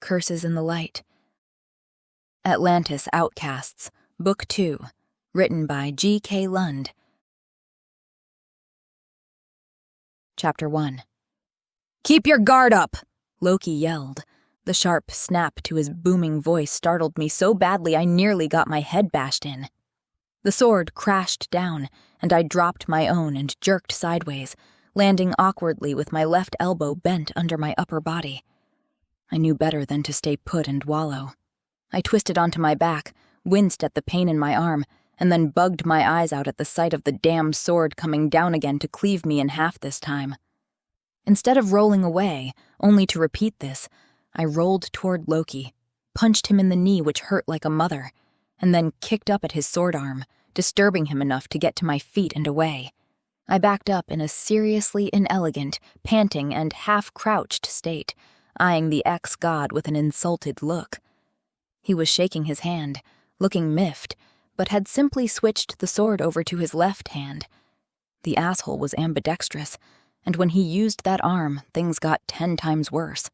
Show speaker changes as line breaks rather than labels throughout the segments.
Curses in the Light. Atlantis, Outcasts, Book 2, written by G.K. Lund. Chapter 1. "Keep your guard up!" Loki yelled. The sharp snap to his booming voice startled me so badly I nearly got my head bashed in. The sword crashed down, and I dropped my own and jerked sideways, landing awkwardly with my left elbow bent under my upper body. I knew better than to stay put and wallow. I twisted onto my back, winced at the pain in my arm, and then bugged my eyes out at the sight of the damned sword coming down again to cleave me in half this time. Instead of rolling away, only to repeat this, I rolled toward Loki, punched him in the knee which hurt like a mother, and then kicked up at his sword arm, disturbing him enough to get to my feet and away. I backed up in a seriously inelegant, panting, and half-crouched state, eyeing the ex-god with an insulted look. He was shaking his hand, looking miffed, but had simply switched the sword over to his left hand. The asshole was ambidextrous, and when he used that arm, things got 10 times worse.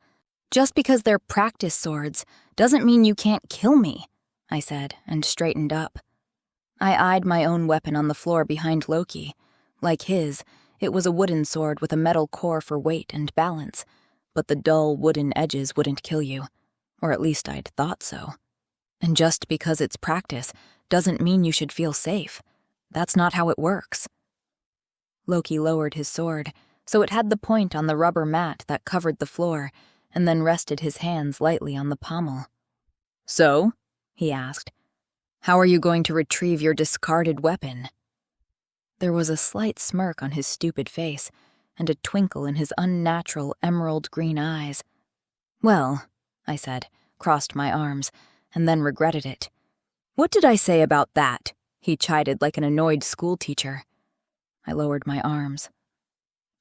"Just because they're practice swords doesn't mean you can't kill me," I said, and straightened up. I eyed my own weapon on the floor behind Loki. Like his, it was a wooden sword with a metal core for weight and balance, but the dull wooden edges wouldn't kill you, or at least I'd thought so. And just because it's practice doesn't mean you should feel safe. That's not how it works. Loki lowered his sword, so it had the point on the rubber mat that covered the floor, and then rested his hands lightly on the pommel. "So?" he asked. "How are you going to retrieve your discarded weapon?" There was a slight smirk on his stupid face, and a twinkle in his unnatural emerald green eyes. "Well," I said, crossed my arms, and then regretted it. "What did I say about that?" he chided like an annoyed schoolteacher. I lowered my arms.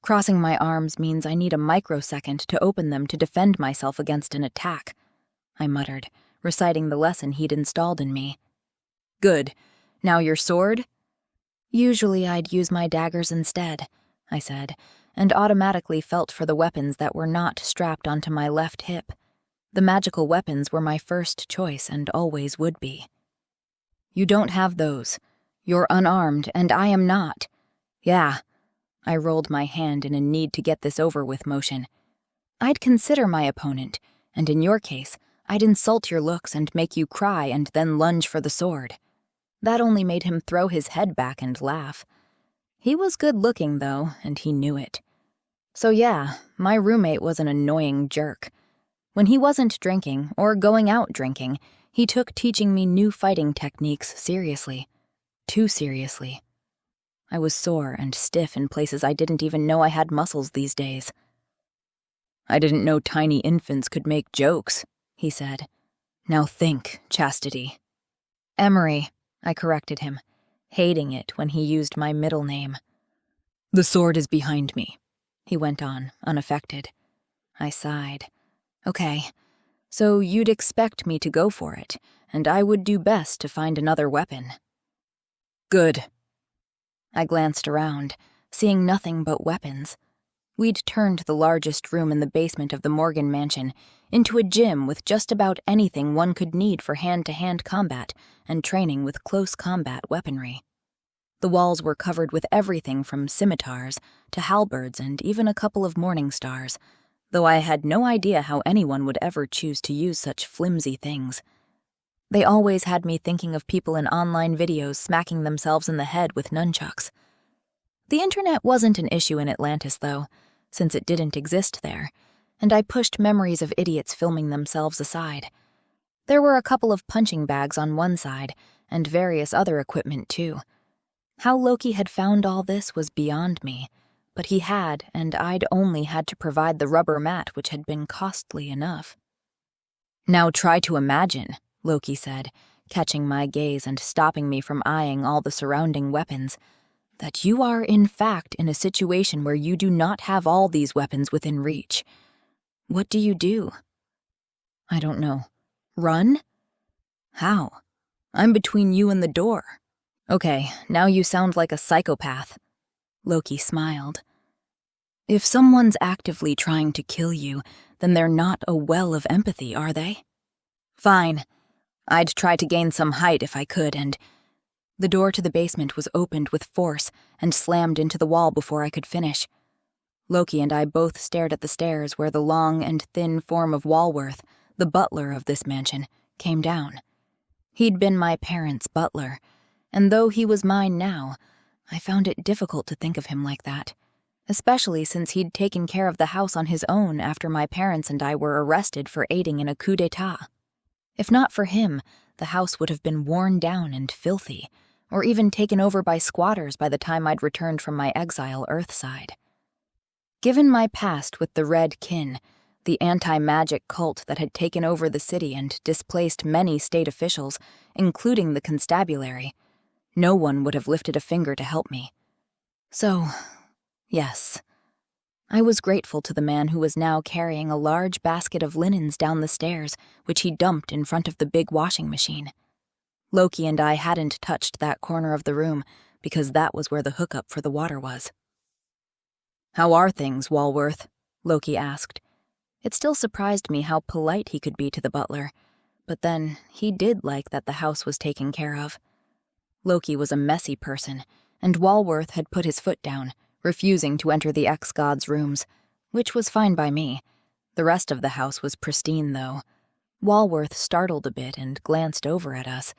"Crossing my arms means I need a microsecond to open them to defend myself against an attack," I muttered, reciting the lesson he'd installed in me. "Good. Now your sword?" "Usually I'd use my daggers instead," I said, and automatically felt for the weapons that were not strapped onto my left hip. The magical weapons were my first choice and always would be. "You don't have those. You're unarmed, and I am not." "Yeah." I rolled my hand in a need-to-get-this-over-with motion. "I'd consider my opponent, and in your case, I'd insult your looks and make you cry and then lunge for the sword." That only made him throw his head back and laugh. He was good-looking, though, and he knew it. So yeah, my roommate was an annoying jerk. When he wasn't drinking, or going out drinking, he took teaching me new fighting techniques seriously. Too seriously. I was sore and stiff in places I didn't even know I had muscles these days. "I didn't know tiny infants could make jokes," he said. "Now think, Chastity." "Emery," I corrected him, hating it when he used my middle name. "The sword is behind me," he went on, unaffected. I sighed. "Okay, so you'd expect me to go for it, and I would do best to find another weapon." "Good." I glanced around, seeing nothing but weapons. We'd turned the largest room in the basement of the Morgan mansion into a gym with just about anything one could need for hand-to-hand combat and training with close combat weaponry. The walls were covered with everything from scimitars to halberds and even a couple of morning stars, though I had no idea how anyone would ever choose to use such flimsy things. They always had me thinking of people in online videos smacking themselves in the head with nunchucks. The internet wasn't an issue in Atlantis, though, since it didn't exist there, and I pushed memories of idiots filming themselves aside. There were a couple of punching bags on one side, and various other equipment, too. How Loki had found all this was beyond me, but he had, and I'd only had to provide the rubber mat, which had been costly enough. "Now try to imagine," Loki said, catching my gaze and stopping me from eyeing all the surrounding weapons, "that you are in fact in a situation where you do not have all these weapons within reach. What do you do?" "I don't know. Run?" "How? I'm between you and the door." "Okay, now you sound like a psychopath." Loki smiled. If someone's actively trying to kill you, then they're not a well of empathy, are they? Fine. I'd try to gain some height if I could, and the door to the basement was opened with force and slammed into the wall before I could finish. Loki and I both stared at the stairs where the long and thin form of Walworth, the butler of this mansion, came down. He'd been my parents' butler, and though he was mine now, I found it difficult to think of him like that, especially since he'd taken care of the house on his own after my parents and I were arrested for aiding in a coup d'etat. If not for him, the house would have been worn down and filthy, or even taken over by squatters by the time I'd returned from my exile Earthside. Given my past with the Red Kin, the anti-magic cult that had taken over the city and displaced many state officials, including the constabulary, no one would have lifted a finger to help me. So, yes, I was grateful to the man who was now carrying a large basket of linens down the stairs, which he dumped in front of the big washing machine. Loki and I hadn't touched that corner of the room because that was where the hookup for the water was. "How are things, Walworth?" Loki asked. It still surprised me how polite he could be to the butler, but then he did like that the house was taken care of. Loki was a messy person, and Walworth had put his foot down, refusing to enter the ex-god's rooms, which was fine by me. The rest of the house was pristine, though. Walworth startled a bit and glanced over at us.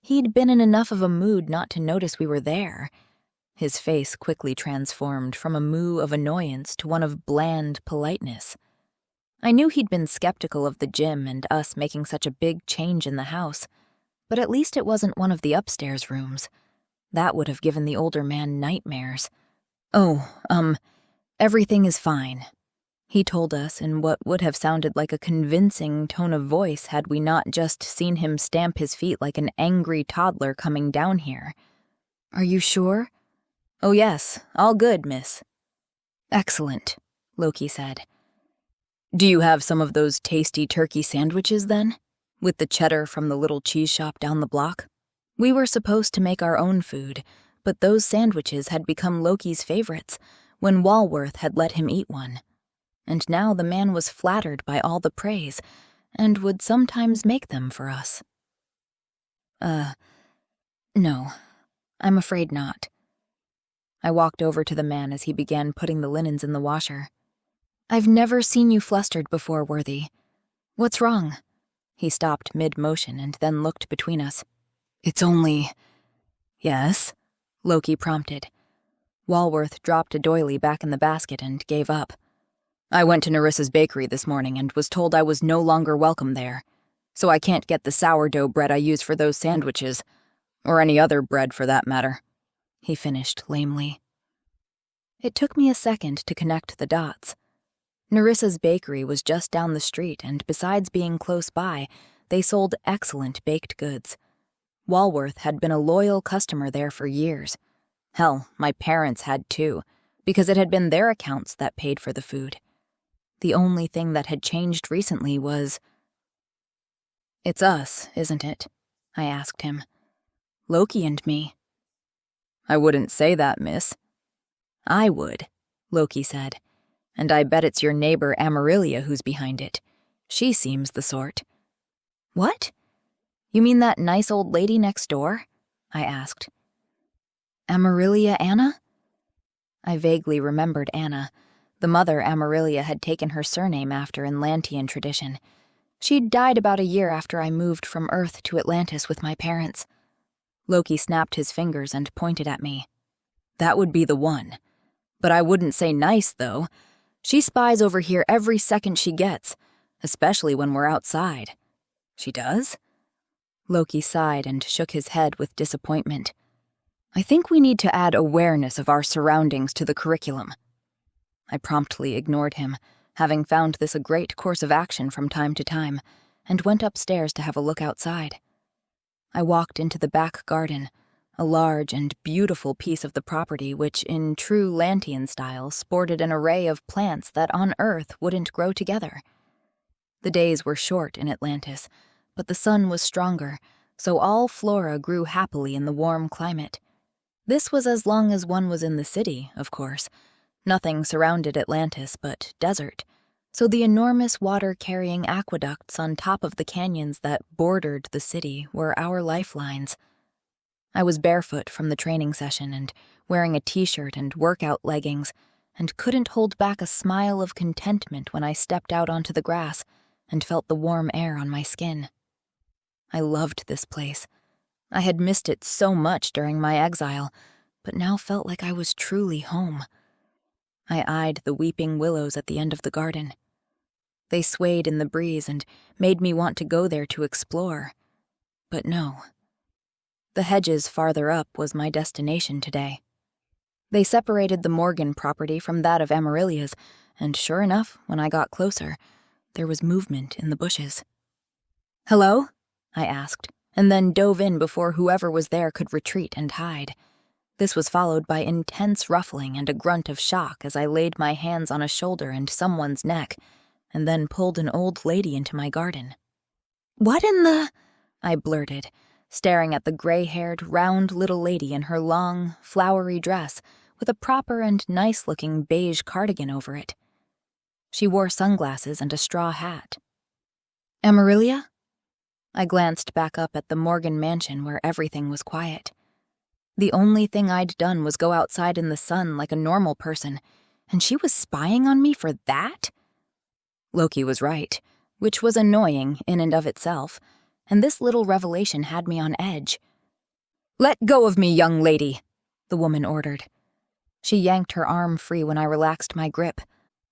He'd been in enough of a mood not to notice we were there. His face quickly transformed from a moue of annoyance to one of bland politeness. I knew he'd been skeptical of the gym and us making such a big change in the house, but at least it wasn't one of the upstairs rooms. That would have given the older man nightmares. "Oh, everything is fine," he told us in what would have sounded like a convincing tone of voice had we not just seen him stamp his feet like an angry toddler coming down here. "Are you sure?" "Oh yes, all good, miss." "Excellent," Loki said. "Do you have some of those tasty turkey sandwiches, then? With the cheddar from the little cheese shop down the block?" We were supposed to make our own food, but those sandwiches had become Loki's favorites when Walworth had let him eat one. And now the man was flattered by all the praise, and would sometimes make them for us. No, I'm afraid not." I walked over to the man as he began putting the linens in the washer. "I've never seen you flustered before, Worthy. What's wrong?" He stopped mid-motion and then looked between us. "It's only—" "Yes?" Loki prompted. Walworth dropped a doily back in the basket and gave up. "I went to Nerissa's bakery this morning and was told I was no longer welcome there, so I can't get the sourdough bread I use for those sandwiches, or any other bread for that matter," he finished lamely. It took me a second to connect the dots. Nerissa's bakery was just down the street, and besides being close by, they sold excellent baked goods. Walworth had been a loyal customer there for years. Hell, my parents had too, because it had been their accounts that paid for the food. The only thing that had changed recently was— "It's us, isn't it?" I asked him. "Loki and me." "I wouldn't say that, miss." "I would," Loki said. "And I bet it's your neighbor Amaryllia who's behind it. She seems the sort." "What? You mean that nice old lady next door?" I asked. "Amaryllia Anna?" I vaguely remembered Anna, the mother Amaryllia had taken her surname after in Lantian tradition. She'd died about a year after I moved from Earth to Atlantis with my parents. Loki snapped his fingers and pointed at me. "That would be the one. But I wouldn't say nice, though. She spies over here every second she gets, especially when we're outside." "She does?" Loki sighed and shook his head with disappointment. "I think we need to add awareness of our surroundings to the curriculum." I promptly ignored him, having found this a great course of action from time to time, and went upstairs to have a look outside. I walked into the back garden, a large and beautiful piece of the property which, in true Lantian style, sported an array of plants that on Earth wouldn't grow together. The days were short in Atlantis, but the sun was stronger, so all flora grew happily in the warm climate. This was as long as one was in the city, of course, Nothing surrounded Atlantis but desert, so the enormous water-carrying aqueducts on top of the canyons that bordered the city were our lifelines. I was barefoot from the training session and wearing a t-shirt and workout leggings, and couldn't hold back a smile of contentment when I stepped out onto the grass and felt the warm air on my skin. I loved this place. I had missed it so much during my exile, but now felt like I was truly home. I eyed the weeping willows at the end of the garden. They swayed in the breeze and made me want to go there to explore. But no. The hedges farther up was my destination today. They separated the Morgan property from that of Amarilia's, and sure enough, when I got closer, there was movement in the bushes. "Hello?" I asked, and then dove in before whoever was there could retreat and hide. This was followed by intense ruffling and a grunt of shock as I laid my hands on a shoulder and someone's neck, and then pulled an old lady into my garden. "What in the—" I blurted, staring at the gray-haired, round little lady in her long, flowery dress with a proper and nice-looking beige cardigan over it. She wore sunglasses and a straw hat. "Amarilia?" I glanced back up at the Morgan mansion where everything was quiet. The only thing I'd done was go outside in the sun like a normal person, and she was spying on me for that? Loki was right, which was annoying in and of itself, and this little revelation had me on edge. "Let go of me, young lady," the woman ordered. She yanked her arm free when I relaxed my grip.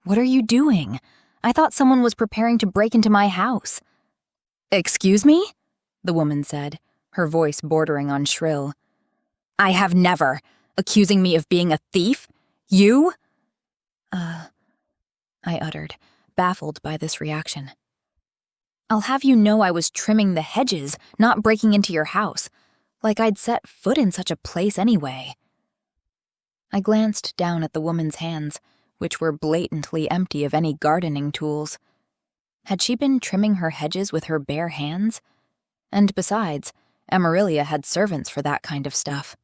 "What are you doing? I thought someone was preparing to break into my house." "Excuse me?" the woman said, her voice bordering on shrill. "I have never. Accusing me of being a thief? You?" I uttered, baffled by this reaction. "I'll have you know I was trimming the hedges, not breaking into your house. Like I'd set foot in such a place anyway." I glanced down at the woman's hands, which were blatantly empty of any gardening tools. Had she been trimming her hedges with her bare hands? And besides, Amarilia had servants for that kind of stuff.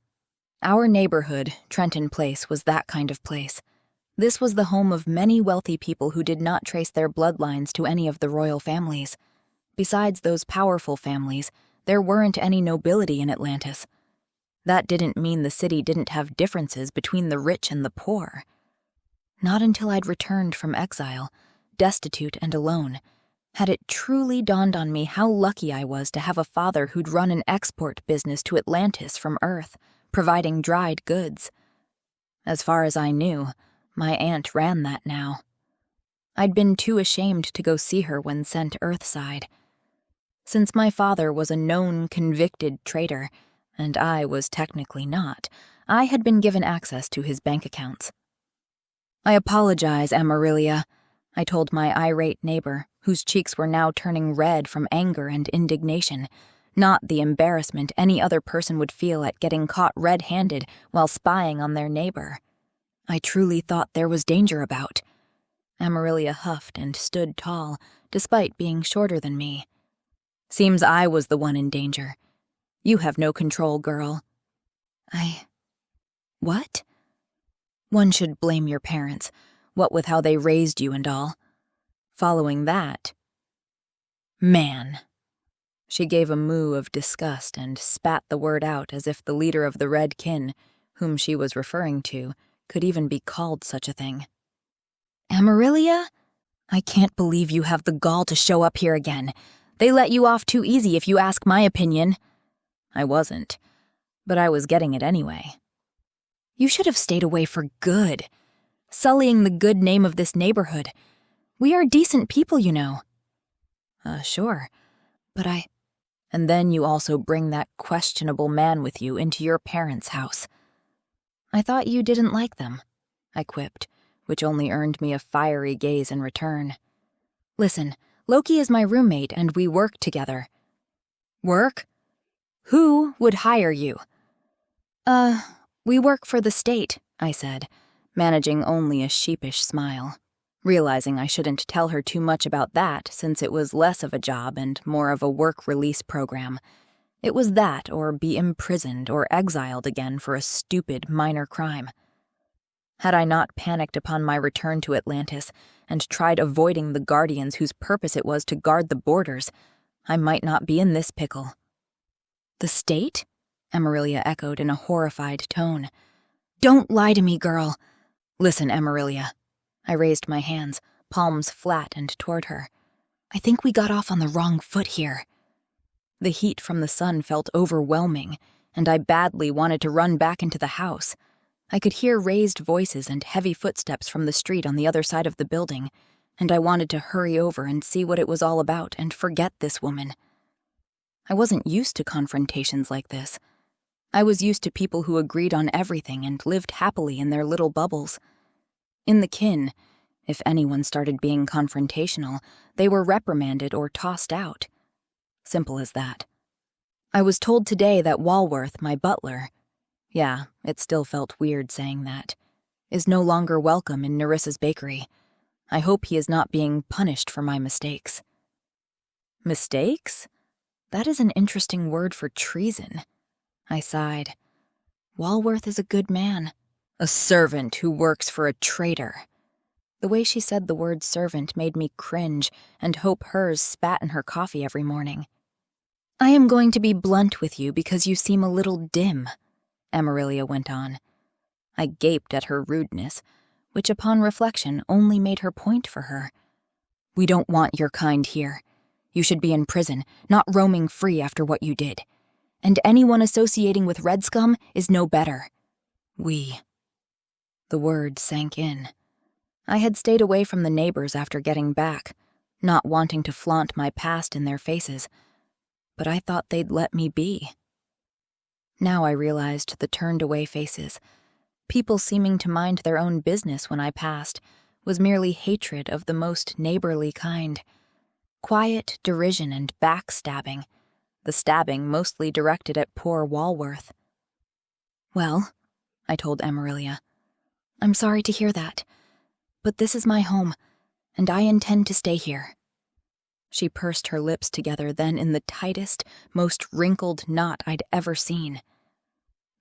Our neighborhood, Trenton Place, was that kind of place. This was the home of many wealthy people who did not trace their bloodlines to any of the royal families. Besides those powerful families, there weren't any nobility in Atlantis. That didn't mean the city didn't have differences between the rich and the poor. Not until I'd returned from exile, destitute and alone, had it truly dawned on me how lucky I was to have a father who'd run an export business to Atlantis from Earth, providing dried goods. As far as I knew, my aunt ran that now. I'd been too ashamed to go see her when sent Earthside. Since my father was a known convicted traitor, and I was technically not, I had been given access to his bank accounts. "I apologize, Amarilia," I told my irate neighbor, whose cheeks were now turning red from anger and indignation, not the embarrassment any other person would feel at getting caught red-handed while spying on their neighbor. I truly thought there was danger about. Amarilia huffed and stood tall, despite being shorter than me. "Seems I was the one in danger. You have no control, girl." What? One should blame your parents, what with how they raised you and all. Following that... Man. She gave a moo of disgust and spat the word out as if the leader of the Red Kin, whom she was referring to, could even be called such a thing. "Amarilia? I can't believe you have the gall to show up here again. They let you off too easy if you ask my opinion." I wasn't, but I was getting it anyway. "You should have stayed away for good, sullying the good name of this neighborhood. We are decent people, you know." Sure, but And then you also bring that questionable man with you into your parents' house. "I thought you didn't like them," I quipped, which only earned me a fiery gaze in return. "Listen, Loki is my roommate and we work together." "Work? Who would hire you?" We work for the state," I said, managing only a sheepish smile, realizing I shouldn't tell her too much about that since it was less of a job and more of a work release program. It was that or be imprisoned or exiled again for a stupid minor crime. Had I not panicked upon my return to Atlantis and tried avoiding the guardians whose purpose it was to guard the borders, I might not be in this pickle. "The state?" Emerylia echoed in a horrified tone. "Don't lie to me, girl." "Listen, Emerylia." I raised my hands, palms flat and toward her. "I think we got off on the wrong foot here." The heat from the sun felt overwhelming, and I badly wanted to run back into the house. I could hear raised voices and heavy footsteps from the street on the other side of the building, and I wanted to hurry over and see what it was all about and forget this woman. I wasn't used to confrontations like this. I was used to people who agreed on everything and lived happily in their little bubbles. In the kin, if anyone started being confrontational, they were reprimanded or tossed out. Simple as that. I was told today that Walworth, my butler, yeah, it still felt weird saying that, is no longer welcome in Nerissa's bakery. I hope he is not being punished for my mistakes. Mistakes? That is an interesting word for treason. I sighed. Walworth is a good man. A servant who works for a traitor. The way she said the word servant made me cringe and hope hers spat in her coffee every morning. "I am going to be blunt with you because you seem a little dim," Emerylia went on. I gaped at her rudeness, which upon reflection only made her point for her. "We don't want your kind here. You should be in prison, not roaming free after what you did. And anyone associating with Red Scum is no better. We." The word sank in. I had stayed away from the neighbors after getting back, not wanting to flaunt my past in their faces, but I thought they'd let me be. Now I realized the turned-away faces, people seeming to mind their own business when I passed, was merely hatred of the most neighborly kind. Quiet derision and backstabbing, the stabbing mostly directed at poor Walworth. "Well," I told Emerylia, "I'm sorry to hear that, but this is my home, and I intend to stay here." She pursed her lips together then in the tightest, most wrinkled knot I'd ever seen.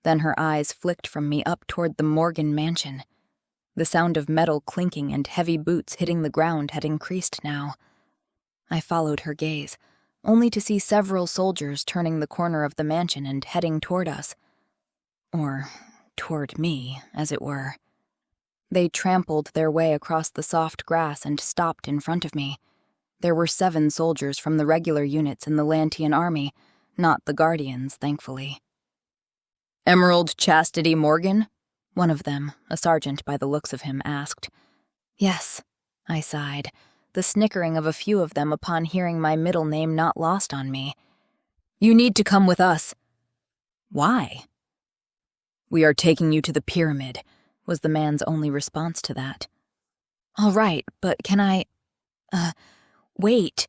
Then her eyes flicked from me up toward the Morgan mansion. The sound of metal clinking and heavy boots hitting the ground had increased now. I followed her gaze, only to see several soldiers turning the corner of the mansion and heading toward us. Or toward me, as it were. They trampled their way across the soft grass and stopped in front of me. There were 7 soldiers from the regular units in the Lantian army, not the Guardians, thankfully. "Emerald Chastity Morgan?" one of them, a sergeant by the looks of him, asked. "Yes," I sighed, the snickering of a few of them upon hearing my middle name not lost on me. "You need to come with us." "Why?" "We are taking you to the pyramid," was the man's only response to that. "All right, but can I... wait."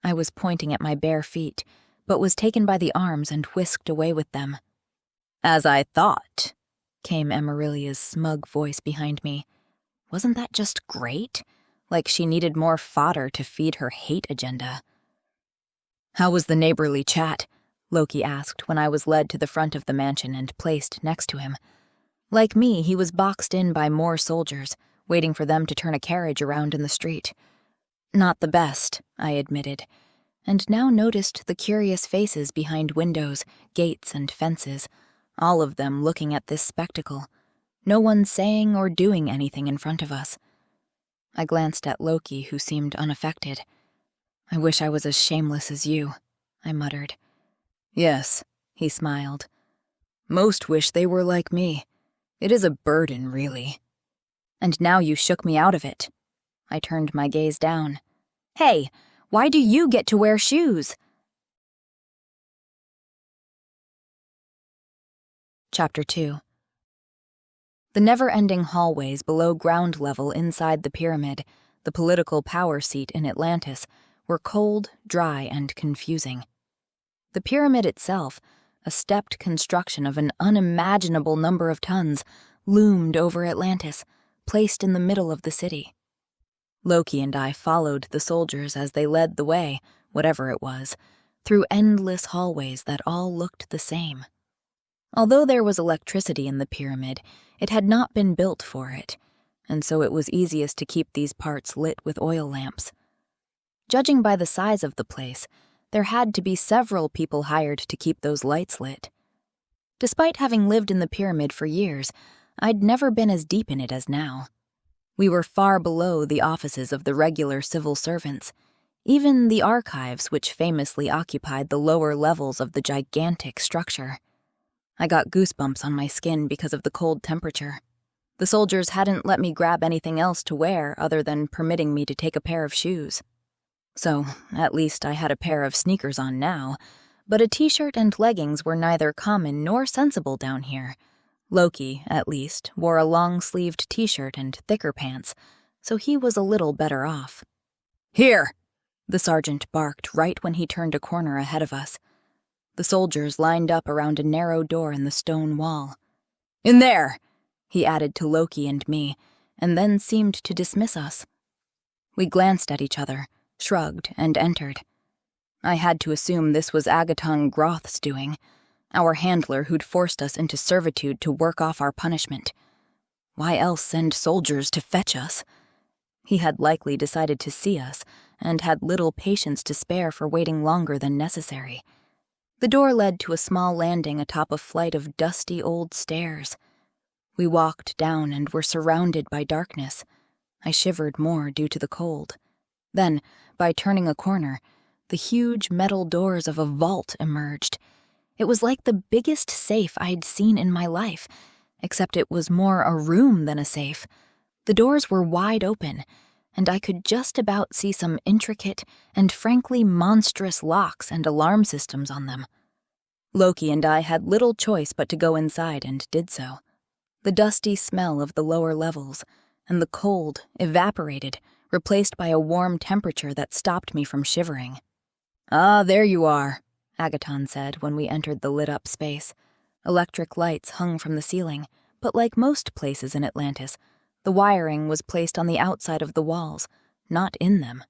I was pointing at my bare feet, but was taken by the arms and whisked away with them. "As I thought," came Emerylia's smug voice behind me. Wasn't that just great? Like she needed more fodder to feed her hate agenda. "How was the neighborly chat?" Loki asked when I was led to the front of the mansion and placed next to him. Like me, he was boxed in by more soldiers, waiting for them to turn a carriage around in the street. "Not the best," I admitted, and now noticed the curious faces behind windows, gates, and fences, all of them looking at this spectacle, no one saying or doing anything in front of us. I glanced at Loki, who seemed unaffected. "I wish I was as shameless as you," I muttered. "Yes," he smiled. "Most wish they were like me. It is a burden, really." "And now you shook me out of it." I turned my gaze down. "Hey, why do you get to wear shoes?" Chapter 2. The never-ending hallways below ground level inside the pyramid, the political power seat in Atlantis, were cold, dry, and confusing. The pyramid itself, a stepped construction of an unimaginable number of tons, loomed over Atlantis, placed in the middle of the city. Loki and I followed the soldiers as they led the way, whatever it was, through endless hallways that all looked the same. Although there was electricity in the pyramid, It had not been built for it, and so it was easiest to keep these parts lit with oil lamps. Judging by the size of the place, there had to be several people hired to keep those lights lit. Despite having lived in the pyramid for years, I'd never been as deep in it as now. We were far below the offices of the regular civil servants, even the archives which famously occupied the lower levels of the gigantic structure. I got goosebumps on my skin because of the cold temperature. The soldiers hadn't let me grab anything else to wear other than permitting me to take a pair of shoes. So, at least I had a pair of sneakers on now, but a t-shirt and leggings were neither common nor sensible down here. Loki, at least, wore a long-sleeved t-shirt and thicker pants, so he was a little better off. "Here!" the sergeant barked right when he turned a corner ahead of us. The soldiers lined up around a narrow door in the stone wall. "In there!" he added to Loki and me, and then seemed to dismiss us. We glanced at each other, shrugged, and entered. I had to assume this was Agaton Groth's doing, our handler who'd forced us into servitude to work off our punishment. Why else send soldiers to fetch us? He had likely decided to see us, and had little patience to spare for waiting longer than necessary. The door led to a small landing atop a flight of dusty old stairs. We walked down and were surrounded by darkness. I shivered more due to the cold. Then, by turning a corner, the huge metal doors of a vault emerged. It was like the biggest safe I'd seen in my life, except it was more a room than a safe. The doors were wide open, and I could just about see some intricate and frankly monstrous locks and alarm systems on them. Loki and I had little choice but to go inside and did so. The dusty smell of the lower levels, and the cold evaporated, replaced by a warm temperature that stopped me from shivering. "Ah, there you are," Agaton said when we entered the lit-up space. Electric lights hung from the ceiling, but like most places in Atlantis, the wiring was placed on the outside of the walls, not in them.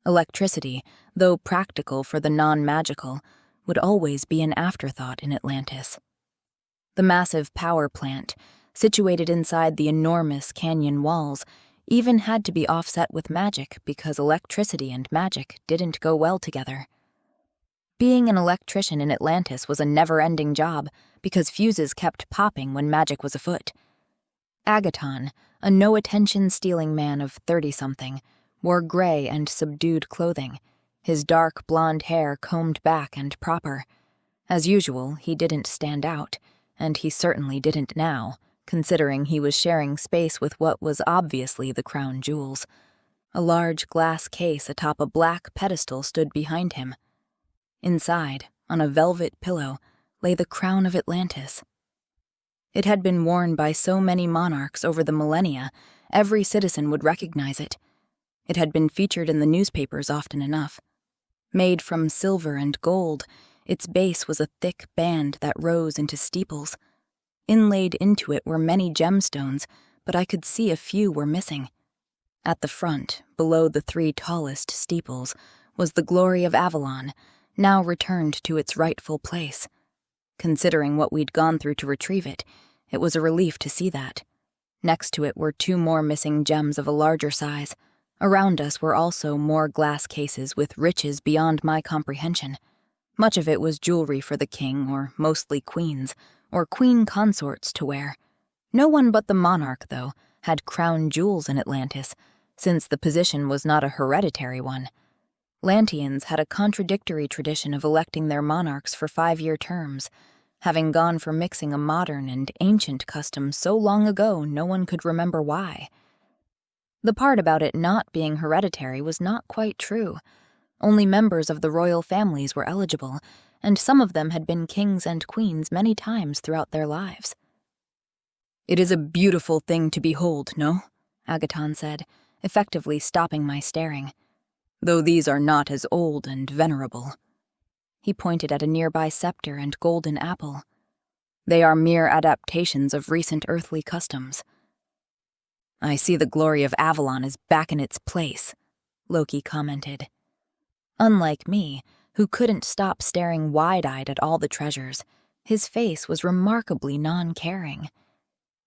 Electricity, though practical for the non-magical, would always be an afterthought in Atlantis. The massive power plant, situated inside the enormous canyon walls, even had to be offset with magic because electricity and magic didn't go well together. Being an electrician in Atlantis was a never-ending job because fuses kept popping when magic was afoot. Agaton, a no-attention-stealing man of 30-something, wore gray and subdued clothing, his dark blonde hair combed back and proper. As usual, he didn't stand out, and he certainly didn't now, considering he was sharing space with what was obviously the crown jewels. A large glass case atop a black pedestal stood behind him. Inside, on a velvet pillow, lay the crown of Atlantis. It had been worn by so many monarchs over the millennia, every citizen would recognize it. It had been featured in the newspapers often enough. Made from silver and gold, its base was a thick band that rose into steeples. Inlaid into it were many gemstones, but I could see a few were missing. At the front, below the 3 tallest steeples, was the glory of Avalon, now returned to its rightful place. Considering what we'd gone through to retrieve it, it was a relief to see that. Next to it were 2 more missing gems of a larger size. Around us were also more glass cases with riches beyond my comprehension. Much of it was jewelry for the king, or mostly queens, or queen consorts to wear. No one but the monarch, though, had crown jewels in Atlantis, since the position was not a hereditary one. Lanteans had a contradictory tradition of electing their monarchs for 5-year terms, having gone for mixing a modern and ancient custom so long ago no one could remember why. The part about it not being hereditary was not quite true. Only members of the royal families were eligible, and some of them had been kings and queens many times throughout their lives. "It is a beautiful thing to behold, no?" Agaton said, effectively stopping my staring. "Though these are not as old and venerable." He pointed at a nearby scepter and golden apple. "They are mere adaptations of recent earthly customs." "I see the glory of Avalon is back in its place," Loki commented. Unlike me, who couldn't stop staring wide-eyed at all the treasures, his face was remarkably non-caring.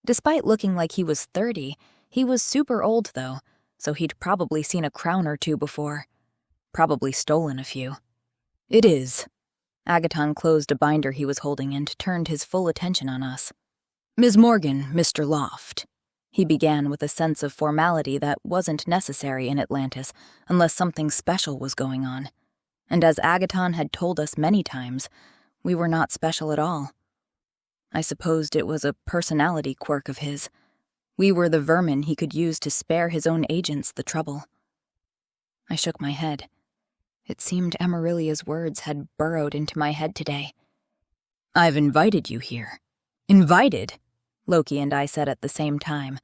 Despite looking like he was 30, he was super old though, so he'd probably seen a crown or two before. Probably stolen a few. It is. Agaton closed a binder he was holding and turned his full attention on us. Ms. Morgan, Mr. Loft. He began with a sense of formality that wasn't necessary in Atlantis unless something special was going on. And as Agaton had told us many times, we were not special at all. I supposed it was a personality quirk of his. We were the vermin he could use to spare his own agents the trouble. I shook my head. It seemed Amarilia's words had burrowed into my head today. I've invited you here. Invited? Loki and I said at the same time.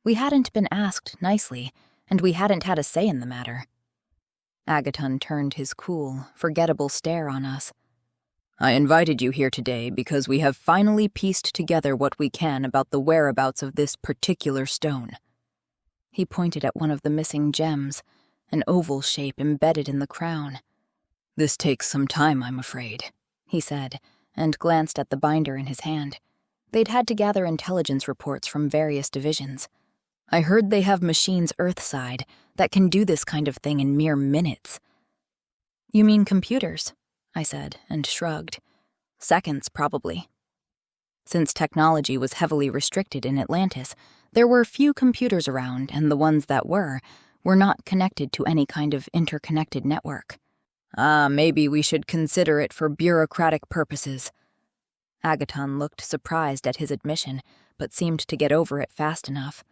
We hadn't been asked nicely, and we hadn't had a say in the matter. Agaton turned his cool, forgettable stare on us. I invited you here today because we have finally pieced together what we can about the whereabouts of this particular stone. He pointed at one of the missing gems, an oval shape embedded in the crown. This takes some time, I'm afraid, he said, and glanced at the binder in his hand. They'd had to gather intelligence reports from various divisions. I heard they have machines Earthside that can do this kind of thing in mere minutes. You mean computers? I said, and shrugged. Seconds, probably. Since technology was heavily restricted in Atlantis, there were few computers around, and the ones that were not connected to any kind of interconnected network. Maybe we should consider it for bureaucratic purposes. Agaton looked surprised at his admission, but seemed to get over it fast enough.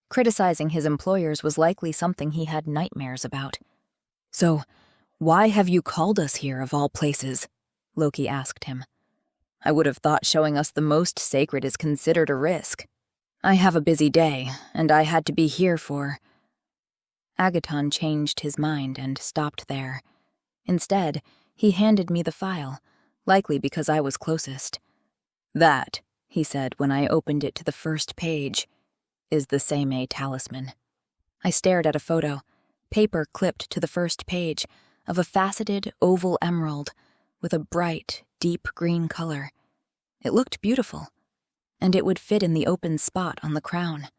Criticizing his employers was likely something he had nightmares about. So, why have you called us here, of all places? Loki asked him. I would have thought showing us the most sacred is considered a risk. I have a busy day, and I had to be here for... Agaton changed his mind and stopped there. Instead, he handed me the file, likely because I was closest. That, he said when I opened it to the first page, is the Seimei talisman. I stared at a photo, paper clipped to the first page, of a faceted oval emerald with a bright, deep green color. It looked beautiful, and it would fit in the open spot on the crown.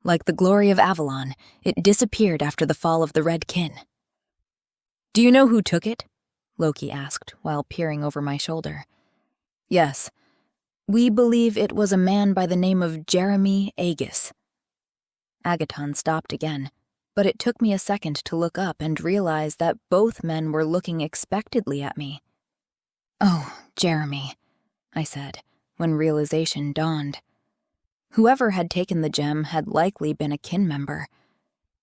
Like the glory of Avalon, it disappeared after the fall of the Red Kin. Do you know who took it? Loki asked while peering over my shoulder. Yes. We believe it was a man by the name of Jeremy Aegis. Agaton stopped again, but it took me a second to look up and realize that both men were looking expectantly at me. Oh, Jeremy, I said, when realization dawned. Whoever had taken the gem had likely been a kin member.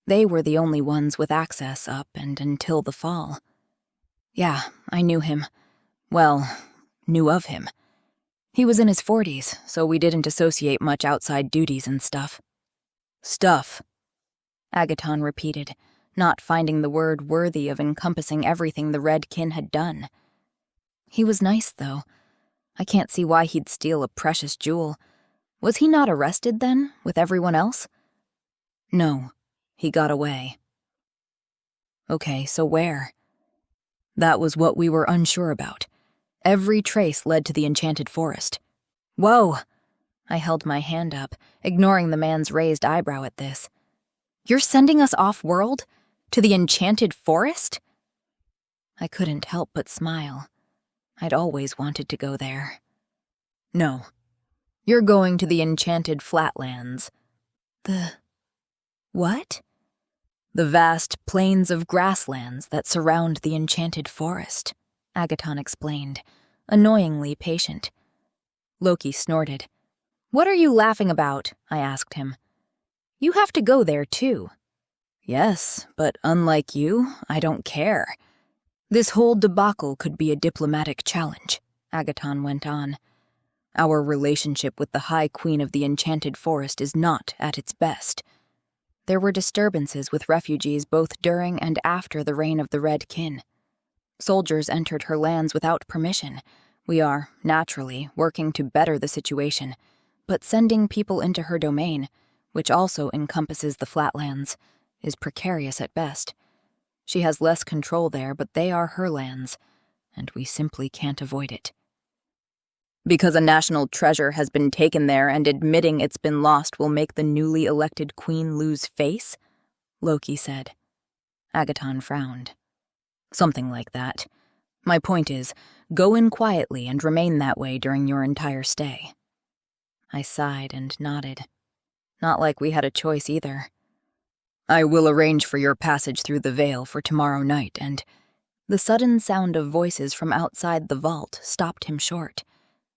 They were the only ones with access up and until the fall. Yeah, I knew him. Well, knew of him. He was in his 40s, so we didn't associate much outside duties and stuff. Stuff, Agaton repeated, not finding the word worthy of encompassing everything the Red Kin had done. He was nice, though. I can't see why he'd steal a precious jewel. Was he not arrested, then, with everyone else? No, he got away. Okay, so where? That was what we were unsure about. Every trace led to the Enchanted Forest. Whoa! I held my hand up, ignoring the man's raised eyebrow at this. You're sending us off-world? To the Enchanted Forest? I couldn't help but smile. I'd always wanted to go there. No. You're going to the Enchanted Flatlands. The... what? The vast plains of grasslands that surround the Enchanted Forest, Agaton explained, annoyingly patient. Loki snorted. What are you laughing about? I asked him. You have to go there, too. Yes, but unlike you, I don't care. This whole debacle could be a diplomatic challenge, Agaton went on. Our relationship with the High Queen of the Enchanted Forest is not at its best. There were disturbances with refugees both during and after the reign of the Red Kin. Soldiers entered her lands without permission. We are, naturally, working to better the situation, but sending people into her domain, which also encompasses the Flatlands, is precarious at best. She has less control there, but they are her lands, and we simply can't avoid it. Because a national treasure has been taken there and admitting it's been lost will make the newly elected queen lose face? Loki said. Agaton frowned. Something like that. My point is, go in quietly and remain that way during your entire stay. I sighed and nodded. Not like we had a choice either. I will arrange for your passage through the veil for tomorrow night, and the sudden sound of voices from outside the vault stopped him short.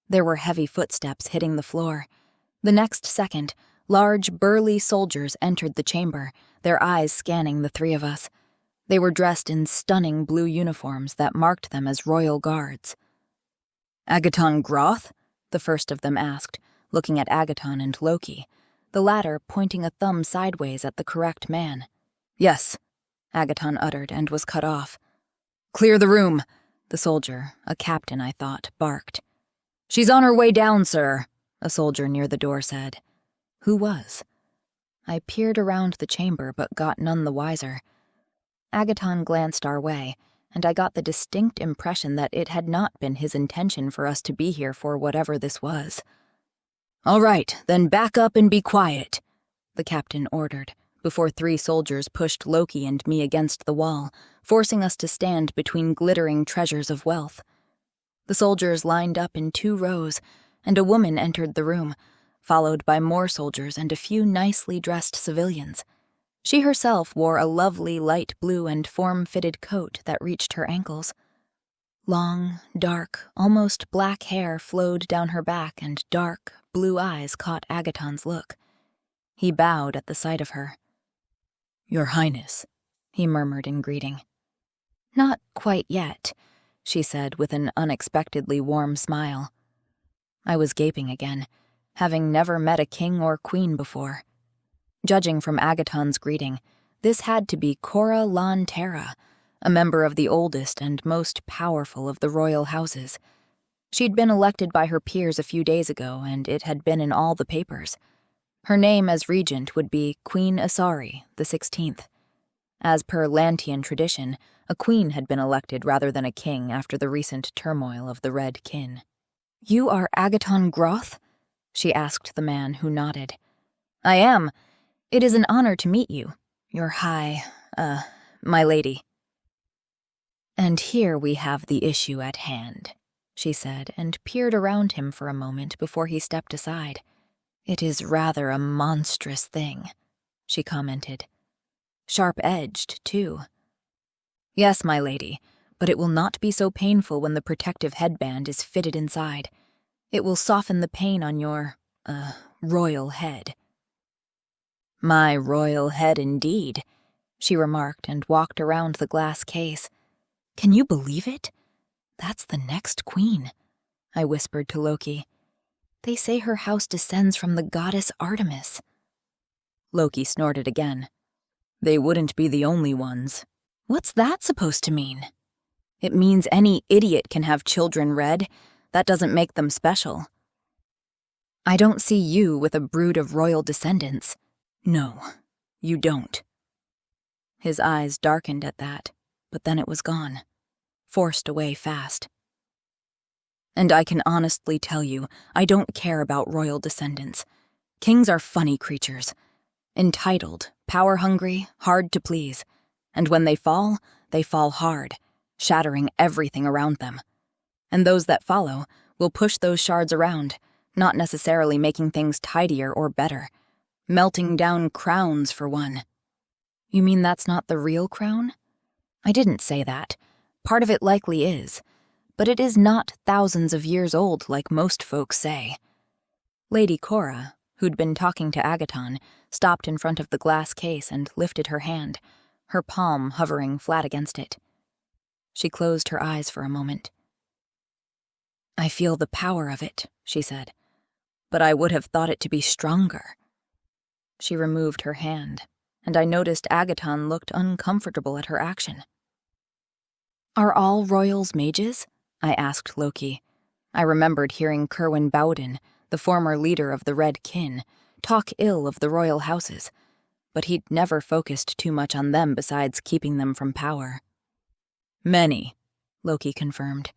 There were heavy footsteps hitting the floor. The next second, large, burly soldiers entered the chamber, their eyes scanning the three of us. They were dressed in stunning blue uniforms that marked them as royal guards. Agaton Groth? The first of them asked, looking at Agaton and Loki, the latter pointing a thumb sideways at the correct man. Yes, Agaton uttered and was cut off. Clear the room, the soldier, a captain I thought, barked. She's on her way down, sir, a soldier near the door said. Who was? I peered around the chamber but got none the wiser. Agaton glanced our way, and I got the distinct impression that it had not been his intention for us to be here for whatever this was. All right, then back up and be quiet, the captain ordered, before three soldiers pushed Loki and me against the wall, forcing us to stand between glittering treasures of wealth. The soldiers lined up in 2 rows, and a woman entered the room, followed by more soldiers and a few nicely dressed civilians. She herself wore a lovely light blue and form-fitted coat that reached her ankles. Long, dark, almost black hair flowed down her back, and dark, blue eyes caught Agaton's look. He bowed at the sight of her. Your Highness, he murmured in greeting. Not quite yet, she said with an unexpectedly warm smile. I was gaping again, having never met a king or queen before. Judging from Agaton's greeting, this had to be Cora Lan Terra, a member of the oldest and most powerful of the royal houses. She'd been elected by her peers a few days ago, and it had been in all the papers. Her name as regent would be Queen Asari, the 16th. As per Lantian tradition, a queen had been elected rather than a king after the recent turmoil of the Red Kin. You are Agaton Groth? She asked the man, who nodded. I am. It is an honor to meet you, your my lady. And here we have the issue at hand, she said, and peered around him for a moment before he stepped aside. It is rather a monstrous thing, she commented. Sharp-edged, too. Yes, my lady, but it will not be so painful when the protective headband is fitted inside. It will soften the pain on your, royal head. My royal head indeed, she remarked and walked around the glass case. Can you believe it? That's the next queen, I whispered to Loki. They say her house descends from the goddess Artemis. Loki snorted again. They wouldn't be the only ones. What's that supposed to mean? It means any idiot can have children, Red. That doesn't make them special. I don't see you with a brood of royal descendants. No, you don't. His eyes darkened at that, but then it was gone, forced away fast. And I can honestly tell you, I don't care about royal descendants. Kings are funny creatures. Entitled, power-hungry, hard to please. And when they fall hard, shattering everything around them. And those that follow will push those shards around, not necessarily making things tidier or better. Melting down crowns, for one. You mean that's not the real crown? I didn't say that. Part of it likely is. But it is not thousands of years old like most folks say. Lady Cora, who'd been talking to Agaton, stopped in front of the glass case and lifted her hand, her palm hovering flat against it. She closed her eyes for a moment. I feel the power of it, she said, but I would have thought it to be stronger. She removed her hand, and I noticed Agaton looked uncomfortable at her action. Are all royals mages? I asked Loki. I remembered hearing Kerwin Bowden, the former leader of the Red Kin, talk ill of the royal houses, but he'd never focused too much on them besides keeping them from power. Many, Loki confirmed.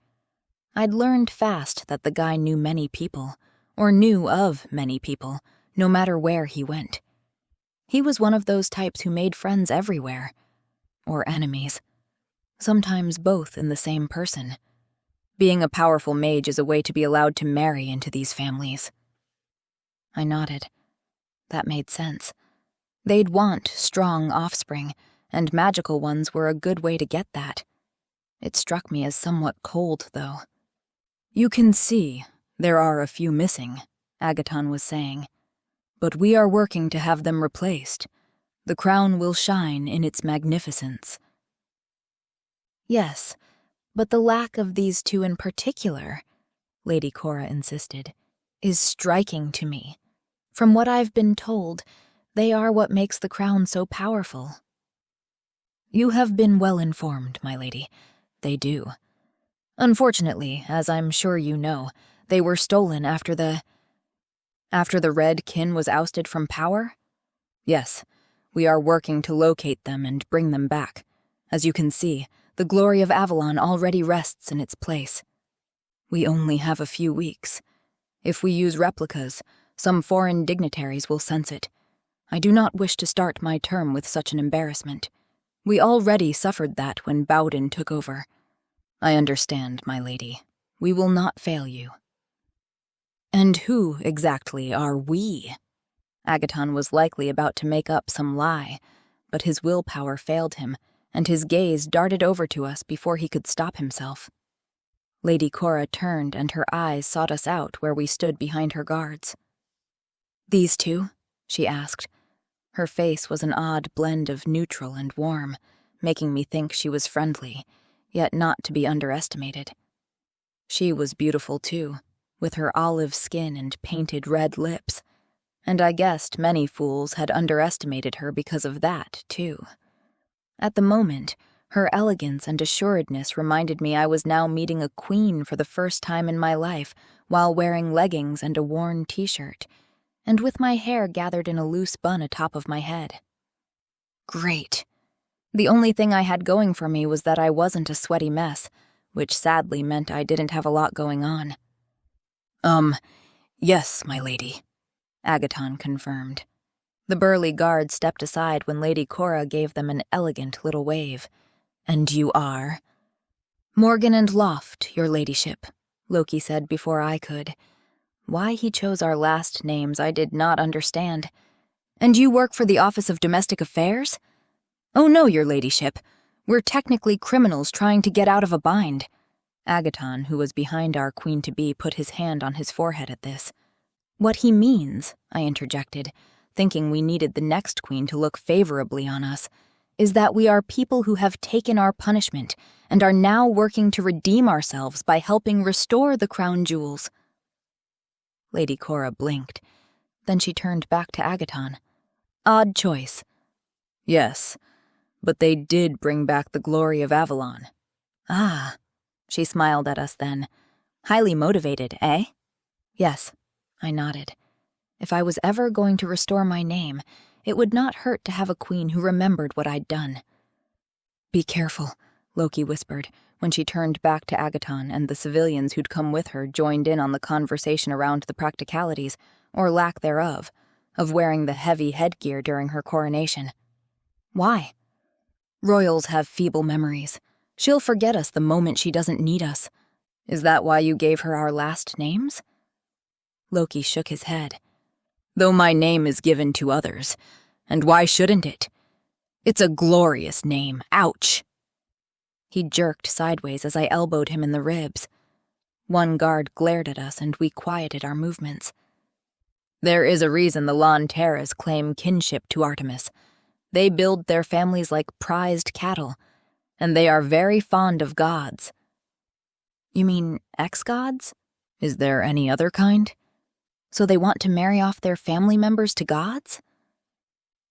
I'd learned fast that the guy knew many people, or knew of many people, no matter where he went. He was one of those types who made friends everywhere, or enemies, sometimes both in the same person. Being a powerful mage is a way to be allowed to marry into these families. I nodded. That made sense. They'd want strong offspring, and magical ones were a good way to get that. It struck me as somewhat cold, though. "You can see there are a few missing," Agaton was saying. "But we are working to have them replaced. The crown will shine in its magnificence." "Yes, but the lack of these two in particular," Lady Cora insisted, "is striking to me. From what I've been told, they are what makes the crown so powerful." "You have been well informed, my lady. They do. Unfortunately, as I'm sure you know, they were stolen after the Red Kin was ousted from power? Yes, we are working to locate them and bring them back. As you can see, the glory of Avalon already rests in its place. We only have a few weeks. If we use replicas, some foreign dignitaries will sense it. I do not wish to start my term with such an embarrassment. We already suffered that when Bowden took over. I understand, my lady. We will not fail you." "And who, exactly, are we?" Agaton was likely about to make up some lie, but his willpower failed him, and his gaze darted over to us before he could stop himself. Lady Cora turned, and her eyes sought us out where we stood behind her guards. "These two?" she asked. Her face was an odd blend of neutral and warm, making me think she was friendly, yet not to be underestimated. She was beautiful, too, with her olive skin and painted red lips, and I guessed many fools had underestimated her because of that, too. At the moment, her elegance and assuredness reminded me I was now meeting a queen for the first time in my life while wearing leggings and a worn t-shirt, and with my hair gathered in a loose bun atop of my head. Great. The only thing I had going for me was that I wasn't a sweaty mess, which sadly meant I didn't have a lot going on. Yes, my lady," Agaton confirmed. The burly guard stepped aside when Lady Cora gave them an elegant little wave. "And you are?" "Morgan and Loft, your ladyship," Loki said before I could. Why he chose our last names I did not understand. "And you work for the Office of Domestic Affairs?" "Oh no, your ladyship. We're technically criminals trying to get out of a bind." Agaton, who was behind our queen-to-be, put his hand on his forehead at this. "What he means," I interjected, thinking we needed the next queen to look favorably on us, "is that we are people who have taken our punishment and are now working to redeem ourselves by helping restore the crown jewels." Lady Cora blinked. Then she turned back to Agaton. "Odd choice." "Yes, but they did bring back the glory of Avalon." "Ah." She smiled at us then. "Highly motivated, eh?" "Yes," I nodded. If I was ever going to restore my name, it would not hurt to have a queen who remembered what I'd done. "Be careful," Loki whispered, when she turned back to Agaton and the civilians who'd come with her joined in on the conversation around the practicalities, or lack thereof, of wearing the heavy headgear during her coronation. "Why?" "Royals have feeble memories. She'll forget us the moment she doesn't need us. Is that why you gave her our last names?" Loki shook his head. "Though my name is given to others. And why shouldn't it? It's a glorious name. Ouch!" He jerked sideways as I elbowed him in the ribs. One guard glared at us and we quieted our movements. "There is a reason the Lanteras claim kinship to Artemis. They build their families like prized cattle, and they are very fond of gods." "You mean ex-gods? Is there any other kind? So they want to marry off their family members to gods?"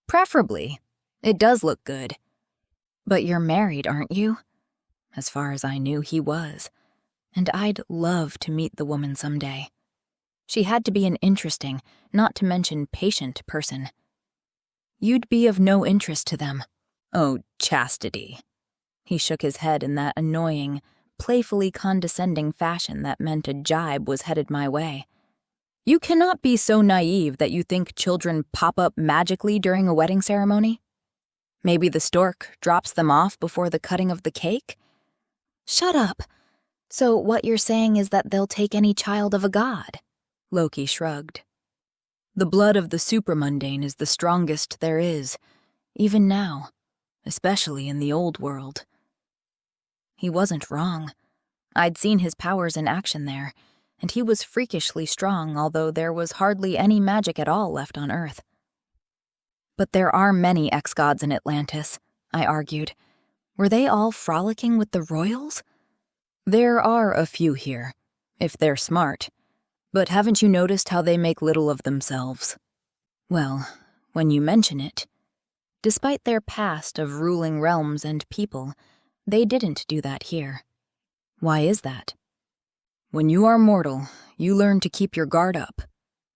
"Preferably. It does look good." "But you're married, aren't you?" As far as I knew, he was. And I'd love to meet the woman someday. She had to be an interesting, not to mention patient person. "You'd be of no interest to them." "Oh, chastity." He shook his head in that annoying, playfully condescending fashion that meant a jibe was headed my way. "You cannot be so naive that you think children pop up magically during a wedding ceremony? Maybe the stork drops them off before the cutting of the cake?" "Shut up. So what you're saying is that they'll take any child of a god?" Loki shrugged. "The blood of the supramundane is the strongest there is, even now, especially in the old world." He wasn't wrong. I'd seen his powers in action there, and he was freakishly strong, although there was hardly any magic at all left on Earth. "But there are many ex-gods in Atlantis," I argued. "Were they all frolicking with the royals?" "There are a few here, if they're smart. But haven't you noticed how they make little of themselves?" "Well, when you mention it, despite their past of ruling realms and people, they didn't do that here. Why is that?" "When you are mortal, you learn to keep your guard up."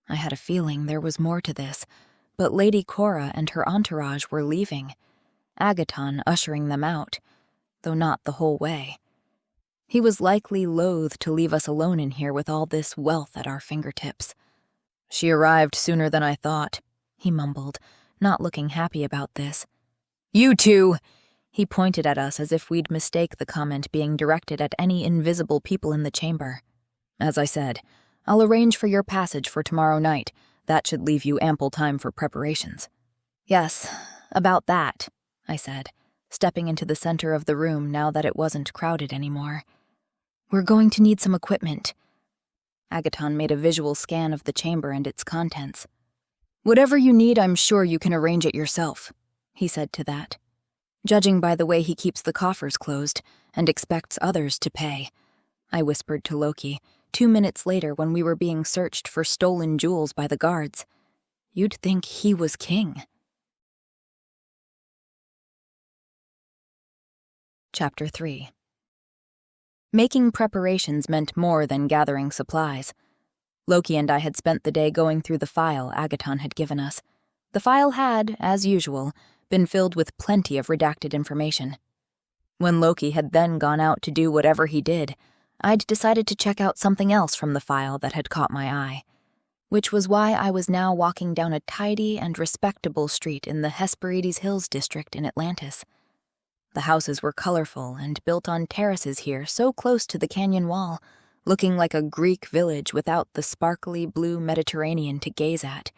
I had a feeling there was more to this, but Lady Cora and her entourage were leaving, Agaton ushering them out, though not the whole way. He was likely loath to leave us alone in here with all this wealth at our fingertips. "She arrived sooner than I thought," he mumbled, not looking happy about this. "You two!" He pointed at us as if we'd mistake the comment being directed at any invisible people in the chamber. "As I said, I'll arrange for your passage for tomorrow night. That should leave you ample time for preparations." "Yes, about that," I said, stepping into the center of the room now that it wasn't crowded anymore. "We're going to need some equipment." Agaton made a visual scan of the chamber and its contents. "Whatever you need, I'm sure you can arrange it yourself," he said to that. "Judging by the way he keeps the coffers closed and expects others to pay," I whispered to Loki 2 minutes later when we were being searched for stolen jewels by the guards. "You'd think he was king." Chapter 3. Making preparations meant more than gathering supplies. Loki and I had spent the day going through the file Agaton had given us. The file had, as usual, been filled with plenty of redacted information. When Loki had then gone out to do whatever he did, I'd decided to check out something else from the file that had caught my eye, which was why I was now walking down a tidy and respectable street in the Hesperides Hills district in Atlantis. The houses were colorful and built on terraces here so close to the canyon wall, looking like a Greek village without the sparkly blue Mediterranean to gaze at.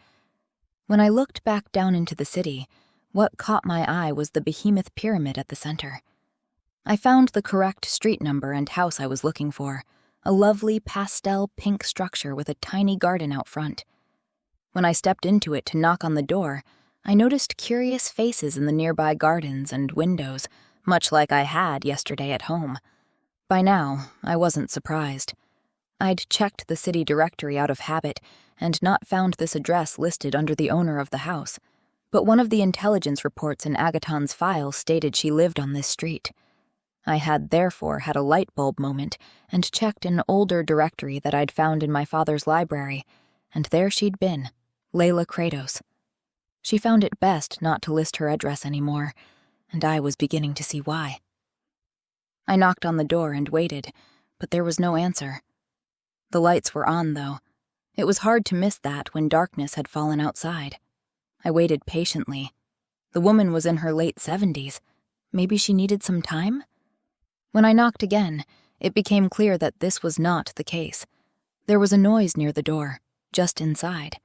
When I looked back down into the city, what caught my eye was the behemoth pyramid at the center. I found the correct street number and house I was looking for, a lovely pastel pink structure with a tiny garden out front. When I stepped into it to knock on the door, I noticed curious faces in the nearby gardens and windows, much like I had yesterday at home. By now, I wasn't surprised. I'd checked the city directory out of habit and not found this address listed under the owner of the house, but one of the intelligence reports in Agaton's file stated she lived on this street. I had therefore had a light bulb moment and checked an older directory that I'd found in my father's library, and there she'd been, Layla Kratos. She found it best not to list her address anymore, and I was beginning to see why. I knocked on the door and waited, but there was no answer. The lights were on, though. It was hard to miss that when darkness had fallen outside. I waited patiently. The woman was in her late 70s. Maybe she needed some time? When I knocked again, it became clear that this was not the case. There was a noise near the door, just inside.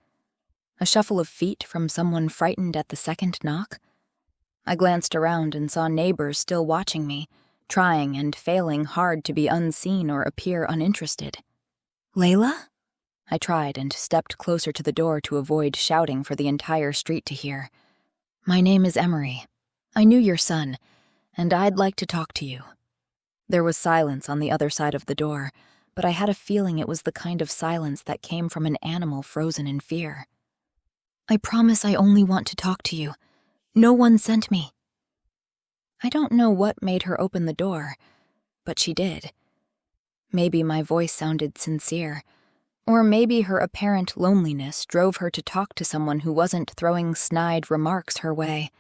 A shuffle of feet from someone frightened at the second knock? I glanced around and saw neighbors still watching me, trying and failing hard to be unseen or appear uninterested. "Layla?" I tried and stepped closer to the door to avoid shouting for the entire street to hear. "My name is Emery. I knew your son, and I'd like to talk to you." There was silence on the other side of the door, but I had a feeling it was the kind of silence that came from an animal frozen in fear. "I promise I only want to talk to you. No one sent me." I don't know what made her open the door, but she did. Maybe my voice sounded sincere, or maybe her apparent loneliness drove her to talk to someone who wasn't throwing snide remarks her way.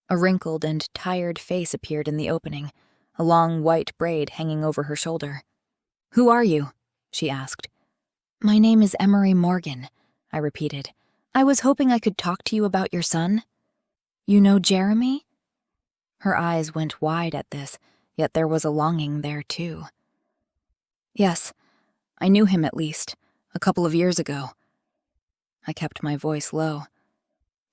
A wrinkled and tired face appeared in the opening, a long white braid hanging over her shoulder. "Who are you?" she asked. "My name is Emery Morgan," I repeated. "I was hoping I could talk to you about your son." "You know Jeremy?" Her eyes went wide at this, yet there was a longing there too. "Yes, I knew him at least, a couple of years ago." I kept my voice low.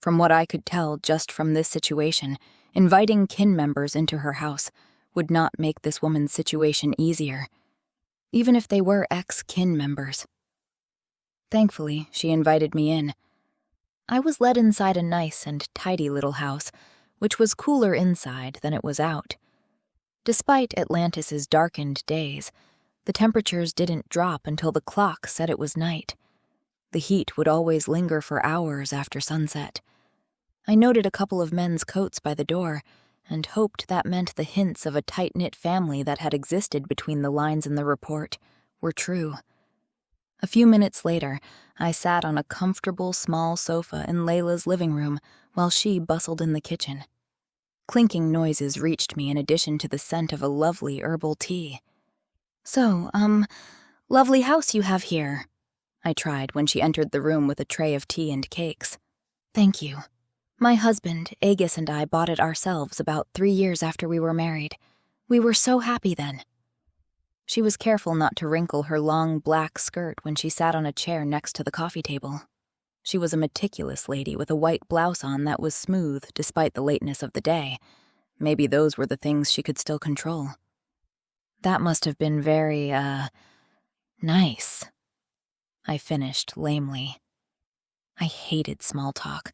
From what I could tell just from this situation, inviting kin members into her house would not make this woman's situation easier, even if they were ex-kin members. Thankfully, she invited me in. I was led inside a nice and tidy little house, which was cooler inside than it was out. Despite Atlantis's darkened days, the temperatures didn't drop until the clock said it was night. The heat would always linger for hours after sunset. I noted a couple of men's coats by the door and hoped that meant the hints of a tight-knit family that had existed between the lines in the report were true. A few minutes later, I sat on a comfortable small sofa in Layla's living room while she bustled in the kitchen. Clinking noises reached me in addition to the scent of a lovely herbal tea. "So, lovely house you have here," I tried when she entered the room with a tray of tea and cakes. "Thank you. My husband, Agus, and I bought it ourselves about 3 years after we were married. We were so happy then." She was careful not to wrinkle her long black skirt when she sat on a chair next to the coffee table. She was a meticulous lady with a white blouse on that was smooth despite the lateness of the day. Maybe those were the things she could still control. "That must have been very, nice," I finished lamely. I hated small talk.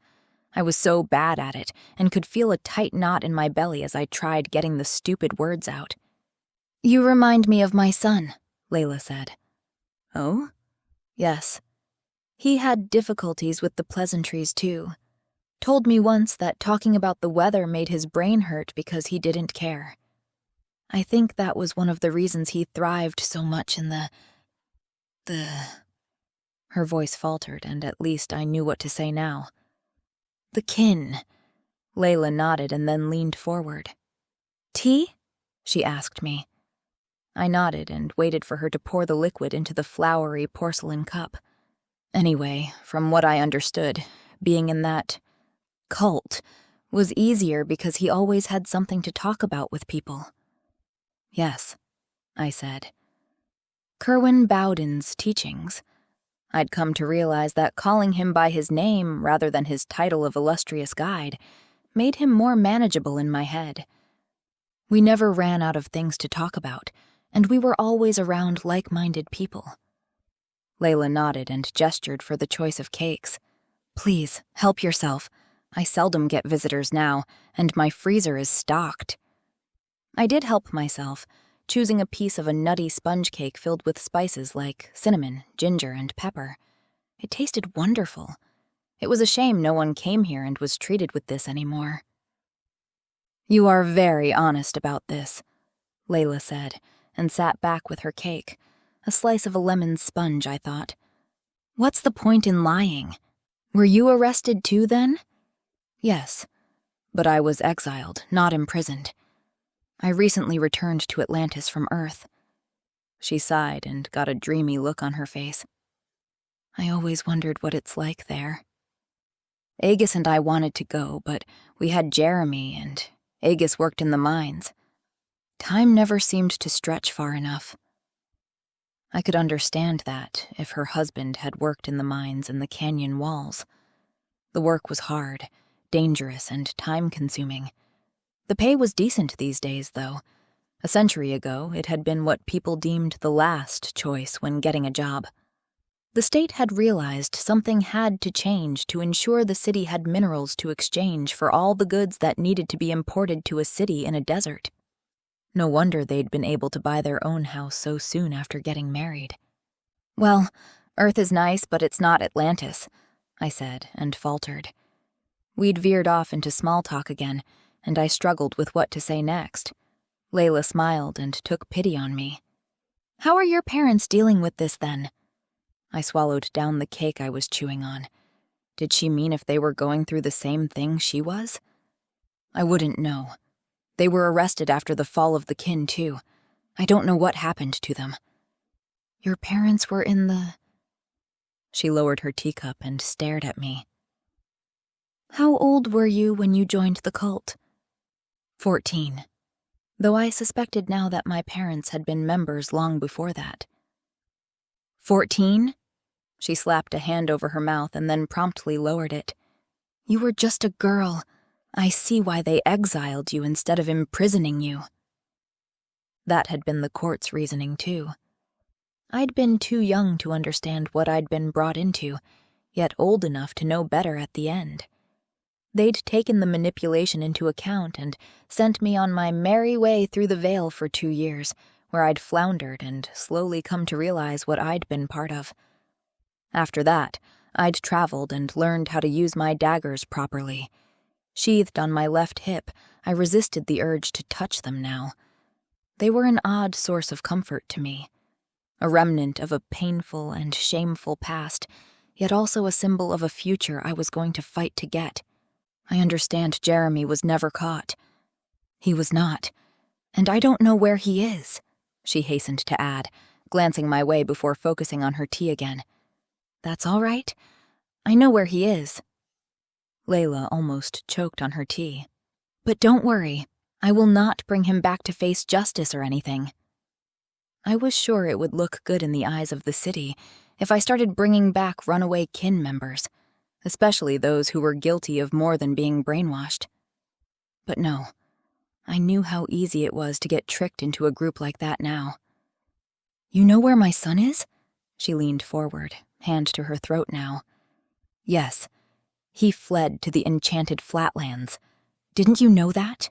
I was so bad at it and could feel a tight knot in my belly as I tried getting the stupid words out. "You remind me of my son," Layla said. "Oh?" "Yes. He had difficulties with the pleasantries too. Told me once that talking about the weather made his brain hurt because he didn't care. I think that was one of the reasons he thrived so much in the... Her voice faltered, and at least I knew what to say now. "The kin." Layla nodded and then leaned forward. "Tea?" she asked me. I nodded and waited for her to pour the liquid into the flowery porcelain cup. Anyway, from what I understood, being in that cult was easier because he always had something to talk about with people. "Yes," I said. Kerwin Bowden's teachings. I'd come to realize that calling him by his name rather than his title of illustrious guide made him more manageable in my head. We never ran out of things to talk about, and we were always around like-minded people. Layla nodded and gestured for the choice of cakes. "Please, help yourself. I seldom get visitors now, and my freezer is stocked." I did help myself, choosing a piece of a nutty sponge cake filled with spices like cinnamon, ginger, and pepper. It tasted wonderful. It was a shame no one came here and was treated with this anymore. "You are very honest about this," Layla said, and sat back with her cake. A slice of a lemon sponge, I thought. "What's the point in lying? Were you arrested too, then?" "Yes, but I was exiled, not imprisoned. I recently returned to Atlantis from Earth." She sighed and got a dreamy look on her face. "I always wondered what it's like there. Agus and I wanted to go, but we had Jeremy, and Agus worked in the mines. Time never seemed to stretch far enough." I could understand that if her husband had worked in the mines and the canyon walls. The work was hard, dangerous, and time-consuming. The pay was decent these days, though. A century ago, it had been what people deemed the last choice when getting a job. The state had realized something had to change to ensure the city had minerals to exchange for all the goods that needed to be imported to a city in a desert. No wonder they'd been able to buy their own house so soon after getting married. "Well, Earth is nice, but it's not Atlantis," I said, and faltered. We'd veered off into small talk again, and I struggled with what to say next. Layla smiled and took pity on me. "How are your parents dealing with this, then?" I swallowed down the cake I was chewing on. Did she mean if they were going through the same thing she was? I wouldn't know. They were arrested after the fall of the kin, too. I don't know what happened to them. Your parents were in the... She lowered her teacup and stared at me. How old were you when you joined the cult? 14. Though I suspected now that my parents had been members long before that. 14? She slapped a hand over her mouth and then promptly lowered it. You were just a girl. I see why they exiled you instead of imprisoning you. That had been the court's reasoning, too. I'd been too young to understand what I'd been brought into, yet old enough to know better at the end. They'd taken the manipulation into account and sent me on my merry way through the Veil for 2 years, where I'd floundered and slowly come to realize what I'd been part of. After that, I'd traveled and learned how to use my daggers properly. Sheathed on my left hip, I resisted the urge to touch them now. They were an odd source of comfort to me. A remnant of a painful and shameful past, yet also a symbol of a future I was going to fight to get. I understand Jeremy was never caught. He was not. And I don't know where he is, she hastened to add, glancing my way before focusing on her tea again. That's all right. I know where he is. Layla almost choked on her tea. But don't worry. I will not bring him back to face justice or anything. I was sure it would look good in the eyes of the city if I started bringing back runaway kin members, especially those who were guilty of more than being brainwashed. But no, I knew how easy it was to get tricked into a group like that now. You know where my son is? She leaned forward, hand to her throat now. Yes, he fled to the Enchanted Flatlands. Didn't you know that?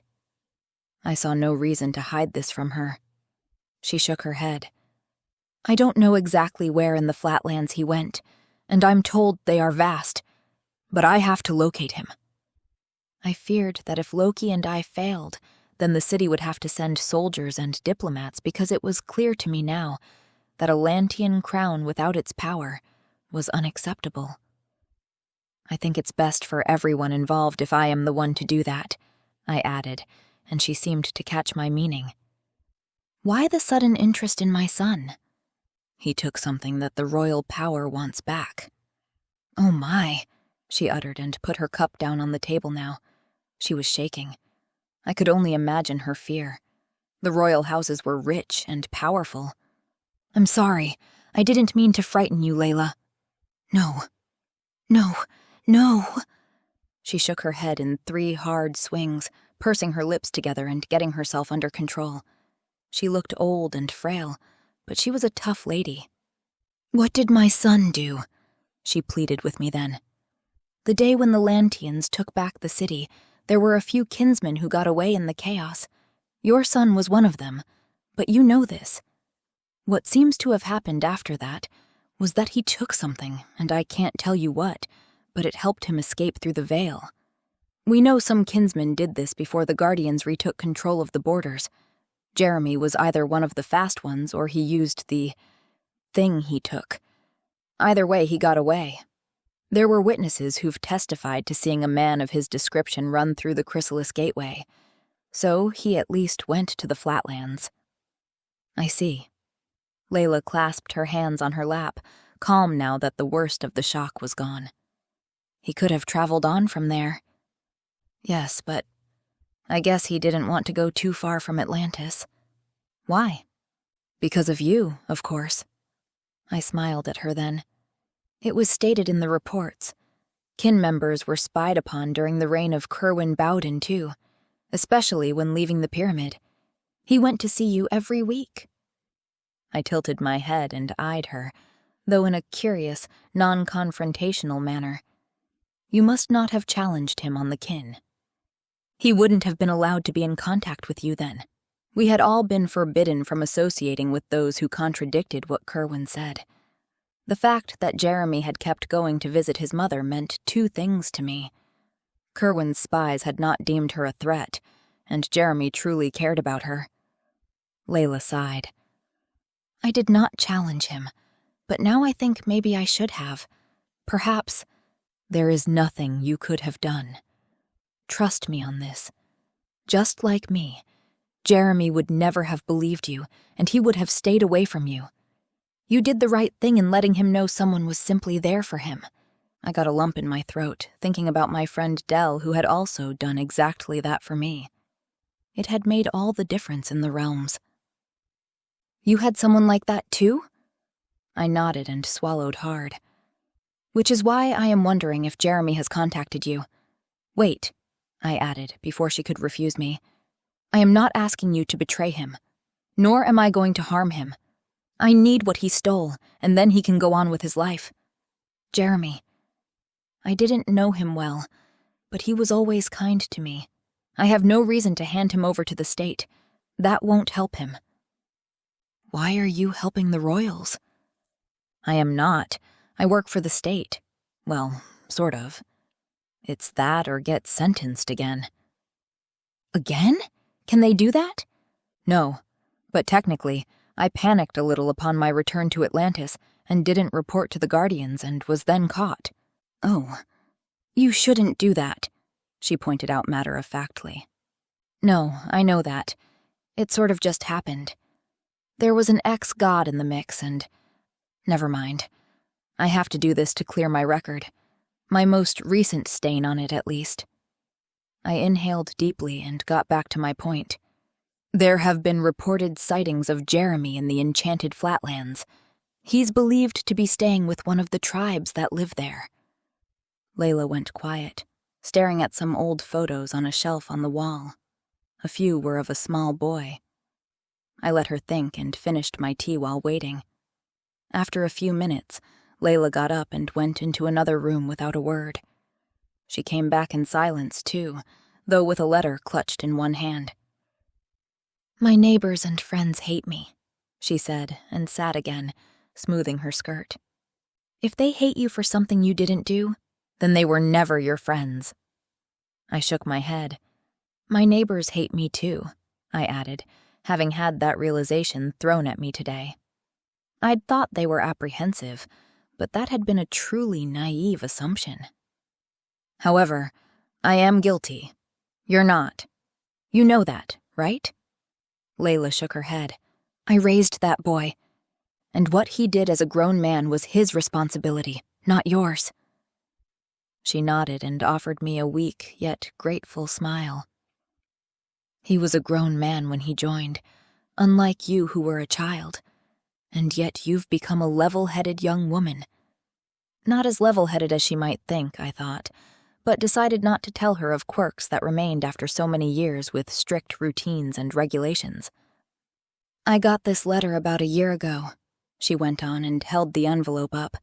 I saw no reason to hide this from her. She shook her head. I don't know exactly where in the Flatlands he went, and I'm told they are vast, but I have to locate him. I feared that if Loki and I failed, then the city would have to send soldiers and diplomats because it was clear to me now that a Lantian crown without its power was unacceptable. I think it's best for everyone involved if I am the one to do that, I added, and she seemed to catch my meaning. Why the sudden interest in my son? He took something that the royal power wants back. Oh my, she uttered and put her cup down on the table now. She was shaking. I could only imagine her fear. The royal houses were rich and powerful. I'm sorry. I didn't mean to frighten you, Layla. No. She shook her head in 3 hard swings, pursing her lips together and getting herself under control. She looked old and frail, but she was a tough lady. What did my son do? She pleaded with me then. The day when the Lantians took back the city, there were a few kinsmen who got away in the chaos. Your son was one of them, but you know this. What seems to have happened after that was that he took something, and I can't tell you what, but it helped him escape through the Veil. We know some kinsmen did this before the Guardians retook control of the borders. Jeremy was either one of the fast ones or he used the thing he took. Either way, he got away. There were witnesses who've testified to seeing a man of his description run through the Chrysalis Gateway. So he at least went to the Flatlands. I see. Layla clasped her hands on her lap, calm now that the worst of the shock was gone. He could have traveled on from there. Yes, but I guess he didn't want to go too far from Atlantis. Why? Because of you, of course. I smiled at her then. It was stated in the reports. Kin members were spied upon during the reign of Kerwin Bowden, too, especially when leaving the pyramid. He went to see you every week. I tilted my head and eyed her, though in a curious, non-confrontational manner. You must not have challenged him on the kin. He wouldn't have been allowed to be in contact with you then. We had all been forbidden from associating with those who contradicted what Kerwin said. The fact that Jeremy had kept going to visit his mother meant 2 things to me. Kerwin's spies had not deemed her a threat, and Jeremy truly cared about her. Layla sighed. I did not challenge him, but now I think maybe I should have. Perhaps there is nothing you could have done. Trust me on this. Just like me, Jeremy would never have believed you, and he would have stayed away from you. You did the right thing in letting him know someone was simply there for him. I got a lump in my throat, thinking about my friend Dell, who had also done exactly that for me. It had made all the difference in the realms. You had someone like that too? I nodded and swallowed hard. Which is why I am wondering if Jeremy has contacted you. Wait, I added before she could refuse me. I am not asking you to betray him, nor am I going to harm him. I need what he stole, and then he can go on with his life. Jeremy. I didn't know him well, but he was always kind to me. I have no reason to hand him over to the state. That won't help him. Why are you helping the royals? I am not. I work for the state. Well, sort of. It's that or get sentenced again. Again? Can they do that? No, but technically, I panicked a little upon my return to Atlantis and didn't report to the Guardians and was then caught. Oh, you shouldn't do that, she pointed out matter-of-factly. No, I know that. It sort of just happened. There was an ex-god in the mix and... Never mind. I have to do this to clear my record. My most recent stain on it, at least. I inhaled deeply and got back to my point. There have been reported sightings of Jeremy in the Enchanted Flatlands. He's believed to be staying with one of the tribes that live there. Layla went quiet, staring at some old photos on a shelf on the wall. A few were of a small boy. I let her think and finished my tea while waiting. After a few minutes, Layla got up and went into another room without a word. She came back in silence, too, though with a letter clutched in one hand. My neighbors and friends hate me, she said, and sat again, smoothing her skirt. If they hate you for something you didn't do, then they were never your friends. I shook my head. My neighbors hate me too, I added, having had that realization thrown at me today. I'd thought they were apprehensive, but that had been a truly naive assumption. However, I am guilty. You're not. You know that, right? Layla shook her head. I raised that boy, and what he did as a grown man was his responsibility, not yours. She nodded and offered me a weak yet grateful smile. He was a grown man when he joined, unlike you who were a child, and yet you've become a level-headed young woman. Not as level-headed as she might think, I thought, but decided not to tell her of quirks that remained after so many years with strict routines and regulations. I got this letter about a year ago, she went on and held the envelope up.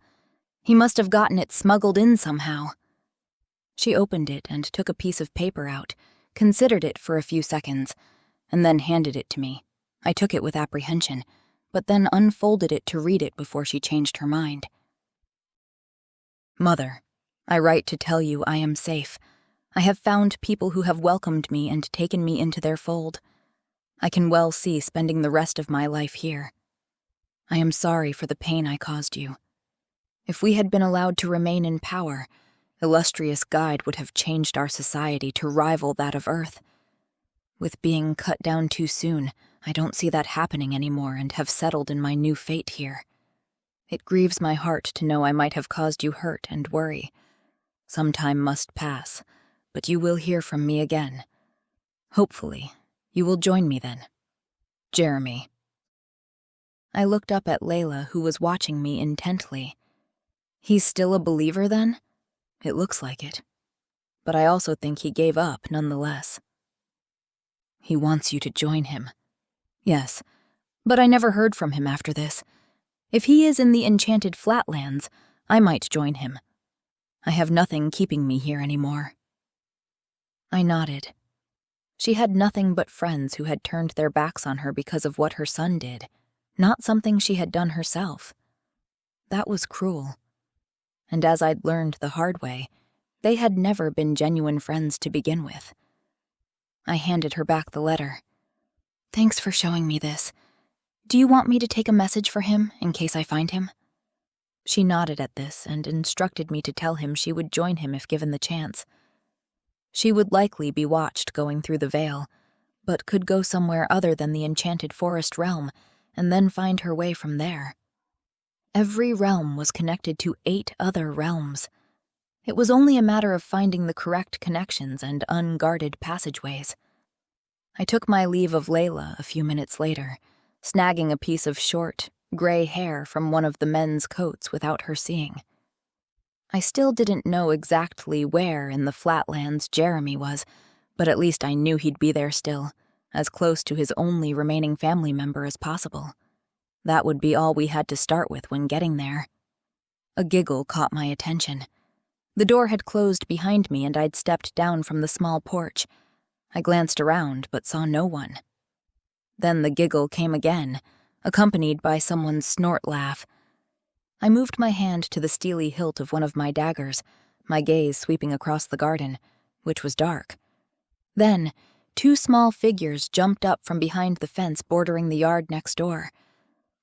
He must have gotten it smuggled in somehow. She opened it and took a piece of paper out, considered it for a few seconds, and then handed it to me. I took it with apprehension, but then unfolded it to read it before she changed her mind. Mother, I write to tell you I am safe. I have found people who have welcomed me and taken me into their fold. I can well see spending the rest of my life here. I am sorry for the pain I caused you. If we had been allowed to remain in power, illustrious Guide would have changed our society to rival that of Earth. With being cut down too soon, I don't see that happening anymore and have settled in my new fate here. It grieves my heart to know I might have caused you hurt and worry. Some time must pass, but you will hear from me again. Hopefully, you will join me then. Jeremy. I looked up at Layla, who was watching me intently. He's still a believer, then? It looks like it. But I also think he gave up, nonetheless. He wants you to join him. Yes, but I never heard from him after this. If he is in the Enchanted Flatlands, I might join him. I have nothing keeping me here anymore. I nodded. She had nothing but friends who had turned their backs on her because of what her son did, not something she had done herself. That was cruel. And as I'd learned the hard way, they had never been genuine friends to begin with. I handed her back the letter. Thanks for showing me this. Do you want me to take a message for him in case I find him? She nodded at this and instructed me to tell him she would join him if given the chance. She would likely be watched going through the veil, but could go somewhere other than the enchanted forest realm and then find her way from there. Every realm was connected to 8 other realms. It was only a matter of finding the correct connections and unguarded passageways. I took my leave of Layla a few minutes later, snagging a piece of short, gray hair from one of the men's coats without her seeing. I still didn't know exactly where in the Flatlands Jeremy was, but at least I knew he'd be there still, as close to his only remaining family member as possible. That would be all we had to start with when getting there. A giggle caught my attention. The door had closed behind me and I'd stepped down from the small porch. I glanced around but saw no one. Then the giggle came again, accompanied by someone's snort laugh. I moved my hand to the steely hilt of one of my daggers, my gaze sweeping across the garden, which was dark. Then, 2 small figures jumped up from behind the fence bordering the yard next door.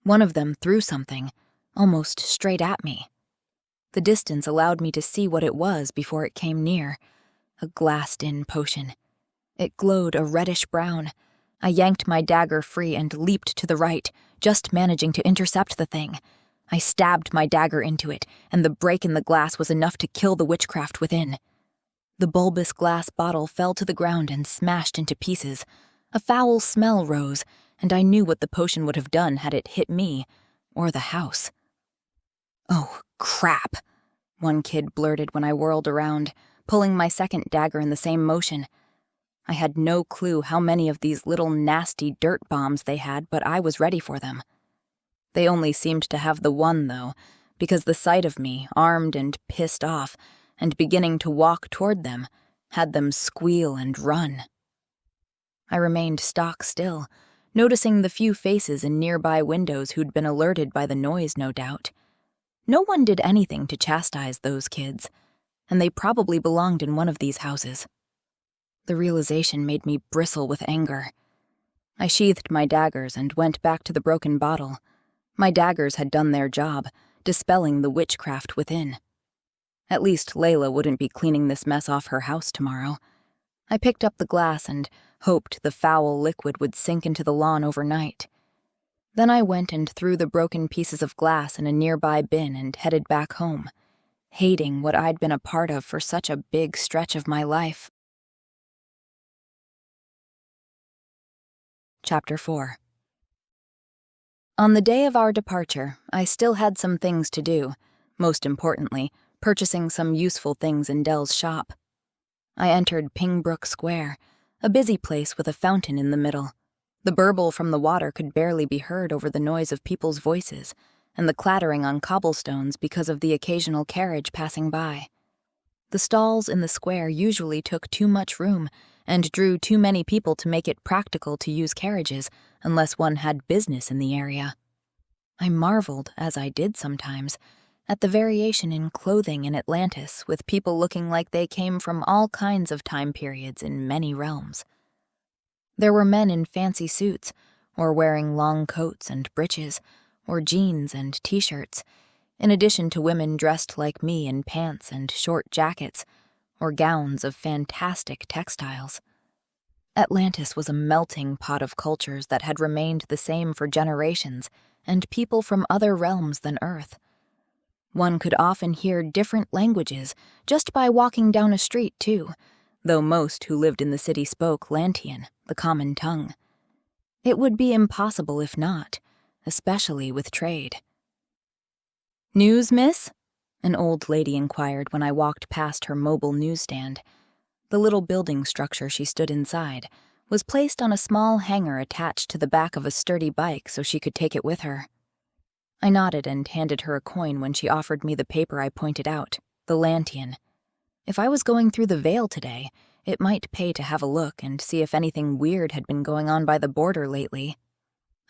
One of them threw something, almost straight at me. The distance allowed me to see what it was before it came near. A glassed-in potion. It glowed a reddish brown. I yanked my dagger free and leaped to the right, just managing to intercept the thing. I stabbed my dagger into it, and the break in the glass was enough to kill the witchcraft within. The bulbous glass bottle fell to the ground and smashed into pieces. A foul smell rose, and I knew what the potion would have done had it hit me, or the house. "Oh, crap," one kid blurted when I whirled around, pulling my second dagger in the same motion. I had no clue how many of these little nasty dirt bombs they had, but I was ready for them. They only seemed to have the one, though, because the sight of me, armed and pissed off, and beginning to walk toward them, had them squeal and run. I remained stock still, noticing the few faces in nearby windows who'd been alerted by the noise, no doubt. No one did anything to chastise those kids, and they probably belonged in one of these houses. The realization made me bristle with anger. I sheathed my daggers and went back to the broken bottle. My daggers had done their job, dispelling the witchcraft within. At least Layla wouldn't be cleaning this mess off her house tomorrow. I picked up the glass and hoped the foul liquid would sink into the lawn overnight. Then I went and threw the broken pieces of glass in a nearby bin and headed back home, hating what I'd been a part of for such a big stretch of my life. Chapter 4. On the day of our departure, I still had some things to do, most importantly, purchasing some useful things in Dell's shop. I entered Pingbrook Square, a busy place with a fountain in the middle. The burble from the water could barely be heard over the noise of people's voices and the clattering on cobblestones because of the occasional carriage passing by. The stalls in the square usually took too much room and drew too many people to make it practical to use carriages unless one had business in the area. I marveled, as I did sometimes, at the variation in clothing in Atlantis, with people looking like they came from all kinds of time periods in many realms. There were men in fancy suits, or wearing long coats and breeches, or jeans and t-shirts, in addition to women dressed like me in pants and short jackets, or gowns of fantastic textiles. Atlantis was a melting pot of cultures that had remained the same for generations, and people from other realms than Earth. One could often hear different languages just by walking down a street, too, though most who lived in the city spoke Lantian, the common tongue. It would be impossible if not, especially with trade. "News, miss?" an old lady inquired when I walked past her mobile newsstand. The little building structure she stood inside was placed on a small hanger attached to the back of a sturdy bike so she could take it with her. I nodded and handed her a coin when she offered me the paper I pointed out, the Lantian. If I was going through the Veil today, it might pay to have a look and see if anything weird had been going on by the border lately.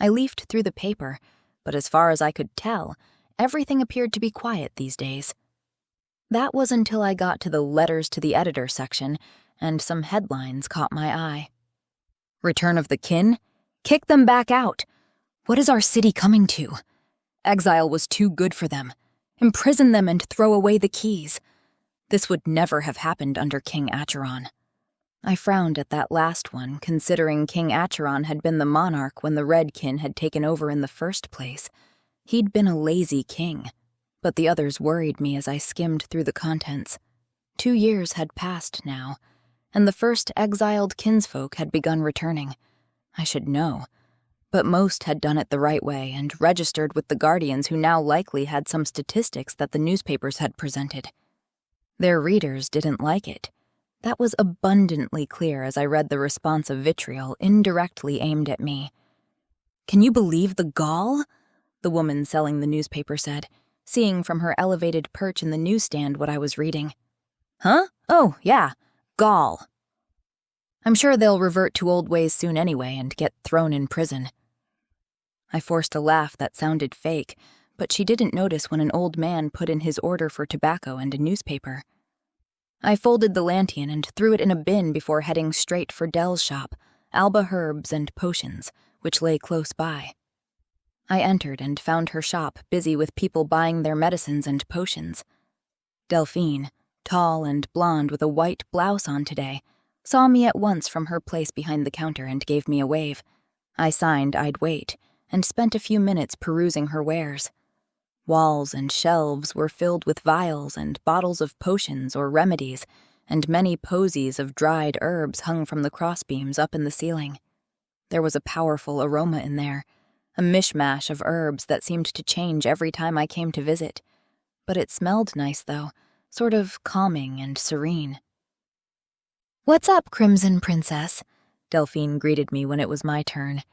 I leafed through the paper, but as far as I could tell, everything appeared to be quiet these days. That was until I got to the letters to the editor section, and some headlines caught my eye. "Return of the Kin? Kick them back out. What is our city coming to? Exile was too good for them. Imprison them and throw away the keys. This would never have happened under King Acheron. I frowned at that last one, considering King Acheron had been the monarch when the Redkin had taken over in the first place. He'd been a lazy king, but the others worried me as I skimmed through the contents. 2 years had passed now, and the first exiled kinsfolk had begun returning. I should know, but most had done it the right way and registered with the guardians who now likely had some statistics that the newspapers had presented. Their readers didn't like it. That was abundantly clear as I read the response of vitriol indirectly aimed at me. "Can you believe the gall?" the woman selling the newspaper said, seeing from her elevated perch in the newsstand what I was reading. "Huh? Oh, yeah. Gall. I'm sure they'll revert to old ways soon anyway and get thrown in prison." I forced a laugh that sounded fake, but she didn't notice when an old man put in his order for tobacco and a newspaper. I folded the lantian and threw it in a bin before heading straight for Dell's shop, Alba Herbs and Potions, which lay close by. I entered and found her shop busy with people buying their medicines and potions. Delphine, tall and blonde with a white blouse on today, saw me at once from her place behind the counter and gave me a wave. I signed I'd wait, and spent a few minutes perusing her wares. Walls and shelves were filled with vials and bottles of potions or remedies, and many posies of dried herbs hung from the crossbeams up in the ceiling. There was a powerful aroma in there, a mishmash of herbs that seemed to change every time I came to visit. But it smelled nice, though, sort of calming and serene. "What's up, Crimson Princess?" Delphine greeted me when it was my turn.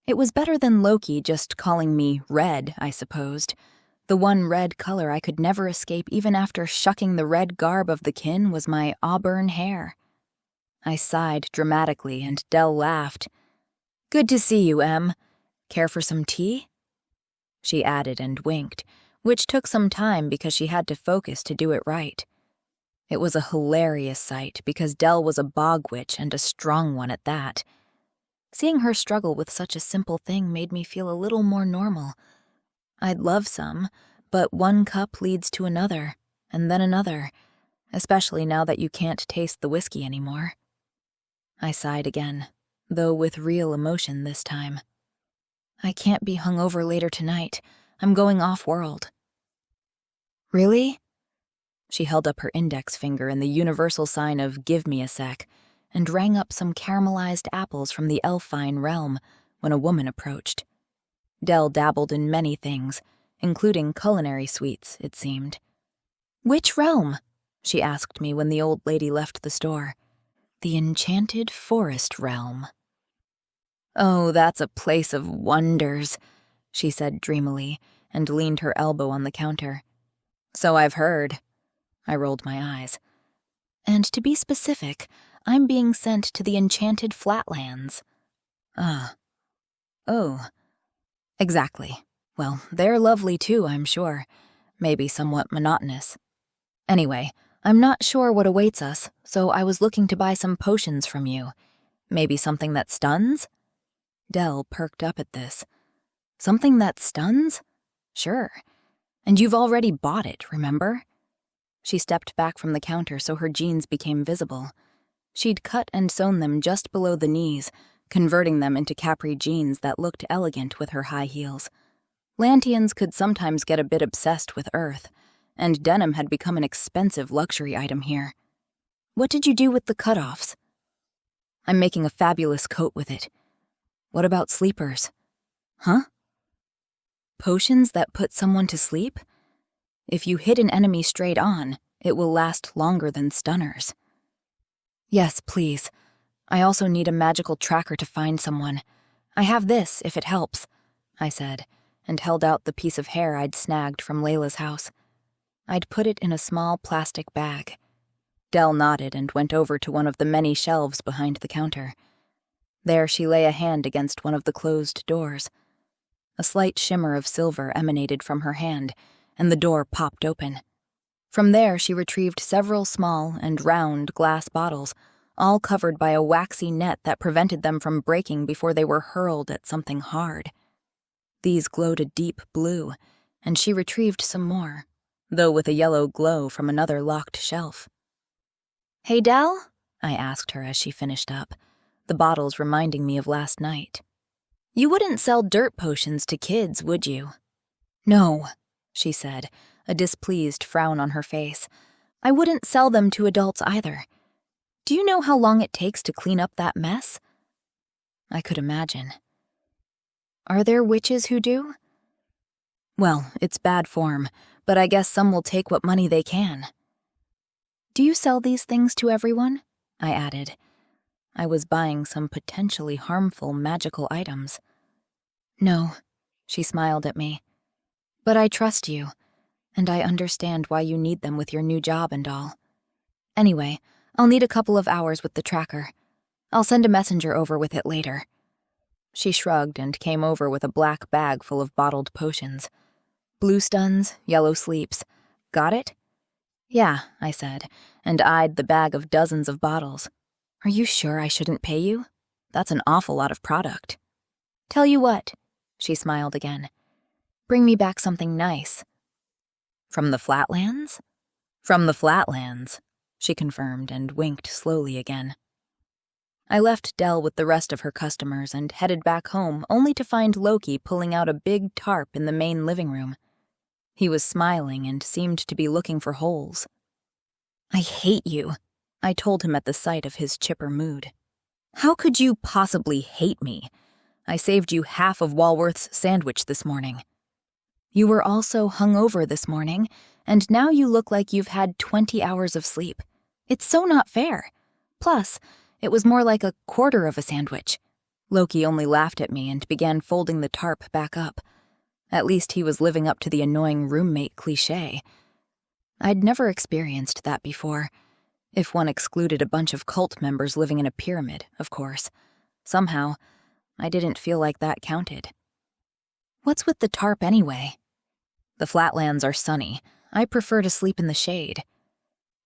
It was better than Loki just calling me red, I supposed. The one red color I could never escape even after shucking the red garb of the kin was my auburn hair. I sighed dramatically and Dell laughed. "Good to see you, Em. Care for some tea?" She added and winked, which took some time because she had to focus to do it right. It was a hilarious sight because Dell was a bog witch and a strong one at that. Seeing her struggle with such a simple thing made me feel a little more normal. I'd love some, but one cup leads to another, and then another, especially now that you can't taste the whiskey anymore. I sighed again, though with real emotion this time. "I can't be hungover later tonight. I'm going off-world." "Really?" She held up her index finger in the universal sign of "give me a sec," and rang up some caramelized apples from the elfine realm when a woman approached. Dell dabbled in many things, including culinary sweets, it seemed. "Which realm?" she asked me when the old lady left the store. "The Enchanted Forest realm." "Oh, that's a place of wonders," she said dreamily, and leaned her elbow on the counter. "So I've heard." I rolled my eyes. "And to be specific, I'm being sent to the Enchanted Flatlands." "Ah. Oh. Exactly. Well, they're lovely too, I'm sure. Maybe somewhat monotonous. Anyway, I'm not sure what awaits us, so I was looking to buy some potions from you. Maybe something that stuns?" Dell perked up at this. "Something that stuns? Sure. And you've already bought it, remember?" She stepped back from the counter so her jeans became visible. She'd cut and sewn them just below the knees, converting them into capri jeans that looked elegant with her high heels. Lantians could sometimes get a bit obsessed with earth, and denim had become an expensive luxury item here. "What did you do with the cutoffs?" "I'm making a fabulous coat with it." "What about sleepers?" "Huh?" "Potions that put someone to sleep? If you hit an enemy straight on, it will last longer than stunners." "Yes, please. I also need a magical tracker to find someone. I have this, if it helps," I said, and held out the piece of hair I'd snagged from Layla's house. I'd put it in a small plastic bag. Dell nodded and went over to one of the many shelves behind the counter. There she lay a hand against one of the closed doors. A slight shimmer of silver emanated from her hand, and the door popped open. From there she retrieved several small and round glass bottles, all covered by a waxy net that prevented them from breaking before they were hurled at something hard. These glowed a deep blue, and she retrieved some more, though with a yellow glow from another locked shelf. "Hey, Dell? I asked her as she finished up, the bottles reminding me of last night. You wouldn't sell dirt potions to kids, would you? No, she said, a displeased frown on her face. I wouldn't sell them to adults either. Do you know how long it takes to clean up that mess? I could imagine. Are there witches who do? Well, it's bad form, but I guess some will take what money they can. Do you sell these things to everyone? I added. I was buying some potentially harmful magical items. No, she smiled at me. But I trust you, and I understand why you need them with your new job and all. Anyway, I'll need a couple of hours with the tracker. I'll send a messenger over with it later. She shrugged and came over with a black bag full of bottled potions. Blue stuns, yellow sleeps. Got it? Yeah, I said, and eyed the bag of dozens of bottles. Are you sure I shouldn't pay you? That's an awful lot of product. Tell you what, she smiled again. Bring me back something nice. From the Flatlands? From the Flatlands, she confirmed and winked slowly again. I left Dell with the rest of her customers and headed back home only to find Loki pulling out a big tarp in the main living room. He was smiling and seemed to be looking for holes. I hate you, I told him at the sight of his chipper mood. How could you possibly hate me? I saved you half of Walworth's sandwich this morning. You were also hungover this morning, and now you look like you've had 20 hours of sleep. It's so not fair. Plus, it was more like a quarter of a sandwich. Loki only laughed at me and began folding the tarp back up. At least he was living up to the annoying roommate cliché. I'd never experienced that before, if one excluded a bunch of cult members living in a pyramid, of course. Somehow, I didn't feel like that counted. What's with the tarp anyway? The Flatlands are sunny. I prefer to sleep in the shade.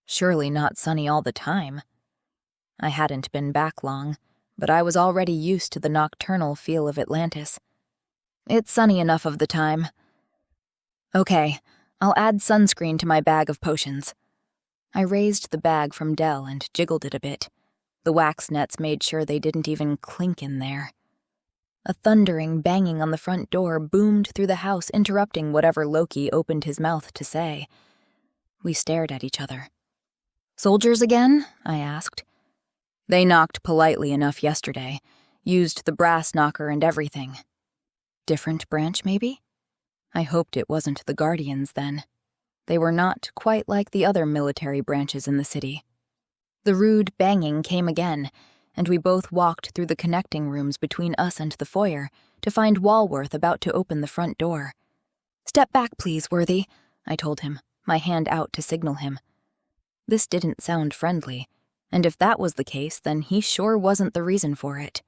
Surely not sunny all the time. I hadn't been back long, but I was already used to the nocturnal feel of Atlantis. It's sunny enough of the time. Okay, I'll add sunscreen to my bag of potions. I raised the bag from Dell and jiggled it a bit. The wax nets made sure they didn't even clink in there. A thundering banging on the front door boomed through the house, interrupting whatever Loki opened his mouth to say. We stared at each other. Soldiers again? I asked. They knocked politely enough yesterday, used the brass knocker and everything. Different branch, maybe? I hoped it wasn't the Guardians, then. They were not quite like the other military branches in the city. The rude banging came again, and we both walked through the connecting rooms between us and the foyer to find Walworth about to open the front door. Step back, please, Worthy, I told him, my hand out to signal him. This didn't sound friendly, and if that was the case, then he sure wasn't the reason for it.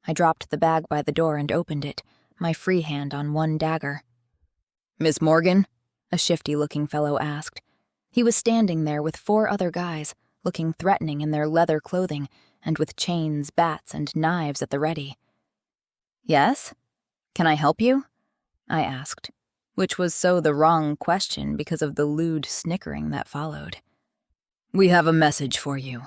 I dropped the bag by the door and opened it, my free hand on one dagger. Miss Morgan? A shifty-looking fellow asked. He was standing there with 4 other guys, looking threatening in their leather clothing and with chains, bats, and knives at the ready. Yes? Can I help you? I asked, which was so the wrong question because of the lewd snickering that followed. We have a message for you,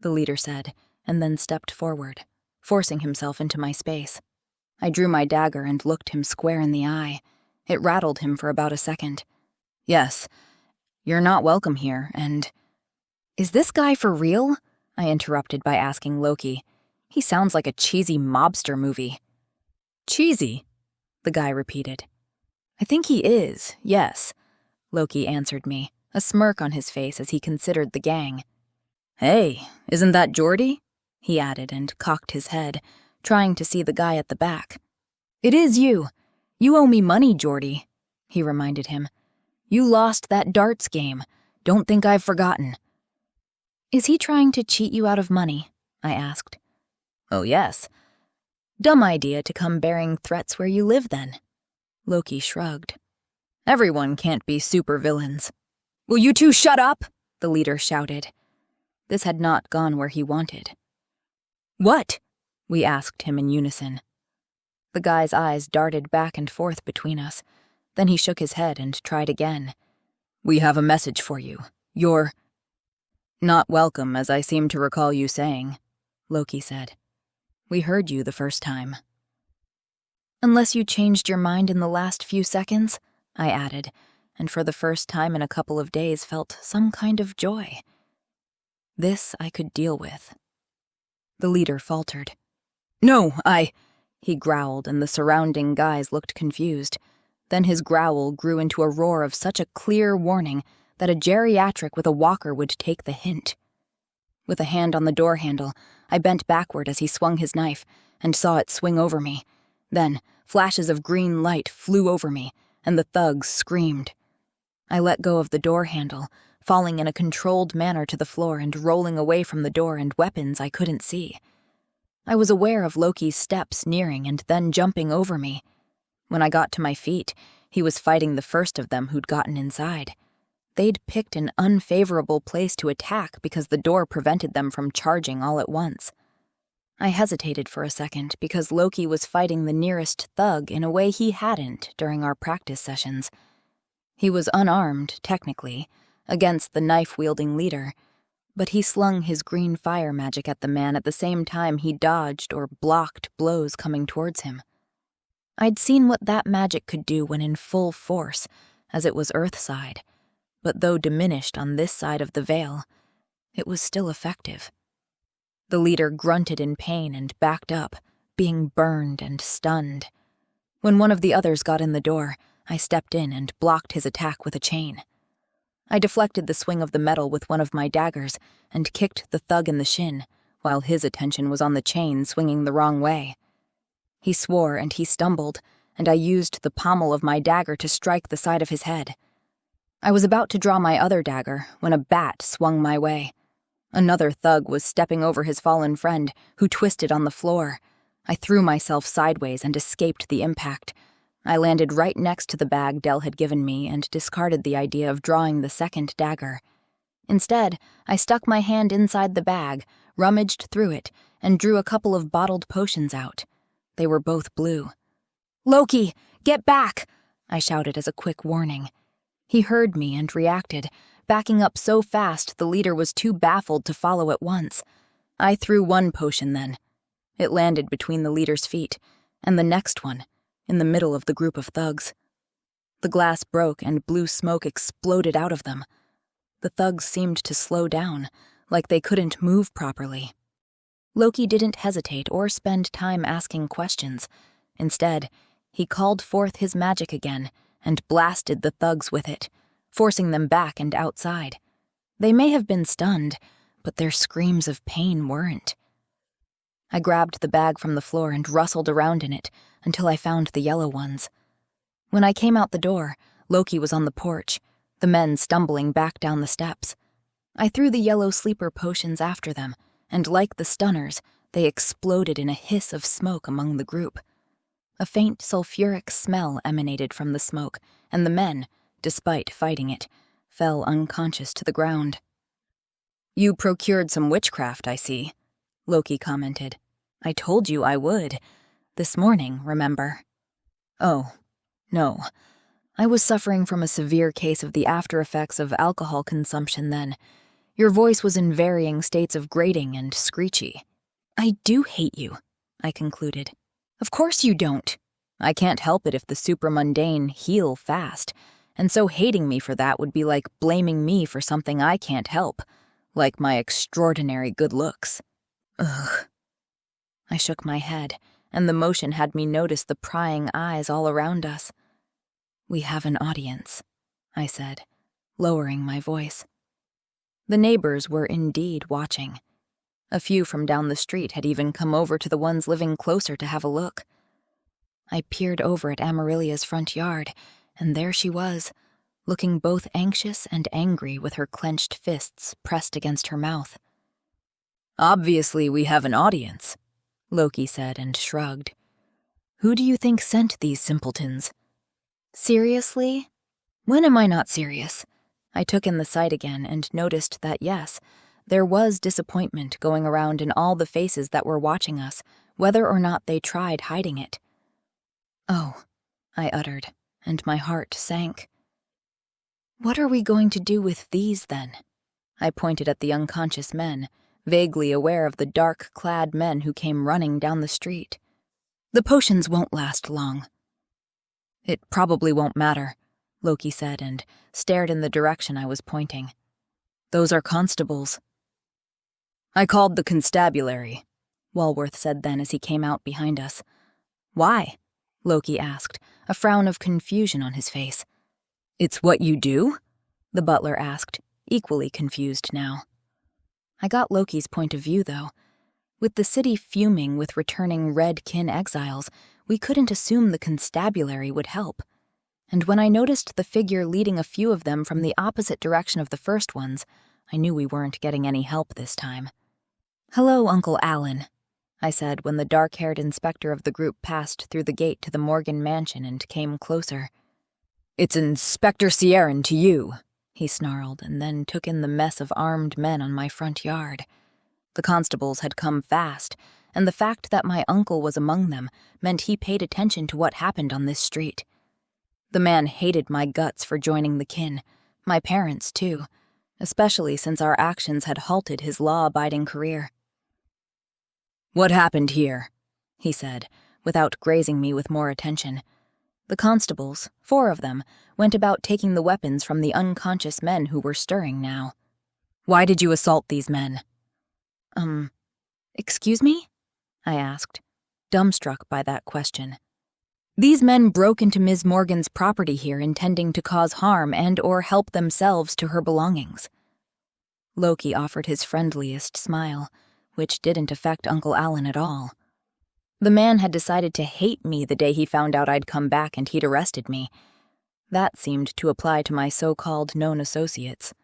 the leader said, and then stepped forward, forcing himself into my space. I drew my dagger and looked him square in the eye. It rattled him for about a second. Yes, you're not welcome here, and... Is this guy for real? I interrupted by asking Loki. He sounds like a cheesy mobster movie. Cheesy? The guy repeated. I think he is, yes, Loki answered me, a smirk on his face as he considered the gang. Hey, isn't that Geordie? He added and cocked his head, trying to see the guy at the back. It is you. You owe me money, Geordie, he reminded him. You lost that darts game. Don't think I've forgotten. Is he trying to cheat you out of money? I asked. Oh, yes. Dumb idea to come bearing threats where you live, then. Loki shrugged. Everyone can't be supervillains. Will you two shut up? The leader shouted. This had not gone where he wanted. What? We asked him in unison. The guy's eyes darted back and forth between us. Then he shook his head and tried again. We have a message for you. Not welcome, as I seem to recall you saying, Loki said. We heard you the first time. Unless you changed your mind in the last few seconds, I added, and for the first time in a couple of days felt some kind of joy. This I could deal with. The leader faltered. No, he growled, and the surrounding guys looked confused. Then his growl grew into a roar of such a clear warning that a geriatric with a walker would take the hint. With a hand on the door handle, I bent backward as he swung his knife and saw it swing over me. Then, flashes of green light flew over me, and the thugs screamed. I let go of the door handle, falling in a controlled manner to the floor and rolling away from the door and weapons I couldn't see. I was aware of Loki's steps nearing and then jumping over me. When I got to my feet, he was fighting the first of them who'd gotten inside. They'd picked an unfavorable place to attack because the door prevented them from charging all at once. I hesitated for a second because Loki was fighting the nearest thug in a way he hadn't during our practice sessions. He was unarmed, technically, against the knife-wielding leader, but he slung his green fire magic at the man at the same time he dodged or blocked blows coming towards him. I'd seen what that magic could do when in full force, as it was Earthside, but though diminished on this side of the veil, it was still effective. The leader grunted in pain and backed up, being burned and stunned. When one of the others got in the door, I stepped in and blocked his attack with a chain. I deflected the swing of the metal with one of my daggers and kicked the thug in the shin, while his attention was on the chain swinging the wrong way. He swore and he stumbled, and I used the pommel of my dagger to strike the side of his head. I was about to draw my other dagger when a bat swung my way. Another thug was stepping over his fallen friend, who twisted on the floor. I threw myself sideways and escaped the impact. I landed right next to the bag Dell had given me and discarded the idea of drawing the second dagger. Instead, I stuck my hand inside the bag, rummaged through it, and drew a couple of bottled potions out. They were both blue. "Loki, get back!" I shouted as a quick warning. He heard me and reacted, backing up so fast the leader was too baffled to follow at once. I threw one potion then. It landed between the leader's feet, and the next one, in the middle of the group of thugs. The glass broke and blue smoke exploded out of them. The thugs seemed to slow down, like they couldn't move properly. Loki didn't hesitate or spend time asking questions. Instead, he called forth his magic again and blasted the thugs with it, forcing them back and outside. They may have been stunned, but their screams of pain weren't. I grabbed the bag from the floor and rustled around in it until I found the yellow ones. When I came out the door, Loki was on the porch, the men stumbling back down the steps. I threw the yellow sleeper potions after them, and like the stunners, they exploded in a hiss of smoke among the group. A faint sulfuric smell emanated from the smoke, and the men, despite fighting it, fell unconscious to the ground. "You procured some witchcraft, I see," Loki commented. "I told you I would. This morning, remember?" "Oh, no. I was suffering from a severe case of the after effects of alcohol consumption then. Your voice was in varying states of grating and screechy." "I do hate you," I concluded. "Of course you don't. I can't help it if the supramundane heal fast, and so hating me for that would be like blaming me for something I can't help, like my extraordinary good looks." Ugh. I shook my head, and the motion had me notice the prying eyes all around us. "We have an audience," I said, lowering my voice. The neighbors were indeed watching. A few from down the street had even come over to the ones living closer to have a look. I peered over at Amarilia's front yard, and there she was, looking both anxious and angry with her clenched fists pressed against her mouth. "Obviously we have an audience," Loki said and shrugged. "Who do you think sent these simpletons?" "Seriously? When am I not serious?" I took in the sight again and noticed that yes, there was disappointment going around in all the faces that were watching us, whether or not they tried hiding it. "Oh," I uttered, and my heart sank. "What are we going to do with these, then?" I pointed at the unconscious men, vaguely aware of the dark-clad men who came running down the street. The potions won't last long. It probably won't matter, Loki said and stared in the direction I was pointing. Those are constables. I called the constabulary, Walworth said then as he came out behind us. Why? Loki asked, a frown of confusion on his face. It's what you do? The butler asked, equally confused now. I got Loki's point of view, though. With the city fuming with returning Red Kin exiles, we couldn't assume the constabulary would help. And when I noticed the figure leading a few of them from the opposite direction of the first ones, I knew we weren't getting any help this time. Hello, Uncle Allen, I said when the dark-haired inspector of the group passed through the gate to the Morgan mansion and came closer. It's Inspector Sierran to you, he snarled, and then took in the mess of armed men on my front yard. The constables had come fast, and the fact that my uncle was among them meant he paid attention to what happened on this street. The man hated my guts for joining the kin, my parents too, especially since our actions had halted his law-abiding career. What happened here? He said, without grazing me with more attention. The constables, 4 of them, went about taking the weapons from the unconscious men who were stirring now. Why did you assault these men? Excuse me? I asked, dumbstruck by that question. These men broke into Ms. Morgan's property here intending to cause harm and or help themselves to her belongings. Loki offered his friendliest smile, which didn't affect Uncle Allen at all. The man had decided to hate me the day he found out I'd come back and he'd arrested me. That seemed to apply to my so-called known associates.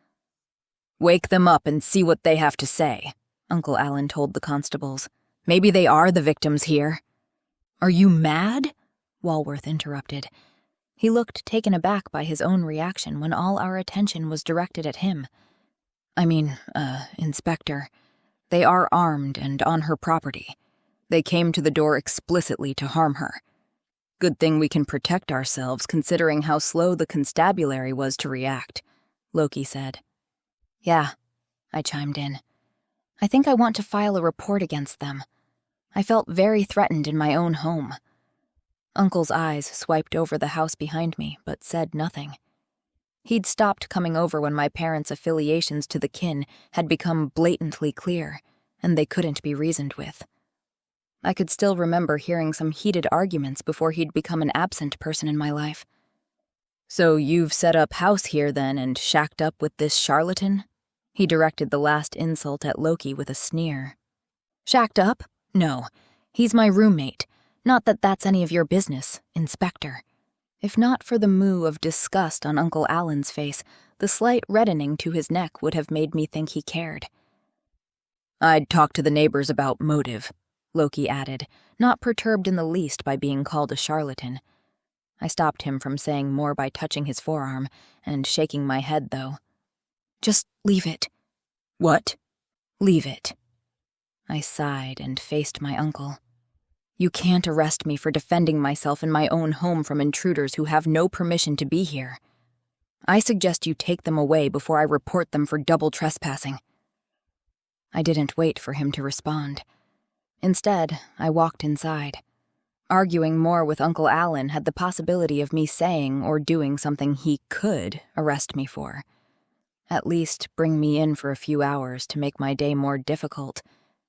Wake them up and see what they have to say, Uncle Allen told the constables. Maybe they are the victims here. Are you mad? Walworth interrupted. He looked taken aback by his own reaction when all our attention was directed at him. Inspector, they are armed and on her property. They came to the door explicitly to harm her. Good thing we can protect ourselves considering how slow the constabulary was to react, Loki said. Yeah, I chimed in. I think I want to file a report against them. I felt very threatened in my own home. Uncle's eyes swiped over the house behind me, but said nothing. He'd stopped coming over when my parents' affiliations to the kin had become blatantly clear, and they couldn't be reasoned with. I could still remember hearing some heated arguments before he'd become an absent person in my life. So you've set up house here then and shacked up with this charlatan? He directed the last insult at Loki with a sneer. Shacked up? No. He's my roommate. Not that that's any of your business, Inspector. If not for the moue of disgust on Uncle Allen's face, the slight reddening to his neck would have made me think he cared. I'd talk to the neighbors about motive, Loki added, not perturbed in the least by being called a charlatan. I stopped him from saying more by touching his forearm and shaking my head, though. Just leave it. What? Leave it. I sighed and faced my uncle. You can't arrest me for defending myself in my own home from intruders who have no permission to be here. I suggest you take them away before I report them for double trespassing. I didn't wait for him to respond. Instead, I walked inside. Arguing more with Uncle Allen had the possibility of me saying or doing something he could arrest me for. At least bring me in for a few hours to make my day more difficult.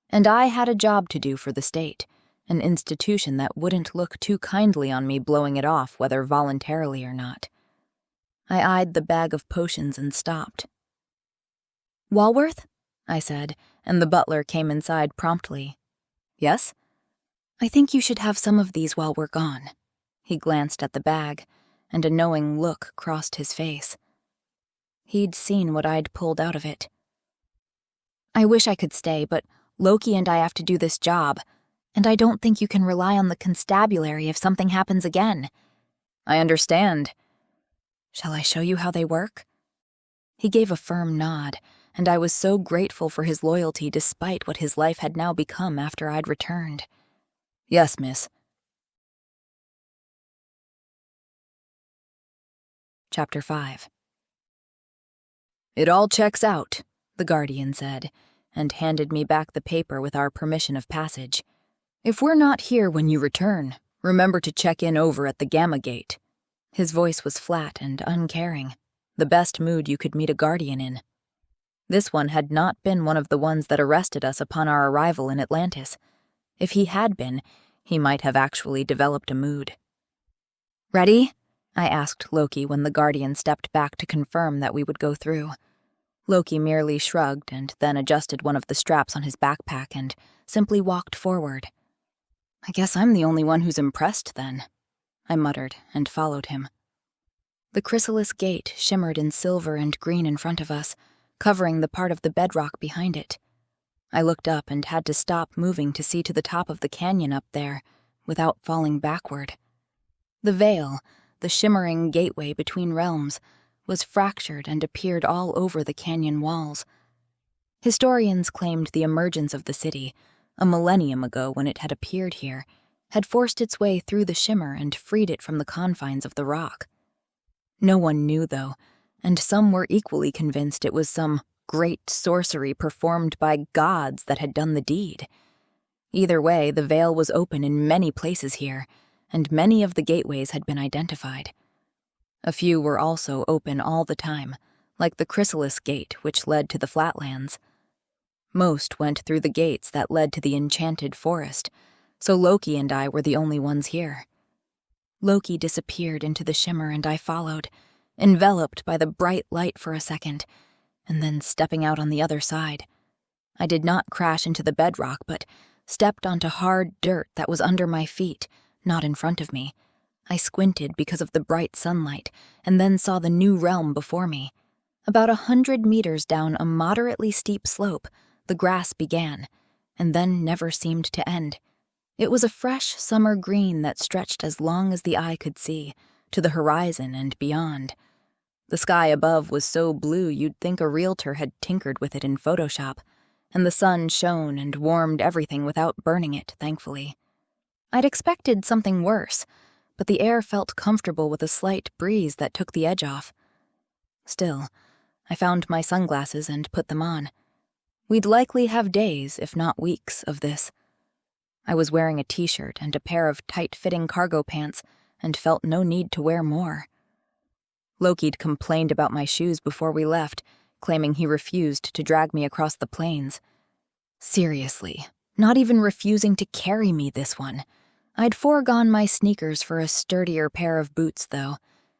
And I had a job to do for the state, an institution that wouldn't look too kindly on me blowing it off whether voluntarily or not. I eyed the bag of potions and stopped. Walworth? I said, and the butler came inside promptly. Yes? I think you should have some of these while we're gone. He glanced at the bag, and a knowing look crossed his face. He'd seen what I'd pulled out of it. I wish I could stay, but Loki and I have to do this job, and I don't think you can rely on the constabulary if something happens again. I understand. Shall I show you how they work? He gave a firm nod, and I was so grateful for his loyalty despite what his life had now become after I'd returned. Yes, miss. Chapter 5. It all checks out, the guardian said, and handed me back the paper with our permission of passage. "If we're not here when you return, remember to check in over at the Gamma Gate." His voice was flat and uncaring, the best mood you could meet a guardian in. This one had not been one of the ones that arrested us upon our arrival in Atlantis. If he had been, he might have actually developed a mood. "Ready?" I asked Loki when the guardian stepped back to confirm that we would go through. Loki merely shrugged and then adjusted one of the straps on his backpack and simply walked forward. "I guess I'm the only one who's impressed, then," I muttered and followed him. The chrysalis gate shimmered in silver and green in front of us, covering the part of the bedrock behind it. I looked up and had to stop moving to see to the top of the canyon up there, without falling backward. The veil, the shimmering gateway between realms, was fractured and appeared all over the canyon walls. Historians claimed the emergence of the city, a millennium ago when it had appeared here, had forced its way through the shimmer and freed it from the confines of the rock. No one knew, though, and some were equally convinced it was some great sorcery performed by gods that had done the deed. Either way, the veil was open in many places here, and many of the gateways had been identified. A few were also open all the time, like the chrysalis gate which led to the flatlands. Most went through the gates that led to the enchanted forest, so Loki and I were the only ones here. Loki disappeared into the shimmer and I followed, enveloped by the bright light for a second, and then stepping out on the other side. I did not crash into the bedrock, but stepped onto hard dirt that was under my feet, not in front of me. I squinted because of the bright sunlight, and then saw the new realm before me. About 100 meters down a moderately steep slope, the grass began, and then never seemed to end. It was a fresh summer green that stretched as long as the eye could see, to the horizon and beyond. The sky above was so blue you'd think a realtor had tinkered with it in Photoshop, and the sun shone and warmed everything without burning it, thankfully. I'd expected something worse, but the air felt comfortable with a slight breeze that took the edge off. Still, I found my sunglasses and put them on. We'd likely have days, if not weeks, of this. I was wearing a t-shirt and a pair of tight-fitting cargo pants and felt no need to wear more. Loki'd complained about my shoes before we left, claiming he refused to drag me across the plains. Seriously, not even refusing to carry me this one. I'd foregone my sneakers for a sturdier pair of boots, though,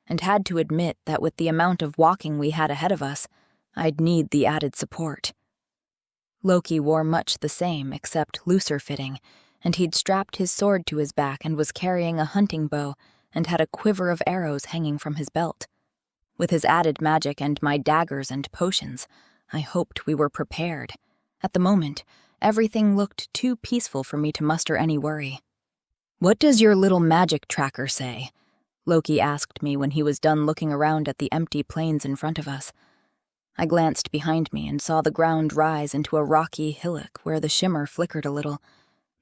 and had to admit that with the amount of walking we had ahead of us, I'd need the added support. Loki wore much the same, except looser fitting, and he'd strapped his sword to his back and was carrying a hunting bow and had a quiver of arrows hanging from his belt. With his added magic and my daggers and potions, I hoped we were prepared. At the moment, everything looked too peaceful for me to muster any worry. "What does your little magic tracker say?" Loki asked me when he was done looking around at the empty plains in front of us. I glanced behind me and saw the ground rise into a rocky hillock where the shimmer flickered a little.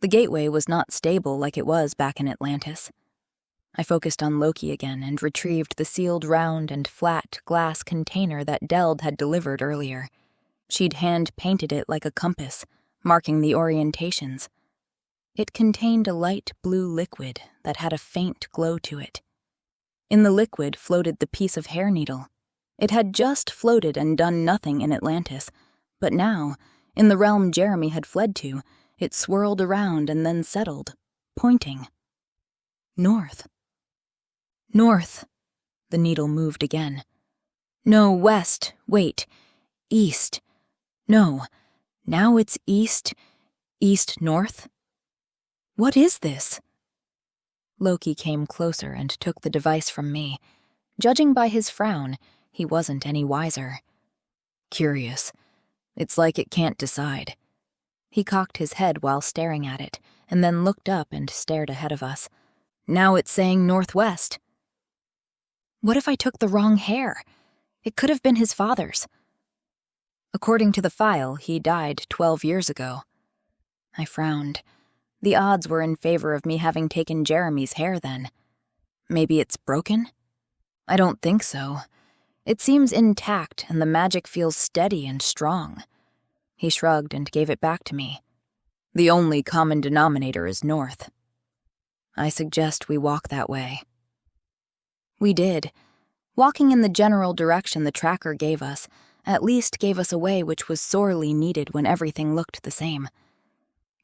The gateway was not stable like it was back in Atlantis. I focused on Loki again and retrieved the sealed round and flat glass container that Deld had delivered earlier. She'd hand-painted it like a compass, marking the orientations. It contained a light blue liquid that had a faint glow to it. In the liquid floated the piece of hair needle. It had just floated and done nothing in Atlantis, but now, in the realm Jeremy had fled to, it swirled around and then settled, pointing. North. North. The needle moved again. No, west. Wait. East. No. Now it's east. East-north. What is this? Loki came closer and took the device from me. Judging by his frown, he wasn't any wiser. Curious. It's like it can't decide. He cocked his head while staring at it, and then looked up and stared ahead of us. Now it's saying northwest. What if I took the wrong hair? It could have been his father's. According to the file, he died 12 years ago. I frowned. The odds were in favor of me having taken Jeremy's hair then. Maybe it's broken? I don't think so. It seems intact and the magic feels steady and strong." He shrugged and gave it back to me. "The only common denominator is north." "I suggest we walk that way." We did. Walking in the general direction the tracker gave us at least gave us a way which was sorely needed when everything looked the same.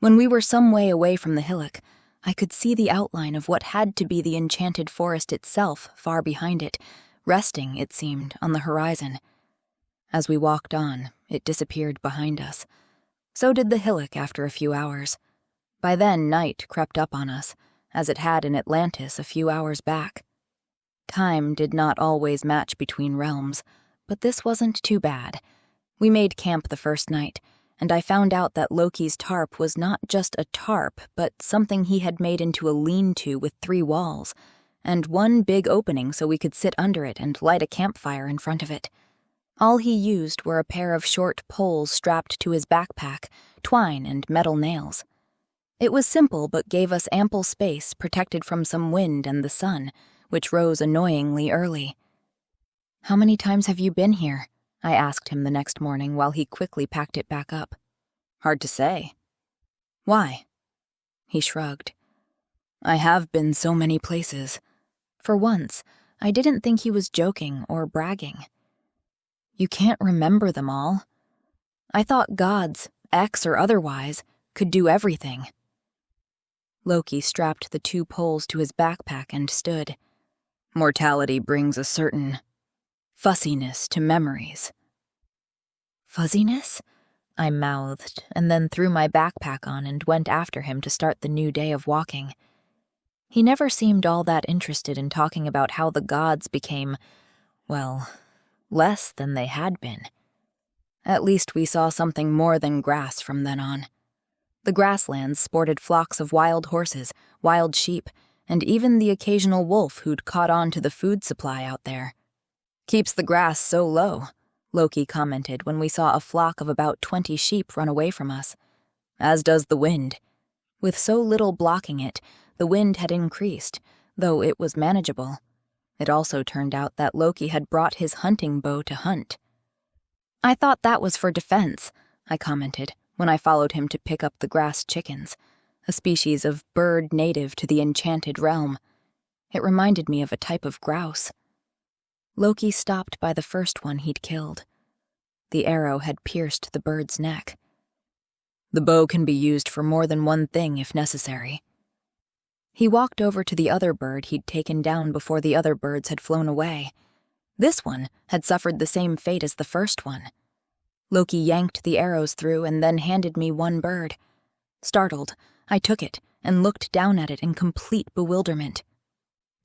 When we were some way away from the hillock, I could see the outline of what had to be the enchanted forest itself far behind it, resting, it seemed, on the horizon. As we walked on, it disappeared behind us. So did the hillock after a few hours. By then, night crept up on us, as it had in Atlantis a few hours back. Time did not always match between realms, but this wasn't too bad. We made camp the first night, and I found out that Loki's tarp was not just a tarp, but something he had made into a lean-to with 3 walls, and one big opening so we could sit under it and light a campfire in front of it. All he used were a pair of short poles strapped to his backpack, twine and metal nails. It was simple but gave us ample space protected from some wind and the sun, which rose annoyingly early. "How many times have you been here?" I asked him the next morning while he quickly packed it back up. "Hard to say." "Why?" He shrugged. "I have been so many places." For once, I didn't think he was joking or bragging. "You can't remember them all. I thought gods, X or otherwise, could do everything." Loki strapped the 2 poles to his backpack and stood. "Mortality brings a certain fussiness to memories." "Fuzziness?" I mouthed, and then threw my backpack on and went after him to start the new day of walking. He never seemed all that interested in talking about how the gods became, well, less than they had been. At least we saw something more than grass from then on. The grasslands sported flocks of wild horses, wild sheep, and even the occasional wolf who'd caught on to the food supply out there. "Keeps the grass so low," Loki commented when we saw a flock of about 20 sheep run away from us. "As does the wind." With so little blocking it, the wind had increased, though it was manageable. It also turned out that Loki had brought his hunting bow to hunt. "I thought that was for defense," I commented when I followed him to pick up the grass chickens, a species of bird native to the enchanted realm. It reminded me of a type of grouse. Loki stopped by the first one he'd killed. The arrow had pierced the bird's neck. "The bow can be used for more than one thing if necessary." He walked over to the other bird he'd taken down before the other birds had flown away. This one had suffered the same fate as the first one. Loki yanked the arrows through and then handed me one bird. Startled, I took it and looked down at it in complete bewilderment.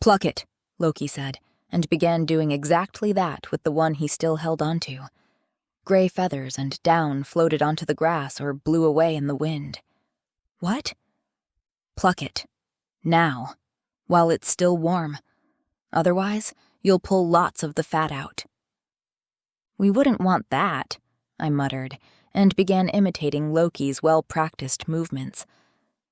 "Pluck it," Loki said, and began doing exactly that with the one he still held onto. Gray feathers and down floated onto the grass or blew away in the wind. "What?" "Pluck it. Now, while it's still warm. Otherwise, you'll pull lots of the fat out." "We wouldn't want that," I muttered, and began imitating Loki's well-practiced movements.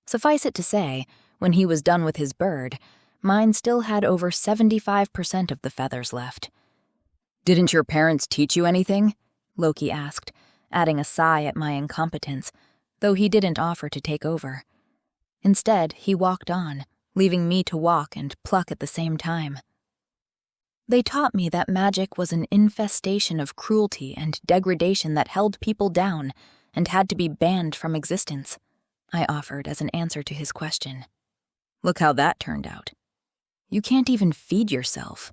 Suffice it to say, when he was done with his bird, mine still had over 75% of the feathers left. "Didn't your parents teach you anything?" Loki asked, adding a sigh at my incompetence, though he didn't offer to take over. Instead, he walked on, leaving me to walk and pluck at the same time. "They taught me that magic was an infestation of cruelty and degradation that held people down and had to be banned from existence," I offered as an answer to his question. "Look how that turned out. You can't even feed yourself."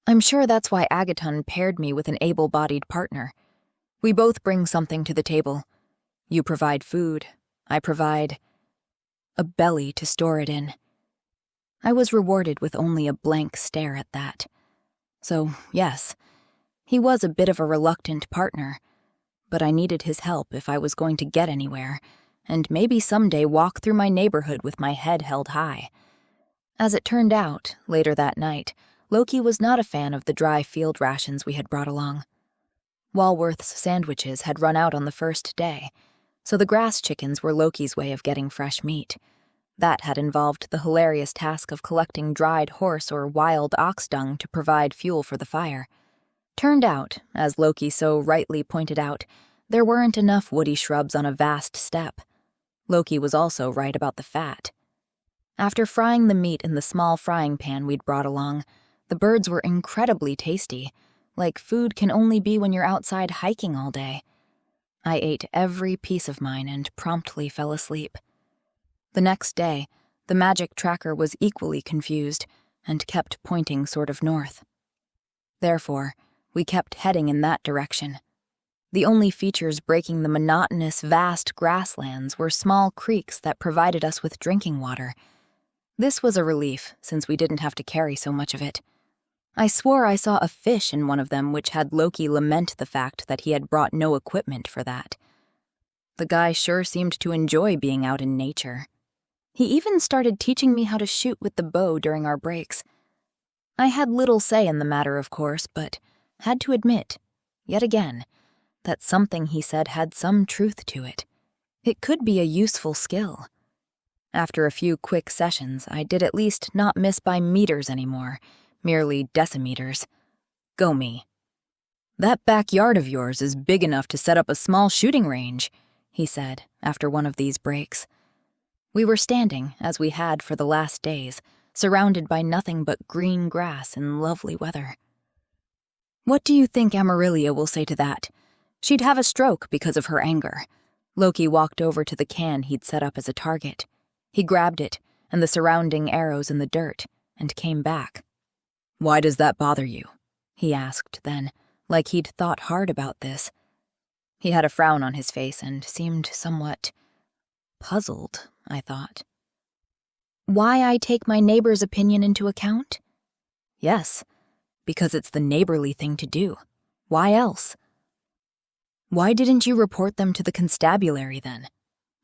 I'm sure that's why Agaton paired me with an able-bodied partner. We both bring something to the table. You provide food. I provide a belly to store it in. I was rewarded with only a blank stare at that. So, yes, he was a bit of a reluctant partner, but I needed his help if I was going to get anywhere, and maybe someday walk through my neighborhood with my head held high. As it turned out, later that night, Loki was not a fan of the dry field rations we had brought along. Walworth's sandwiches had run out on the first day, so the grass chickens were Loki's way of getting fresh meat. That had involved the hilarious task of collecting dried horse or wild ox dung to provide fuel for the fire. Turned out, as Loki so rightly pointed out, there weren't enough woody shrubs on a vast steppe. Loki was also right about the fat. After frying the meat in the small frying pan we'd brought along, the birds were incredibly tasty, like food can only be when you're outside hiking all day. I ate every piece of mine and promptly fell asleep. The next day, the magic tracker was equally confused and kept pointing sort of north. Therefore, we kept heading in that direction. The only features breaking the monotonous, vast grasslands were small creeks that provided us with drinking water. This was a relief, since we didn't have to carry so much of it. I swore I saw a fish in one of them which had Loki lament the fact that he had brought no equipment for that. The guy sure seemed to enjoy being out in nature. He even started teaching me how to shoot with the bow during our breaks. I had little say in the matter, of course, but had to admit, yet again, that something he said had some truth to it. It could be a useful skill. After a few quick sessions, I did at least not miss by meters anymore, merely decimeters. Go me. "That backyard of yours is big enough to set up a small shooting range," he said after one of these breaks. We were standing, as we had for the last days, surrounded by nothing but green grass in lovely weather. "What do you think Amarillia will say to that? She'd have a stroke because of her anger." Loki walked over to the can he'd set up as a target. He grabbed it and the surrounding arrows in the dirt and came back. "Why does that bother you?" he asked then, like he'd thought hard about this. He had a frown on his face and seemed somewhat puzzled, I thought. "Why I take my neighbor's opinion into account?" "Yes, because it's the neighborly thing to do. Why else?" "Why didn't you report them to the constabulary then?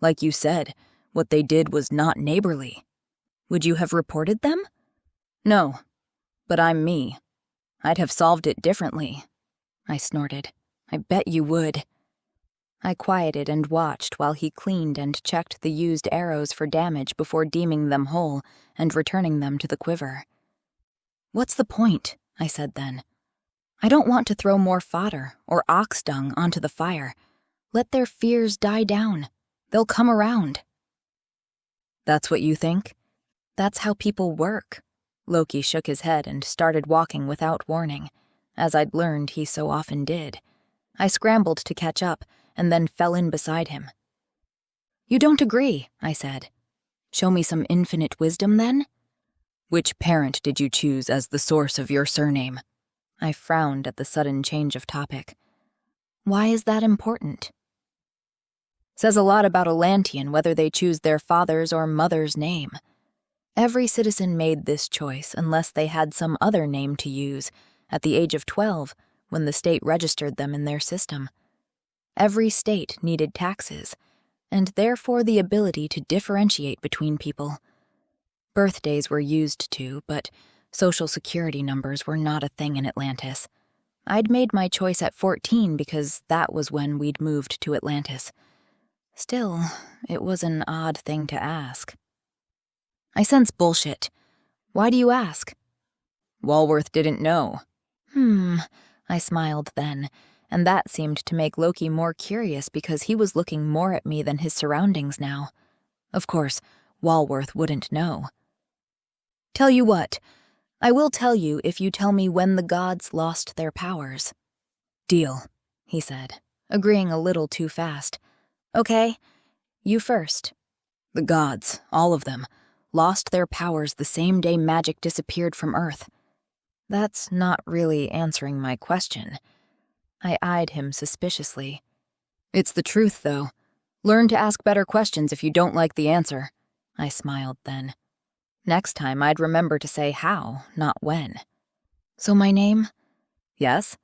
Like you said, what they did was not neighborly. Would you have reported them?" "No, but I'm me. I'd have solved it differently." I snorted. "I bet you would." I quieted and watched while he cleaned and checked the used arrows for damage before deeming them whole and returning them to the quiver. "What's the point?" I said then. "I don't want to throw more fodder or ox dung onto the fire. Let their fears die down. They'll come around." "That's what you think?" "That's how people work." Loki shook his head and started walking without warning, as I'd learned he so often did. I scrambled to catch up and then fell in beside him. "You don't agree," I said. "Show me some infinite wisdom, then?" "Which parent did you choose as the source of your surname?" I frowned at the sudden change of topic. "Why is that important?" "Says a lot about Atlantean whether they choose their father's or mother's name. Every citizen made this choice unless they had some other name to use at the age of 12 when the state registered them in their system. Every state needed taxes, and therefore the ability to differentiate between people. Birthdays were used too, but social security numbers were not a thing in Atlantis. I'd made my choice at 14 because that was when we'd moved to Atlantis. Still, it was an odd thing to ask. "I sense bullshit. Why do you ask?" "Walworth didn't know." I smiled then, and that seemed to make Loki more curious because he was looking more at me than his surroundings now. Of course, Walworth wouldn't know. "Tell you what, I will tell you if you tell me when the gods lost their powers." "Deal," he said, agreeing a little too fast. "Okay, you first." "The gods, all of them, lost their powers the same day magic disappeared from Earth." "That's not really answering my question." I eyed him suspiciously. "It's the truth, though. Learn to ask better questions if you don't like the answer." I smiled then. Next time I'd remember to say how, not when. "So my name?" "Yes?"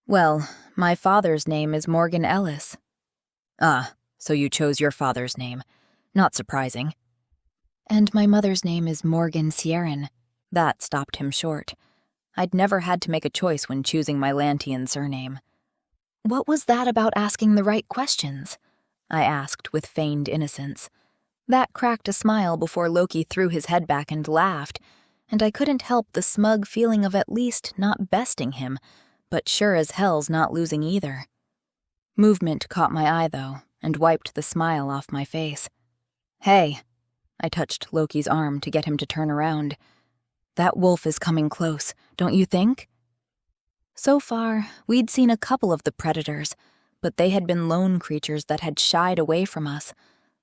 "Well, my father's name is Morgan Ellis." "Ah, so you chose your father's name. Not surprising." "And my mother's name is Morgan Sierran." That stopped him short. I'd never had to make a choice when choosing my Lantian surname. "What was that about asking the right questions?" I asked with feigned innocence. That cracked a smile before Loki threw his head back and laughed, and I couldn't help the smug feeling of at least not besting him, but sure as hell's not losing either. Movement caught my eye, though, and wiped the smile off my face. "Hey," I touched Loki's arm to get him to turn around. "That wolf is coming close, don't you think?" So far, we'd seen a couple of the predators, but they had been lone creatures that had shied away from us,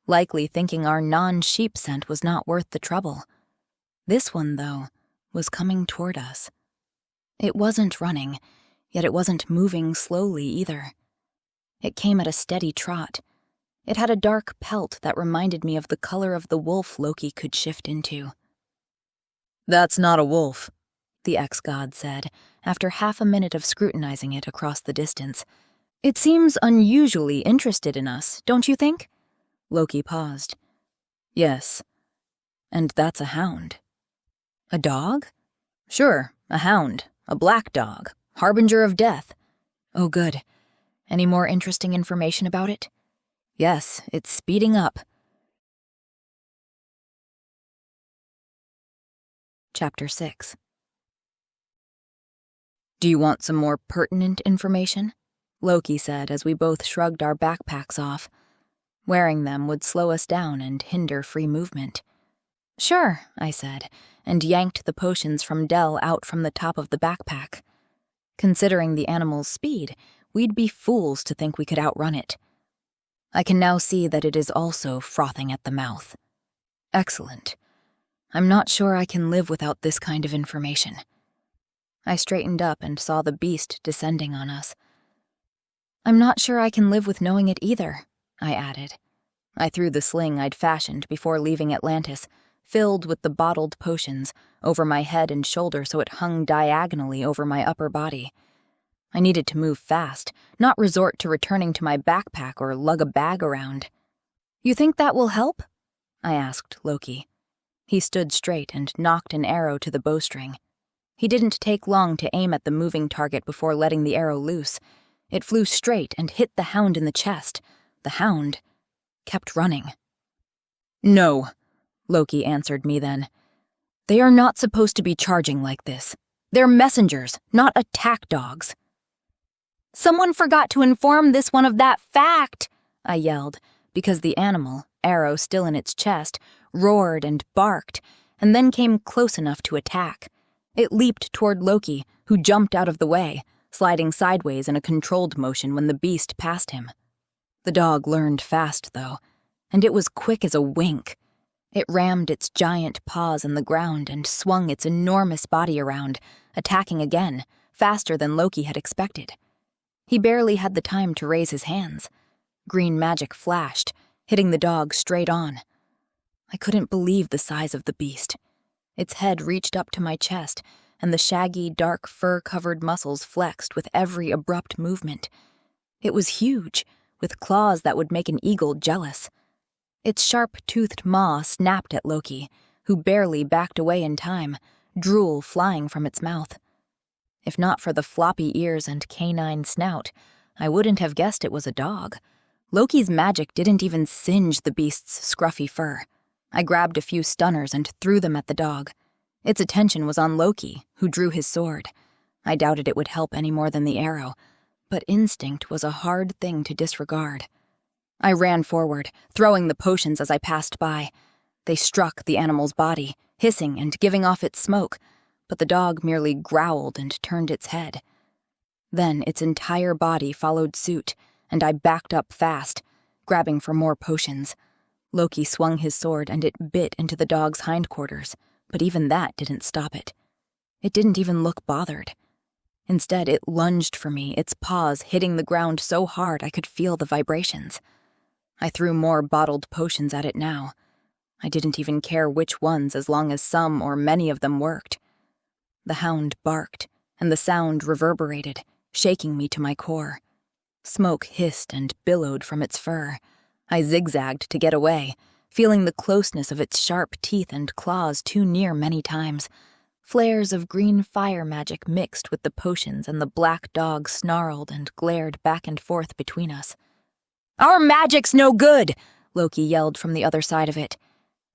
likely thinking our non-sheep scent was not worth the trouble. This one, though, was coming toward us. It wasn't running, yet it wasn't moving slowly either. It came at a steady trot. It had a dark pelt that reminded me of the color of the wolf Loki could shift into. "That's not a wolf," the ex-god said, after half a minute of scrutinizing it across the distance. "It seems unusually interested in us, don't you think?" Loki paused. "Yes. And that's a hound." "A dog?" "Sure, a hound. A black dog. Harbinger of death." "Oh, good. Any more interesting information about it?" "Yes, it's speeding up." Chapter 6. "Do you want some more pertinent information?" Loki said as we both shrugged our backpacks off. Wearing them would slow us down and hinder free movement. "Sure," I said, and yanked the potions from Dell out from the top of the backpack. Considering the animal's speed, we'd be fools to think we could outrun it. I can now see that it is also frothing at the mouth. Excellent. I'm not sure I can live without this kind of information. I straightened up and saw the beast descending on us. I'm not sure I can live with knowing it either, I added. I threw the sling I'd fashioned before leaving Atlantis, filled with the bottled potions, over my head and shoulder so it hung diagonally over my upper body. I needed to move fast, not resort to returning to my backpack or lug a bag around. "You think that will help?" I asked Loki. He stood straight and knocked an arrow to the bowstring. He didn't take long to aim at the moving target before letting the arrow loose. It flew straight and hit the hound in the chest. The hound kept running. "No," Loki answered me then. "They are not supposed to be charging like this. They're messengers, not attack dogs." "Someone forgot to inform this one of that fact," I yelled, because the animal, arrow still in its chest, roared and barked, and then came close enough to attack. It leaped toward Loki, who jumped out of the way, sliding sideways in a controlled motion when the beast passed him. The dog learned fast, though, and it was quick as a wink. It rammed its giant paws in the ground and swung its enormous body around, attacking again, faster than Loki had expected. He barely had the time to raise his hands. Green magic flashed, hitting the dog straight on. I couldn't believe the size of the beast. Its head reached up to my chest, and the shaggy, dark, fur-covered muscles flexed with every abrupt movement. It was huge, with claws that would make an eagle jealous. Its sharp-toothed maw snapped at Loki, who barely backed away in time, drool flying from its mouth. If not for the floppy ears and canine snout, I wouldn't have guessed it was a dog. Loki's magic didn't even singe the beast's scruffy fur. I grabbed a few stunners and threw them at the dog. Its attention was on Loki, who drew his sword. I doubted it would help any more than the arrow, but instinct was a hard thing to disregard. I ran forward, throwing the potions as I passed by. They struck the animal's body, hissing and giving off its smoke, but the dog merely growled and turned its head. Then its entire body followed suit, and I backed up fast, grabbing for more potions. Loki swung his sword and it bit into the dog's hindquarters, but even that didn't stop it. It didn't even look bothered. Instead, it lunged for me, its paws hitting the ground so hard I could feel the vibrations. I threw more bottled potions at it now. I didn't even care which ones as long as some or many of them worked. The hound barked, and the sound reverberated, shaking me to my core. Smoke hissed and billowed from its fur. I zigzagged to get away, feeling the closeness of its sharp teeth and claws too near many times. Flares of green fire magic mixed with the potions, and the black dog snarled and glared back and forth between us. "Our magic's no good!" Loki yelled from the other side of it.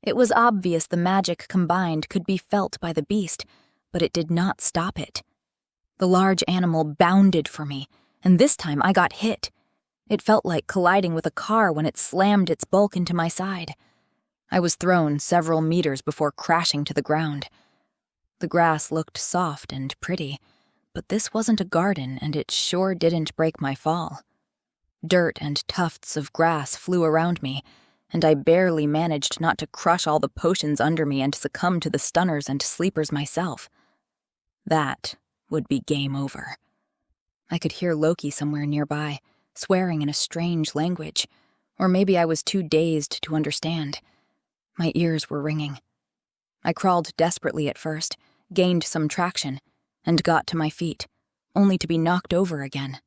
It was obvious the magic combined could be felt by the beast, but it did not stop it. The large animal bounded for me, and this time I got hit. It felt like colliding with a car when it slammed its bulk into my side. I was thrown several meters before crashing to the ground. The grass looked soft and pretty, but this wasn't a garden, and it sure didn't break my fall. Dirt and tufts of grass flew around me, and I barely managed not to crush all the potions under me and succumb to the stunners and sleepers myself. That would be game over. I could hear Loki somewhere nearby, swearing in a strange language, or maybe I was too dazed to understand. My ears were ringing. I crawled desperately at first, gained some traction, and got to my feet, only to be knocked over again.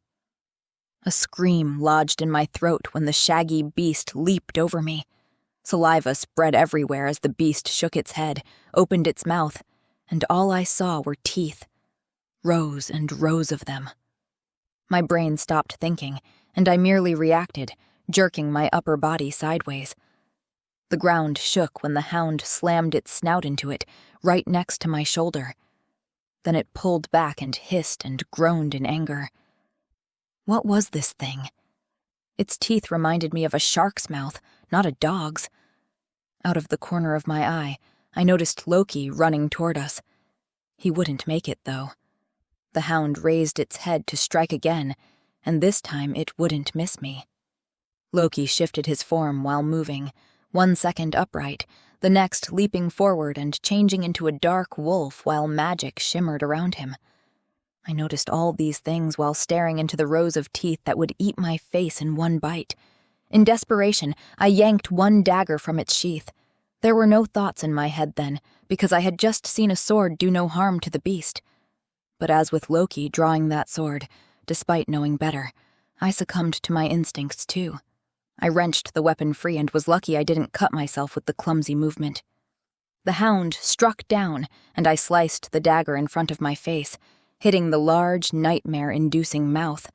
A scream lodged in my throat when the shaggy beast leaped over me. Saliva spread everywhere as the beast shook its head, opened its mouth, and all I saw were teeth. Rows and rows of them. My brain stopped thinking, and I merely reacted, jerking my upper body sideways. The ground shook when the hound slammed its snout into it, right next to my shoulder. Then it pulled back and hissed and groaned in anger. What was this thing? Its teeth reminded me of a shark's mouth, not a dog's. Out of the corner of my eye, I noticed Loki running toward us. He wouldn't make it, though. The hound raised its head to strike again, and this time it wouldn't miss me. Loki shifted his form while moving, 1 second upright, the next leaping forward and changing into a dark wolf while magic shimmered around him. I noticed all these things while staring into the rows of teeth that would eat my face in one bite. In desperation, I yanked one dagger from its sheath. There were no thoughts in my head then, because I had just seen a sword do no harm to the beast. But as with Loki drawing that sword, despite knowing better, I succumbed to my instincts too. I wrenched the weapon free and was lucky I didn't cut myself with the clumsy movement. The hound struck down, and I sliced the dagger in front of my face, hitting the large, nightmare-inducing mouth.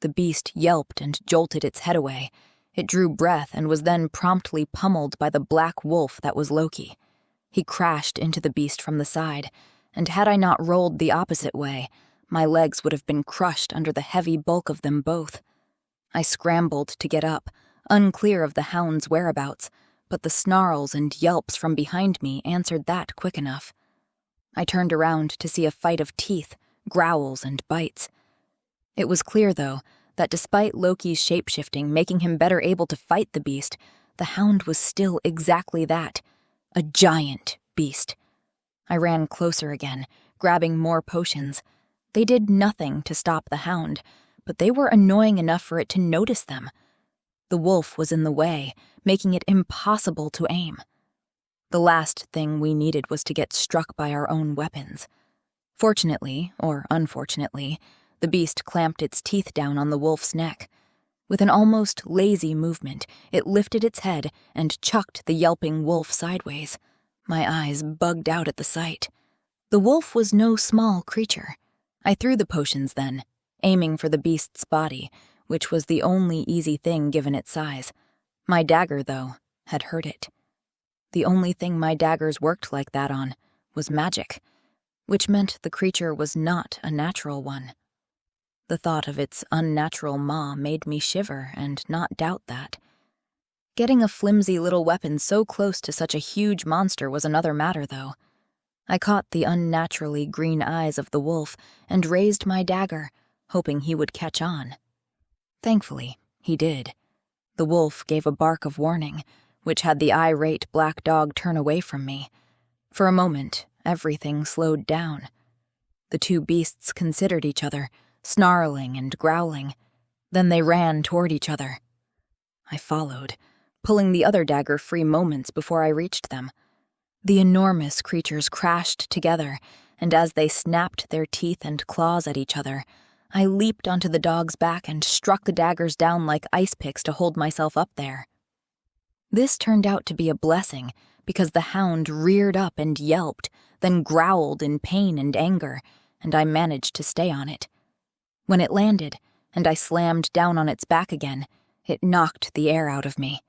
The beast yelped and jolted its head away. It drew breath and was then promptly pummeled by the black wolf that was Loki. He crashed into the beast from the side, and had I not rolled the opposite way, my legs would have been crushed under the heavy bulk of them both. I scrambled to get up, unclear of the hound's whereabouts, but the snarls and yelps from behind me answered that quick enough. I turned around to see a fight of teeth, growls, and bites. It was clear, though, that despite Loki's shape-shifting making him better able to fight the beast, the hound was still exactly that, a giant beast. I ran closer again, grabbing more potions. They did nothing to stop the hound, but they were annoying enough for it to notice them. The wolf was in the way, making it impossible to aim. The last thing we needed was to get struck by our own weapons. Fortunately, or unfortunately, the beast clamped its teeth down on the wolf's neck. With an almost lazy movement, it lifted its head and chucked the yelping wolf sideways. My eyes bugged out at the sight. The wolf was no small creature. I threw the potions then, aiming for the beast's body, which was the only easy thing given its size. My dagger, though, had hurt it. The only thing my daggers worked like that on was magic, which meant the creature was not a natural one. The thought of its unnatural maw made me shiver and not doubt that. Getting a flimsy little weapon so close to such a huge monster was another matter, though. I caught the unnaturally green eyes of the wolf and raised my dagger, hoping he would catch on. Thankfully, he did. The wolf gave a bark of warning, which had the irate black dog turn away from me. For a moment, everything slowed down. The two beasts considered each other, snarling and growling. Then they ran toward each other. I followed, pulling the other dagger free moments before I reached them. The enormous creatures crashed together, and as they snapped their teeth and claws at each other, I leaped onto the dog's back and struck the daggers down like ice picks to hold myself up there. This turned out to be a blessing, because the hound reared up and yelped, then growled in pain and anger, and I managed to stay on it. When it landed, and I slammed down on its back again, it knocked the air out of me.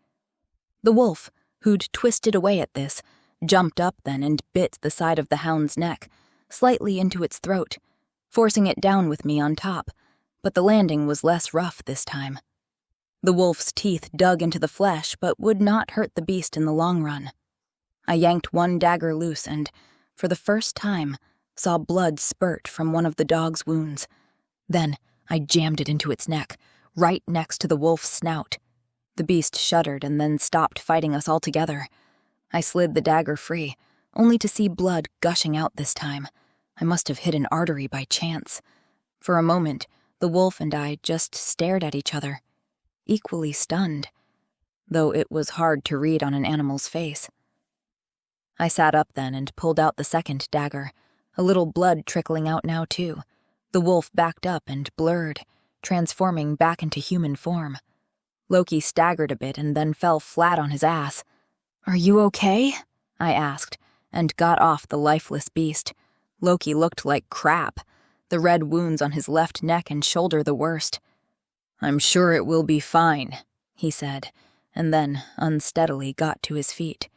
The wolf, who'd twisted away at this, jumped up then and bit the side of the hound's neck, slightly into its throat, forcing it down with me on top, but the landing was less rough this time. The wolf's teeth dug into the flesh but would not hurt the beast in the long run. I yanked one dagger loose and, for the first time, saw blood spurt from one of the dog's wounds. Then I jammed it into its neck, right next to the wolf's snout. The beast shuddered and then stopped fighting us altogether. I slid the dagger free, only to see blood gushing out this time. I must have hit an artery by chance. For a moment, the wolf and I just stared at each other, equally stunned, though it was hard to read on an animal's face. I sat up then and pulled out the second dagger, a little blood trickling out now too. The wolf backed up and blurred, transforming back into human form. Loki staggered a bit and then fell flat on his ass. "Are you okay?" I asked, and got off the lifeless beast. Loki looked like crap, the red wounds on his left neck and shoulder the worst. "I'm sure it will be fine," he said, and then unsteadily got to his feet.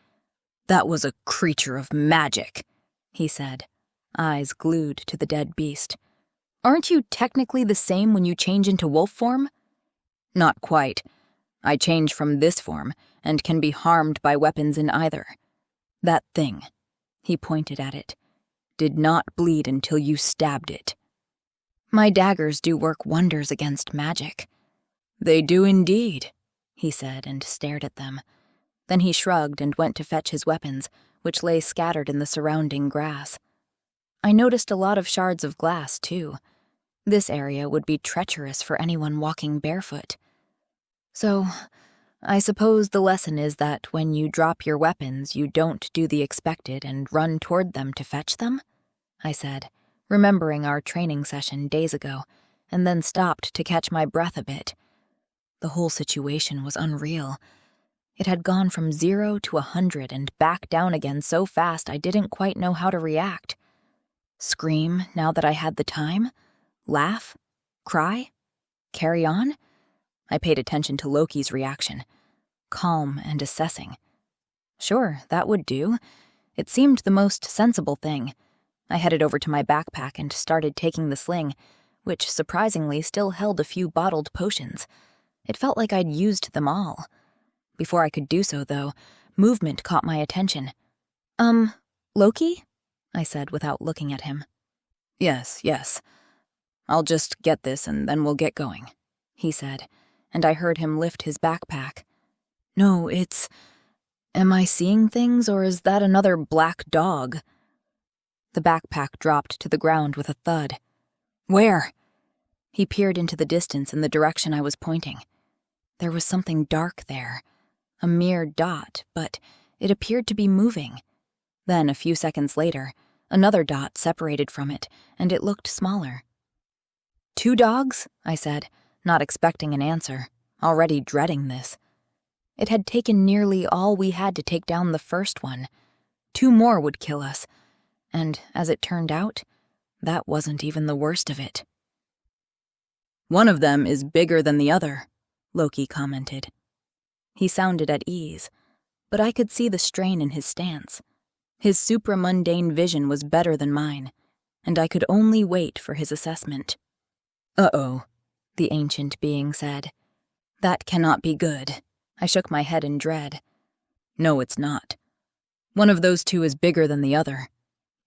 "That was a creature of magic," he said, eyes glued to the dead beast. "Aren't you technically the same when you change into wolf form?" "Not quite. I change from this form and can be harmed by weapons in either. That thing," he pointed at it, "did not bleed until you stabbed it." "My daggers do work wonders against magic." "They do indeed," he said and stared at them. Then he shrugged and went to fetch his weapons, which lay scattered in the surrounding grass. I noticed a lot of shards of glass, too. This area would be treacherous for anyone walking barefoot. "So, I suppose the lesson is that when you drop your weapons, you don't do the expected and run toward them to fetch them?" I said, remembering our training session days ago, and then stopped to catch my breath a bit. The whole situation was unreal. It had gone from 0 to 100 and back down again so fast I didn't quite know how to react. Scream now that I had the time? Laugh? Cry? Carry on? I paid attention to Loki's reaction. Calm and assessing. Sure, that would do. It seemed the most sensible thing. I headed over to my backpack and started taking the sling, which surprisingly still held a few bottled potions. It felt like I'd used them all. Before I could do so, though, movement caught my attention. Loki?" I said without looking at him. Yes. I'll just get this and then we'll get going," he said, and I heard him lift his backpack. "No, it's... Am I seeing things, or is that another black dog?" The backpack dropped to the ground with a thud. "Where?" He peered into the distance in the direction I was pointing. There was something dark there. A mere dot, but it appeared to be moving. Then, a few seconds later, another dot separated from it, and it looked smaller. "2 dogs?" I said, not expecting an answer, already dreading this. It had taken nearly all we had to take down the first one. 2 more would kill us, and, as it turned out, that wasn't even the worst of it. "One of them is bigger than the other," Loki commented. He sounded at ease, but I could see the strain in his stance. His supramundane vision was better than mine, and I could only wait for his assessment. "Uh-oh," the ancient being said. "That cannot be good." I shook my head in dread. "No, it's not. One of those 2 is bigger than the other.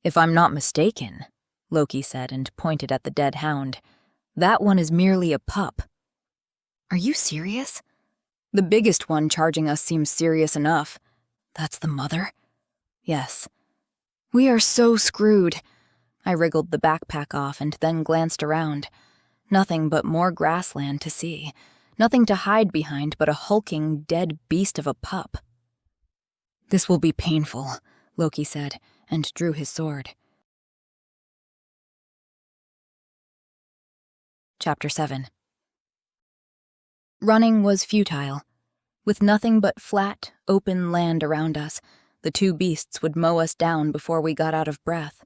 If I'm not mistaken," Loki said and pointed at the dead hound, "that one is merely a pup." "Are you serious?" "The biggest one charging us seems serious enough." "That's the mother?" "Yes." "We are so screwed." I wriggled the backpack off and then glanced around. Nothing but more grassland to see. Nothing to hide behind but a hulking, dead beast of a pup. "This will be painful," Loki said, and drew his sword. Chapter 7. Running was futile. With nothing but flat, open land around us, the 2 beasts would mow us down before we got out of breath.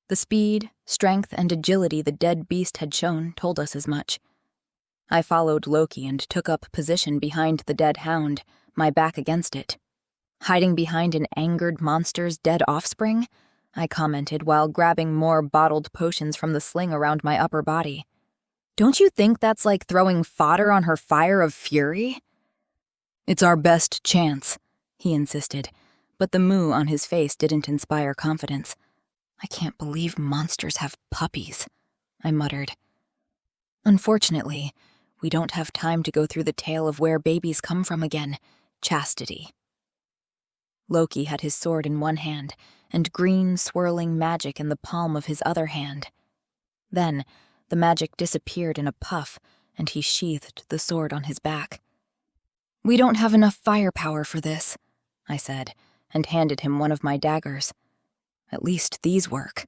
The speed, strength, and agility the dead beast had shown told us as much. I followed Loki and took up position behind the dead hound, my back against it. "Hiding behind an angered monster's dead offspring?" I commented while grabbing more bottled potions from the sling around my upper body. "Don't you think that's like throwing fodder on her fire of fury?" "It's our best chance," he insisted, but the moo on his face didn't inspire confidence. "I can't believe monsters have puppies," I muttered. "Unfortunately, we don't have time to go through the tale of where babies come from again. Chastity." Loki had his sword in one hand and green, swirling magic in the palm of his other hand. Then, the magic disappeared in a puff, and he sheathed the sword on his back. "We don't have enough firepower for this," I said, and handed him one of my daggers. "At least these work."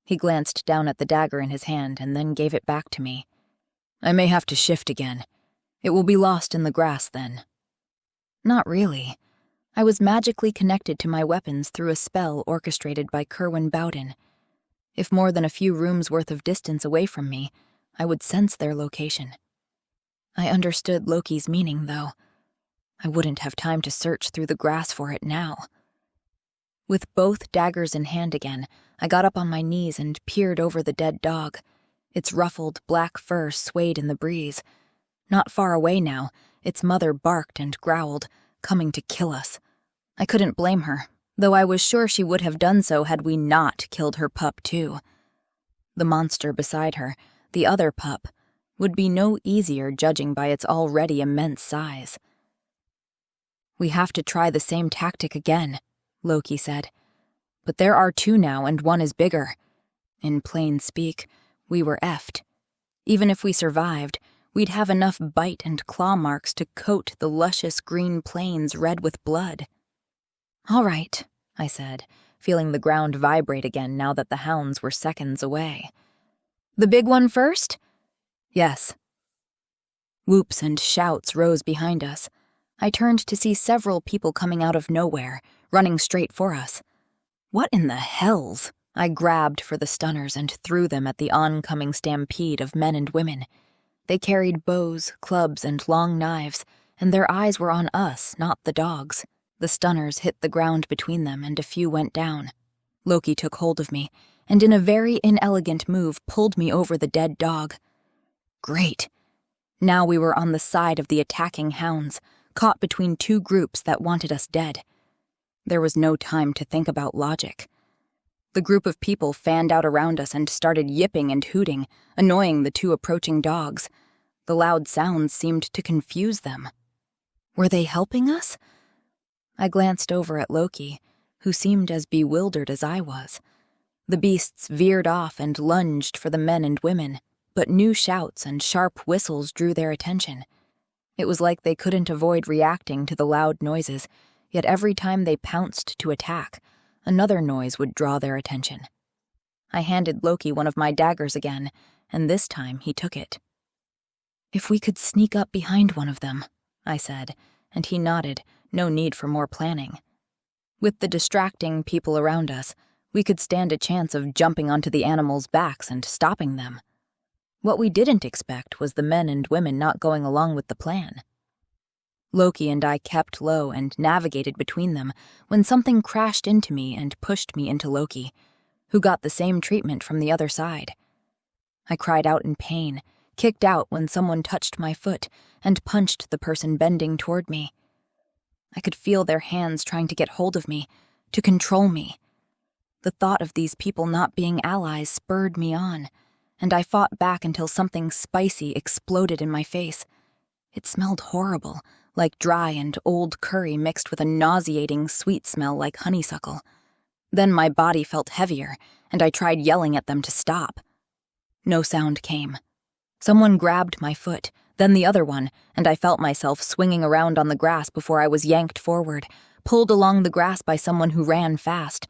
He glanced down at the dagger in his hand and then gave it back to me. "I may have to shift again. It will be lost in the grass then." Not really. I was magically connected to my weapons through a spell orchestrated by Kerwin Bowden. If more than a few rooms' worth of distance away from me, I would sense their location. I understood Loki's meaning, though. I wouldn't have time to search through the grass for it now. With both daggers in hand again, I got up on my knees and peered over the dead dog. Its ruffled black fur swayed in the breeze. Not far away now, its mother barked and growled, coming to kill us. I couldn't blame her, though I was sure she would have done so had we not killed her pup too. The monster beside her, the other pup, would be no easier judging by its already immense size. "We have to try the same tactic again," Loki said. "But there are two now and one is bigger. In plain speak, we were effed. Even if we survived, we'd have enough bite and claw marks to coat the luscious green plains red with blood." "All right," I said, feeling the ground vibrate again now that the hounds were seconds away. "The big one first?" "Yes." Whoops and shouts rose behind us. I turned to see several people coming out of nowhere, running straight for us. What in the hells? I grabbed for the stunners and threw them at the oncoming stampede of men and women. They carried bows, clubs, and long knives, and their eyes were on us, not the dogs. The stunners hit the ground between them, and a few went down. Loki took hold of me, and in a very inelegant move pulled me over the dead dog. Great. Now we were on the side of the attacking hounds, caught between two groups that wanted us dead. There was no time to think about logic. The group of people fanned out around us and started yipping and hooting, annoying the two approaching dogs. The loud sounds seemed to confuse them. Were they helping us? I glanced over at Loki, who seemed as bewildered as I was. The beasts veered off and lunged for the men and women, but new shouts and sharp whistles drew their attention. It was like they couldn't avoid reacting to the loud noises, yet every time they pounced to attack, another noise would draw their attention. I handed Loki one of my daggers again, and this time he took it. "If we could sneak up behind one of them," I said, and he nodded, no need for more planning. With the distracting people around us, we could stand a chance of jumping onto the animals' backs and stopping them. What we didn't expect was the men and women not going along with the plan. Loki and I kept low and navigated between them when something crashed into me and pushed me into Loki, who got the same treatment from the other side. I cried out in pain, kicked out when someone touched my foot, and punched the person bending toward me. I could feel their hands trying to get hold of me, to control me. The thought of these people not being allies spurred me on, and I fought back until something spicy exploded in my face. It smelled horrible, like dry and old curry mixed with a nauseating sweet smell like honeysuckle. Then my body felt heavier, and I tried yelling at them to stop. No sound came. Someone grabbed my foot, then the other one, and I felt myself swinging around on the grass before I was yanked forward, pulled along the grass by someone who ran fast.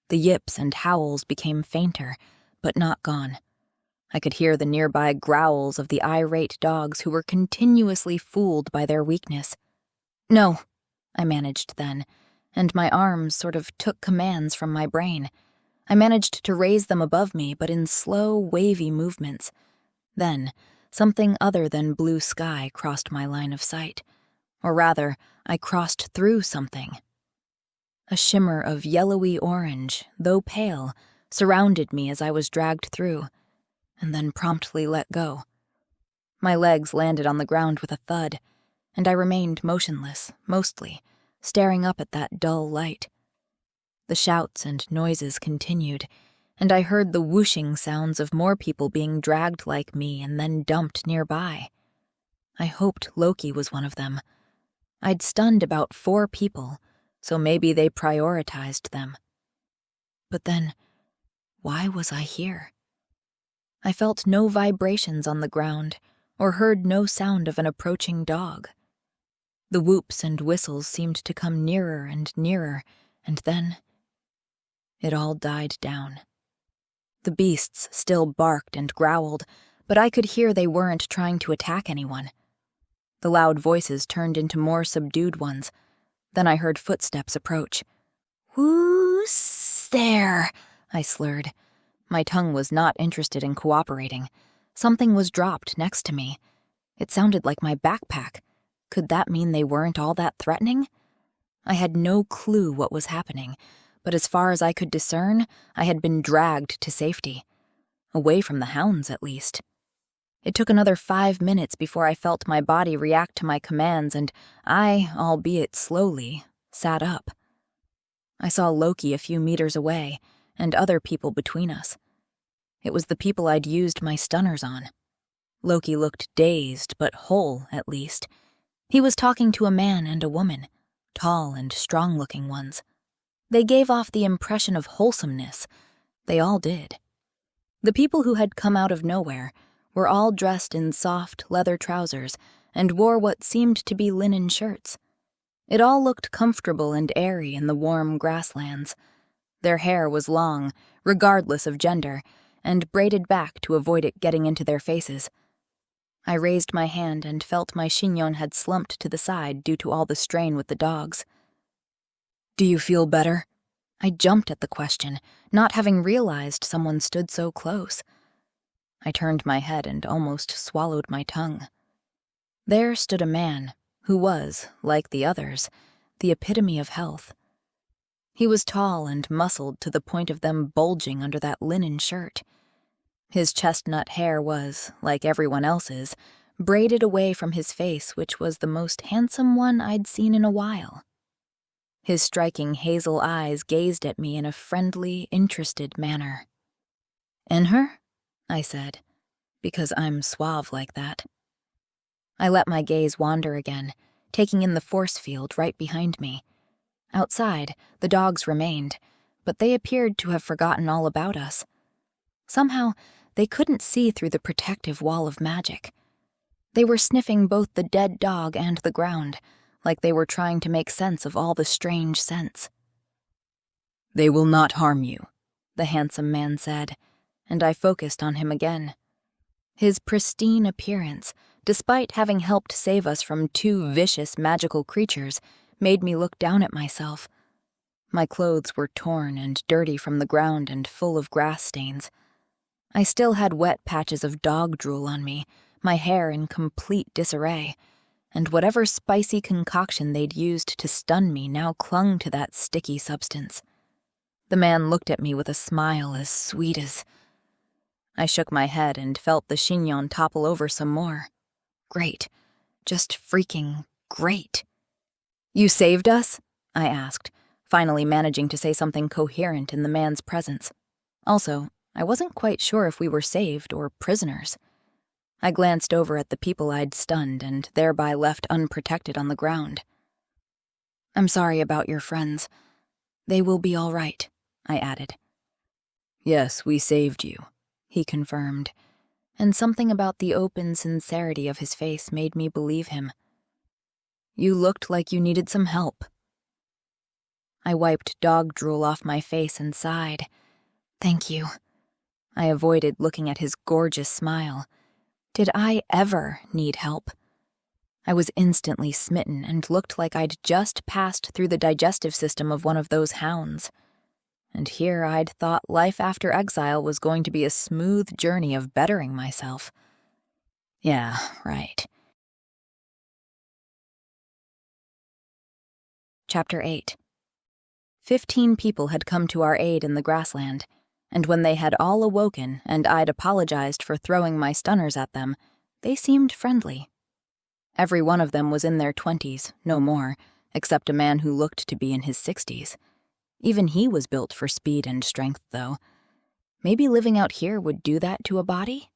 The yips and howls became fainter, but not gone. I could hear the nearby growls of the irate dogs who were continuously fooled by their weakness. "No," I managed then, and my arms sort of took commands from my brain. I managed to raise them above me, but in slow, wavy movements. Then, something other than blue sky crossed my line of sight. Or rather, I crossed through something. A shimmer of yellowy orange, though pale, surrounded me as I was dragged through, and then promptly let go. My legs landed on the ground with a thud, and I remained motionless, mostly, staring up at that dull light. The shouts and noises continued, and I heard the whooshing sounds of more people being dragged like me and then dumped nearby. I hoped Loki was one of them. I'd stunned about 4 people, so maybe they prioritized them. But then, why was I here? I felt no vibrations on the ground, or heard no sound of an approaching dog. The whoops and whistles seemed to come nearer, and then it all died down. The beasts still barked and growled, but I could hear they weren't trying to attack anyone. The loud voices turned into more subdued ones. Then I heard footsteps approach. "Who's there?" I slurred. My tongue was not interested in cooperating. Something was dropped next to me. It sounded like my backpack. Could that mean they weren't all that threatening? I had no clue what was happening, but as far as I could discern, I had been dragged to safety. Away from the hounds, at least. It took another 5 minutes before I felt my body react to my commands, and I, albeit slowly, sat up. I saw Loki a few meters away, and other people between us. It was the people I'd used my stunners on. Loki looked dazed, but whole, at least. He was talking to a man and a woman, tall and strong-looking ones. They gave off the impression of wholesomeness. They all did. The people who had come out of nowhere were all dressed in soft leather trousers and wore what seemed to be linen shirts. It all looked comfortable and airy in the warm grasslands. Their hair was long, regardless of gender, and braided back to avoid it getting into their faces. I raised my hand and felt my chignon had slumped to the side due to all the strain with the dogs. "Do you feel better?" I jumped at the question, not having realized someone stood so close. I turned my head and almost swallowed my tongue. There stood a man who was, like the others, the epitome of health. He was tall and muscled to the point of them bulging under that linen shirt. His chestnut hair was, like everyone else's, braided away from his face, which was the most handsome one I'd seen in a while. His striking hazel eyes gazed at me in a friendly, interested manner. "Enher?" I said, because I'm suave like that. I let my gaze wander again, taking in the force field right behind me. Outside, the dogs remained, but they appeared to have forgotten all about us. Somehow, they couldn't see through the protective wall of magic. They were sniffing both the dead dog and the ground, like they were trying to make sense of all the strange scents. "They will not harm you," the handsome man said, and I focused on him again. His pristine appearance, despite having helped save us from 2 vicious magical creatures, made me look down at myself. My clothes were torn and dirty from the ground and full of grass stains. I still had wet patches of dog drool on me, my hair in complete disarray, and whatever spicy concoction they'd used to stun me now clung to that sticky substance. The man looked at me with a smile as sweet as... I shook my head and felt the chignon topple over some more. Great. Just freaking great. "You saved us?" I asked, finally managing to say something coherent in the man's presence. Also, I wasn't quite sure if we were saved or prisoners. I glanced over at the people I'd stunned and thereby left unprotected on the ground. "I'm sorry about your friends. They will be all right," I added. "Yes, we saved you," he confirmed, and something about the open sincerity of his face made me believe him. "You looked like you needed some help." I wiped dog drool off my face and sighed. "Thank you." I avoided looking at his gorgeous smile. Did I ever need help? I was instantly smitten and looked like I'd just passed through the digestive system of one of those hounds. And here I'd thought life after exile was going to be a smooth journey of bettering myself. Yeah, right. Chapter 8. 15 people had come to our aid in the grassland, and when they had all awoken and I'd apologized for throwing my stunners at them, they seemed friendly. Every one of them was in their 20s, no more, except a man who looked to be in his 60s. Even he was built for speed and strength, though. Maybe living out here would do that to a body?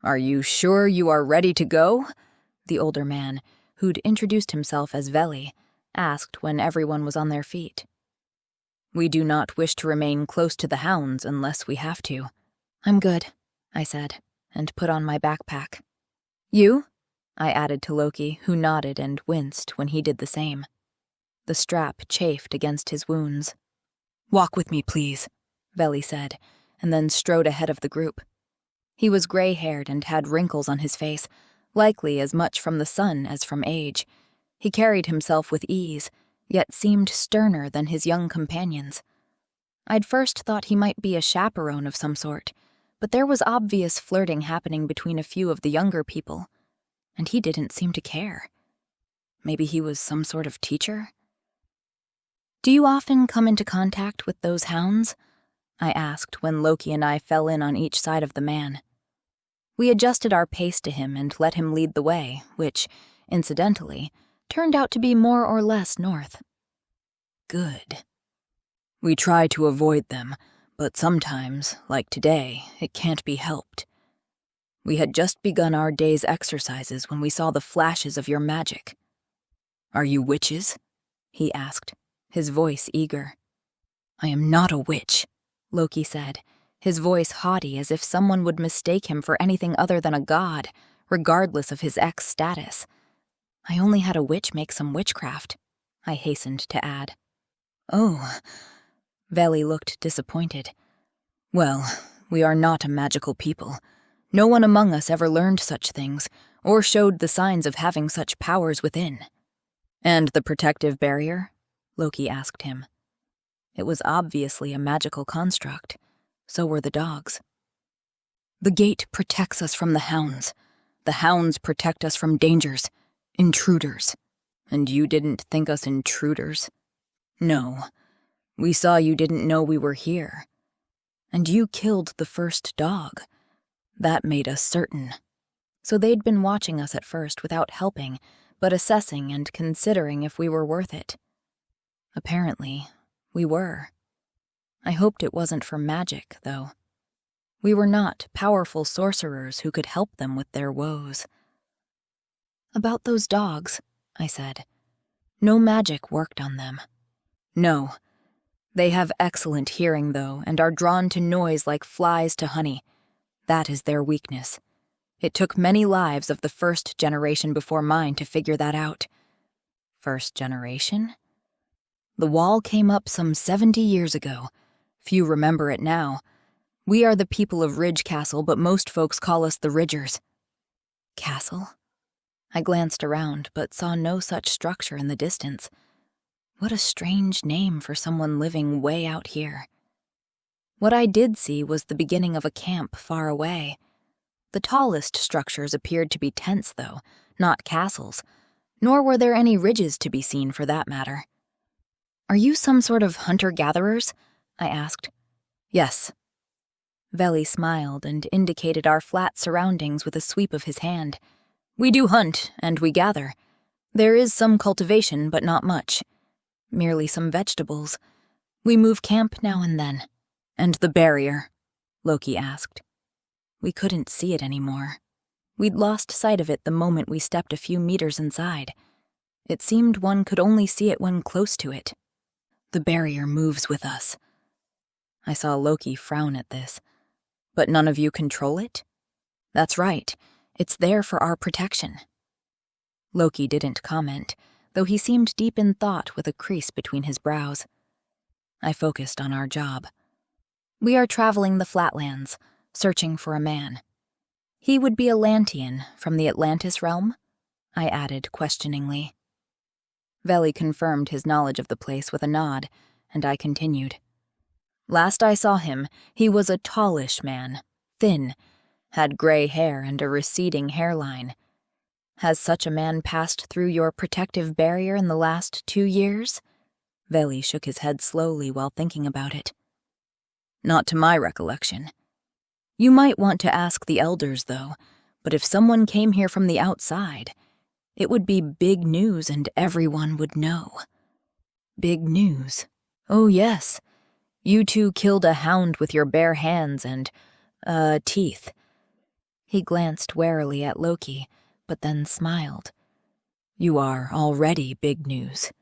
"Are you sure you are ready to go?" the older man, who'd introduced himself as Veli, asked when everyone was on their feet. "We do not wish to remain close to the hounds unless we have to." "I'm good," I said, and put on my backpack. "You?" I added to Loki, who nodded and winced when he did the same. The strap chafed against his wounds. "Walk with me, please," Veli said, and then strode ahead of the group. He was gray-haired and had wrinkles on his face, likely as much from the sun as from age. He carried himself with ease, yet seemed sterner than his young companions. I'd first thought he might be a chaperone of some sort, but there was obvious flirting happening between a few of the younger people, and he didn't seem to care. Maybe he was some sort of teacher? "Do you often come into contact with those hounds?" I asked when Loki and I fell in on each side of the man. We adjusted our pace to him and let him lead the way, which, incidentally, turned out to be more or less north. "Good. We try to avoid them, but sometimes, like today, it can't be helped. We had just begun our day's exercises when we saw the flashes of your magic." "Are you witches?" he asked, his voice eager. "I am not a witch," Loki said, his voice haughty as if someone would mistake him for anything other than a god, regardless of his ex-status. "I only had a witch make some witchcraft," I hastened to add. "Oh," Veli looked disappointed. "Well, we are not a magical people. No one among us ever learned such things, or showed the signs of having such powers within." "And the protective barrier?" Loki asked him. It was obviously a magical construct. So were the dogs. "The gate protects us from the hounds. The hounds protect us from dangers. Intruders." "And you didn't think us intruders?" "No. We saw you didn't know we were here. And you killed the first dog. That made us certain." So they'd been watching us at first without helping, but assessing and considering if we were worth it. Apparently, we were. I hoped it wasn't for magic, though. We were not powerful sorcerers who could help them with their woes. "About those dogs," I said. "No magic worked on them." "No. They have excellent hearing, though, and are drawn to noise like flies to honey. That is their weakness. It took many lives of the first generation before mine to figure that out." "First generation?" "The wall came up some 70 years ago. Few remember it now. We are the people of Ridge Castle, but most folks call us the Ridgers." "Castle?" I glanced around, but saw no such structure in the distance. What a strange name for someone living way out here. What I did see was the beginning of a camp far away. The tallest structures appeared to be tents, though, not castles, nor were there any ridges to be seen for that matter. "Are you some sort of hunter-gatherers?" I asked. "Yes." Veli smiled and indicated our flat surroundings with a sweep of his hand. "We do hunt, and we gather. There is some cultivation, but not much. Merely some vegetables. We move camp now and then." "And the barrier?" Loki asked. We couldn't see it anymore. We'd lost sight of it the moment we stepped a few meters inside. It seemed one could only see it when close to it. "The barrier moves with us." I saw Loki frown at this. "But none of you control it?" "That's right. It's there for our protection." Loki didn't comment, though he seemed deep in thought with a crease between his brows. I focused on our job. "We are traveling the Flatlands, searching for a man. He would be a Lantean from the Atlantis realm?" I added questioningly. Veli confirmed his knowledge of the place with a nod, and I continued. "Last I saw him, he was a tallish man, thin, had gray hair and a receding hairline. Has such a man passed through your protective barrier in the last 2 years? Veli shook his head slowly while thinking about it. Not to my recollection. You might want to ask the elders, though, but if someone came here from the outside, it would be big news and everyone would know. Big news. Oh, yes. You two killed a hound with your bare hands and, teeth. He glanced warily at Loki, but then smiled. You are already big news.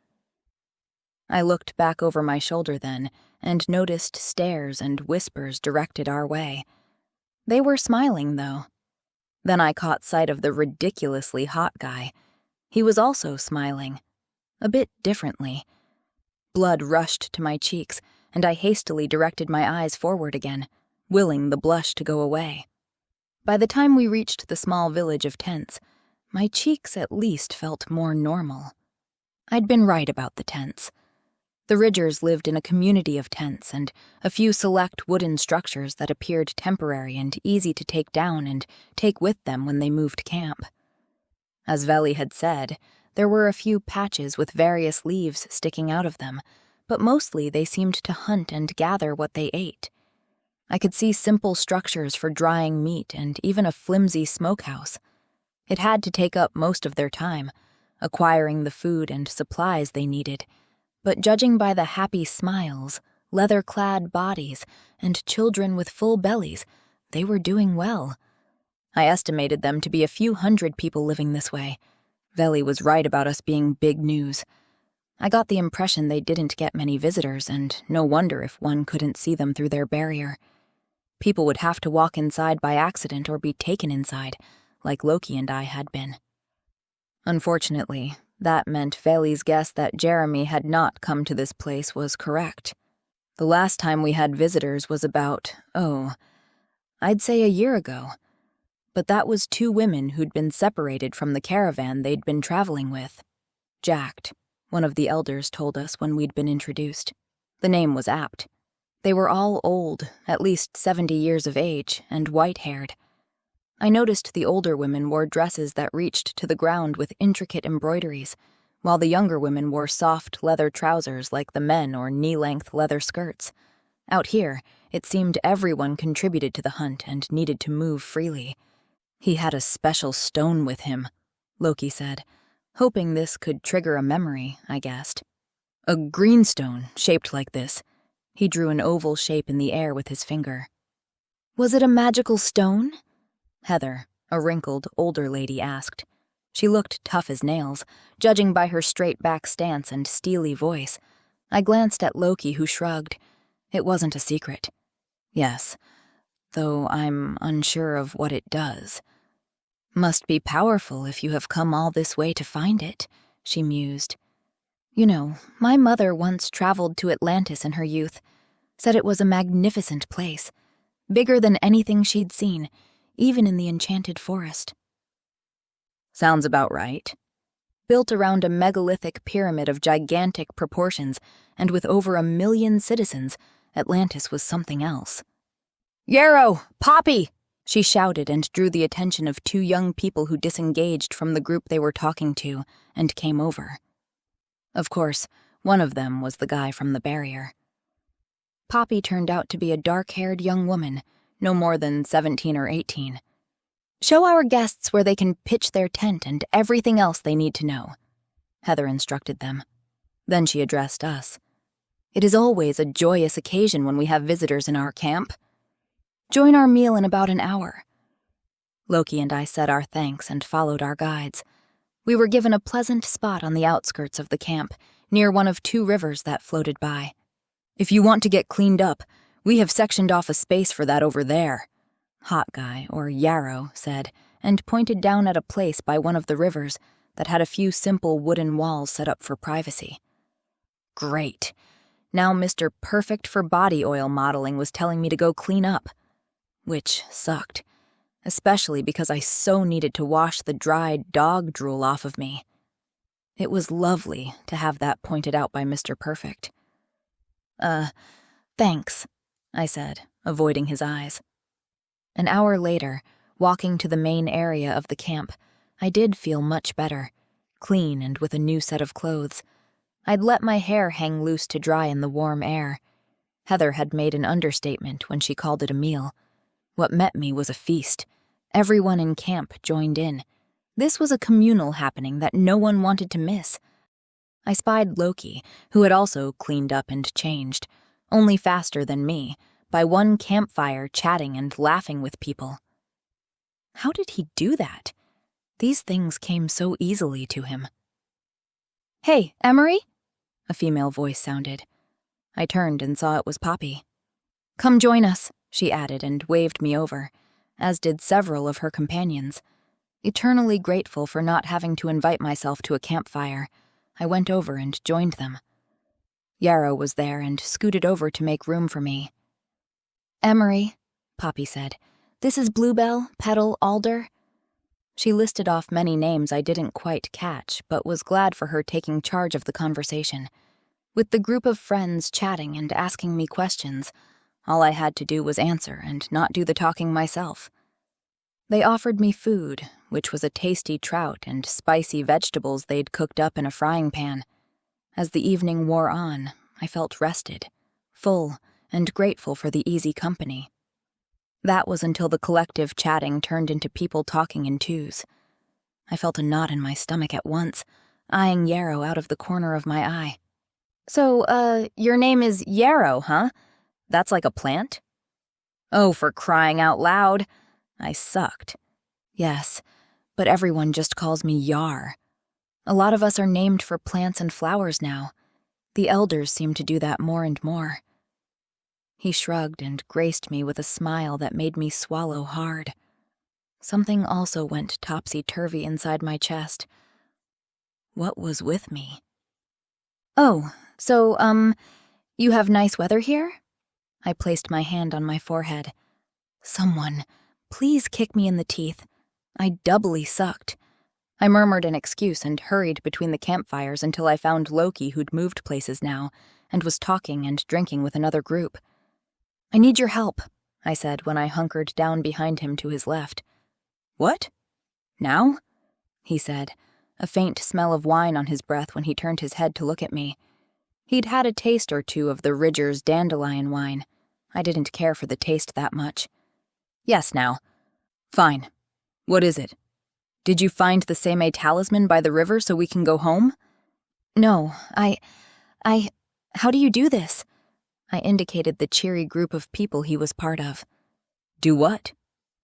I looked back over my shoulder then and noticed stares and whispers directed our way. They were smiling, though. Then I caught sight of the ridiculously hot guy. He was also smiling. A bit differently. Blood rushed to my cheeks, and I hastily directed my eyes forward again, willing the blush to go away. By the time we reached the small village of tents, my cheeks at least felt more normal. I'd been right about the tents. The Ridgers lived in a community of tents and a few select wooden structures that appeared temporary and easy to take down and take with them when they moved camp. As Veli had said, there were a few patches with various leaves sticking out of them, but mostly they seemed to hunt and gather what they ate. I could see simple structures for drying meat and even a flimsy smokehouse. It had to take up most of their time, acquiring the food and supplies they needed, but judging by the happy smiles, leather-clad bodies, and children with full bellies, they were doing well. I estimated them to be a few hundred people living this way. Veli was right about us being big news. I got the impression they didn't get many visitors, and no wonder if one couldn't see them through their barrier. People would have to walk inside by accident or be taken inside, like Loki and I had been. Unfortunately, that meant Veli's guess that Jeremy had not come to this place was correct. The last time we had visitors was about, I'd say a year ago. But that was 2 women who'd been separated from the caravan they'd been traveling with. Jacked, one of the elders told us when we'd been introduced. The name was apt. They were all old, at least 70 years of age, and white-haired. I noticed the older women wore dresses that reached to the ground with intricate embroideries, while the younger women wore soft leather trousers like the men or knee-length leather skirts. Out here, it seemed everyone contributed to the hunt and needed to move freely. He had a special stone with him, Loki said, hoping this could trigger a memory, I guessed. A green stone, shaped like this. He drew an oval shape in the air with his finger. Was it a magical stone? Heather, a wrinkled, older lady, asked. She looked tough as nails, judging by her straight-back stance and steely voice. I glanced at Loki, who shrugged. It wasn't a secret. Yes, though I'm unsure of what it does. Must be powerful if you have come all this way to find it, she mused. You know, my mother once traveled to Atlantis in her youth, said it was a magnificent place, bigger than anything she'd seen, even in the Enchanted Forest. Sounds about right. Built around a megalithic pyramid of gigantic proportions, and with over 1 million citizens, Atlantis was something else. Yarrow! Poppy! She shouted and drew the attention of 2 young people who disengaged from the group they were talking to and came over. Of course, one of them was the guy from the barrier. Poppy turned out to be a dark-haired young woman, no more than 17 or 18. Show our guests where they can pitch their tent and everything else they need to know, Heather instructed them. Then she addressed us. It is always a joyous occasion when we have visitors in our camp. Join our meal in about an hour. Loki and I said our thanks and followed our guides. We were given a pleasant spot on the outskirts of the camp, near one of 2 rivers that floated by. If you want to get cleaned up, we have sectioned off a space for that over there, Hot Guy, or Yarrow, said, and pointed down at a place by one of the rivers that had a few simple wooden walls set up for privacy. Great. Now Mr. Perfect for body oil modeling was telling me to go clean up. Which sucked, especially because I so needed to wash the dried dog drool off of me. It was lovely to have that pointed out by Mr. Perfect. Thanks, I said, avoiding his eyes. An hour later, walking to the main area of the camp, I did feel much better, clean and with a new set of clothes. I'd let my hair hang loose to dry in the warm air. Heather had made an understatement when she called it a meal. What met me was a feast. Everyone in camp joined in. This was a communal happening that no one wanted to miss. I spied Loki, who had also cleaned up and changed, only faster than me, by one campfire chatting and laughing with people. How did he do that? These things came so easily to him. "Hey, Emery?" a female voice sounded. I turned and saw it was Poppy. "Come join us," she added and waved me over, as did several of her companions. Eternally grateful for not having to invite myself to a campfire, I went over and joined them. Yarrow was there and scooted over to make room for me. "Emery," Poppy said, "this is Bluebell, Petal, Alder." She listed off many names I didn't quite catch, but was glad for her taking charge of the conversation. With the group of friends chatting and asking me questions, all I had to do was answer and not do the talking myself. They offered me food, which was a tasty trout and spicy vegetables they'd cooked up in a frying pan. As the evening wore on, I felt rested, full, and grateful for the easy company. That was until the collective chatting turned into people talking in twos. I felt a knot in my stomach at once, eyeing Yarrow out of the corner of my eye. "So, your name is Yarrow, huh? That's like a plant?" "Oh, for crying out loud." I sucked. "Yes, but everyone just calls me Yar. A lot of us are named for plants and flowers now. The elders seem to do that more and more." He shrugged and graced me with a smile that made me swallow hard. Something also went topsy-turvy inside my chest. What was with me? "Oh, so, you have nice weather here?" I placed my hand on my forehead. "Someone, please kick me in the teeth. I doubly sucked." I murmured an excuse and hurried between the campfires until I found Loki, who'd moved places now, and was talking and drinking with another group. "I need your help," I said when I hunkered down behind him to his left. "What? Now?" he said, a faint smell of wine on his breath when he turned his head to look at me. He'd had a taste or two of the Ridger's dandelion wine. I didn't care for the taste that much. "Yes, now." "Fine. What is it? Did you find the Same talisman by the river so we can go home?" "No, how do you do this?" I indicated the cheery group of people he was part of. "Do what?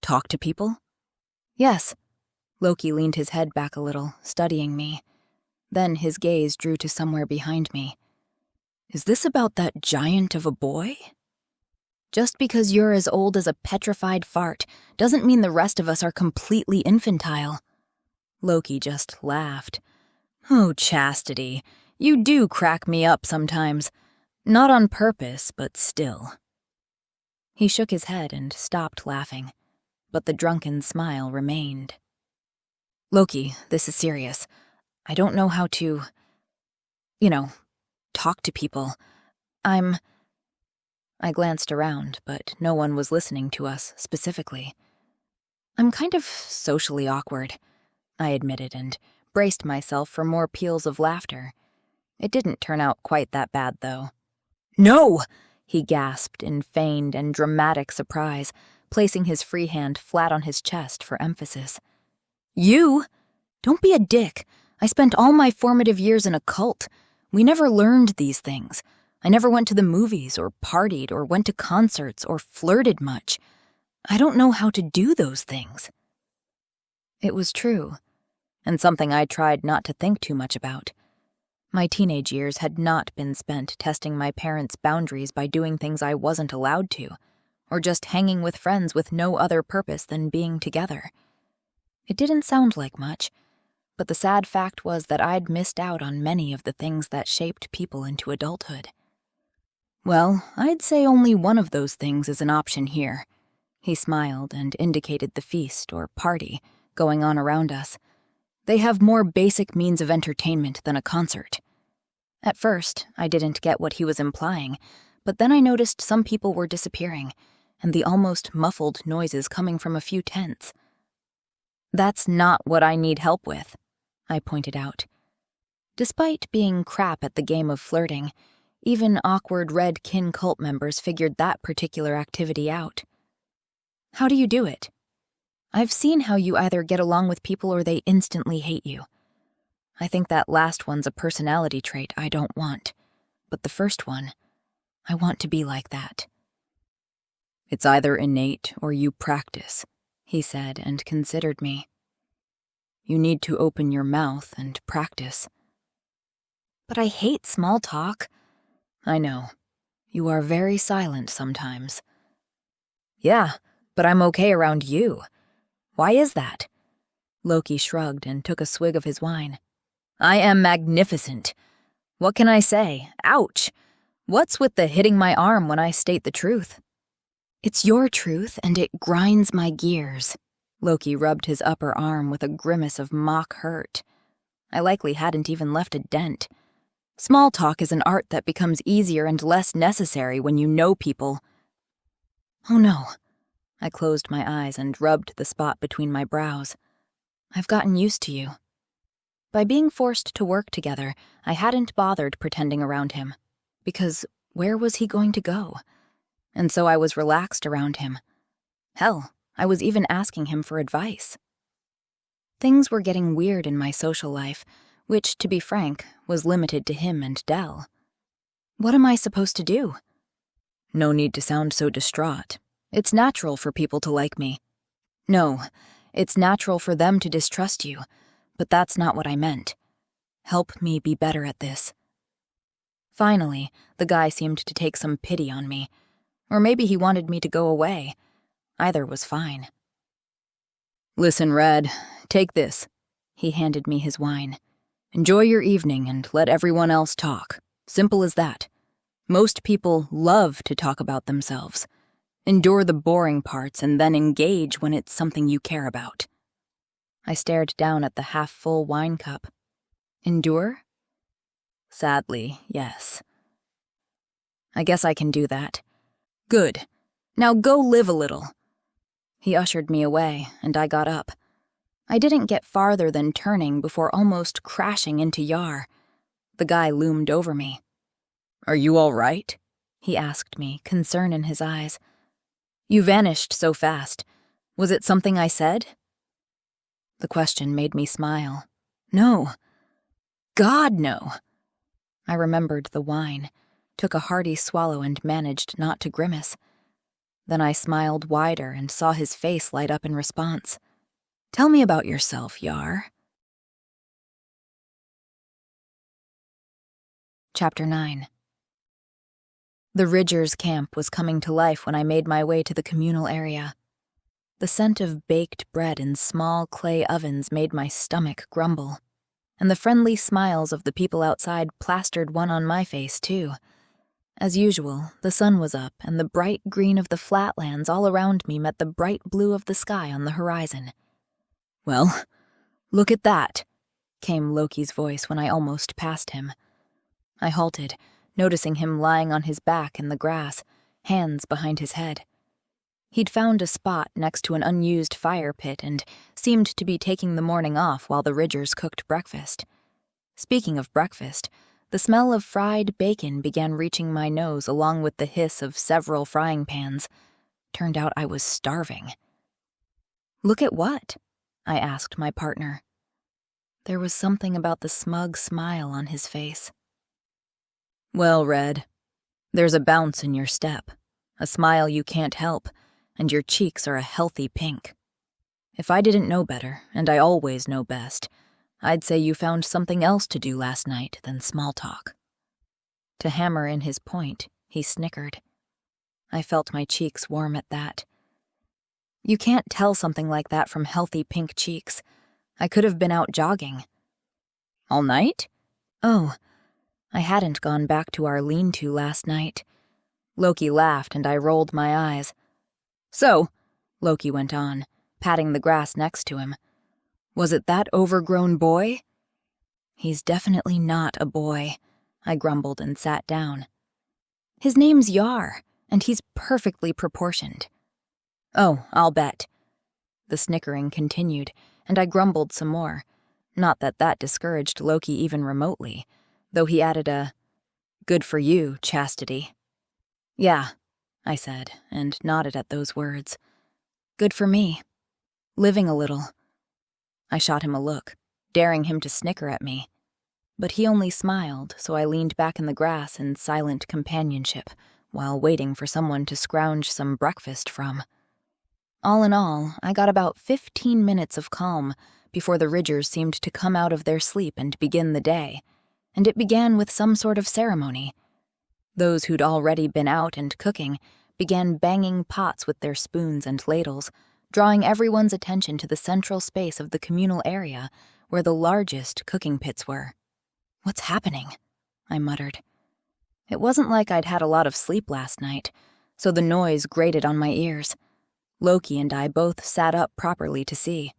Talk to people?" "Yes." Loki leaned his head back a little, studying me. Then his gaze drew to somewhere behind me. "Is this about that giant of a boy?" "Just because you're as old as a petrified fart doesn't mean the rest of us are completely infantile." Loki just laughed. "Oh, Chastity, you do crack me up sometimes. Not on purpose, but still." He shook his head and stopped laughing, but the drunken smile remained. "Loki, this is serious. I don't know how to, talk to people. I glanced around, but no one was listening to us specifically. "I'm kind of socially awkward," I admitted and braced myself for more peals of laughter. It didn't turn out quite that bad, though. "No!" he gasped in feigned and dramatic surprise, placing his free hand flat on his chest for emphasis. "You? Don't be a dick. I spent all my formative years in a cult. We never learned these things. I never went to the movies or partied or went to concerts or flirted much. I don't know how to do those things." It was true, and something I tried not to think too much about. My teenage years had not been spent testing my parents' boundaries by doing things I wasn't allowed to, or just hanging with friends with no other purpose than being together. It didn't sound like much, but the sad fact was that I'd missed out on many of the things that shaped people into adulthood. "Well, I'd say only one of those things is an option here." He smiled and indicated the feast or party going on around us. "They have more basic means of entertainment than a concert." At first, I didn't get what he was implying, but then I noticed some people were disappearing, and the almost muffled noises coming from a few tents. That's not what I need help with, I pointed out. Despite being crap at the game of flirting, even awkward red kin cult members figured that particular activity out. How do you do it? I've seen how you either get along with people or they instantly hate you. I think that last one's a personality trait I don't want. But the first one, I want to be like that. It's either innate or you practice, he said and considered me. You need to open your mouth and practice. But I hate small talk. I know. You are very silent sometimes. Yeah, but I'm okay around you. Why is that? Loki shrugged and took a swig of his wine. I am magnificent. What can I say? Ouch! What's with the hitting my arm when I state the truth? It's your truth, and it grinds my gears. Loki rubbed his upper arm with a grimace of mock hurt. I likely hadn't even left a dent. Small talk is an art that becomes easier and less necessary when you know people. Oh no. I closed my eyes and rubbed the spot between my brows. I've gotten used to you. By being forced to work together, I hadn't bothered pretending around him, because where was he going to go? And so I was relaxed around him. Hell, I was even asking him for advice. Things were getting weird in my social life, which, to be frank, was limited to him and Dell. What am I supposed to do? No need to sound so distraught. It's natural for people to like me. No, it's natural for them to distrust you, but that's not what I meant. Help me be better at this. Finally, the guy seemed to take some pity on me. Or maybe he wanted me to go away. Either was fine. Listen, Red, take this. He handed me his wine. Enjoy your evening and let everyone else talk. Simple as that. Most people love to talk about themselves. Endure the boring parts and then engage when it's something you care about. I stared down at the half-full wine cup. Endure? Sadly, yes. I guess I can do that. Good. Now go live a little. He ushered me away, and I got up. I didn't get farther than turning before almost crashing into Yar. The guy loomed over me. Are you all right? He asked me, concern in his eyes. You vanished so fast. Was it something I said? The question made me smile. No. God, no. I remembered the wine, took a hearty swallow and managed not to grimace. Then I smiled wider and saw his face light up in response. Tell me about yourself, Yar. Chapter 9. The Ridgers' camp was coming to life when I made my way to the communal area. The scent of baked bread in small clay ovens made my stomach grumble, and the friendly smiles of the people outside plastered one on my face, too. As usual, the sun was up, and the bright green of the flatlands all around me met the bright blue of the sky on the horizon. Well, look at that, came Loki's voice when I almost passed him. I halted, noticing him lying on his back in the grass, hands behind his head. He'd found a spot next to an unused fire pit and seemed to be taking the morning off while the Ridgers cooked breakfast. Speaking of breakfast, the smell of fried bacon began reaching my nose along with the hiss of several frying pans. Turned out I was starving. Look at what? I asked my partner. There was something about the smug smile on his face. Well, Red, there's a bounce in your step, a smile you can't help, and your cheeks are a healthy pink. If I didn't know better, and I always know best, I'd say you found something else to do last night than small talk. To hammer in his point, he snickered. I felt my cheeks warm at that. You can't tell something like that from healthy pink cheeks. I could have been out jogging. All night? Oh, I hadn't gone back to our lean-to last night. Loki laughed and I rolled my eyes. So, Loki went on, patting the grass next to him. Was it that overgrown boy? He's definitely not a boy, I grumbled and sat down. His name's Yar, and he's perfectly proportioned. Oh, I'll bet. The snickering continued, and I grumbled some more. Not that that discouraged Loki even remotely, though he added a, "Good for you, Chastity." "Yeah," I said, and nodded at those words. "Good for me. Living a little." I shot him a look, daring him to snicker at me. But he only smiled, so I leaned back in the grass in silent companionship, while waiting for someone to scrounge some breakfast from. All in all, I got about 15 minutes of calm before the Ridgers seemed to come out of their sleep and begin the day, and it began with some sort of ceremony. Those who'd already been out and cooking began banging pots with their spoons and ladles, drawing everyone's attention to the central space of the communal area where the largest cooking pits were. "What's happening?" I muttered. It wasn't like I'd had a lot of sleep last night, so the noise grated on my ears. Loki and I both sat up properly to see.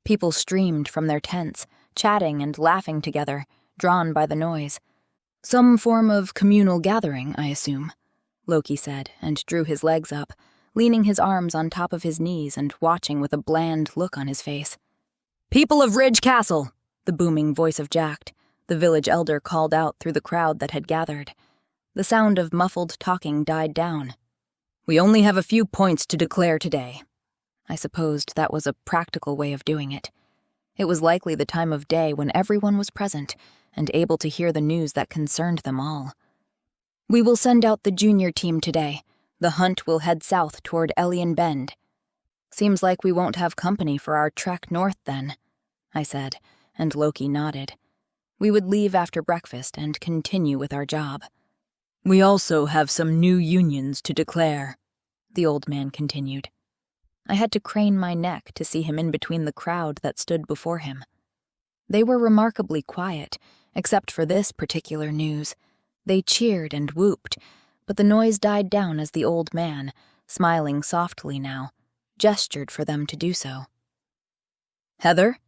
People streamed from their tents, chatting and laughing together, drawn by the noise. "Some form of communal gathering, I assume," Loki said, and drew his legs up, leaning his arms on top of his knees and watching with a bland look on his face. "People of Ridge Castle," the booming voice of Jacked, the village elder, called out through the crowd that had gathered. The sound of muffled talking died down. "We only have a few points to declare today." I supposed that was a practical way of doing it. It was likely the time of day when everyone was present and able to hear the news that concerned them all. "We will send out the junior team today. The hunt will head south toward Elian Bend." "Seems like we won't have company for our trek north then," I said, and Loki nodded. We would leave after breakfast and continue with our job. "We also have some new unions to declare," the old man continued. I had to crane my neck to see him in between the crowd that stood before him. They were remarkably quiet, except for this particular news. They cheered and whooped, but the noise died down as the old man, smiling softly now, gestured for them to do so. "Heather?"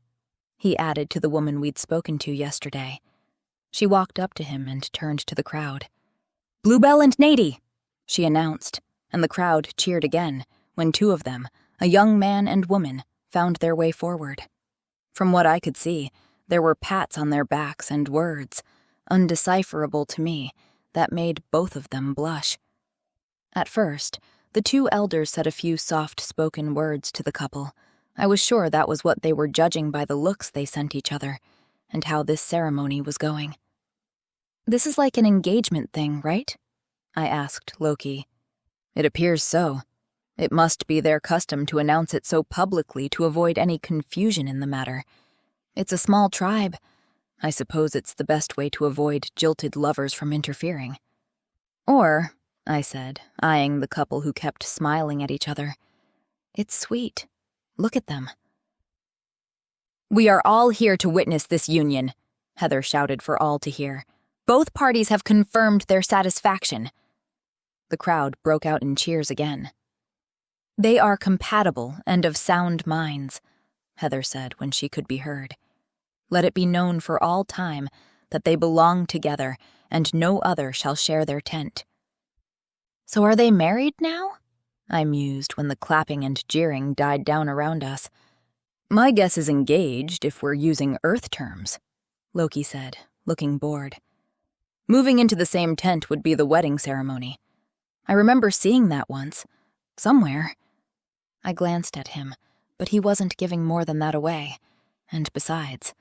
he added to the woman we'd spoken to yesterday. She walked up to him and turned to the crowd. "Bluebell and Nady," she announced, and the crowd cheered again when two of them, a young man and woman, found their way forward. From what I could see, there were pats on their backs and words, undecipherable to me, that made both of them blush. At first, the two elders said a few soft-spoken words to the couple. I was sure that was what they were judging by the looks they sent each other, and how this ceremony was going. "This is like an engagement thing, right?" I asked Loki. "It appears so. It must be their custom to announce it so publicly to avoid any confusion in the matter. It's a small tribe. I suppose it's the best way to avoid jilted lovers from interfering." "Or," I said, eyeing the couple who kept smiling at each other, "it's sweet. Look at them." "We are all here to witness this union," Heather shouted for all to hear. "Both parties have confirmed their satisfaction." The crowd broke out in cheers again. "They are compatible and of sound minds," Heather said when she could be heard. "Let it be known for all time that they belong together, and no other shall share their tent." "So are they married now?" I mused when the clapping and jeering died down around us. "My guess is engaged, if we're using Earth terms," Loki said, looking bored. "Moving into the same tent would be the wedding ceremony. I remember seeing that once, somewhere." I glanced at him, but he wasn't giving more than that away, and besides,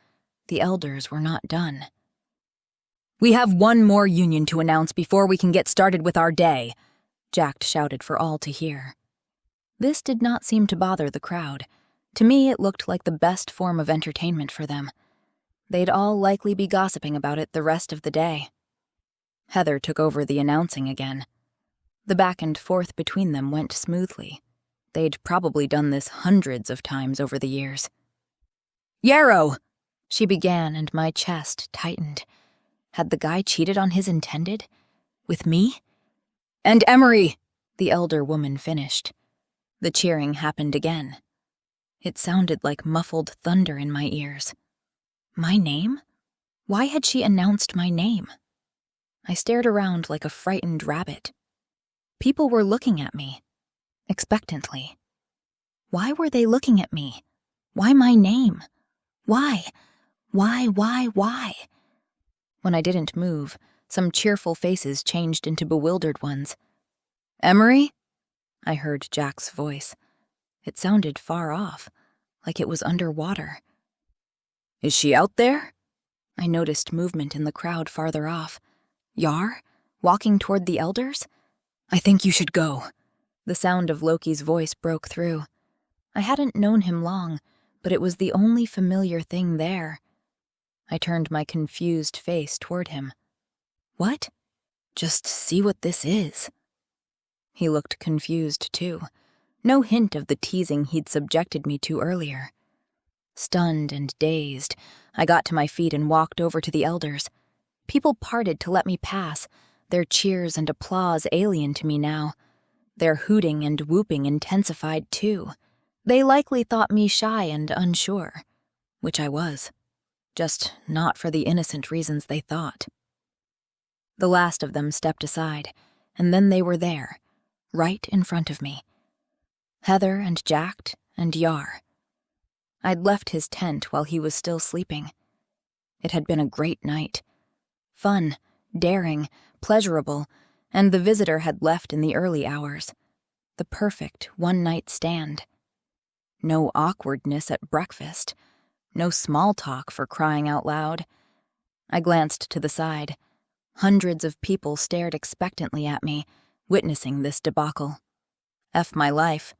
the elders were not done. "We have one more union to announce before we can get started with our day," Jacked shouted for all to hear. This did not seem to bother the crowd. To me, it looked like the best form of entertainment for them. They'd all likely be gossiping about it the rest of the day. Heather took over the announcing again. The back and forth between them went smoothly. They'd probably done this hundreds of times over the years. "Yarrow!" she began, and my chest tightened. Had the guy cheated on his intended? With me? "And Emery!" the elder woman finished. The cheering happened again. It sounded like muffled thunder in my ears. My name? Why had she announced my name? I stared around like a frightened rabbit. People were looking at me, expectantly. Why were they looking at me? Why my name? Why? Why? When I didn't move, some cheerful faces changed into bewildered ones. "Emery?" I heard Jack's voice. It sounded far off, like it was underwater. "Is she out there?" I noticed movement in the crowd farther off. Yar? Walking toward the elders? "I think you should go." The sound of Loki's voice broke through. I hadn't known him long, but it was the only familiar thing there. I turned my confused face toward him. "What?" "Just see what this is." He looked confused, too. No hint of the teasing he'd subjected me to earlier. Stunned and dazed, I got to my feet and walked over to the elders. People parted to let me pass, their cheers and applause alien to me now. Their hooting and whooping intensified, too. They likely thought me shy and unsure, which I was. Just not for the innocent reasons they thought. The last of them stepped aside, and then they were there, right in front of me. Heather and Jack and Yar. I'd left his tent while he was still sleeping. It had been a great night. Fun, daring, pleasurable, and the visitor had left in the early hours. The perfect one-night stand. No awkwardness at breakfast. No small talk for crying out loud. I glanced to the side. Hundreds of people stared expectantly at me, witnessing this debacle. F my life.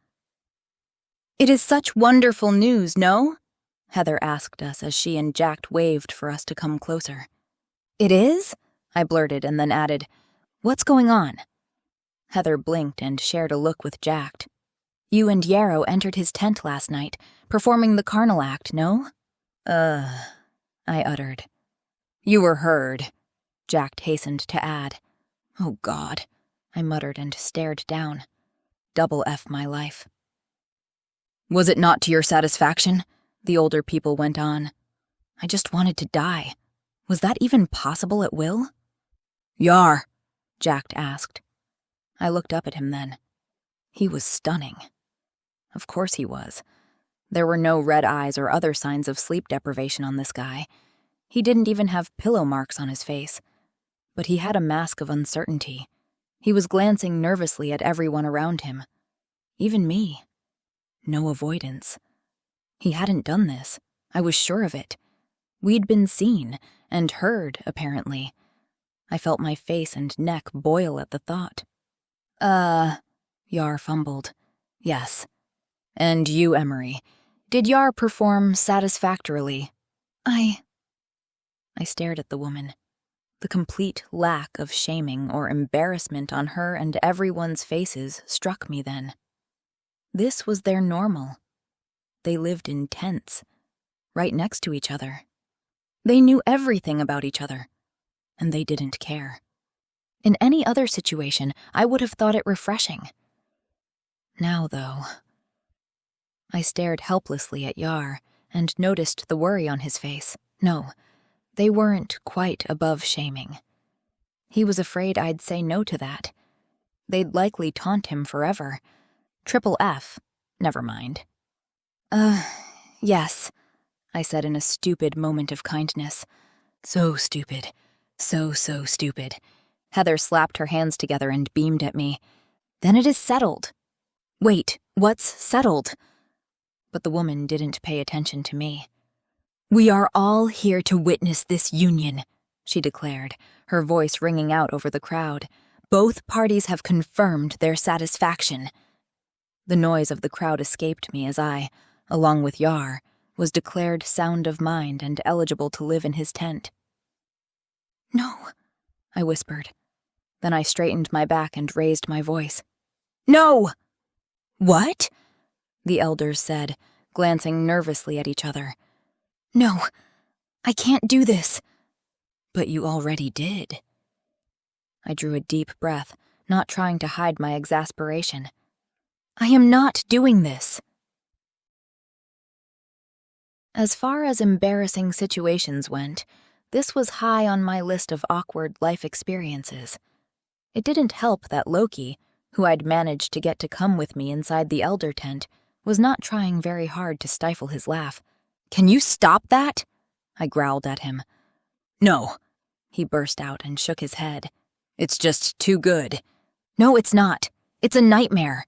"It is such wonderful news, no?" Heather asked us as she and Jack waved for us to come closer. "It is?" I blurted and then added, "What's going on?" Heather blinked and shared a look with Jack. "You and Yarrow entered his tent last night, performing the carnal act, no?" I uttered. "You were heard," Jack hastened to add. "Oh, God," I muttered and stared down. Double F my life. "Was it not to your satisfaction?" the older people went on. "I just wanted to die. Was that even possible at will?" "Yar?" Jack asked. I looked up at him then. He was stunning. Of course he was. There were no red eyes or other signs of sleep deprivation on this guy. He didn't even have pillow marks on his face. But he had a mask of uncertainty. He was glancing nervously at everyone around him. Even me. No avoidance. He hadn't done this. I was sure of it. We'd been seen and heard, apparently. I felt my face and neck boil at the thought. Yar fumbled. "Yes. And you, Emery, did Yar perform satisfactorily?" I stared at the woman. The complete lack of shaming or embarrassment on her and everyone's faces struck me then. This was their normal. They lived in tents, right next to each other. They knew everything about each other, and they didn't care. In any other situation, I would have thought it refreshing. Now, though, I stared helplessly at Yar and noticed the worry on his face. No, they weren't quite above shaming. He was afraid I'd say no to that. They'd likely taunt him forever. Triple F. Never mind. Yes, I said in a stupid moment of kindness. So stupid. So stupid. Heather slapped her hands together and beamed at me. "Then it is settled." "Wait, what's settled?" But the woman didn't pay attention to me. "We are all here to witness this union," she declared, her voice ringing out over the crowd. "Both parties have confirmed their satisfaction." The noise of the crowd escaped me as I, along with Yar, was declared sound of mind and eligible to live in his tent. "No," I whispered. Then I straightened my back and raised my voice. "No!" "What?" the elders said, glancing nervously at each other. "No, I can't do this." "But you already did." I drew a deep breath, not trying to hide my exasperation. "I am not doing this." As far as embarrassing situations went, this was high on my list of awkward life experiences. It didn't help that Loki, who I'd managed to get to come with me inside the elder tent, was not trying very hard to stifle his laugh. "Can you stop that?" I growled at him. "No," he burst out and shook his head. "It's just too good." "No, it's not. It's a nightmare."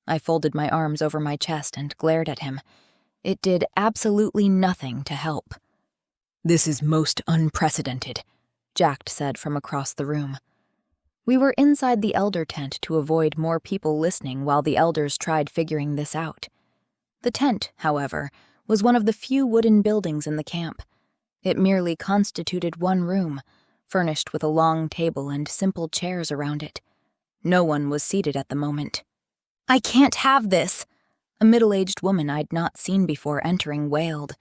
I folded my arms over my chest and glared at him. It did absolutely nothing to help. "This is most unprecedented," Jack said from across the room. We were inside the elder tent to avoid more people listening while the elders tried figuring this out. The tent, however, was one of the few wooden buildings in the camp. It merely constituted one room, furnished with a long table and simple chairs around it. No one was seated at the moment. "I can't have this!" A middle-aged woman I'd not seen before entering wailed.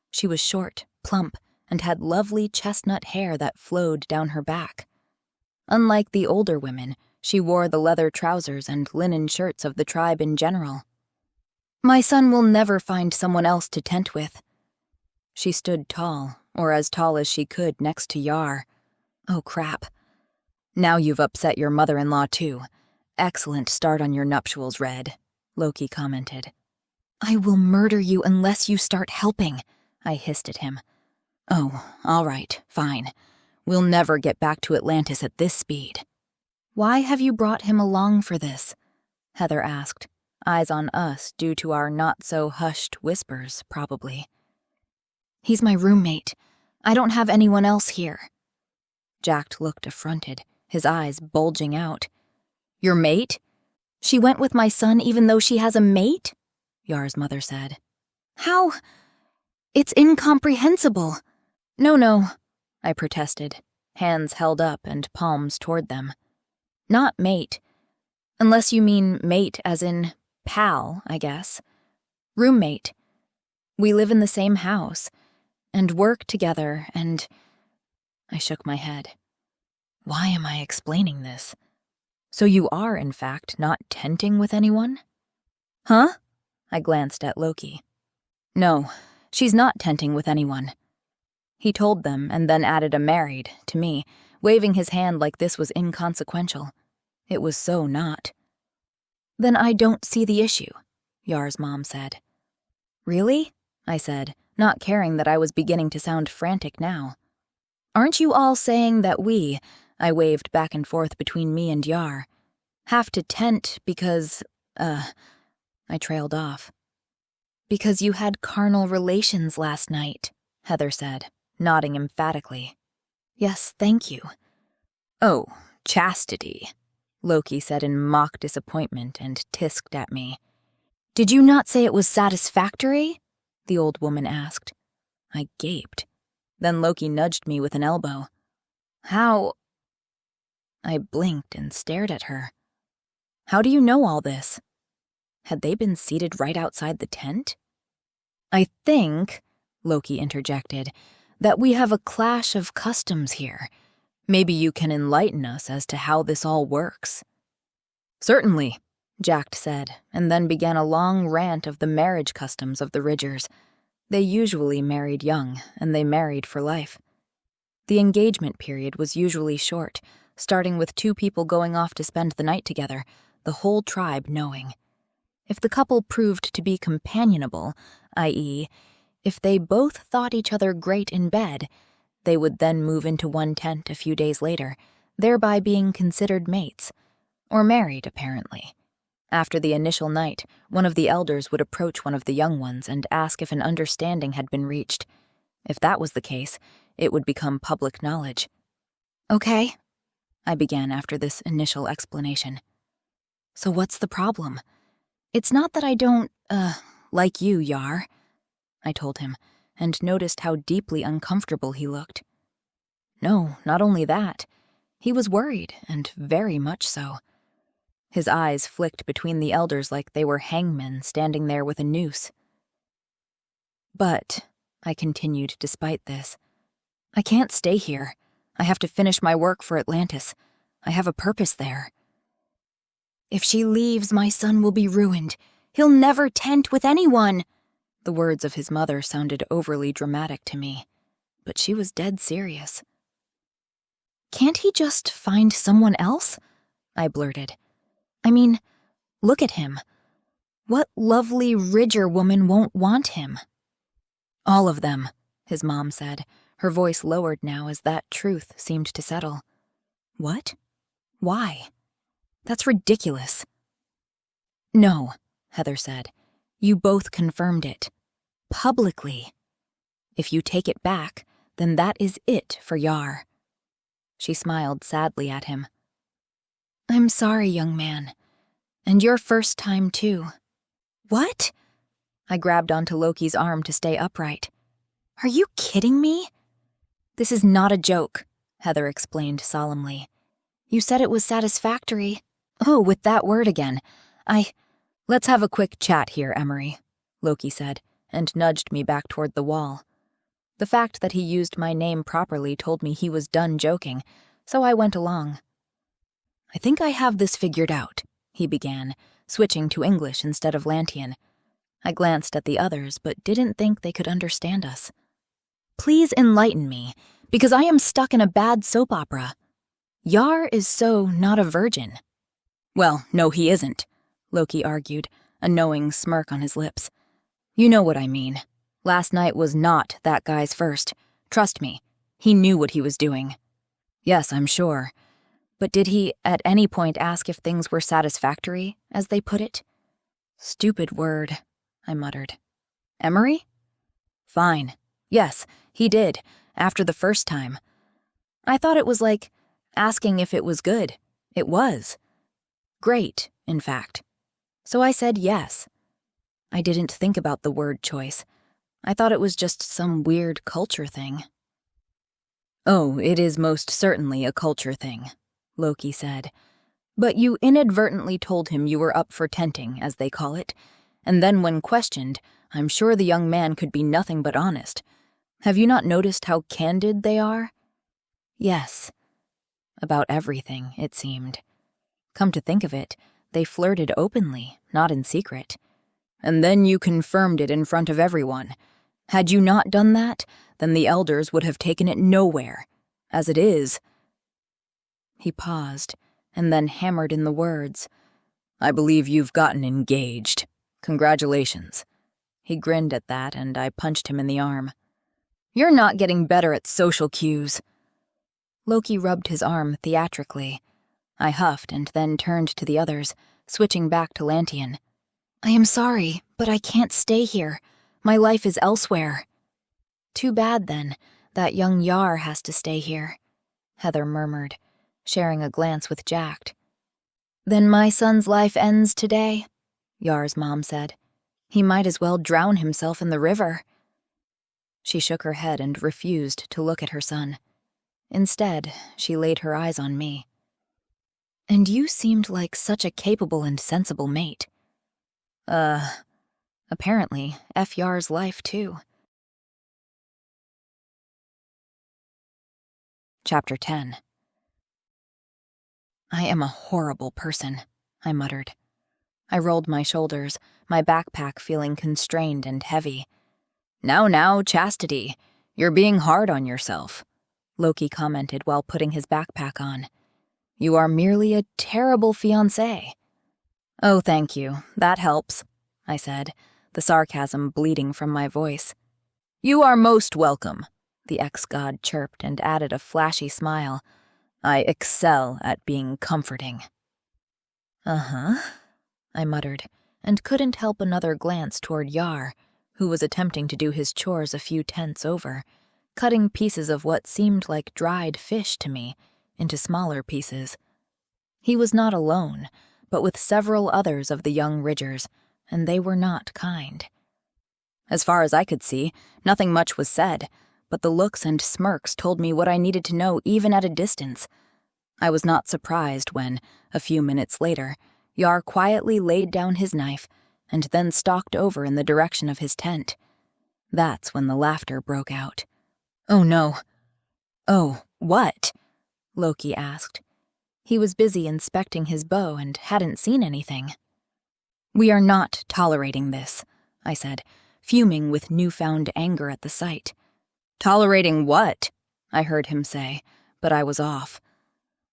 She was short, plump, and had lovely chestnut hair that flowed down her back. Unlike the older women, she wore the leather trousers and linen shirts of the tribe in general. "My son will never find someone else to tent with." She stood tall, or as tall as she could next to Yar. Oh, crap. "Now you've upset your mother-in-law, too. Excellent start on your nuptials, Red," Loki commented. "I will murder you unless you start helping," I hissed at him. "Oh, all right, fine. We'll never get back to Atlantis at this speed." "Why have you brought him along for this?" Heather asked, eyes on us due to our not-so-hushed whispers, probably. "He's my roommate. I don't have anyone else here." Jack looked affronted, his eyes bulging out. "Your mate? She went with my son even though she has a mate?" Yar's mother said. "How? It's incomprehensible." No, I protested, hands held up and palms toward them. "Not mate. Unless you mean mate as in pal, I guess. Roommate. We live in the same house, and work together, and—" I shook my head. Why am I explaining this? "So you are, in fact, not tenting with anyone?" "Huh?" I glanced at Loki. "No, she's not tenting with anyone." He told them and then added a married to me, waving his hand like this was inconsequential. It was so not. "Then I don't see the issue," Yar's mom said. "Really?" I said, not caring that I was beginning to sound frantic now. "Aren't you all saying that we," I waved back and forth between me and Yar, "have to tent because, I trailed off. "Because you had carnal relations last night," Heather said, nodding emphatically. "Yes, thank you." "Oh, chastity," Loki said in mock disappointment and tisked at me. "Did you not say it was satisfactory?" the old woman asked. I gaped. Then Loki nudged me with an elbow. "How?" I blinked and stared at her. "How do you know all this?" Had they been seated right outside the tent? "I think," Loki interjected, "that we have a clash of customs here. Maybe you can enlighten us as to how this all works." "Certainly," Jack said, and then began a long rant of the marriage customs of the Ridgers. They usually married young, and they married for life. The engagement period was usually short, starting with 2 people going off to spend the night together, the whole tribe knowing. If the couple proved to be companionable, i.e., if they both thought each other great in bed, they would then move into one tent a few days later, thereby being considered mates. Or married, apparently. After the initial night, one of the elders would approach one of the young ones and ask if an understanding had been reached. If that was the case, it would become public knowledge. "Okay," I began after this initial explanation. "So what's the problem? It's not that I don't, like you, Yar," I told him, and noticed how deeply uncomfortable he looked. No, not only that. He was worried, and very much so. His eyes flicked between the elders like they were hangmen standing there with a noose. "But," I continued despite this, "I can't stay here. I have to finish my work for Atlantis. I have a purpose there." "If she leaves, my son will be ruined. He'll never tent with anyone." The words of his mother sounded overly dramatic to me, but she was dead serious. "Can't he just find someone else?" I blurted. "I mean, look at him. What lovely Ridger woman won't want him? All of them, his mom said, her voice lowered now as that truth seemed to settle. What? Why? That's ridiculous. No, Heather said. You both confirmed it. Publicly. If you take it back, then that is it for Yar. She smiled sadly at him. I'm sorry, young man. And your first time, too. What? I grabbed onto Loki's arm to stay upright. Are you kidding me? This is not a joke, Heather explained solemnly. You said it was satisfactory. Oh, with that word again. Let's have a quick chat here, Emery, Loki said, and nudged me back toward the wall. The fact that he used my name properly told me he was done joking, so I went along. I think I have this figured out, he began, switching to English instead of Lantian. I glanced at the others, but didn't think they could understand us. Please enlighten me, because I am stuck in a bad soap opera. Yar is so not a virgin. Well, no, he isn't, Loki argued, a knowing smirk on his lips. You know what I mean. Last night was not that guy's first. Trust me, he knew what he was doing. Yes, I'm sure. But did he at any point ask if things were satisfactory, as they put it? Stupid word, I muttered. Emery? Fine. Yes, he did, after the first time. I thought it was like asking if it was good. It was. Great, in fact. So I said yes. I didn't think about the word choice. I thought it was just some weird culture thing. Oh, it is most certainly a culture thing, Loki said. But you inadvertently told him you were up for tenting, as they call it, and then when questioned, I'm sure the young man could be nothing but honest. Have you not noticed how candid they are? Yes. About everything, it seemed. Come to think of it, they flirted openly, not in secret. And then you confirmed it in front of everyone. Had you not done that, then the elders would have taken it nowhere. As it is... He paused, and then hammered in the words. I believe you've gotten engaged. Congratulations. He grinned at that, and I punched him in the arm. You're not getting better at social cues. Loki rubbed his arm theatrically. I huffed and then turned to the others, switching back to Lantian. I am sorry, but I can't stay here. My life is elsewhere. Too bad, then, that young Yar has to stay here, Heather murmured, sharing a glance with Jack. Then my son's life ends today, Yar's mom said. He might as well drown himself in the river. She shook her head and refused to look at her son. Instead, she laid her eyes on me. And you seemed like such a capable and sensible mate. Apparently, F. Yar's life, too. Chapter 10. I am a horrible person, I muttered. I rolled my shoulders, my backpack feeling constrained and heavy. Now, Chastity, you're being hard on yourself, Loki commented while putting his backpack on. You are merely a terrible fiancé. Oh, thank you, that helps, I said, the sarcasm bleeding from my voice. You are most welcome, the ex-god chirped and added a flashy smile. I excel at being comforting. Uh-huh, I muttered, and couldn't help another glance toward Yar, who was attempting to do his chores a few tents over, cutting pieces of what seemed like dried fish to me into smaller pieces. He was not alone, but with several others of the young Ridgers, and they were not kind. As far as I could see, nothing much was said, but the looks and smirks told me what I needed to know even at a distance. I was not surprised when, a few minutes later, Yar quietly laid down his knife and then stalked over in the direction of his tent. That's when the laughter broke out. Oh no. Oh, what? Loki asked. He was busy inspecting his bow and hadn't seen anything. We are not tolerating this, I said, fuming with newfound anger at the sight. Tolerating what? I heard him say, but I was off.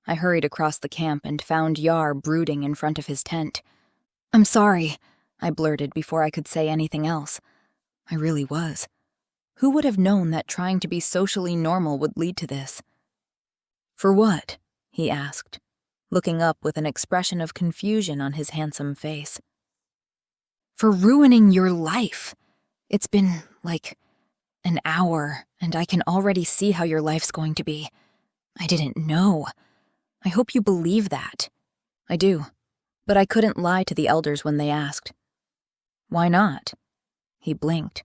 I hurried across the camp and found Yar brooding in front of his tent. I'm sorry, I blurted before I could say anything else. I really was. Who would have known that trying to be socially normal would lead to this? For what? He asked, looking up with an expression of confusion on his handsome face. For ruining your life. It's been, an hour, and I can already see how your life's going to be. I didn't know. I hope you believe that. I do, but I couldn't lie to the elders when they asked. Why not? He blinked.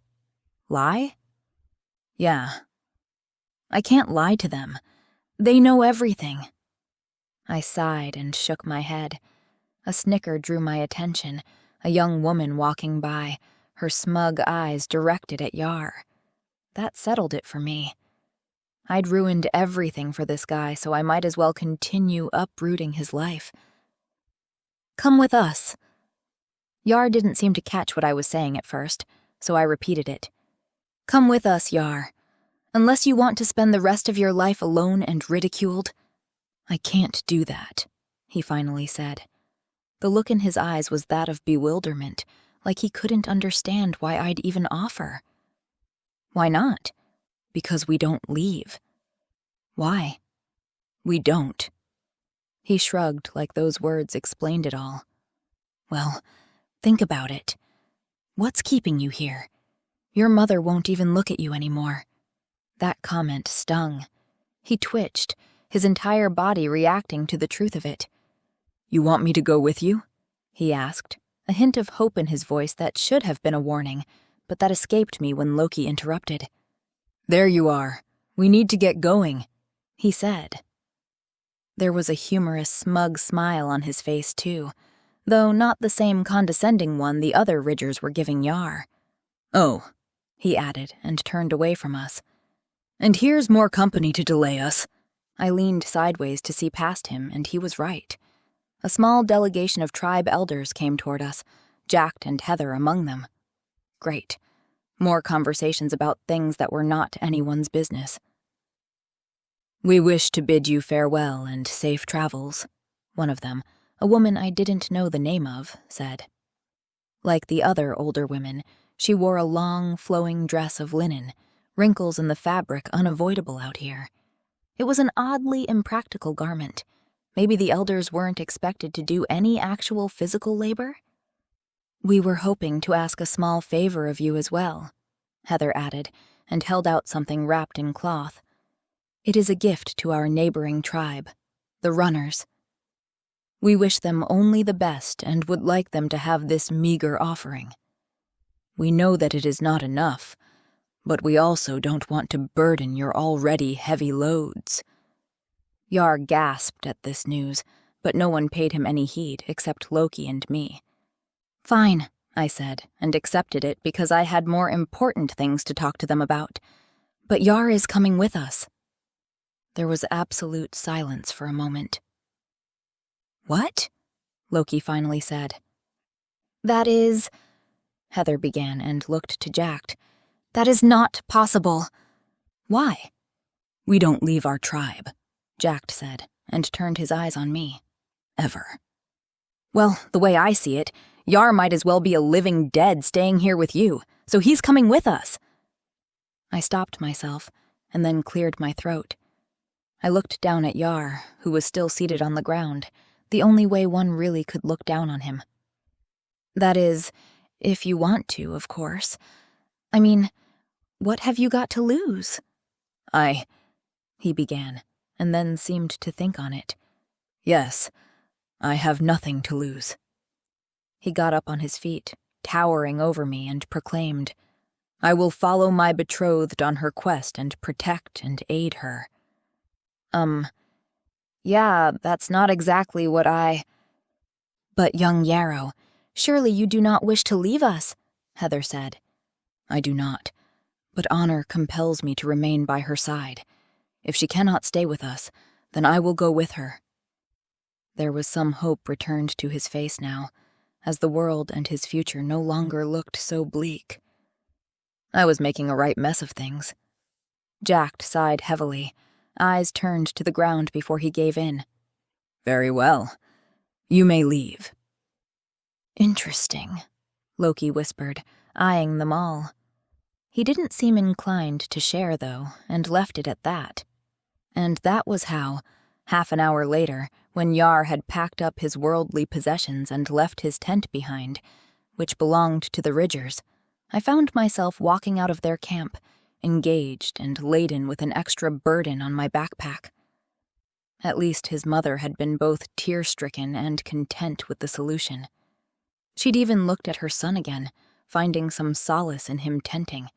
Lie? Yeah. I can't lie to them. They know everything. I sighed and shook my head. A snicker drew my attention, a young woman walking by, her smug eyes directed at Yar. That settled it for me. I'd ruined everything for this guy, so I might as well continue uprooting his life. Come with us. Yar didn't seem to catch what I was saying at first, so I repeated it. Come with us, Yar. Unless you want to spend the rest of your life alone and ridiculed. I can't do that, he finally said. The look in his eyes was that of bewilderment, like he couldn't understand why I'd even offer. Why not? Because we don't leave. Why? We don't. He shrugged like those words explained it all. Well, think about it. What's keeping you here? Your mother won't even look at you anymore. That comment stung. He twitched, his entire body reacting to the truth of it. You want me to go with you? He asked, a hint of hope in his voice that should have been a warning, but that escaped me when Loki interrupted. There you are. We need to get going, he said. There was a humorous, smug smile on his face, too, though not the same condescending one the other Ridgers were giving Yar. Oh, he added, and turned away from us. And here's more company to delay us. I leaned sideways to see past him, and he was right. A small delegation of tribe elders came toward us, Jack and Heather among them. Great. More conversations about things that were not anyone's business. We wish to bid you farewell and safe travels, one of them, a woman I didn't know the name of, said. Like the other older women, she wore a long, flowing dress of linen, wrinkles in the fabric unavoidable out here. It was an oddly impractical garment. Maybe the elders weren't expected to do any actual physical labor? We were hoping to ask a small favor of you as well, Heather added, and held out something wrapped in cloth. It is a gift to our neighboring tribe, the Runners. We wish them only the best and would like them to have this meager offering. We know that it is not enough, but we also don't want to burden your already heavy loads. Yar gasped at this news, but no one paid him any heed except Loki and me. Fine, I said, and accepted it because I had more important things to talk to them about. But Yar is coming with us. There was absolute silence for a moment. What? Loki finally said. That is, Heather began and looked to Jack. That is not possible. Why? We don't leave our tribe, Jack said, and turned his eyes on me. Ever. Well, the way I see it, Yar might as well be a living dead staying here with you, so he's coming with us. I stopped myself, and then cleared my throat. I looked down at Yar, who was still seated on the ground, the only way one really could look down on him. That is, if you want to, of course. I mean, what have you got to lose? He began, and then seemed to think on it. Yes, I have nothing to lose. He got up on his feet, towering over me, and proclaimed, I will follow my betrothed on her quest and protect and aid her. Yeah, that's not exactly what I... But young Yarrow, surely you do not wish to leave us, Heather said. I do not, but honor compels me to remain by her side. If she cannot stay with us, then I will go with her. There was some hope returned to his face now, as the world and his future no longer looked so bleak. I was making a right mess of things. Jack sighed heavily, eyes turned to the ground before he gave in. Very well. You may leave. Interesting, Loki whispered, eyeing them all. He didn't seem inclined to share, though, and left it at that. And that was how, half an hour later, when Yar had packed up his worldly possessions and left his tent behind, which belonged to the Ridgers, I found myself walking out of their camp, engaged and laden with an extra burden on my backpack. At least his mother had been both tear-stricken and content with the solution. She'd even looked at her son again, finding some solace in him tenting,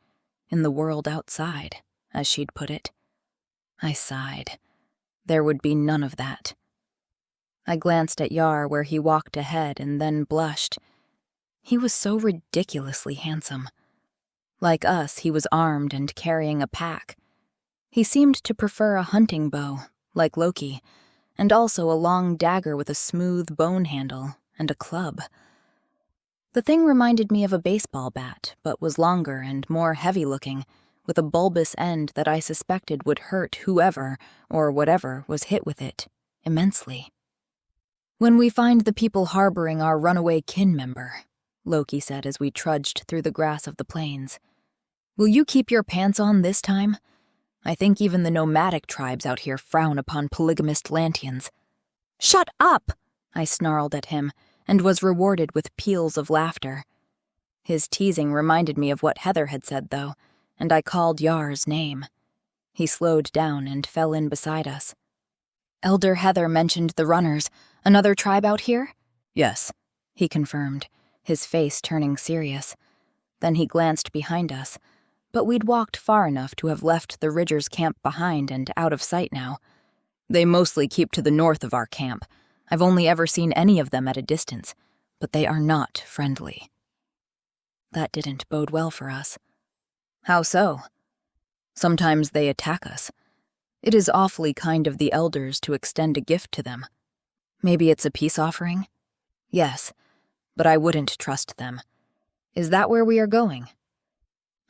in the world outside, as she'd put it. I sighed. There would be none of that. I glanced at Yar where he walked ahead and then blushed. He was so ridiculously handsome. Like us, he was armed and carrying a pack. He seemed to prefer a hunting bow, like Loki, and also a long dagger with a smooth bone handle and a club. The thing reminded me of a baseball bat, but was longer and more heavy-looking, with a bulbous end that I suspected would hurt whoever, or whatever, was hit with it, immensely. "When we find the people harboring our runaway kin member," Loki said as we trudged through the grass of the plains, "will you keep your pants on this time? I think even the nomadic tribes out here frown upon polygamist Lantians." "Shut up!" I snarled at him, and was rewarded with peals of laughter. His teasing reminded me of what Heather had said, though, and I called Yar's name. He slowed down and fell in beside us. "Elder Heather mentioned the runners. Another tribe out here?" "Yes," he confirmed, his face turning serious. Then he glanced behind us, but we'd walked far enough to have left the Ridgers' camp behind and out of sight now. "They mostly keep to the north of our camp. I've only ever seen any of them at a distance, but they are not friendly." That didn't bode well for us. "How so?" "Sometimes they attack us. It is awfully kind of the elders to extend a gift to them. Maybe it's a peace offering?" "Yes, but I wouldn't trust them. Is that where we are going?"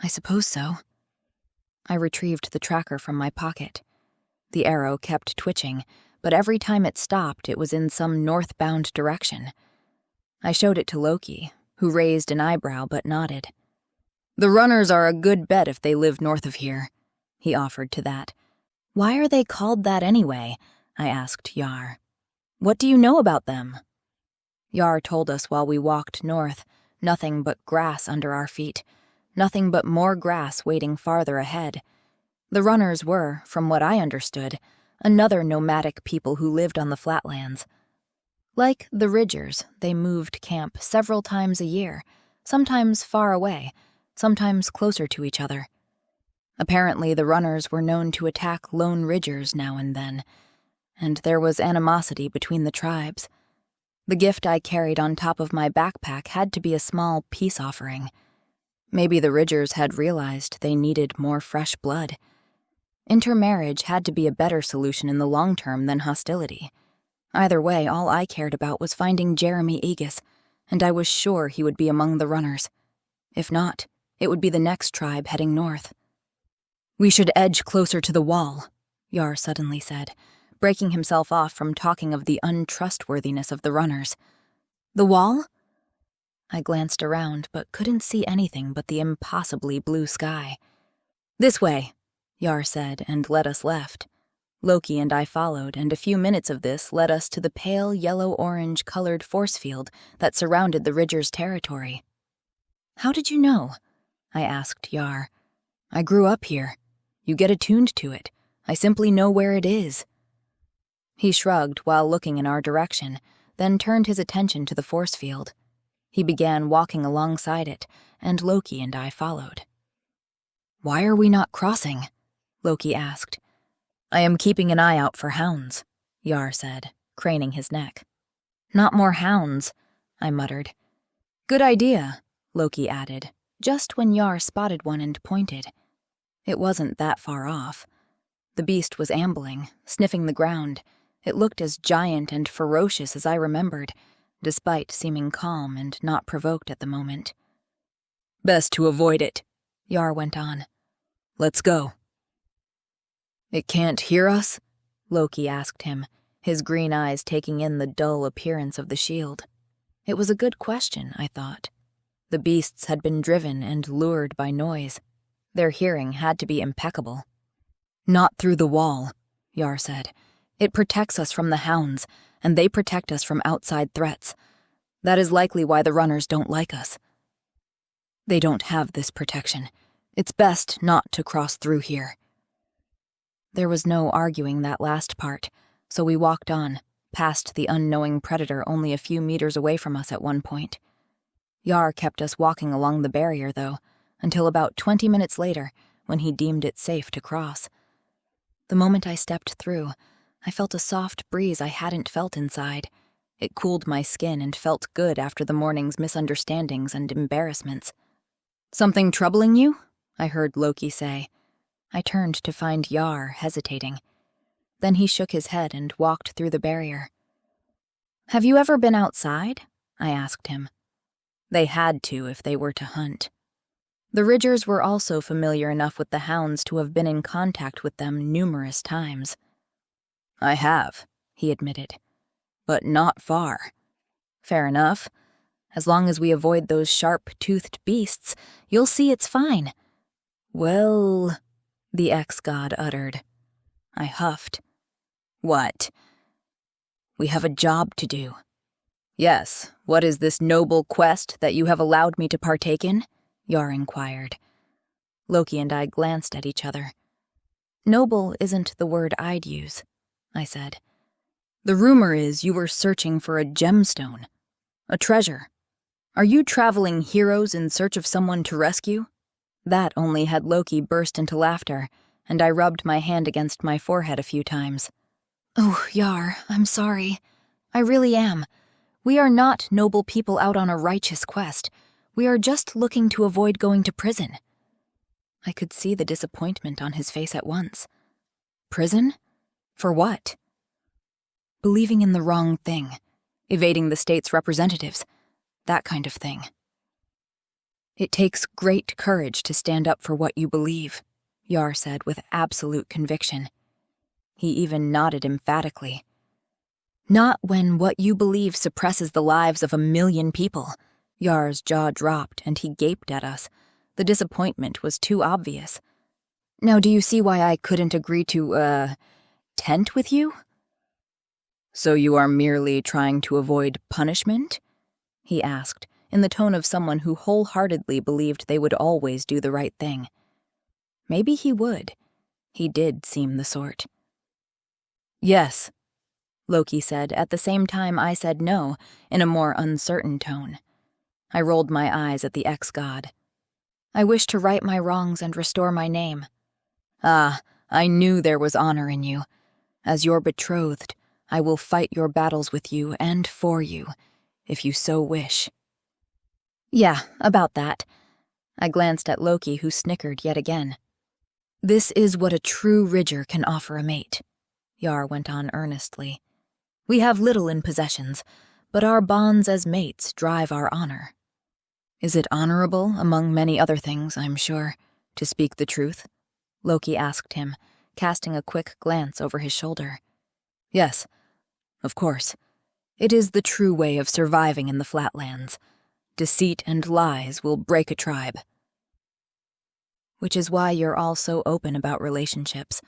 "I suppose so." I retrieved the tracker from my pocket. The arrow kept twitching, but every time it stopped, it was in some northbound direction. I showed it to Loki, who raised an eyebrow but nodded. "The runners are a good bet if they live north of here," he offered to that. "Why are they called that anyway?" I asked Yar. "What do you know about them?" Yar told us while we walked north, nothing but grass under our feet, nothing but more grass waiting farther ahead. The runners were, from what I understood, another nomadic people who lived on the flatlands. Like the Ridgers, they moved camp several times a year, sometimes far away, sometimes closer to each other. Apparently the runners were known to attack lone Ridgers now and then, and there was animosity between the tribes. The gift I carried on top of my backpack had to be a small peace offering. Maybe the Ridgers had realized they needed more fresh blood. Intermarriage had to be a better solution in the long term than hostility. Either way, all I cared about was finding Jeremy Aegis, and I was sure he would be among the runners. If not, it would be the next tribe heading north. "We should edge closer to the wall," Yar suddenly said, breaking himself off from talking of the untrustworthiness of the runners. "The wall?" I glanced around, but couldn't see anything but the impossibly blue sky. "This way," Yar said, and led us left. Loki and I followed, and a few minutes of this led us to the pale yellow-orange-colored force field that surrounded the Ridgers' territory. "How did you know?" I asked Yar. "I grew up here. You get attuned to it. I simply know where it is." He shrugged while looking in our direction, then turned his attention to the force field. He began walking alongside it, and Loki and I followed. "Why are we not crossing?" Loki asked. "I am keeping an eye out for hounds," Yar said, craning his neck. "Not more hounds," I muttered. "Good idea," Loki added, just when Yar spotted one and pointed. It wasn't that far off. The beast was ambling, sniffing the ground. It looked as giant and ferocious as I remembered, despite seeming calm and not provoked at the moment. "Best to avoid it," Yar went on. "Let's go." "It can't hear us?" Loki asked him, his green eyes taking in the dull appearance of the shield. It was a good question, I thought. The beasts had been driven and lured by noise. Their hearing had to be impeccable. "Not through the wall," Yar said. "It protects us from the hounds, and they protect us from outside threats. That is likely why the runners don't like us. They don't have this protection. It's best not to cross through here." There was no arguing that last part, so we walked on, past the unknowing predator only a few meters away from us at one point. Yar kept us walking along the barrier, though, until about 20 minutes later, when he deemed it safe to cross. The moment I stepped through, I felt a soft breeze I hadn't felt inside. It cooled my skin and felt good after the morning's misunderstandings and embarrassments. "Something troubling you?" I heard Loki say. I turned to find Yar hesitating. Then he shook his head and walked through the barrier. "Have you ever been outside?" I asked him. They had to if they were to hunt. The Ridgers were also familiar enough with the hounds to have been in contact with them numerous times. "I have," he admitted, "but not far." "Fair enough. As long as we avoid those sharp-toothed beasts, you'll see it's fine." "Well," the ex-god uttered. I huffed. "What?" "We have a job to do." "Yes, what is this noble quest that you have allowed me to partake in?" Yar inquired. Loki and I glanced at each other. "Noble isn't the word I'd use," I said. "The rumor is you were searching for a gemstone, a treasure. Are you traveling heroes in search of someone to rescue?" That only had Loki burst into laughter, and I rubbed my hand against my forehead a few times. "Oh, Yar, I'm sorry. I really am. We are not noble people out on a righteous quest. We are just looking to avoid going to prison." I could see the disappointment on his face at once. Prison? For what? Believing in the wrong thing, evading the state's representatives, that kind of thing. "It takes great courage to stand up for what you believe," Yar said with absolute conviction. He even nodded emphatically. "Not when what you believe suppresses the lives of 1,000,000 people." Yar's jaw dropped and he gaped at us. The disappointment was too obvious. "Now do you see why I couldn't agree to, tent with you?" "So you are merely trying to avoid punishment?" he asked, in the tone of someone who wholeheartedly believed they would always do the right thing. Maybe he would. He did seem the sort. "Yes," Loki said at the same time I said no, in a more uncertain tone. I rolled my eyes at the ex-god. "I wish to right my wrongs and restore my name." "Ah, I knew there was honor in you. As your betrothed, I will fight your battles with you and for you, if you so wish." "Yeah, about that." I glanced at Loki, who snickered yet again. "This is what a true Ridger can offer a mate," Yar went on earnestly. "We have little in possessions, but our bonds as mates drive our honor. Is it honorable, among many other things, I'm sure, to speak the truth?" Loki asked him, casting a quick glance over his shoulder. "Yes, of course. It is the true way of surviving in the Flatlands. Deceit and lies will break a tribe." "Which is why you're all so open about relationships,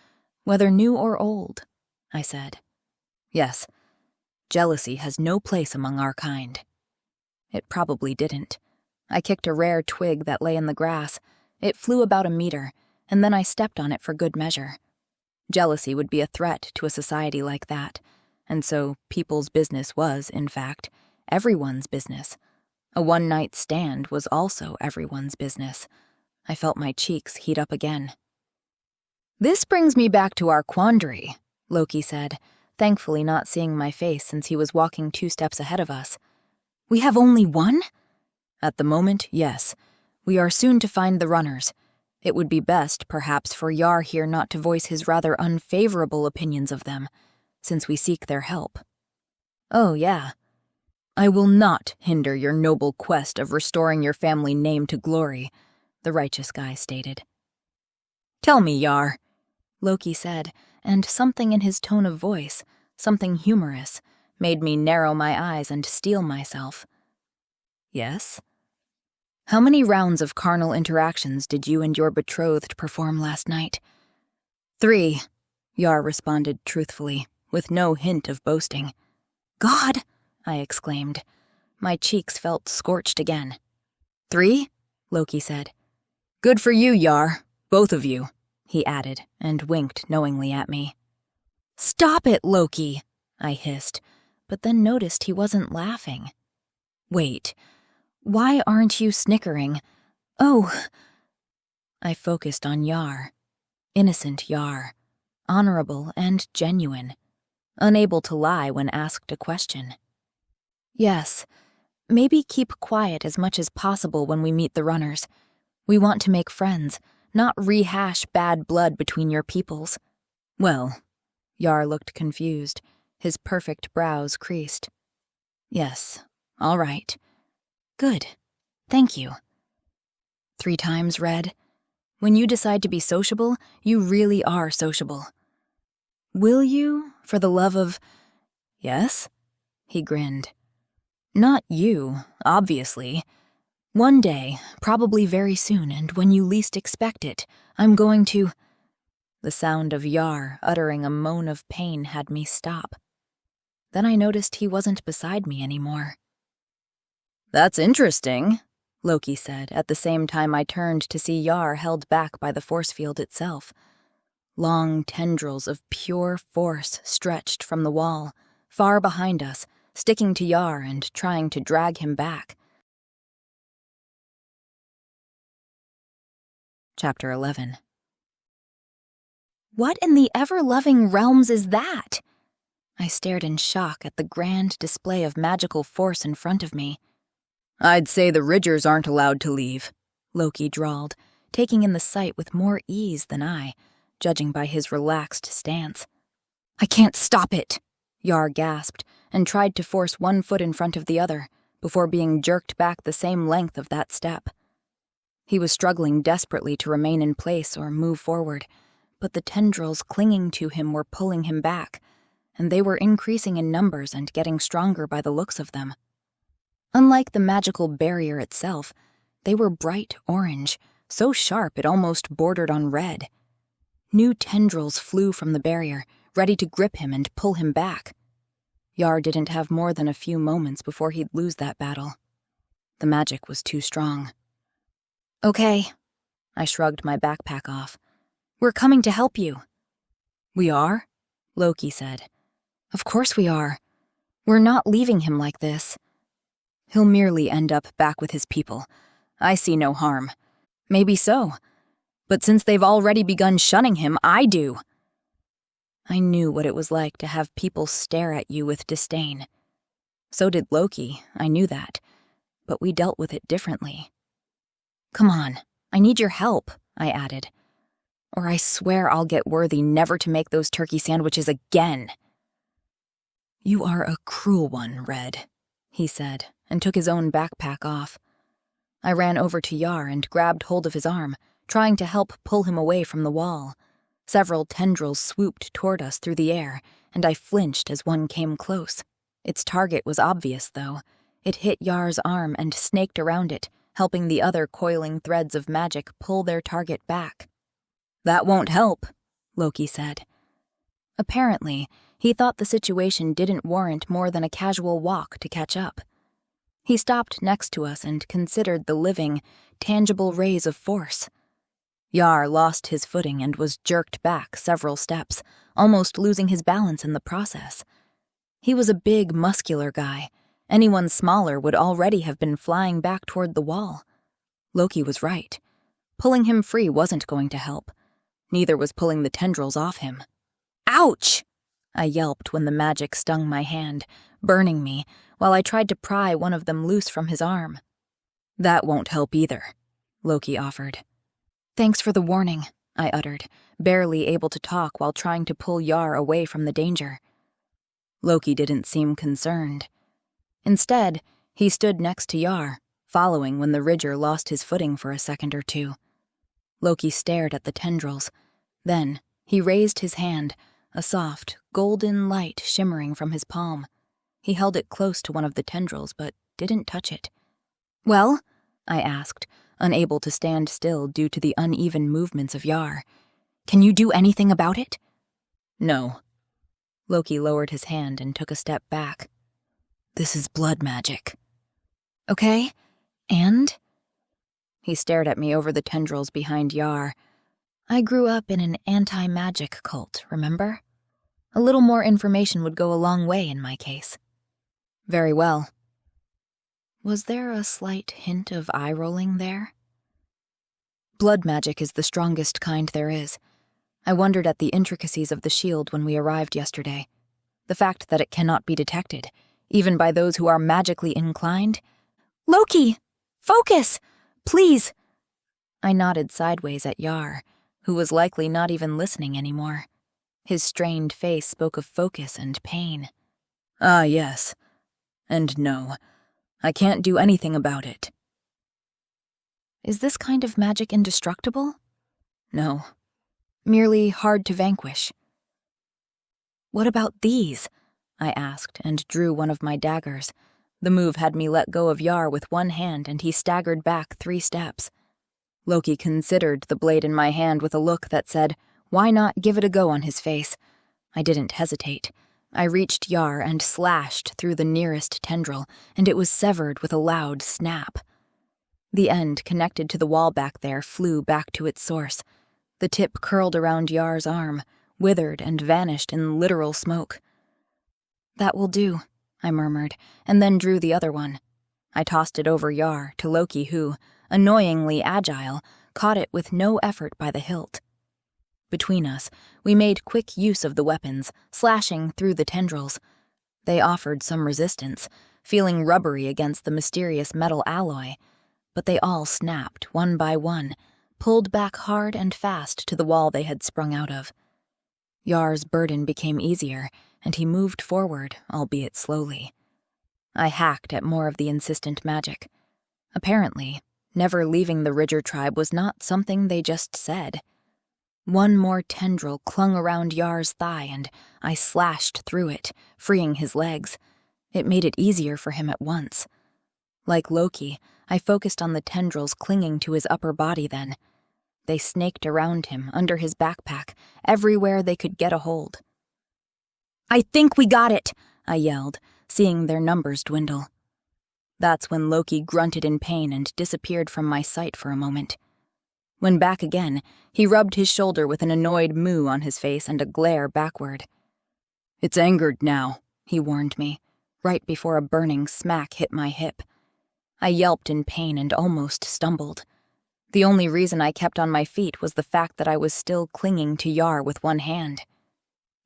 whether new or old," I said. "Yes, jealousy has no place among our kind." It probably didn't. I kicked a rare twig that lay in the grass. It flew about a meter, and then I stepped on it for good measure. Jealousy would be a threat to a society like that, and so people's business was, in fact, everyone's business. A one-night stand was also everyone's business. I felt my cheeks heat up again. "This brings me back to our quandary," Loki said, thankfully not seeing my face since he was walking 2 steps ahead of us. "We have only one?" "At the moment, yes. We are soon to find the runners. It would be best, perhaps, for Yar here not to voice his rather unfavorable opinions of them, since we seek their help." "Oh, yeah." "I will not hinder your noble quest of restoring your family name to glory," the righteous guy stated. "Tell me, Yar," Loki said, and something in his tone of voice, something humorous, made me narrow my eyes and steel myself. "Yes?" How many rounds of carnal interactions did you and your betrothed perform last night? 3, Yar responded truthfully, with no hint of boasting. God, I exclaimed. My cheeks felt scorched again. 3, Loki said. Good for you, Yar, both of you, he added, and winked knowingly at me. Stop it, Loki, I hissed, but then noticed he wasn't laughing. Wait, why aren't you snickering? Oh. I focused on Yar. Innocent Yar. Honorable and genuine. Unable to lie when asked a question. Yes, maybe keep quiet as much as possible when we meet the runners. We want to make friends, not rehash bad blood between your peoples. Well, Yar looked confused, his perfect brows creased. Yes, all right. Good. Thank you. 3 times red. When you decide to be sociable, you really are sociable. Will you, for the love of... Yes? He grinned. Not you, obviously. One day, probably very soon, and when you least expect it, I'm going to... The sound of Yar uttering a moan of pain had me stop. Then I noticed he wasn't beside me anymore. That's interesting, Loki said, at the same time I turned to see Yar held back by the force field itself. Long tendrils of pure force stretched from the wall, far behind us, sticking to Yar and trying to drag him back. Chapter 11. What in the ever-loving realms is that? I stared in shock at the grand display of magical force in front of me. I'd say the Ridgers aren't allowed to leave, Loki drawled, taking in the sight with more ease than I, judging by his relaxed stance. I can't stop it, Yar gasped, and tried to force one foot in front of the other, before being jerked back the same length of that step. He was struggling desperately to remain in place or move forward, but the tendrils clinging to him were pulling him back, and they were increasing in numbers and getting stronger by the looks of them. Unlike the magical barrier itself, they were bright orange, so sharp it almost bordered on red. New tendrils flew from the barrier, ready to grip him and pull him back. Yar didn't have more than a few moments before he'd lose that battle. The magic was too strong. Okay, I shrugged my backpack off. We're coming to help you. We are? Loki said. Of course we are. We're not leaving him like this. He'll merely end up back with his people. I see no harm. Maybe so. But since they've already begun shunning him, I do. I knew what it was like to have people stare at you with disdain. So did Loki, I knew that. But we dealt with it differently. Come on, I need your help, I added. Or I swear I'll get worthy never to make those turkey sandwiches again. You are a cruel one, Red, he said, and took his own backpack off. I ran over to Yar and grabbed hold of his arm, trying to help pull him away from the wall. Several tendrils swooped toward us through the air, and I flinched as one came close. Its target was obvious, though. It hit Yar's arm and snaked around it, helping the other coiling threads of magic pull their target back. That won't help, Loki said. Apparently, he thought the situation didn't warrant more than a casual walk to catch up. He stopped next to us and considered the living, tangible rays of force. Yar lost his footing and was jerked back several steps, almost losing his balance in the process. He was a big, muscular guy. Anyone smaller would already have been flying back toward the wall. Loki was right. Pulling him free wasn't going to help. Neither was pulling the tendrils off him. Ouch! I yelped when the magic stung my hand, burning me, while I tried to pry one of them loose from his arm. That won't help either, Loki offered. Thanks for the warning, I uttered, barely able to talk while trying to pull Yar away from the danger. Loki didn't seem concerned. Instead, he stood next to Yar, following when the Ridger lost his footing for a second or two. Loki stared at the tendrils. Then, he raised his hand, a soft, golden light shimmering from his palm. He held it close to one of the tendrils, but didn't touch it. Well, I asked, unable to stand still due to the uneven movements of Yar. Can you do anything about it? No. Loki lowered his hand and took a step back. This is blood magic. Okay, and? He stared at me over the tendrils behind Yar. I grew up in an anti-magic cult, remember? A little more information would go a long way in my case. Very well. Was there a slight hint of eye-rolling there? Blood magic is the strongest kind there is. I wondered at the intricacies of the shield when we arrived yesterday. The fact that it cannot be detected, even by those who are magically inclined. Loki! Focus! Please! I nodded sideways at Yar, who was likely not even listening anymore. His strained face spoke of focus and pain. Ah, yes. And no. I can't do anything about it. Is this kind of magic indestructible? No. Merely hard to vanquish. What about these? I asked and drew one of my daggers. The move had me let go of Yar with one hand and he staggered back 3 steps. Loki considered the blade in my hand with a look that said, why not give it a go on his face? I didn't hesitate. I reached Yar and slashed through the nearest tendril, and it was severed with a loud snap. The end connected to the wall back there flew back to its source. The tip curled around Yar's arm, withered and vanished in literal smoke. That will do, I murmured, and then drew the other one. I tossed it over Yar to Loki who, annoyingly agile, caught it with no effort by the hilt. Between us, we made quick use of the weapons, slashing through the tendrils. They offered some resistance, feeling rubbery against the mysterious metal alloy, but they all snapped, one by one, pulled back hard and fast to the wall they had sprung out of. Yar's burden became easier, and he moved forward, albeit slowly. I hacked at more of the insistent magic. Apparently, never leaving the Ridger tribe was not something they just said. One more tendril clung around Yar's thigh, and I slashed through it, freeing his legs. It made it easier for him at once. Like Loki, I focused on the tendrils clinging to his upper body then. They snaked around him, under his backpack, everywhere they could get a hold. I think we got it, I yelled, seeing their numbers dwindle. That's when Loki grunted in pain and disappeared from my sight for a moment. When back again, he rubbed his shoulder with an annoyed moo on his face and a glare backward. It's angered now, he warned me, right before a burning smack hit my hip. I yelped in pain and almost stumbled. The only reason I kept on my feet was the fact that I was still clinging to Yar with one hand.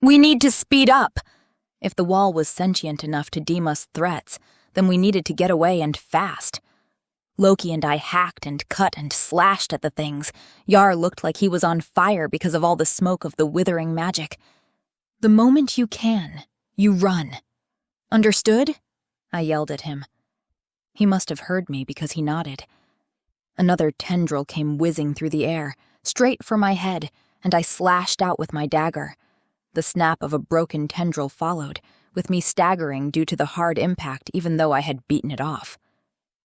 We need to speed up! If the wall was sentient enough to deem us threats, then we needed to get away and fast. Loki and I hacked and cut and slashed at the things. Yar looked like he was on fire because of all the smoke of the withering magic. The moment you can, you run. Understood? I yelled at him. He must have heard me because he nodded. Another tendril came whizzing through the air, straight for my head, and I slashed out with my dagger. The snap of a broken tendril followed, with me staggering due to the hard impact even though I had beaten it off.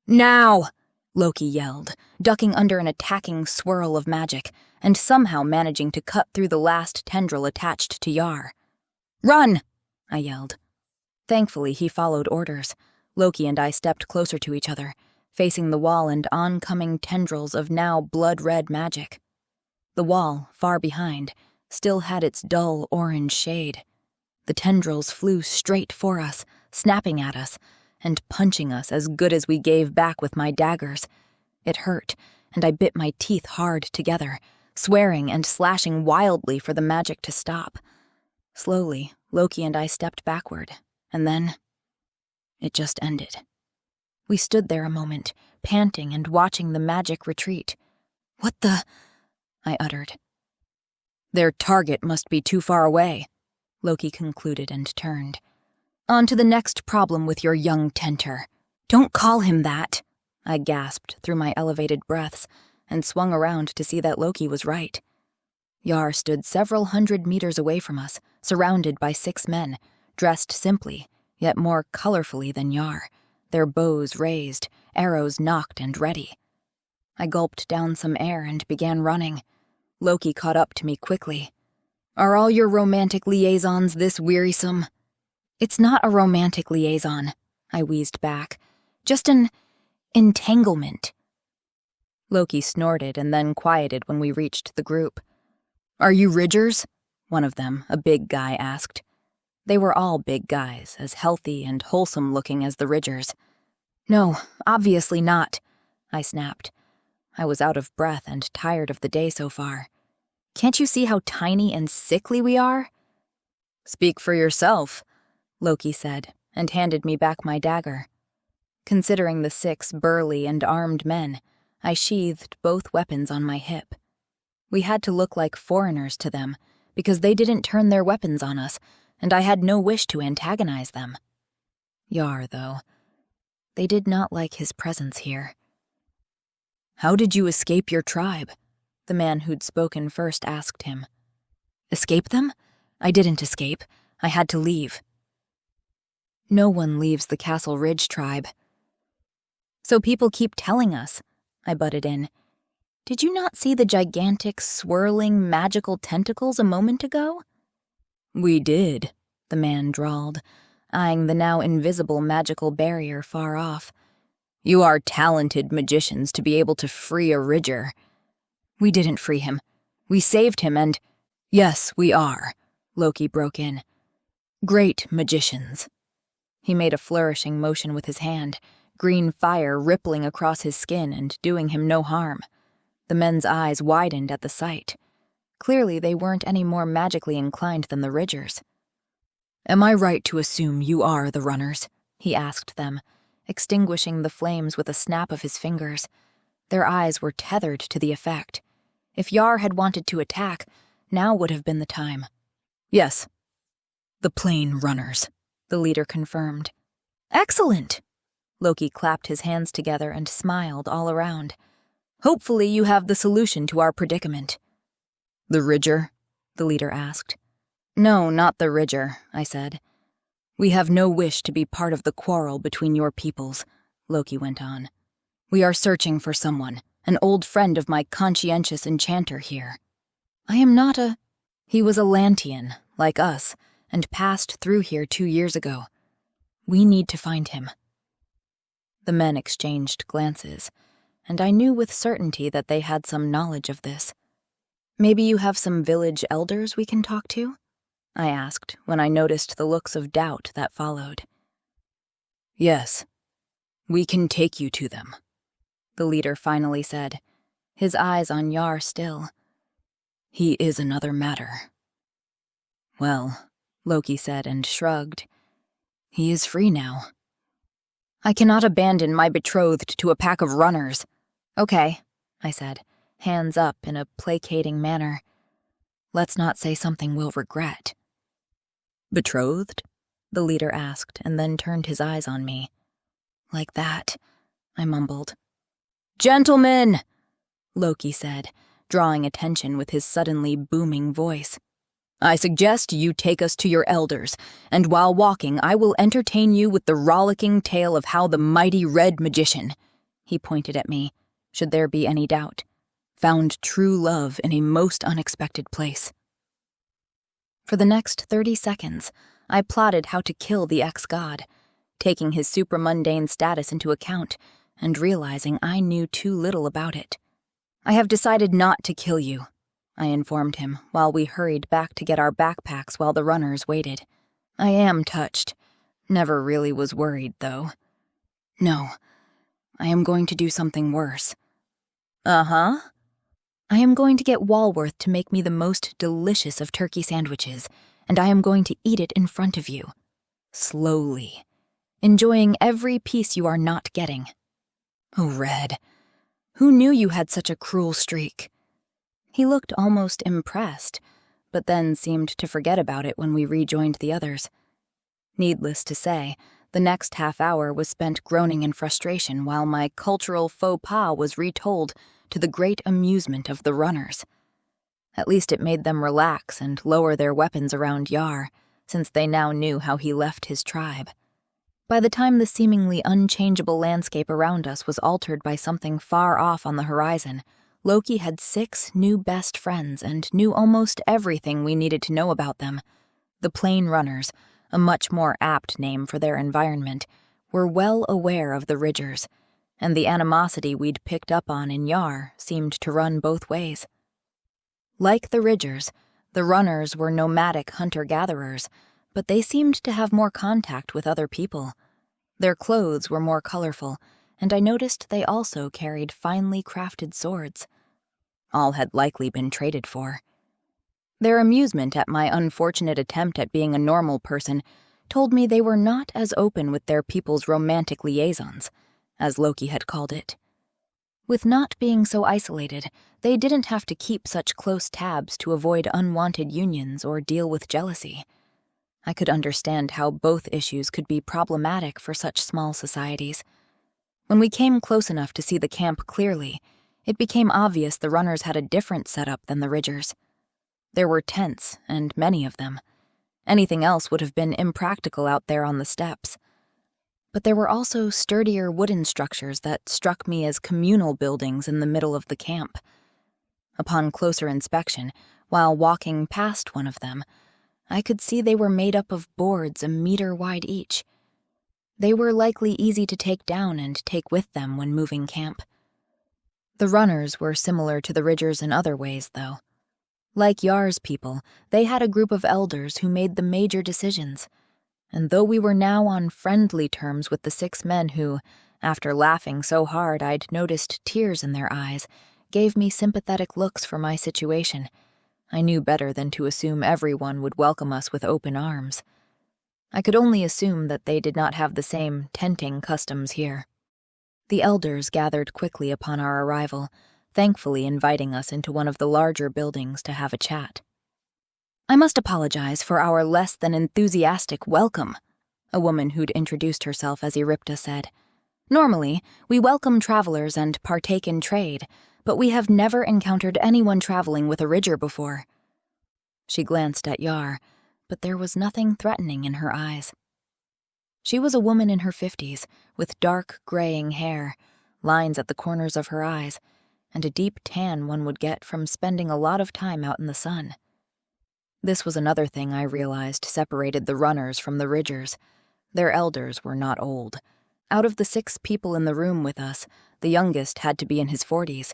Now! Loki yelled, ducking under an attacking swirl of magic, and somehow managing to cut through the last tendril attached to Yar. Run! I yelled. Thankfully, he followed orders. Loki and I stepped closer to each other, facing the wall and oncoming tendrils of now blood-red magic. The wall, far behind, still had its dull orange shade. The tendrils flew straight for us, snapping at us, and punching us as good as we gave back with my daggers. It hurt, and I bit my teeth hard together, swearing and slashing wildly for the magic to stop. Slowly, Loki and I stepped backward, and then it just ended. We stood there a moment, panting and watching the magic retreat. What the? I uttered. Their target must be too far away, Loki concluded and turned. On to the next problem with your young tenter. Don't call him that, I gasped through my elevated breaths and swung around to see that Loki was right. Yar stood several 100 meters away from us, surrounded by 6 men, dressed simply, yet more colorfully than Yar, their bows raised, arrows nocked and ready. I gulped down some air and began running. Loki caught up to me quickly. "Are all your romantic liaisons this wearisome?" "It's not a romantic liaison," I wheezed back. "Just an entanglement." Loki snorted and then quieted when we reached the group. "Are you Ridgers?" one of them, a big guy, asked. They were all big guys, as healthy and wholesome-looking as the Ridgers. "No, obviously not," I snapped. I was out of breath and tired of the day so far. "Can't you see how tiny and sickly we are?" "Speak for yourself," Loki said, and handed me back my dagger. Considering the 6 burly and armed men, I sheathed both weapons on my hip. We had to look like foreigners to them, because they didn't turn their weapons on us, and I had no wish to antagonize them. Yar, though. They did not like his presence here. "How did you escape your tribe?" the man who'd spoken first asked him. "Escape them? I didn't escape. I had to leave." "No one leaves the Castle Ridge tribe." "So people keep telling us," I butted in. "Did you not see the gigantic, swirling, magical tentacles a moment ago?" "We did," the man drawled, eyeing the now invisible magical barrier far off. "You are talented magicians to be able to free a Ridger." "We didn't free him. We saved him and—" "Yes, we are," Loki broke in. "Great magicians." He made a flourishing motion with his hand, green fire rippling across his skin and doing him no harm. The men's eyes widened at the sight. Clearly they weren't any more magically inclined than the Ridgers. "Am I right to assume you are the runners?" he asked them, extinguishing the flames with a snap of his fingers. Their eyes were tethered to the effect. If Yar had wanted to attack, now would have been the time. "Yes." "The plain runners," the leader confirmed. "Excellent!" Loki clapped his hands together and smiled all around. "Hopefully you have the solution to our predicament." "The Ridger?" the leader asked. "No, not the Ridger," I said. "We have no wish to be part of the quarrel between your peoples," Loki went on. "We are searching for someone, an old friend of my conscientious enchanter here. I am not a—" "He was a Lantian, like us, and passed through here 2 years ago. We need to find him." The men exchanged glances, and I knew with certainty that they had some knowledge of this. "Maybe you have some village elders we can talk to?" I asked when I noticed the looks of doubt that followed. "Yes, we can take you to them," the leader finally said, his eyes on Yar still. "He is another matter." "Well," Loki said and shrugged. "He is free now." "I cannot abandon my betrothed to a pack of runners." "Okay," I said, hands up in a placating manner. "Let's not say something we'll regret." "Betrothed?" the leader asked and then turned his eyes on me. "Like that," I mumbled. "Gentlemen!" Loki said, drawing attention with his suddenly booming voice. "I suggest you take us to your elders, and while walking I will entertain you with the rollicking tale of how the mighty red magician," he pointed at me, should there be any doubt, "found true love in a most unexpected place." For the next 30 seconds, I plotted how to kill the ex-god, taking his supramundane status into account and realizing I knew too little about it. "I have decided not to kill you," I informed him while we hurried back to get our backpacks while the runners waited. "I am touched. Never really was worried, though. No, I am going to do something worse." "Uh-huh?" "I am going to get Walworth to make me the most delicious of turkey sandwiches, and I am going to eat it in front of you. Slowly. Enjoying every piece you are not getting." "Oh, Red, who knew you had such a cruel streak?" He looked almost impressed, but then seemed to forget about it when we rejoined the others. Needless to say, the next half hour was spent groaning in frustration while my cultural faux pas was retold to the great amusement of the runners. At least it made them relax and lower their weapons around Yar, since they now knew how he left his tribe. By the time the seemingly unchangeable landscape around us was altered by something far off on the horizon, Loki had 6 new best friends and knew almost everything we needed to know about them. The Plain Runners, a much more apt name for their environment, were well aware of the Ridgers, and the animosity we'd picked up on in Yar seemed to run both ways. Like the Ridgers, the Runners were nomadic hunter-gatherers, but they seemed to have more contact with other people. Their clothes were more colorful, and I noticed they also carried finely crafted swords. All had likely been traded for. Their amusement at my unfortunate attempt at being a normal person told me they were not as open with their people's romantic liaisons, as Loki had called it. With not being so isolated, they didn't have to keep such close tabs to avoid unwanted unions or deal with jealousy. I could understand how both issues could be problematic for such small societies. When we came close enough to see the camp clearly, it became obvious the Runners had a different setup than the Ridgers. There were tents, and many of them. Anything else would have been impractical out there on the steppes. But there were also sturdier wooden structures that struck me as communal buildings in the middle of the camp. Upon closer inspection, while walking past one of them, I could see they were made up of boards a meter wide each. They were likely easy to take down and take with them when moving camp. The Runners were similar to the Ridgers in other ways, though. Like Yar's people, they had a group of elders who made the major decisions, and though we were now on friendly terms with the 6 men who, after laughing so hard I'd noticed tears in their eyes, gave me sympathetic looks for my situation, I knew better than to assume everyone would welcome us with open arms. I could only assume that they did not have the same tenting customs here. The elders gathered quickly upon our arrival, thankfully inviting us into one of the larger buildings to have a chat. "I must apologize for our less than enthusiastic welcome," a woman who'd introduced herself as Eripta said. "Normally, we welcome travelers and partake in trade, but we have never encountered anyone traveling with a Ridger before." She glanced at Yar, but there was nothing threatening in her eyes. She was a woman in her 50s, with dark, graying hair, lines at the corners of her eyes, and a deep tan one would get from spending a lot of time out in the sun. This was another thing I realized separated the Runners from the Ridgers. Their elders were not old. Out of the 6 people in the room with us, the youngest had to be in his 40s,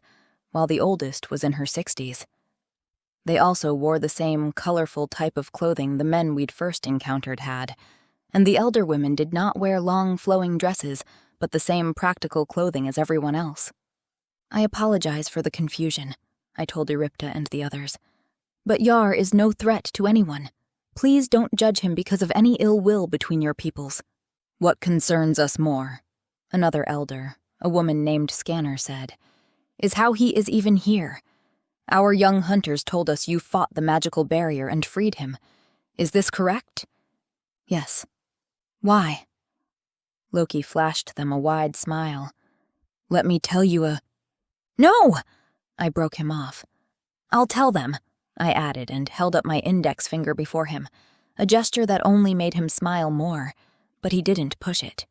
while the oldest was in her 60s. They also wore the same colorful type of clothing the men we'd first encountered had, and the elder women did not wear long flowing dresses, but the same practical clothing as everyone else. "I apologize for the confusion," I told Eripta and the others. "But Yar is no threat to anyone. Please don't judge him because of any ill will between your peoples." "What concerns us more," another elder, a woman named Scanner, said, "is how he is even here. Our young hunters told us you fought the magical barrier and freed him. Is this correct?" "Yes." "Why?" Loki flashed them a wide smile. "Let me tell you a—" "No!" I broke him off. "I'll tell them," I added and held up my index finger before him, a gesture that only made him smile more, but he didn't push it.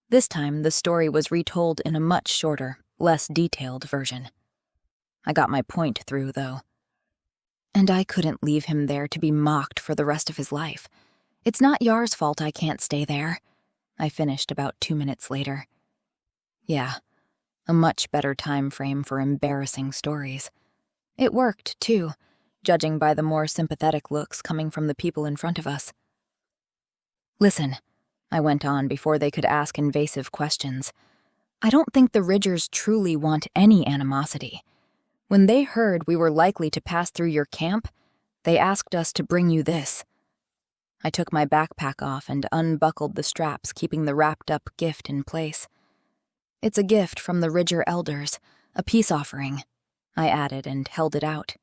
This time the story was retold in a much shorter, less detailed version. I got my point through, though. And I couldn't leave him there to be mocked for the rest of his life. It's not Yar's fault I can't stay there, I finished about 2 minutes later. Yeah, a much better time frame for embarrassing stories. It worked, too, judging by the more sympathetic looks coming from the people in front of us. "Listen," I went on before they could ask invasive questions. "I don't think the Ridgers truly want any animosity. When they heard we were likely to pass through your camp, they asked us to bring you this." I took my backpack off and unbuckled the straps, keeping the wrapped-up gift in place. "It's a gift from the Ridger elders, a peace offering," I added and held it out.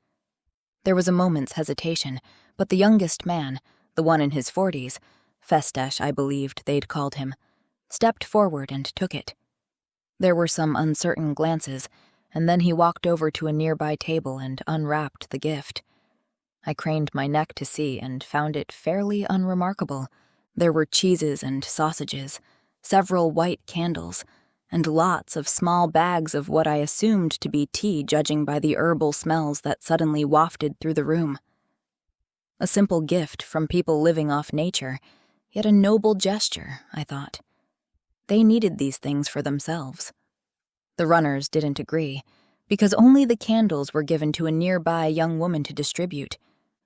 There was a moment's hesitation, but the youngest man, the one in his 40s, Festesh I believed they'd called him, stepped forward and took it. There were some uncertain glances, and then he walked over to a nearby table and unwrapped the gift. I craned my neck to see and found it fairly unremarkable. There were cheeses and sausages, several white candles, and lots of small bags of what I assumed to be tea, judging by the herbal smells that suddenly wafted through the room. A simple gift from people living off nature, yet a noble gesture, I thought. They needed these things for themselves. The runners didn't agree, because only the candles were given to a nearby young woman to distribute.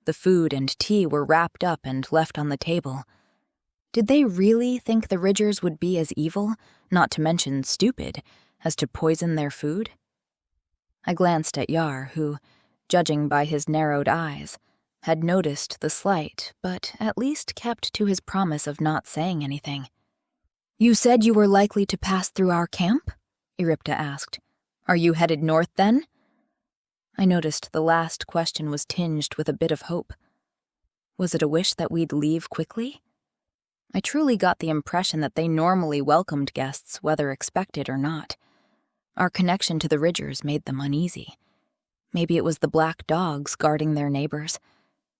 The food and tea were wrapped up and left on the table. Did they really think the Ridgers would be as evil, not to mention stupid, as to poison their food? I glanced at Yar, who, judging by his narrowed eyes, had noticed the slight, but at least kept to his promise of not saying anything. "You said you were likely to pass through our camp?" Eripta asked. "Are you headed north, then?" I noticed the last question was tinged with a bit of hope. Was it a wish that we'd leave quickly? I truly got the impression that they normally welcomed guests, whether expected or not. Our connection to the Ridgers made them uneasy. Maybe it was the black dogs guarding their neighbors.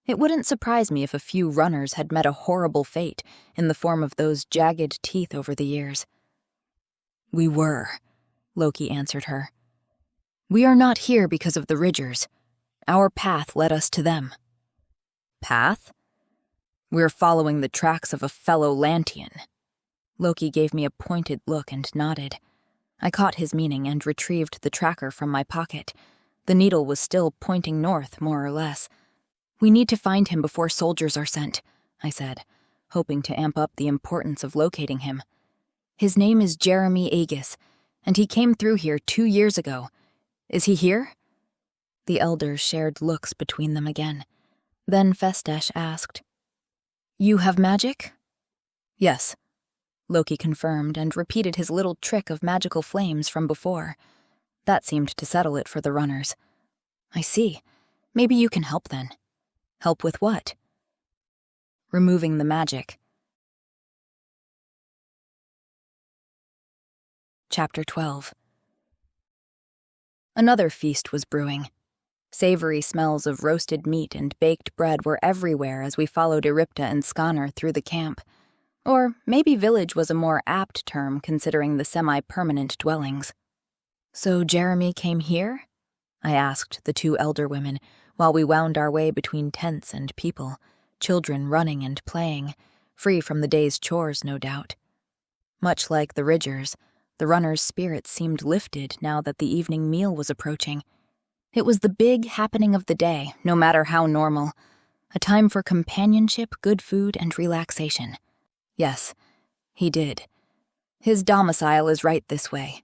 It wouldn't surprise me if a few runners had met a horrible fate in the form of those jagged teeth over the years. "We were," Loki answered her. "We are not here because of the Ridgers. Our path led us to them." "Path?" "We're following the tracks of a fellow Lantian." Loki gave me a pointed look and nodded. I caught his meaning and retrieved the tracker from my pocket. The needle was still pointing north, more or less. "We need to find him before soldiers are sent," I said, hoping to amp up the importance of locating him. "His name is Jeremy Aegis, and he came through here 2 years ago. Is he here?" The elders shared looks between them again. Then Festesh asked, "You have magic?" "Yes," Loki confirmed and repeated his little trick of magical flames from before. That seemed to settle it for the runners. "I see. Maybe you can help then." "Help with what?" "Removing the magic." Chapter 12. Another feast was brewing. Savory smells of roasted meat and baked bread were everywhere as we followed Eripta and Skanner through the camp. Or maybe village was a more apt term considering the semi-permanent dwellings. "So Jeremy came here?" I asked the 2 elder women while we wound our way between tents and people, children running and playing, free from the day's chores, no doubt. Much like the Ridgers, the runners' spirits seemed lifted now that the evening meal was approaching. It was the big happening of the day, no matter how normal. A time for companionship, good food, and relaxation. Yes, he did. His domicile is right this way.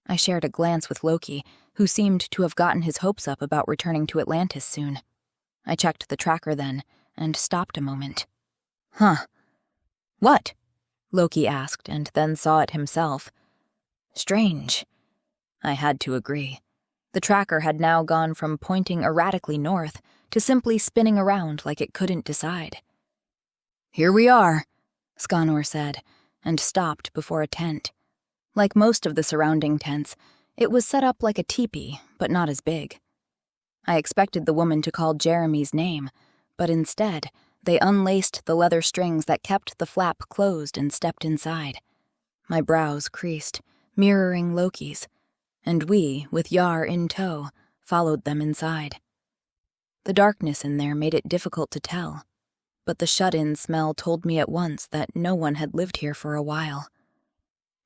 I shared a glance with Loki, who seemed to have gotten his hopes up about returning to Atlantis soon. I checked the tracker then, and stopped a moment. "Huh. What?" Loki asked, and then saw it himself. "Strange." I had to agree. The tracker had now gone from pointing erratically north to simply spinning around like it couldn't decide. "Here we are," Skanor said, and stopped before a tent. Like most of the surrounding tents, it was set up like a teepee, but not as big. I expected the woman to call Jeremy's name, but instead, they unlaced the leather strings that kept the flap closed and stepped inside. My brows creased, mirroring Loki's, and we, with Yar in tow, followed them inside. The darkness in there made it difficult to tell, but the shut-in smell told me at once that no one had lived here for a while.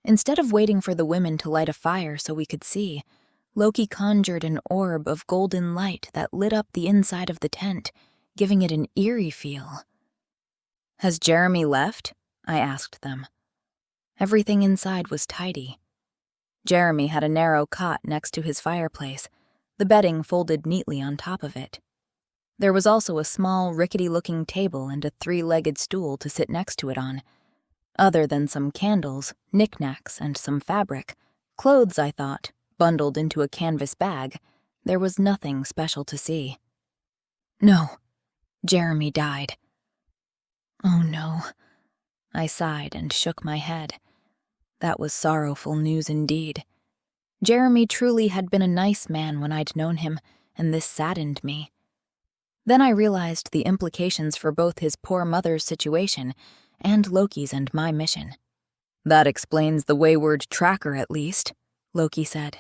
Instead of waiting for the women to light a fire so we could see, Loki conjured an orb of golden light that lit up the inside of the tent, giving it an eerie feel. "Has Jeremy left?" I asked them. Everything inside was tidy. Jeremy had a narrow cot next to his fireplace, the bedding folded neatly on top of it. There was also a small, rickety-looking table and a 3-legged stool to sit next to it on. Other than some candles, knickknacks, and some fabric, clothes, I thought, bundled into a canvas bag, there was nothing special to see. "No, Jeremy died." "Oh no," I sighed and shook my head. That was sorrowful news indeed. Jeremy truly had been a nice man when I'd known him, and this saddened me. Then I realized the implications for both his poor mother's situation and Loki's and my mission. That explains the wayward tracker, at least, Loki said.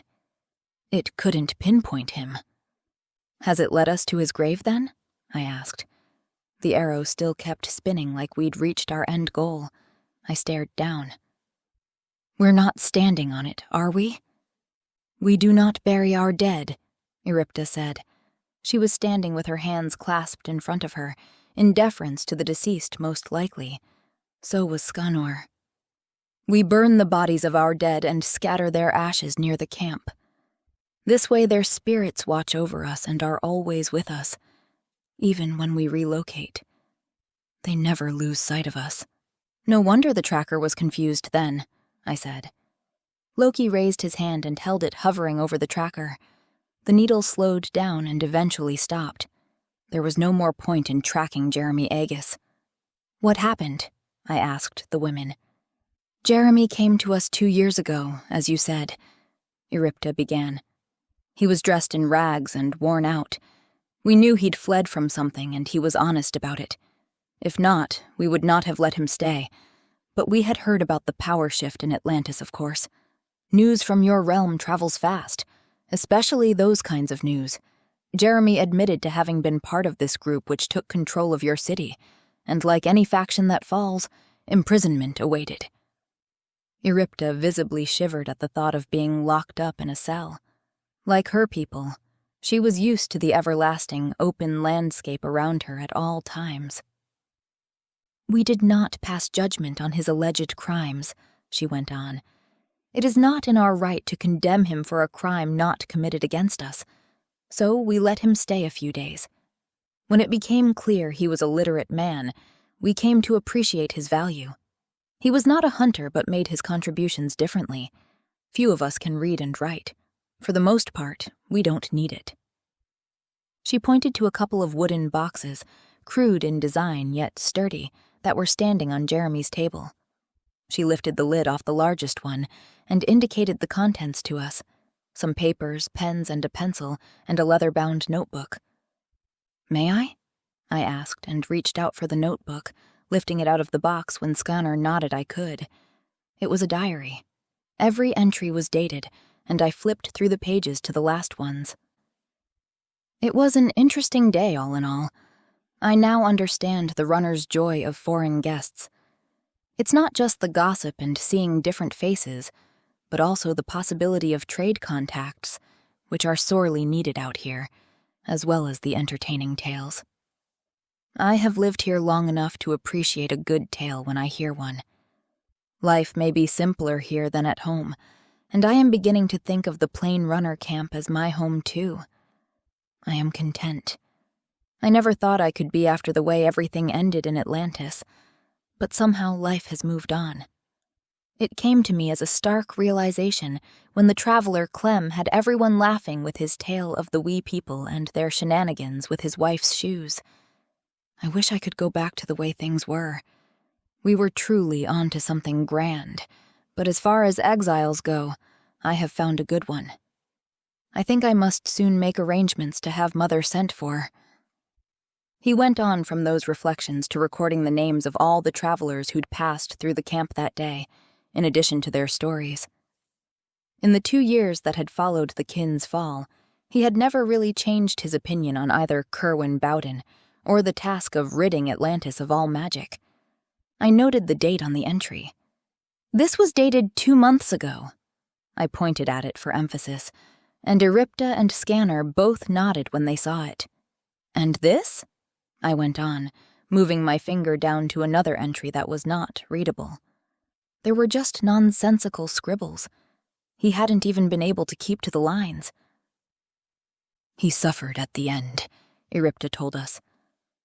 It couldn't pinpoint him. Has it led us to his grave, then? I asked. The arrow still kept spinning like we'd reached our end goal. I stared down. We're not standing on it, are we? We do not bury our dead, Erypta said. She was standing with her hands clasped in front of her, in deference to the deceased most likely. So was Skanor. We burn the bodies of our dead and scatter their ashes near the camp. This way their spirits watch over us and are always with us, even when we relocate. They never lose sight of us. No wonder the tracker was confused then, I said. Loki raised his hand and held it hovering over the tracker. The needle slowed down and eventually stopped. There was no more point in tracking Jeremy Agus. What happened? I asked the women. Jeremy came to us 2 years ago, as you said, Erypta began. He was dressed in rags and worn out. We knew he'd fled from something, and he was honest about it. If not, we would not have let him stay. But we had heard about the power shift in Atlantis, of course. News from your realm travels fast, especially those kinds of news. Jeremy admitted to having been part of this group which took control of your city, and like any faction that falls, imprisonment awaited. Erypta visibly shivered at the thought of being locked up in a cell. Like her people, she was used to the everlasting, open landscape around her at all times. We did not pass judgment on his alleged crimes, she went on. It is not in our right to condemn him for a crime not committed against us, so we let him stay a few days. When it became clear he was a literate man, we came to appreciate his value. He was not a hunter but made his contributions differently. Few of us can read and write. For the most part, we don't need it. She pointed to a couple of wooden boxes, crude in design yet sturdy, that were standing on Jeremy's table. She lifted the lid off the largest one and indicated the contents to us, some papers, pens, and a pencil, and a leather-bound notebook. May I? I asked and reached out for the notebook, lifting it out of the box when Skanor nodded I could. It was a diary. Every entry was dated, and I flipped through the pages to the last ones. It was an interesting day, all in all. I now understand the runner's joy of foreign guests. It's not just the gossip and seeing different faces, but also the possibility of trade contacts, which are sorely needed out here, as well as the entertaining tales. I have lived here long enough to appreciate a good tale when I hear one. Life may be simpler here than at home, and I am beginning to think of the Plain Runner camp as my home too. I am content. I never thought I could be after the way everything ended in Atlantis, but somehow life has moved on. It came to me as a stark realization when the traveler Clem had everyone laughing with his tale of the wee people and their shenanigans with his wife's shoes. I wish I could go back to the way things were. We were truly on to something grand, but as far as exiles go, I have found a good one. I think I must soon make arrangements to have Mother sent for. He went on from those reflections to recording the names of all the travelers who'd passed through the camp that day, in addition to their stories. In the 2 years that had followed the kin's fall, he had never really changed his opinion on either Kerwin Bowden or the task of ridding Atlantis of all magic. I noted the date on the entry. This was dated 2 months ago. I pointed at it for emphasis, and Erypta and Skanor both nodded when they saw it. And this? I went on, moving my finger down to another entry that was not readable. There were just nonsensical scribbles. He hadn't even been able to keep to the lines. He suffered at the end, Erypta told us.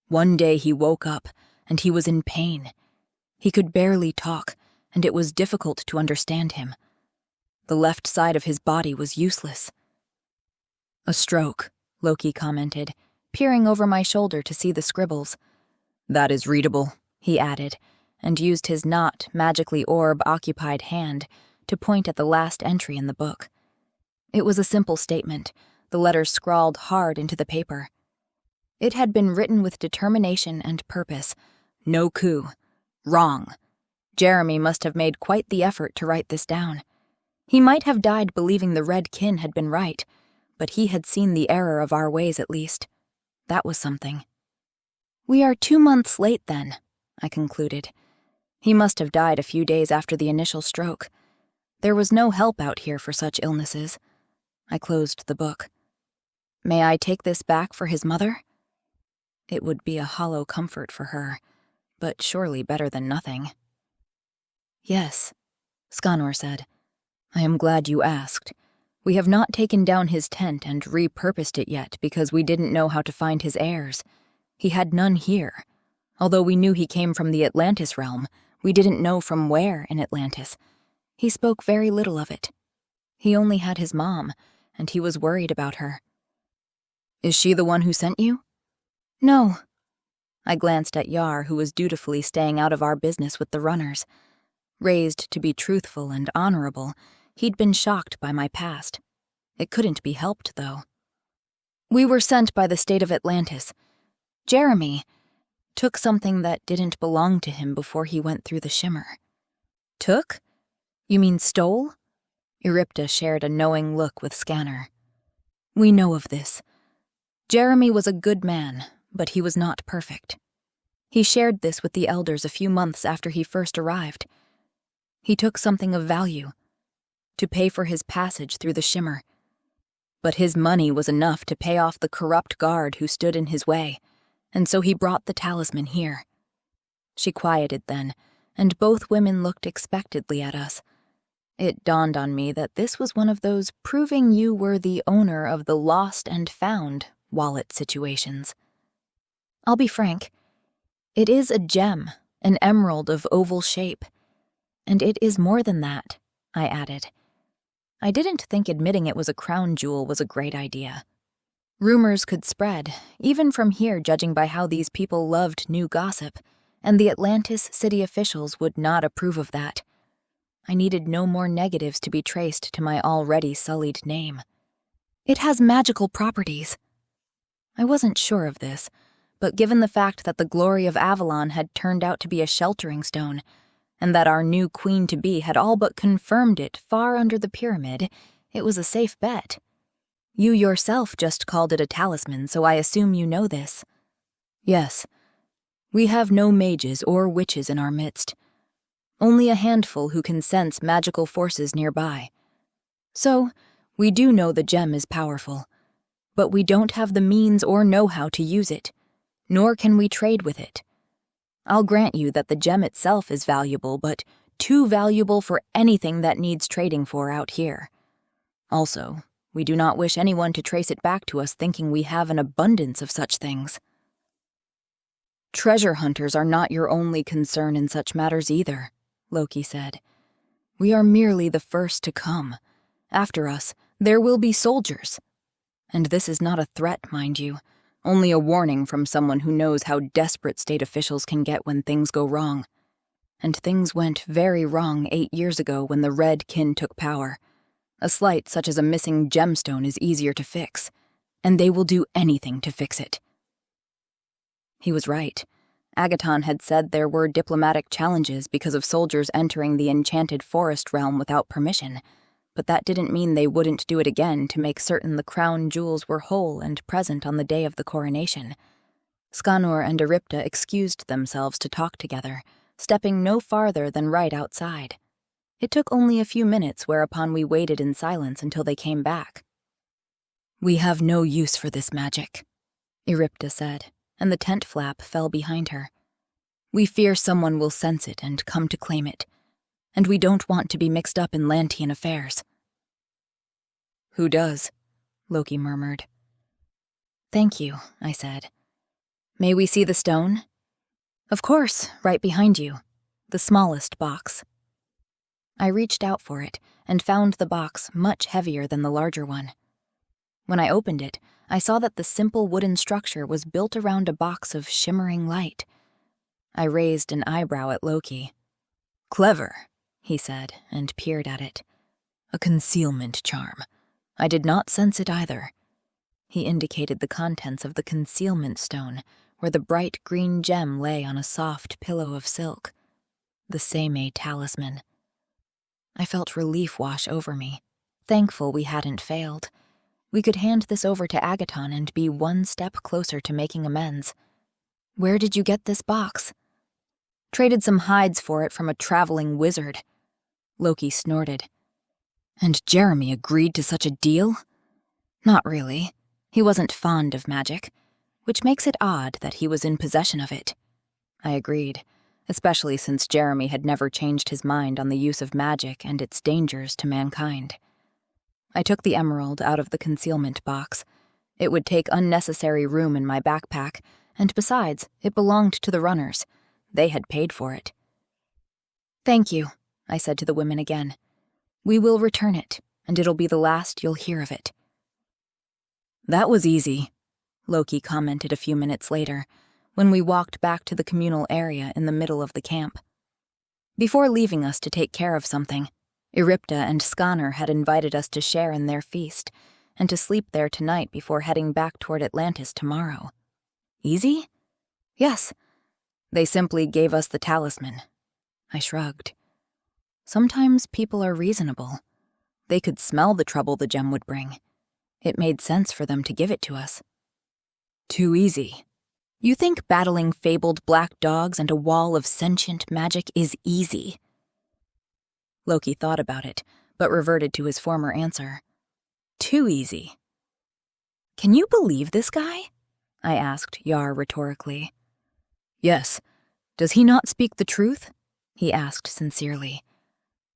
One day he woke up, and he was in pain. He could barely talk, and it was difficult to understand him. The left side of his body was useless. A stroke, Loki commented, peering over my shoulder to see the scribbles. That is readable, he added, and used his not magically orb-occupied hand to point at the last entry in the book. It was a simple statement, the letters scrawled hard into the paper. It had been written with determination and purpose. No coup. Wrong. Jeremy must have made quite the effort to write this down. He might have died believing the Red Kin had been right, but he had seen the error of our ways at least. That was something. We are 2 months late then, I concluded. He must have died a few days after the initial stroke. There was no help out here for such illnesses. I closed the book. May I take this back for his mother? It would be a hollow comfort for her, but surely better than nothing. Yes, Skanor said. I am glad you asked. We have not taken down his tent and repurposed it yet because we didn't know how to find his heirs. He had none here. Although we knew he came from the Atlantis realm, we didn't know from where in Atlantis. He spoke very little of it. He only had his mom, and he was worried about her. Is she the one who sent you? No. I glanced at Yar, who was dutifully staying out of our business with the runners. Raised to be truthful and honorable, he'd been shocked by my past. It couldn't be helped, though. We were sent by the state of Atlantis. Jeremy took something that didn't belong to him before he went through the shimmer. Took? You mean stole? Eripta shared a knowing look with Skanor. We know of this. Jeremy was a good man, but he was not perfect. He shared this with the elders a few months after he first arrived. He took something of value, to pay for his passage through the shimmer. But his money was enough to pay off the corrupt guard who stood in his way, and so he brought the talisman here. She quieted then, and both women looked expectantly at us. It dawned on me that this was one of those proving you were the owner of the lost and found wallet situations. I'll be frank. It is a gem, an emerald of oval shape. And it is more than that, I added. I didn't think admitting it was a crown jewel was a great idea. Rumors could spread, even from here judging by how these people loved new gossip, and the Atlantis city officials would not approve of that. I needed no more negatives to be traced to my already sullied name. It has magical properties. I wasn't sure of this, but given the fact that the glory of Avalon had turned out to be a sheltering stone, and that our new queen-to-be had all but confirmed it far under the pyramid, it was a safe bet. You yourself just called it a talisman, so I assume you know this. Yes. We have no mages or witches in our midst. Only a handful who can sense magical forces nearby. So, we do know the gem is powerful, but we don't have the means or know-how to use it, nor can we trade with it. I'll grant you that the gem itself is valuable, but too valuable for anything that needs trading for out here. Also, we do not wish anyone to trace it back to us thinking we have an abundance of such things. Treasure hunters are not your only concern in such matters either, Loki said. We are merely the first to come. After us, there will be soldiers. And this is not a threat, mind you. Only a warning from someone who knows how desperate state officials can get when things go wrong. And things went very wrong 8 years ago when the Red Kin took power. A slight such as a missing gemstone is easier to fix, and they will do anything to fix it. He was right. Agaton had said there were diplomatic challenges because of soldiers entering the enchanted forest realm without permission, but that didn't mean they wouldn't do it again to make certain the crown jewels were whole and present on the day of the coronation. Skanor and Eripta excused themselves to talk together, stepping no farther than right outside. It took only a few minutes, whereupon we waited in silence until they came back. We have no use for this magic, Eripta said, and the tent flap fell behind her. We fear someone will sense it and come to claim it, and we don't want to be mixed up in Lantian affairs. Who does? Loki murmured. Thank you, I said. May we see the stone? Of course, right behind you. The smallest box. I reached out for it and found the box much heavier than the larger one. When I opened it, I saw that the simple wooden structure was built around a box of shimmering light. I raised an eyebrow at Loki. Clever, he said, and peered at it. A concealment charm. I did not sense it either. He indicated the contents of the concealment stone, where the bright green gem lay on a soft pillow of silk. the Seimei talisman. I felt relief wash over me, thankful we hadn't failed. We could hand this over to Agaton and be one step closer to making amends. Where did you get this box? Traded some hides for it from a traveling wizard. Loki snorted. And Jeremy agreed to such a deal? Not really. He wasn't fond of magic, which makes it odd that he was in possession of it. I agreed, especially since Jeremy had never changed his mind on the use of magic and its dangers to mankind. I took the emerald out of the concealment box. It would take unnecessary room in my backpack, and besides, it belonged to the runners. They had paid for it. Thank you, I said to the women again. We will return it, and it'll be the last you'll hear of it. That was easy, Loki commented a few minutes later, when we walked back to the communal area in the middle of the camp. Before leaving us to take care of something, Eripta and Skanner had invited us to share in their feast, and to sleep there tonight before heading back toward Atlantis tomorrow. Easy? Yes. They simply gave us the talisman. I shrugged. Sometimes people are reasonable. They could smell the trouble the gem would bring. It made sense for them to give it to us. Too easy. You think battling fabled black dogs and a wall of sentient magic is easy? Loki thought about it, but reverted to his former answer. Too easy. Can you believe this guy? I asked Yar rhetorically. Yes. Does he not speak the truth? He asked sincerely.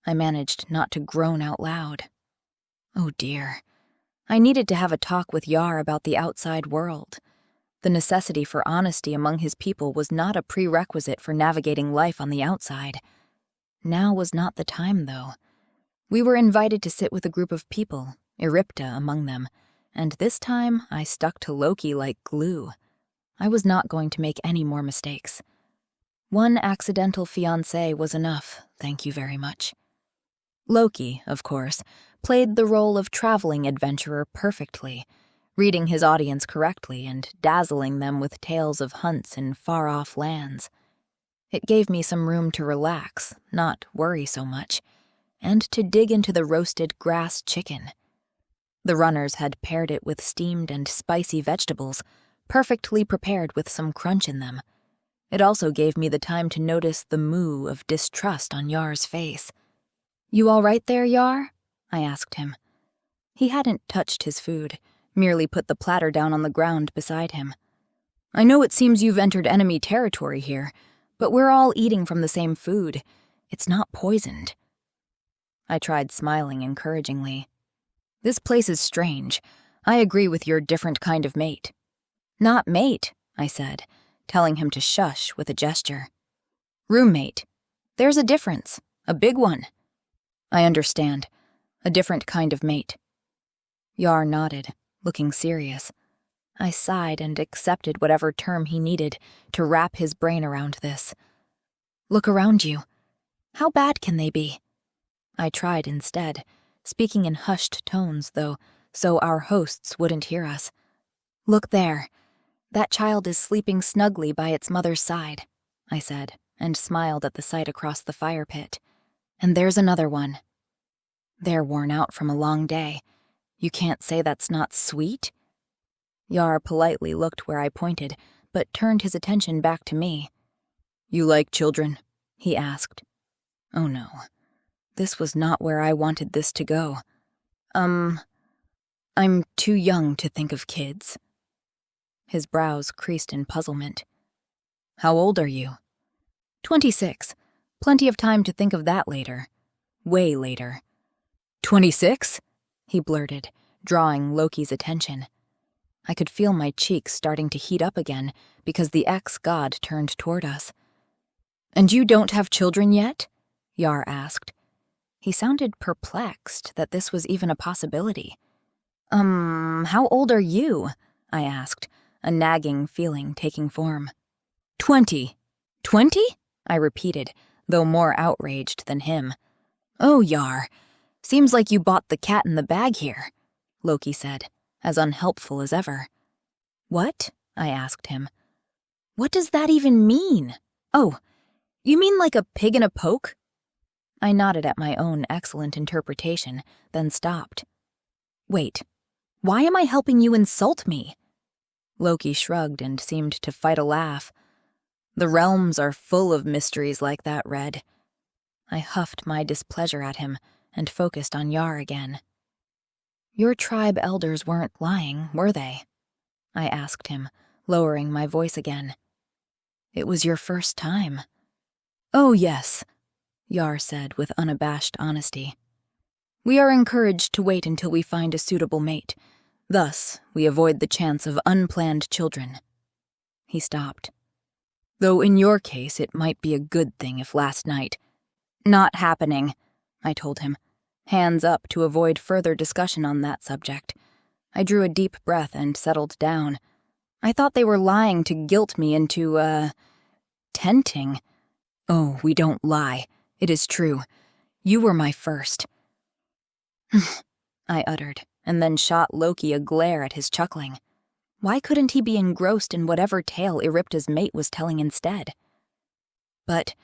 I managed not to groan out loud. Oh dear. I needed to have a talk with Yar about the outside world. The necessity for honesty among his people was not a prerequisite for navigating life on the outside. Now was not the time, though. We were invited to sit with a group of people, Eripta among them, and this time I stuck to Loki like glue. I was not going to make any more mistakes. One accidental fiancé was enough, thank you very much. Loki, of course, played the role of traveling adventurer perfectly, reading his audience correctly and dazzling them with tales of hunts in far-off lands. It gave me some room to relax, not worry so much, and to dig into the roasted grass chicken. The runners had paired it with steamed and spicy vegetables, perfectly prepared with some crunch in them. It also gave me the time to notice the moue of distrust on Yar's face. You all right there, Yar? I asked him. He hadn't touched his food, merely put the platter down on the ground beside him. I know it seems you've entered enemy territory here, but we're all eating from the same food. It's not poisoned. I tried smiling encouragingly. This place is strange. I agree with your different kind of mate. Not mate, I said, telling him to shush with a gesture. Roommate. There's a difference, a big one. I understand. A different kind of mate. Yar nodded, looking serious. I sighed and accepted whatever term he needed to wrap his brain around this. Look around you. How bad can they be? I tried instead, speaking in hushed tones, though, so our hosts wouldn't hear us. Look there. That child is sleeping snugly by its mother's side, I said, and smiled at the sight across the fire pit. And there's another one. They're worn out from a long day. You can't say that's not sweet? Yar politely looked where I pointed, but turned his attention back to me. You like children? He asked. Oh no. This was not where I wanted this to go. I'm too young to think of kids. His brows creased in puzzlement. How old are you? 26. Plenty of time to think of that later. Way later. 26? He blurted, drawing Loki's attention. I could feel my cheeks starting to heat up again because the ex-god turned toward us. And you don't have children yet? Yar asked. He sounded perplexed that this was even a possibility. How old are you? I asked, a nagging feeling taking form. 20. 20? I repeated, though more outraged than him. Oh, Yar. Seems like you bought the cat in the bag here, Loki said, as unhelpful as ever. What? I asked him. What does that even mean? Oh, You mean like a pig in a poke? I nodded at my own excellent interpretation, then stopped. Wait, why am I helping you insult me? Loki shrugged and seemed to fight a laugh. The realms are full of mysteries like that, Red. I huffed my displeasure at him and focused on Yar again. Your tribe elders weren't lying, were they? I asked him, lowering my voice again. It was your first time. Oh, yes, Yar said with unabashed honesty. We are encouraged to wait until we find a suitable mate. Thus, we avoid the chance of unplanned children. He stopped. Though in your case, it might be a good thing if last night... Not happening, I told him, hands up to avoid further discussion on that subject. I drew a deep breath and settled down. I thought they were lying to guilt me into, tenting. Oh, we don't lie. It is true. You were my first. I uttered, and then shot Loki a glare at his chuckling. Why couldn't he be engrossed in whatever tale Eripta's mate was telling instead? But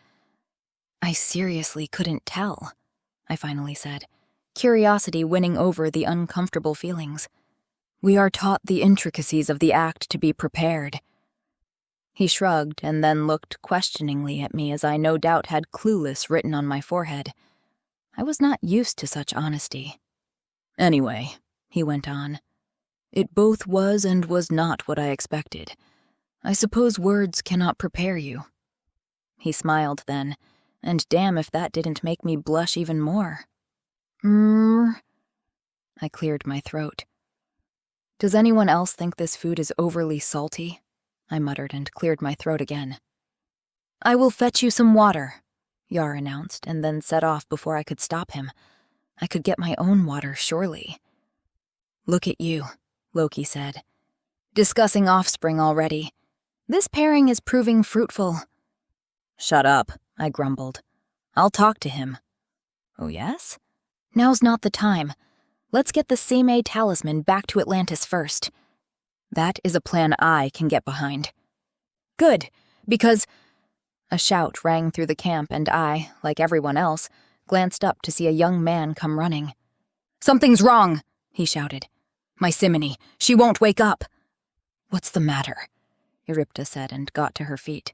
I seriously couldn't tell, I finally said, curiosity winning over the uncomfortable feelings. We are taught the intricacies of the act to be prepared. He shrugged and then looked questioningly at me as I no doubt had clueless written on my forehead. I was not used to such honesty. Anyway, he went on, it both was and was not what I expected. I suppose words cannot prepare you. He smiled then, and damn if that didn't make me blush even more. I cleared my throat. Does anyone else think this food is overly salty? I muttered and cleared my throat again. I will fetch you some water, Yar announced, and then set off before I could stop him. I could get my own water, surely. Look at you, Loki said. Discussing offspring already. This pairing is proving fruitful. Shut up, I grumbled. I'll talk to him. Oh, yes? Now's not the time. Let's get the Seme talisman back to Atlantis first. That is a plan I can get behind. Good, because... A shout rang through the camp and I, like everyone else, glanced up to see a young man come running. Something's wrong, he shouted. My Simony, she won't wake up. What's the matter? Eripta said and got to her feet.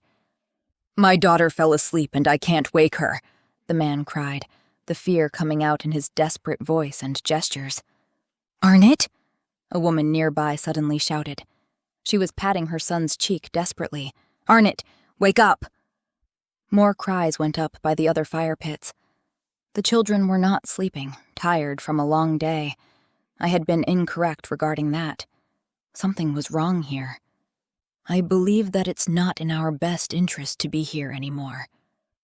My daughter fell asleep and I can't wake her, the man cried, the fear coming out in his desperate voice and gestures. Arnett? A woman nearby suddenly shouted. She was patting her son's cheek desperately. Arnett, wake up! More cries went up by the other fire pits. The children were not sleeping, tired from a long day. I had been incorrect regarding that. Something was wrong here. I believe that it's not in our best interest to be here anymore,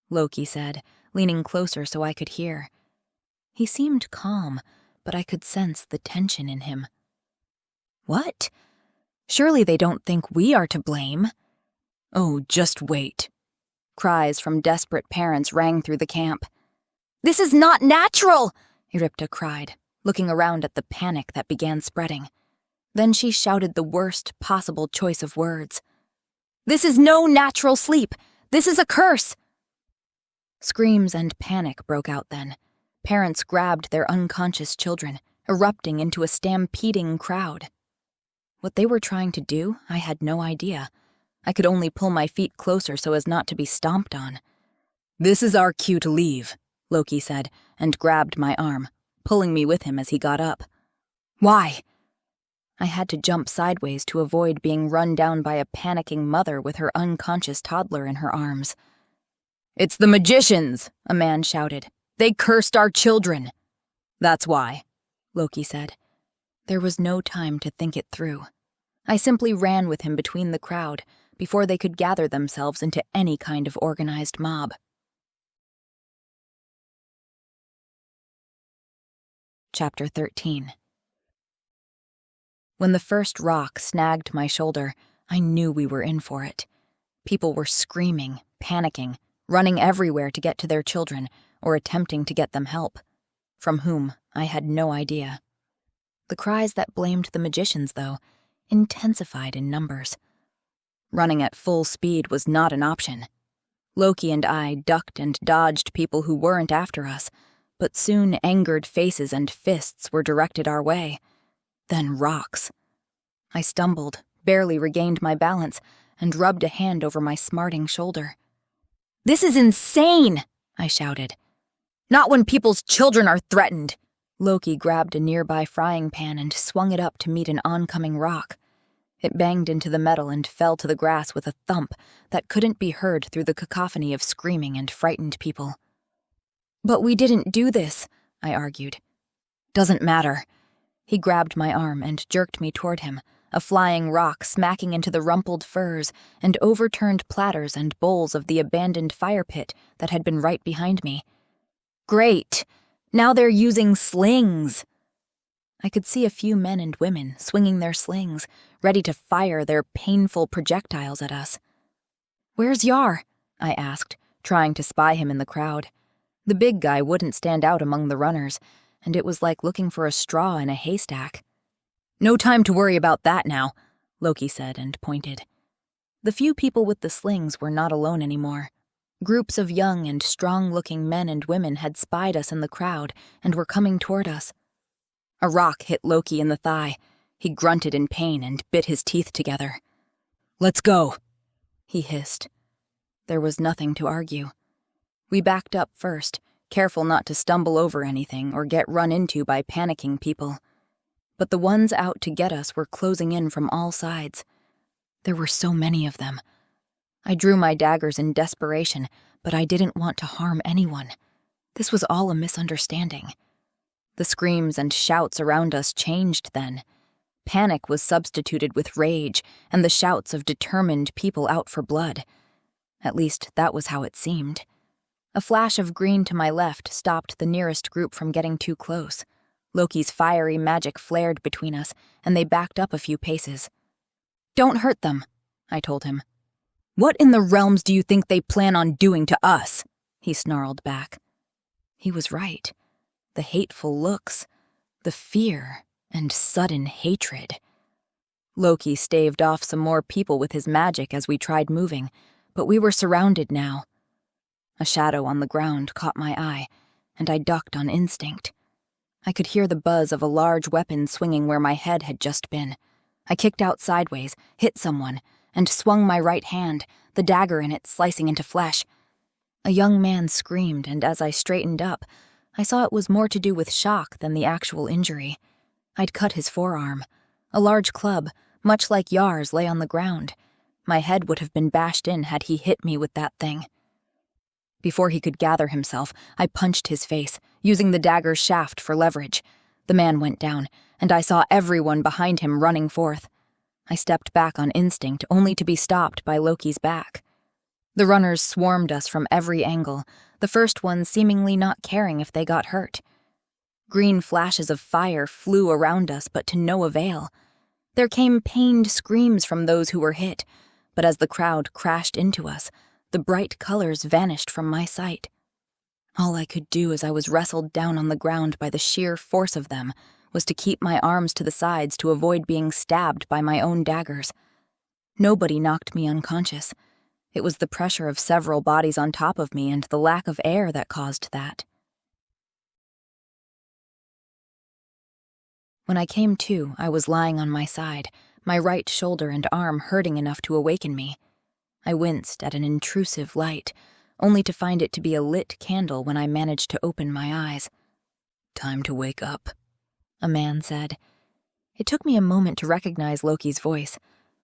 Loki said, leaning closer so I could hear. He seemed calm, but I could sense the tension in him. What? Surely they don't think we are to blame. Oh, just wait. Cries from desperate parents rang through the camp. This is not natural, Eripta cried, looking around at the panic that began spreading. Then she shouted the worst possible choice of words. This is no natural sleep. This is a curse. Screams and panic broke out then. Parents grabbed their unconscious children, erupting into a stampeding crowd. What they were trying to do, I had no idea. I could only pull my feet closer so as not to be stomped on. This is our cue to leave, Loki said, and grabbed my arm, pulling me with him as he got up. Why? I had to jump sideways to avoid being run down by a panicking mother with her unconscious toddler in her arms. It's the magicians, a man shouted. They cursed our children. That's why, Loki said. There was no time to think it through. I simply ran with him between the crowd before they could gather themselves into any kind of organized mob. Chapter 13. When the first rock snagged my shoulder, I knew we were in for it. People were screaming, panicking, running everywhere to get to their children or attempting to get them help. From whom, I had no idea. The cries that blamed the magicians, though, intensified in numbers. Running at full speed was not an option. Loki and I ducked and dodged people who weren't after us, but soon angered faces and fists were directed our way. Then rocks. I stumbled, barely regained my balance, and rubbed a hand over my smarting shoulder. "This is insane!" I shouted. "Not when people's children are threatened!" Loki grabbed a nearby frying pan and swung it up to meet an oncoming rock. It banged into the metal and fell to the grass with a thump that couldn't be heard through the cacophony of screaming and frightened people. "But we didn't do this," I argued. "Doesn't matter." He grabbed my arm and jerked me toward him, a flying rock smacking into the rumpled furs and overturned platters and bowls of the abandoned fire pit that had been right behind me. "Great! Now they're using slings!" I could see a few men and women swinging their slings, ready to fire their painful projectiles at us. "Where's Yar?" I asked, trying to spy him in the crowd. The big guy wouldn't stand out among the runners, and it was like looking for a straw in a haystack. "No time to worry about that now," Loki said and pointed. The few people with the slings were not alone anymore. Groups of young and strong-looking men and women had spied us in the crowd and were coming toward us. A rock hit Loki in the thigh. He grunted in pain and bit his teeth together. "Let's go," he hissed. There was nothing to argue. We backed up first, careful not to stumble over anything or get run into by panicking people. But the ones out to get us were closing in from all sides. There were so many of them. I drew my daggers in desperation, but I didn't want to harm anyone. This was all a misunderstanding. The screams and shouts around us changed then. Panic was substituted with rage and the shouts of determined people out for blood. At least that was how it seemed. A flash of green to my left stopped the nearest group from getting too close. Loki's fiery magic flared between us, and they backed up a few paces. "Don't hurt them," I told him. "What in the realms do you think they plan on doing to us?" he snarled back. He was right. The hateful looks, the fear, and sudden hatred. Loki staved off some more people with his magic as we tried moving, but we were surrounded now. A shadow on the ground caught my eye, and I ducked on instinct. I could hear the buzz of a large weapon swinging where my head had just been. I kicked out sideways, hit someone, and swung my right hand, the dagger in it slicing into flesh. A young man screamed, and as I straightened up, I saw it was more to do with shock than the actual injury. I'd cut his forearm. A large club, much like Yar's, lay on the ground. My head would have been bashed in had he hit me with that thing. Before he could gather himself, I punched his face, using the dagger's shaft for leverage. The man went down, and I saw everyone behind him running forth. I stepped back on instinct, only to be stopped by Loki's back. The runners swarmed us from every angle, the first ones seemingly not caring if they got hurt. Green flashes of fire flew around us, but to no avail. There came pained screams from those who were hit, but as the crowd crashed into us, the bright colors vanished from my sight. All I could do as I was wrestled down on the ground by the sheer force of them was to keep my arms to the sides to avoid being stabbed by my own daggers. Nobody knocked me unconscious. It was the pressure of several bodies on top of me and the lack of air that caused that. When I came to, I was lying on my side, my right shoulder and arm hurting enough to awaken me. I winced at an intrusive light, only to find it to be a lit candle when I managed to open my eyes. "Time to wake up," a man said. It took me a moment to recognize Loki's voice.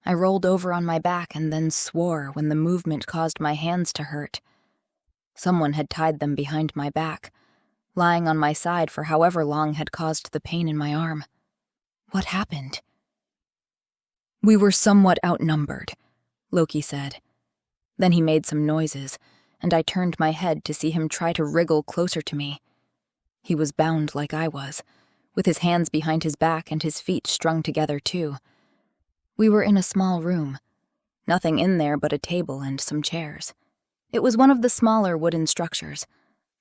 I rolled over on my back and then swore when the movement caused my hands to hurt. Someone had tied them behind my back. Lying on my side for however long had caused the pain in my arm. What happened? "We were somewhat outnumbered," Loki said. Then he made some noises, and I turned my head to see him try to wriggle closer to me. He was bound like I was, with his hands behind his back and his feet strung together too. We were in a small room. Nothing in there but a table and some chairs. It was one of the smaller wooden structures.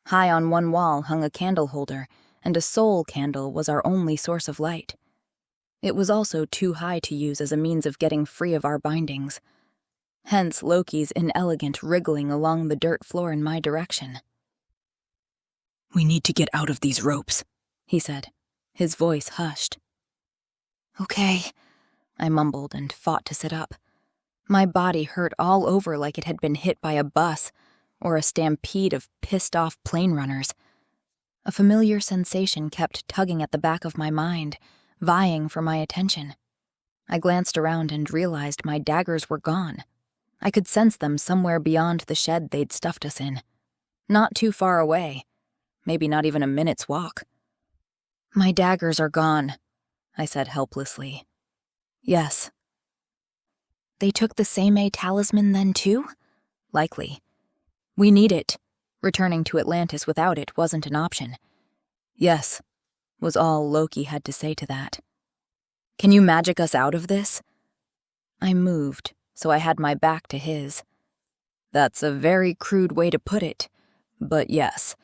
High on one wall hung a candle holder, and a soul candle was our only source of light. It was also too high to use as a means of getting free of our bindings. hence Loki's inelegant wriggling along the dirt floor in my direction.
"We need to get out of these ropes,"
he said, his voice hushed. "Okay," I mumbled and fought to sit up. My body hurt all over like it had been hit by a bus or a stampede of pissed-off plane runners. A familiar sensation kept tugging at the back of my mind, vying for my attention. I glanced around and realized my daggers were gone. I could sense them somewhere beyond the shed they'd stuffed us in. Not too far away, maybe not even a minute's walk. "My daggers are gone," I said helplessly. "Yes." "They took the same talisman then too?" "Likely. We need it. Returning to Atlantis without it wasn't an option." "Yes," was all Loki had to say to that. "Can you magic us out of this?" I moved, so I had my back to his. "That's a very crude way to put it, but yes."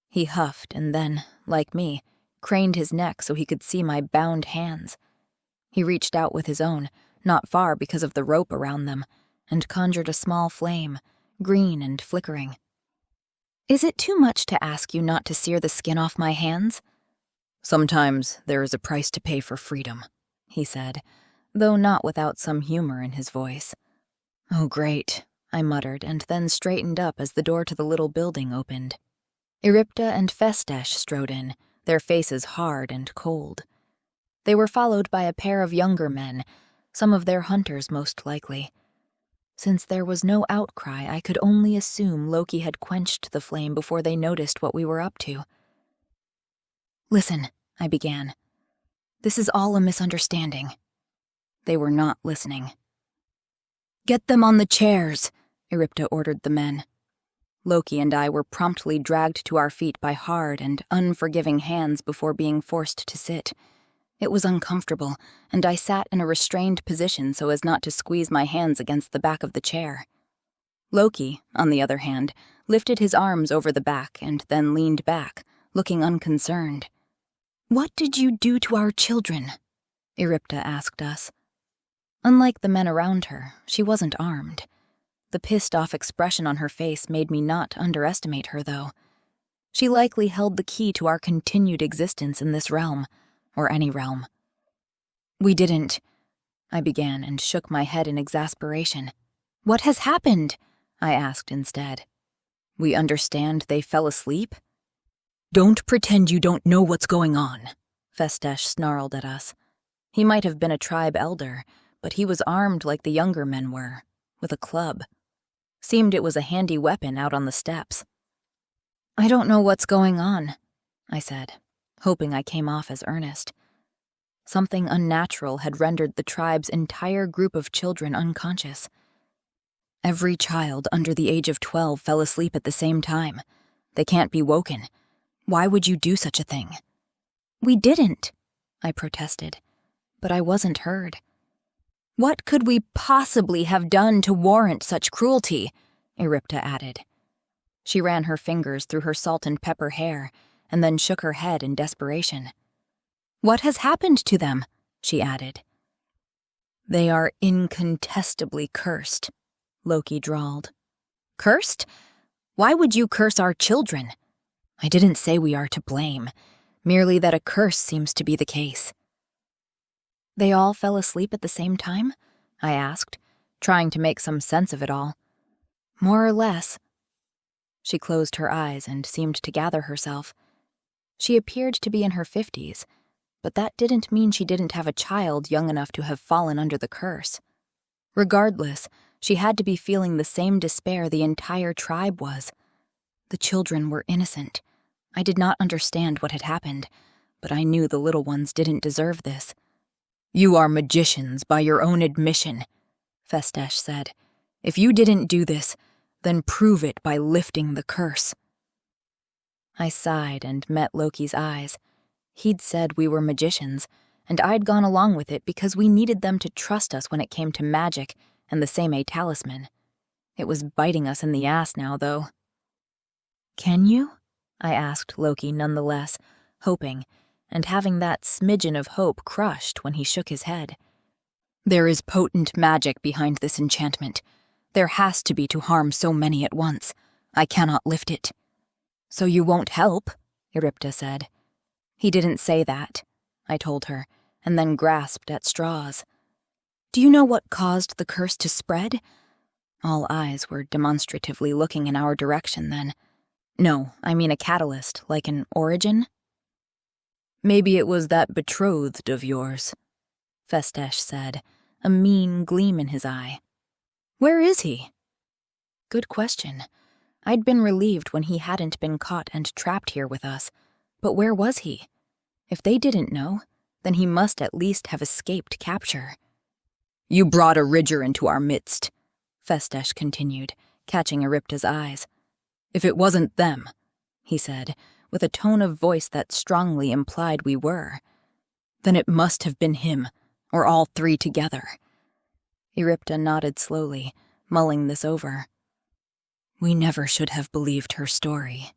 He huffed and then, like me, craned his neck so he could see my bound hands. He reached out with his own, not far because of the rope around them, and conjured a small flame, green and flickering. "Is it too much to ask you not to sear the skin off my hands?" "Sometimes there is a price to pay for freedom," he said, though not without some humor in his voice. "Oh, great," I muttered, and then straightened up as the door to the little building opened. Eripta and Festesh strode in, their faces hard and cold. They were followed by a pair of younger men, some of their hunters most likely. Since there was no outcry, I could only assume Loki had quenched the flame before they noticed what we were up to. "Listen," I began. "This is all a misunderstanding." They were not listening. "Get them on the chairs," Eripta ordered the men. Loki and I were promptly dragged to our feet by hard and unforgiving hands before being forced to sit. It was uncomfortable, and I sat in a restrained position so as not to squeeze my hands against the back of the chair. Loki, on the other hand, lifted his arms over the back and then leaned back, looking unconcerned. "What did you do to our children?" Eripta asked us. Unlike the men around her, she wasn't armed. The pissed-off expression on her face made me not underestimate her, though. She likely held the key to our continued existence in this realm, or any realm. "We didn't," I began and shook my head in exasperation. "What has happened?" I asked instead. "We understand they fell asleep?"
"Don't pretend you don't know what's going on,"
Festesh snarled at us. He might have been a tribe elder, but he was armed like the younger men were, with a club. Seemed it was a handy weapon out on the steps. "I don't know what's going on," I said, hoping I came off as earnest. Something unnatural had rendered the tribe's entire group of children unconscious. "Every child under the age of 12 fell asleep at the same time. They can't be woken. Why would you do such a thing?" "We didn't," I protested, but I wasn't heard. "What could we possibly have done to warrant such cruelty?" Eripta added. She ran her fingers through her salt and pepper hair and then shook her head in desperation. "What has happened to them?" she added. "They are incontestably cursed," Loki drawled. "Cursed? Why would you curse our children?" "I didn't say we are to blame, merely that a curse seems to be the case." "They all fell asleep at the same time?" I asked, trying to make some sense of it all. "More or less." She closed her eyes and seemed to gather herself. She appeared to be in her 50s, but that didn't mean she didn't have a child young enough to have fallen under the curse. Regardless, she had to be feeling the same despair the entire tribe was. The children were innocent. I did not understand what had happened, but I knew the little ones didn't deserve this. "You are magicians by your own admission," Festesh said. "If you didn't do this, then prove it by lifting the curse." I sighed and met Loki's eyes. He'd said we were magicians, and I'd gone along with it because we needed them to trust us when it came to magic and the same talisman. It was biting us in the ass now, though. "Can you?" I asked Loki nonetheless, hoping, and having that smidgen of hope crushed when he shook his head. There is potent magic behind this enchantment. There has to be to harm so many at once. I cannot lift it. So you won't help, Erypta said. He didn't say that, I told her, and then grasped at straws. Do you know what caused the curse to spread? All eyes were demonstratively looking in our direction then. No, I mean a catalyst, like an origin. Maybe it was that betrothed of yours, Festesh said, a mean gleam in his eye. Where is he? Good question. I'd been relieved when he hadn't been caught and trapped here with us. But where was he? If they didn't know, then he must at least have escaped capture. You brought a ridger into our midst, Festesh continued, catching Erypta's eyes. If it wasn't them, he said, with a tone of voice that strongly implied we were, then it must have been him, or all three together. Erypta nodded slowly, mulling this over. We never should have believed her story.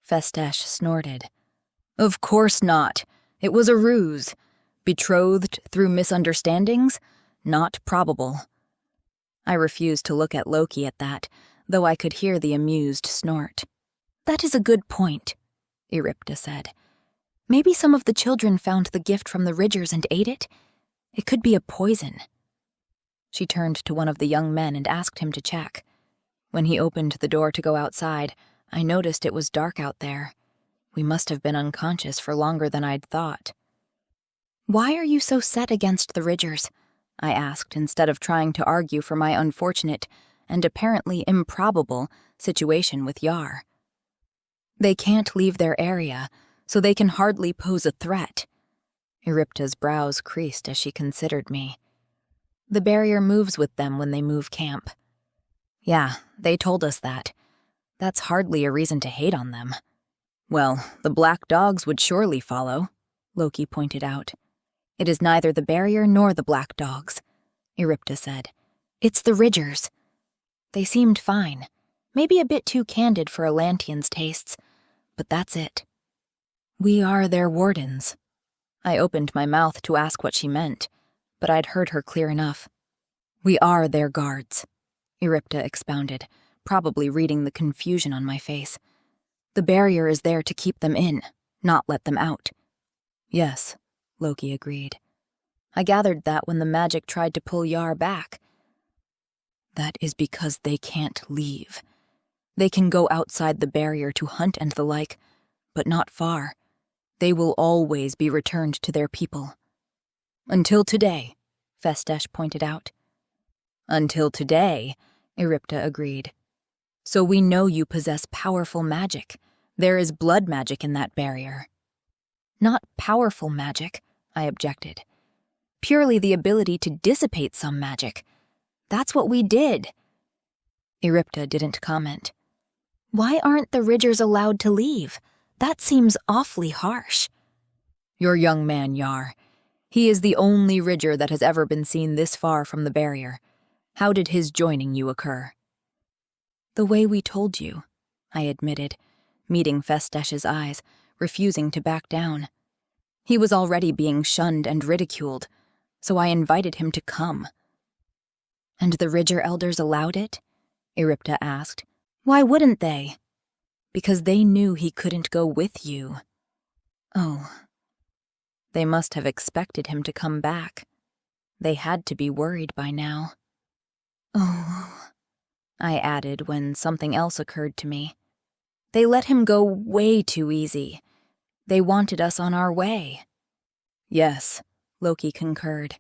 Festesh snorted. Of course not. It was a ruse. Betrothed through misunderstandings? Not probable. I refused to look at Loki at that, though I could hear the amused snort. That is a good point, Erypta said. Maybe some of the children found the gift from the Ridgers and ate it? It could be a poison. She turned to one of the young men and asked him to check. When he opened the door to go outside, I noticed it was dark out there. We must have been unconscious for longer than I'd thought. Why are you so set against the Ridgers? I asked, instead of trying to argue for my unfortunate and apparently improbable situation with Yar. They can't leave their area, so they can hardly pose a threat. Erypta's brows creased as she considered me. The barrier moves with them when they move camp. Yeah, they told us that. That's hardly a reason to hate on them. Well, the black dogs would surely follow, Loki pointed out. It is neither the barrier nor the black dogs, Erypta said. It's the Ridgers. They seemed fine, maybe a bit too candid for Atlanteans' tastes, but that's it. We are their wardens. I opened my mouth to ask what she meant, but I'd heard her clear enough. We are their guards, Erypta expounded, probably reading the confusion on my face. The barrier is there to keep them in, not let them out. Yes, Loki agreed. I gathered that when the magic tried to pull Yar back. That is because they can't leave. They can go outside the barrier to hunt and the like, but not far. They will always be returned to their people. Until today, Festesh pointed out. Until today, Erypta agreed. So we know you possess powerful magic. There is blood magic in that barrier. Not powerful magic, I objected. Purely the ability to dissipate some magic. That's what we did. Erypta didn't comment. Why aren't the Ridgers allowed to leave? That seems awfully harsh. Your young man, Yar. He is the only Ridger that has ever been seen this far from the barrier. How did his joining you occur? The way we told you, I admitted, meeting Festesh's eyes, refusing to back down. He was already being shunned and ridiculed, so I invited him to come. And the Ridger elders allowed it? Erypta asked. Why wouldn't they? Because they knew he couldn't go with you. Oh. They must have expected him to come back. They had to be worried by now. Oh, I added when something else occurred to me. They let him go way too easy. They wanted us on our way. Yes, Loki concurred.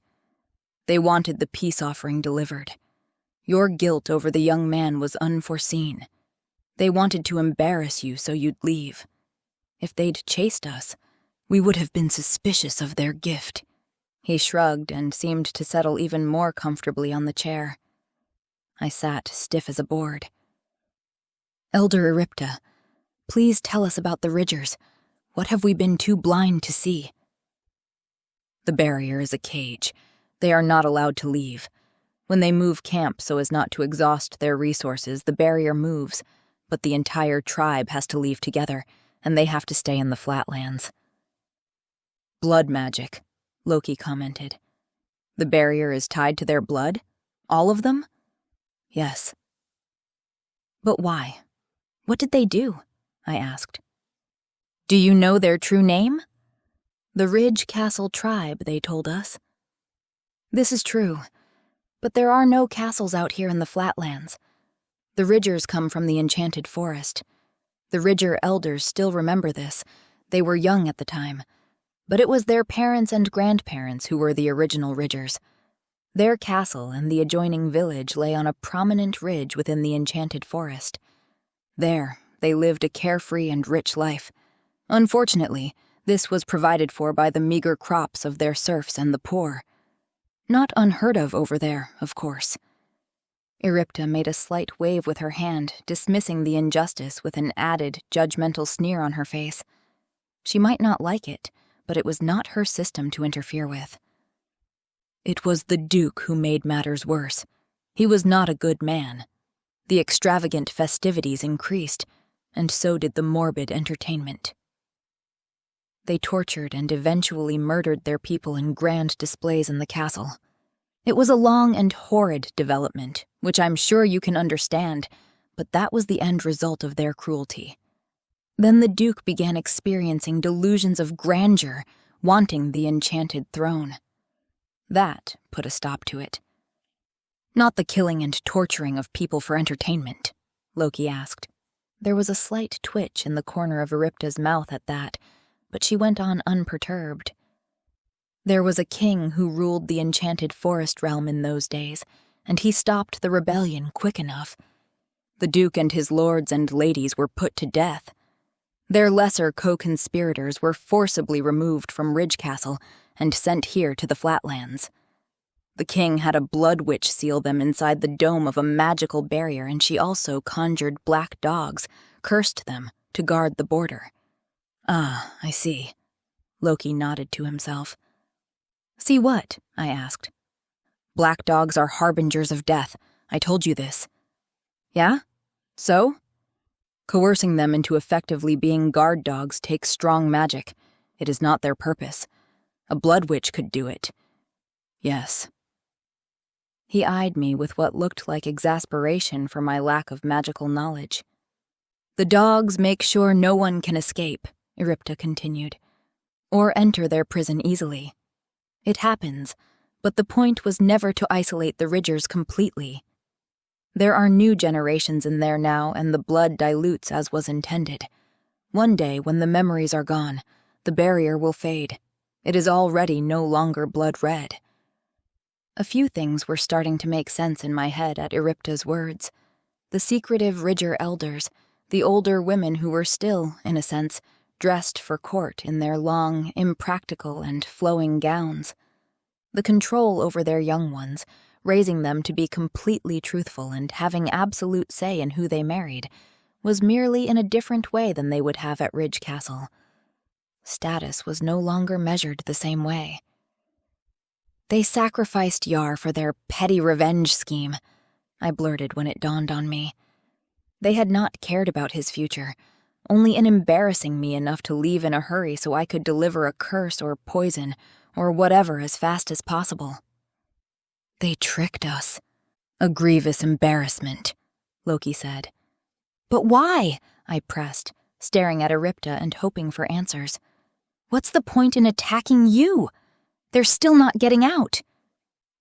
They wanted the peace offering delivered. Your guilt over the young man was unforeseen. They wanted to embarrass you so you'd leave. If they'd chased us, we would have been suspicious of their gift. He shrugged and seemed to settle even more comfortably on the chair. I sat stiff as a board. Elder Erypta, please tell us about the Ridgers. What have we been too blind to see? The barrier is a cage. They are not allowed to leave. When they move camp so as not to exhaust their resources, the barrier moves, but the entire tribe has to leave together, and they have to stay in the flatlands. Blood magic, Loki commented. The barrier is tied to their blood? All of them?
Yes.
But why? What did they do? I asked. Do you know their true name? The Ridge Castle Tribe, they told us. This is true, but there are no castles out here in the Flatlands. The Ridgers come from the Enchanted Forest. The Ridger elders still remember this. They were young at the time, but it was their parents and grandparents who were the original Ridgers. Their castle and the adjoining village lay on a prominent ridge within the Enchanted Forest. There, they lived a carefree and rich life. Unfortunately, this was provided for by the meager crops of their serfs and the poor. Not unheard of over there, of course. Eripta made a slight wave with her hand, dismissing the injustice with an added, judgmental sneer on her face. She might not like it, but it was not her system to interfere with. It was the Duke who made matters worse. He was not a good man. The extravagant festivities increased, and so did the morbid entertainment. They tortured and eventually murdered their people in grand displays in the castle. It was a long and horrid development, which I'm sure you can understand, but that was the end result of their cruelty. Then the Duke began experiencing delusions of grandeur, wanting the enchanted throne. That put a stop to it. Not the killing and torturing of people for entertainment, Loki asked. There was a slight twitch in the corner of Eripta's mouth at that, but she went on unperturbed. There was a king who ruled the Enchanted Forest realm in those days, and he stopped the rebellion quick enough. The Duke and his lords and ladies were put to death. Their lesser co-conspirators were forcibly removed from Ridge Castle and sent here to the Flatlands. The king had a blood witch seal them inside the dome of a magical barrier, and she also conjured black dogs, cursed them, to guard the border.
Ah, I see.
Loki nodded to himself. See what? I asked. Black dogs are harbingers of death. I told you this. Yeah? So? Coercing them into effectively being guard dogs takes strong magic. It is not their purpose. A blood witch could do it.
Yes.
He eyed me with what looked like exasperation for my lack of magical knowledge. The dogs make sure no one can escape, Eripta continued, or enter their prison easily. It happens, but the point was never to isolate the Ridgers completely. There are new generations in there now, and the blood dilutes as was intended. One day, when the memories are gone, the barrier will fade. It is already no longer blood red. A few things were starting to make sense in my head at Eripta's words. The secretive Ridger elders, the older women who were still, in a sense, dressed for court in their long, impractical, and flowing gowns. The control over their young ones, raising them to be completely truthful and having absolute say in who they married, was merely in a different way than they would have at Ridge Castle. Status was no longer measured the same way. They sacrificed Yar for their petty revenge scheme, I blurted when it dawned on me. They had not cared about his future, only in embarrassing me enough to leave in a hurry so I could deliver a curse or poison or whatever as fast as possible.
They tricked us. A grievous embarrassment, Loki said.
But why? I pressed, staring at Eripta and hoping for answers. What's the point in attacking you? They're still not getting out.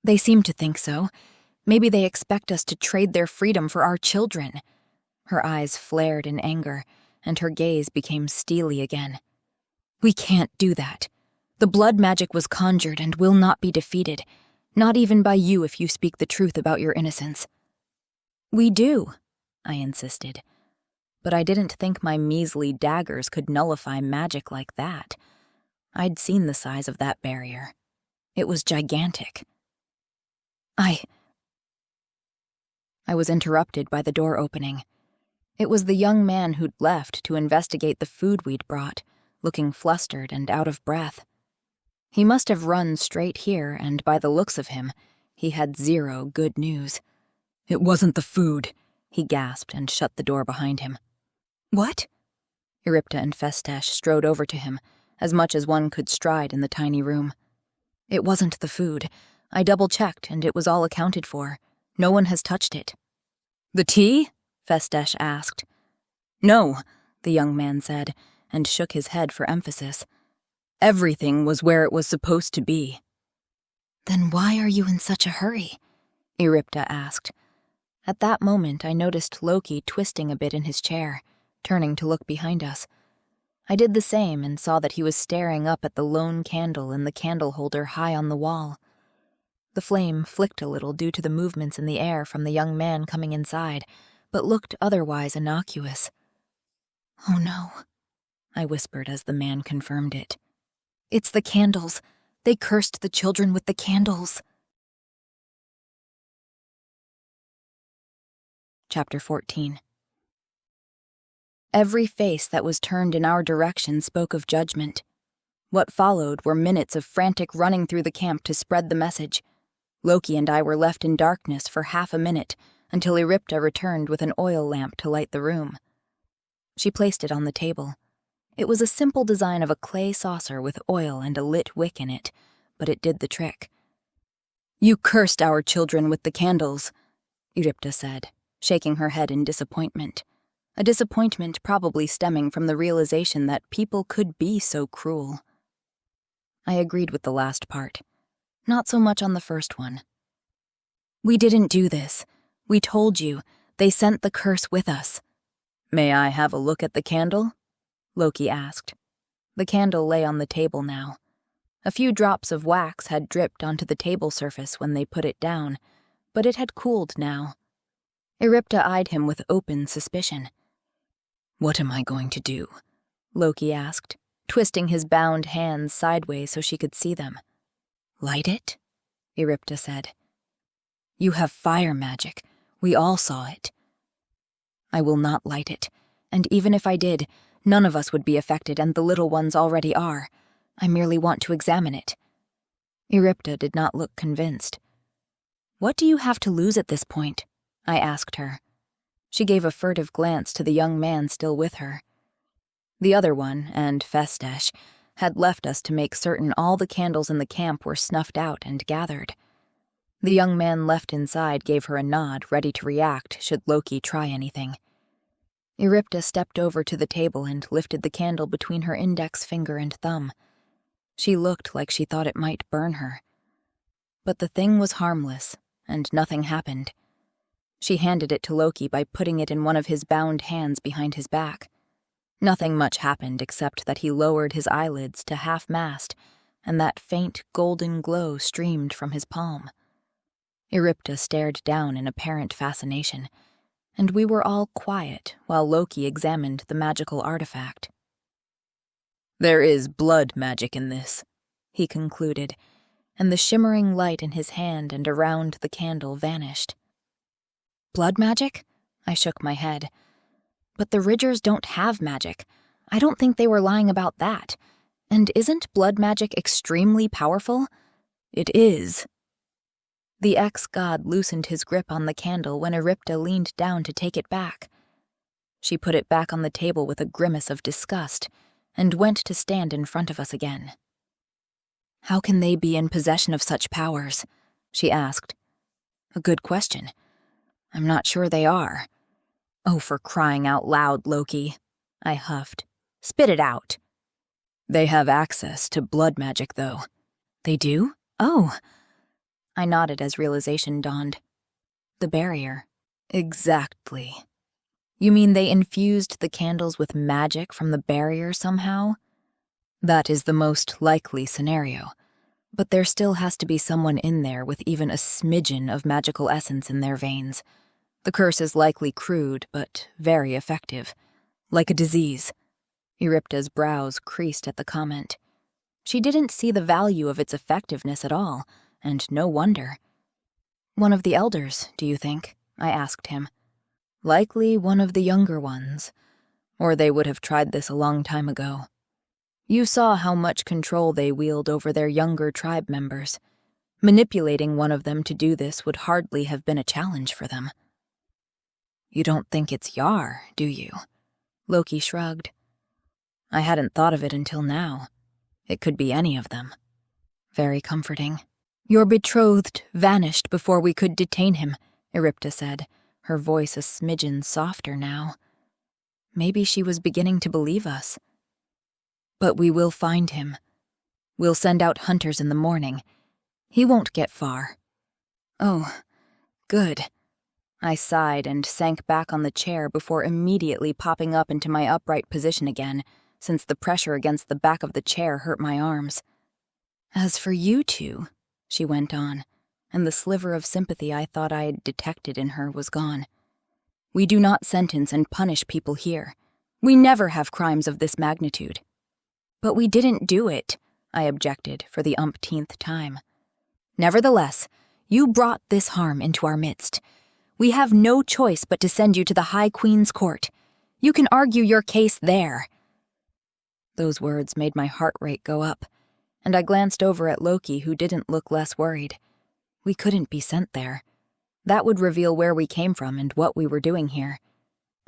They seem to think so. Maybe they expect us to trade their freedom for our children. Her eyes flared in anger, and her gaze became steely again. We can't do that. The blood magic was conjured and will not be defeated, not even by you if you speak the truth about your innocence. We do, I insisted, but I didn't think my measly daggers could nullify magic like that. I'd seen the size of that barrier. It was gigantic. I was interrupted by the door opening. It was the young man who'd left to investigate the food we'd brought, looking flustered and out of breath. He must have run straight here, and by the looks of him, he had zero good news.
It wasn't the food,
he gasped and shut the door behind him.
What?
Eripta and Festesh strode over to him, as much as one could stride in the tiny room. It wasn't the food. I double-checked, and it was all accounted for. No one has touched it." "The tea?" Festesh asked. "No," the young man said, and shook his head for emphasis. "Everything was where it was supposed to be." "Then why are you in such a hurry?" Erypta asked. At that moment, I noticed Loki twisting a bit in his chair, turning to look behind us. I did the same and saw that he was staring up at the lone candle in the candle holder high on the wall. The flame flicked a little due to the movements in the air from the young man coming inside, but looked otherwise innocuous. "Oh no," I whispered as the man confirmed it. "It's the candles. They cursed the children with the candles." Chapter 14. Every face that was turned in our direction spoke of judgment. What followed were minutes of frantic running through the camp to spread the message. Loki and I were left in darkness for half a minute until Erypta returned with an oil lamp to light the room. She placed it on the table. It was a simple design of a clay saucer with oil and a lit wick in it, but it did the trick. "You cursed our children with the candles," Erypta said, shaking her head in disappointment. A disappointment probably stemming from the realization that people could be so cruel. I agreed with the last part. Not so much on the first one. "We didn't do this. We told you. They sent the curse with us." "May I have a look at the candle?" Loki asked. The candle lay on the table now. A few drops of wax had dripped onto the table surface when they put it down, but it had cooled now. Erypta eyed him with open suspicion. "What am I going to do?" Loki asked, twisting his bound hands sideways so she could see them. "Light it?" Erypta said. "You have fire magic. We all saw it." "I will not light it, and even if I did, none of us would be affected, and the little ones already are. I merely want to examine it." Erypta did not look convinced. "What do you have to lose at this point?" I asked her. She gave a furtive glance to the young man still with her. The other one, and Festesh, had left us to make certain all the candles in the camp were snuffed out and gathered. The young man left inside gave her a nod, ready to react should Loki try anything. Erypta stepped over to the table and lifted the candle between her index finger and thumb. She looked like she thought it might burn her. But the thing was harmless, and nothing happened. She handed it to Loki by putting it in one of his bound hands behind his back. Nothing much happened except that he lowered his eyelids to half-mast, and that faint golden glow streamed from his palm. Erypta stared down in apparent fascination, and we were all quiet while Loki examined the magical artifact. "There is blood magic in this," he concluded, and the shimmering light in his hand and around the candle vanished. "Blood magic?" I shook my head. "But the Ridgers don't have magic. I don't think they were lying about that. And isn't blood magic extremely powerful?" "It is." The ex-god loosened his grip on the candle when Erypta leaned down to take it back. She put it back on the table with a grimace of disgust and went to stand in front of us again. "How can they be in possession of such powers?" she asked. "A good question. I'm not sure they are." "Oh, for crying out loud, Loki," I huffed. "Spit it out." "They have access to blood magic, though." "They do? Oh." I nodded as realization dawned. "The barrier." "Exactly." "You mean they infused the candles with magic from the barrier somehow?" "That is the most likely scenario. But there still has to be someone in there with even a smidgen of magical essence in their veins. The curse is likely crude, but very effective. Like a disease." Erypta's brows creased at the comment. She didn't see the value of its effectiveness at all, and no wonder. "One of the elders, do you think?" I asked him. "Likely one of the younger ones. Or they would have tried this a long time ago. You saw how much control they wield over their younger tribe members. Manipulating one of them to do this would hardly have been a challenge for them." "You don't think it's Yar, do you?" Loki shrugged. "I hadn't thought of it until now. It could be any of them." "Very comforting." Your betrothed vanished before we could detain him, Eripta said, her voice a smidgen softer now. Maybe she was beginning to believe us. But we will find him. We'll send out hunters in the morning. He won't get far. Oh, good. I sighed and sank back on the chair before immediately popping up into my upright position again, since the pressure against the back of the chair hurt my arms. As for you two, she went on, and the sliver of sympathy I thought I had detected in her was gone. We do not sentence and punish people here. We never have crimes of this magnitude. But we didn't do it, I objected for the umpteenth time. Nevertheless, you brought this harm into our midst. We have no choice but to send you to the High Queen's court. You can argue your case there. Those words made my heart rate go up, and I glanced over at Loki, who didn't look less worried. We couldn't be sent there. That would reveal where we came from and what we were doing here.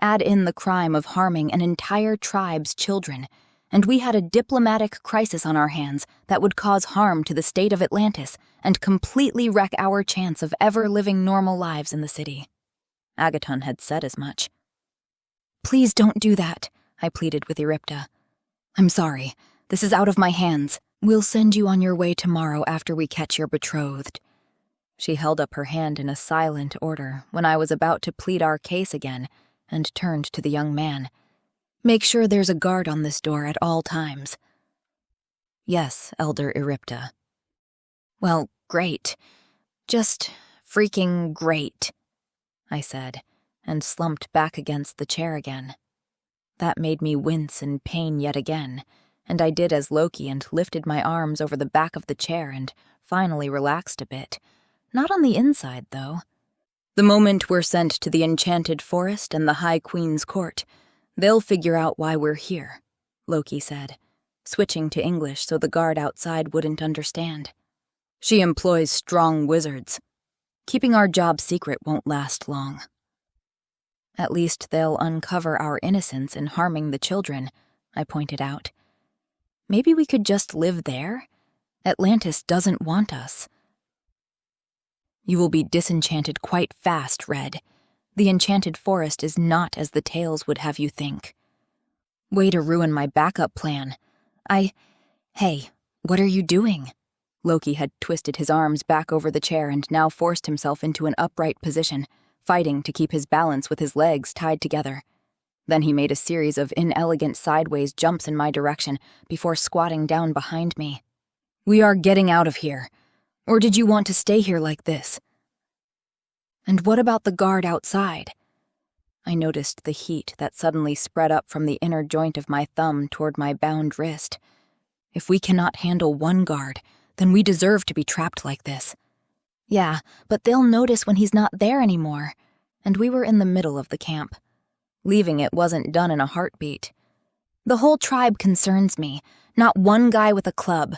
Add in the crime of harming an entire tribe's children, and we had a diplomatic crisis on our hands that would cause harm to the state of Atlantis and completely wreck our chance of ever living normal lives in the city. Agaton had said as much. Please don't do that, I pleaded with Eripta. I'm sorry. This is out of my hands. We'll send you on your way tomorrow after we catch your betrothed. She held up her hand in a silent order when I was about to plead our case again and turned to the young man. Make sure there's a guard on this door at all times. Yes, Elder Eripta. Well, great. Just freaking great, I said, and slumped back against the chair again. That made me wince in pain yet again, and I did as Loki and lifted my arms over the back of the chair and finally relaxed a bit. Not on the inside, though. The moment we're sent to the Enchanted Forest and the High Queen's court, they'll figure out why we're here, Loki said, switching to English so the guard outside wouldn't understand. She employs strong wizards. Keeping our job secret won't last long. At least they'll uncover our innocence in harming the children, I pointed out. Maybe we could just live there? Atlantis doesn't want us. You will be disenchanted quite fast, Red. The Enchanted Forest is not as the tales would have you think. Way to ruin my backup plan. Hey, what are you doing? Loki had twisted his arms back over the chair and now forced himself into an upright position, fighting to keep his balance with his legs tied together. Then he made a series of inelegant sideways jumps in my direction before squatting down behind me. We are getting out of here. Or did you want to stay here like this? And what about the guard outside? I noticed the heat that suddenly spread up from the inner joint of my thumb toward my bound wrist. If we cannot handle one guard, then we deserve to be trapped like this. Yeah, but they'll notice when he's not there anymore. And we were in the middle of the camp. Leaving it wasn't done in a heartbeat. The whole tribe concerns me, not one guy with a club,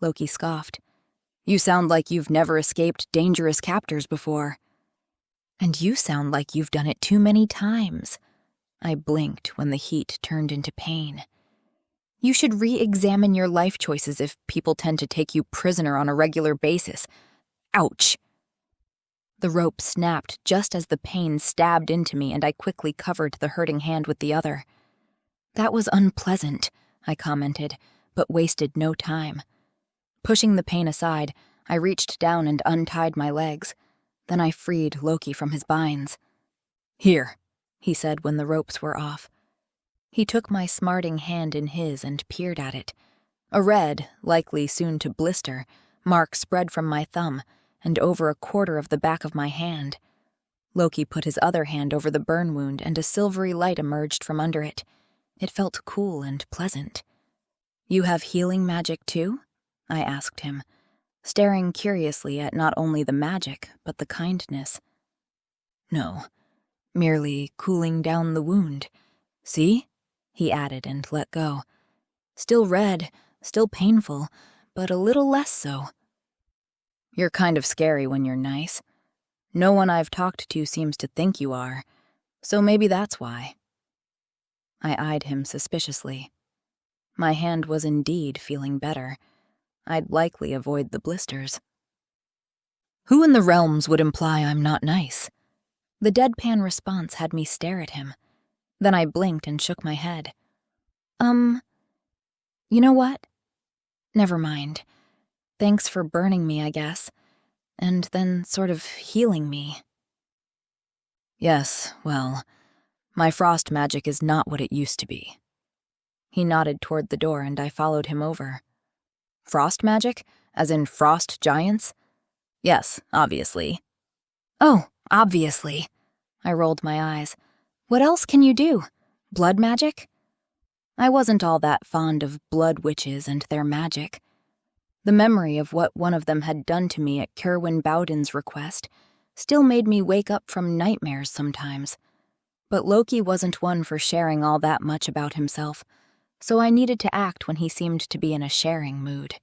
Loki scoffed. You sound like you've never escaped dangerous captors before. And you sound like you've done it too many times. I blinked when the heat turned into pain. You should re-examine your life choices if people tend to take you prisoner on a regular basis. Ouch! The rope snapped just as the pain stabbed into me, and I quickly covered the hurting hand with the other. That was unpleasant, I commented, but wasted no time. Pushing the pain aside, I reached down and untied my legs. Then I freed Loki from his binds. Here, he said when the ropes were off. He took my smarting hand in his and peered at it. A red, likely soon to blister, mark spread from my thumb and over a quarter of the back of my hand. Loki put his other hand over the burn wound and a silvery light emerged from under it. It felt cool and pleasant. You have healing magic too? I asked him, staring curiously at not only the magic, but the kindness. No, merely cooling down the wound. See? He added and let go. Still red, still painful, but a little less so. You're kind of scary when you're nice. No one I've talked to seems to think you are, so maybe that's why. I eyed him suspiciously. My hand was indeed feeling better. I'd likely avoid the blisters. Who in the realms would imply I'm not nice? The deadpan response had me stare at him. Then I blinked and shook my head. You know what? Never mind. Thanks for burning me, I guess. And then sort of healing me.
Yes, well, my frost magic is not what it used to be.
He nodded toward the door and I followed him over. Frost magic? As in frost giants? Yes, obviously. Oh, obviously. I rolled my eyes. What else can you do? Blood magic? I wasn't all that fond of blood witches and their magic. The memory of what one of them had done to me at Kerwin Bowden's request still made me wake up from nightmares sometimes. But Loki wasn't one for sharing all that much about himself, so I needed to act when he seemed to be in a sharing mood.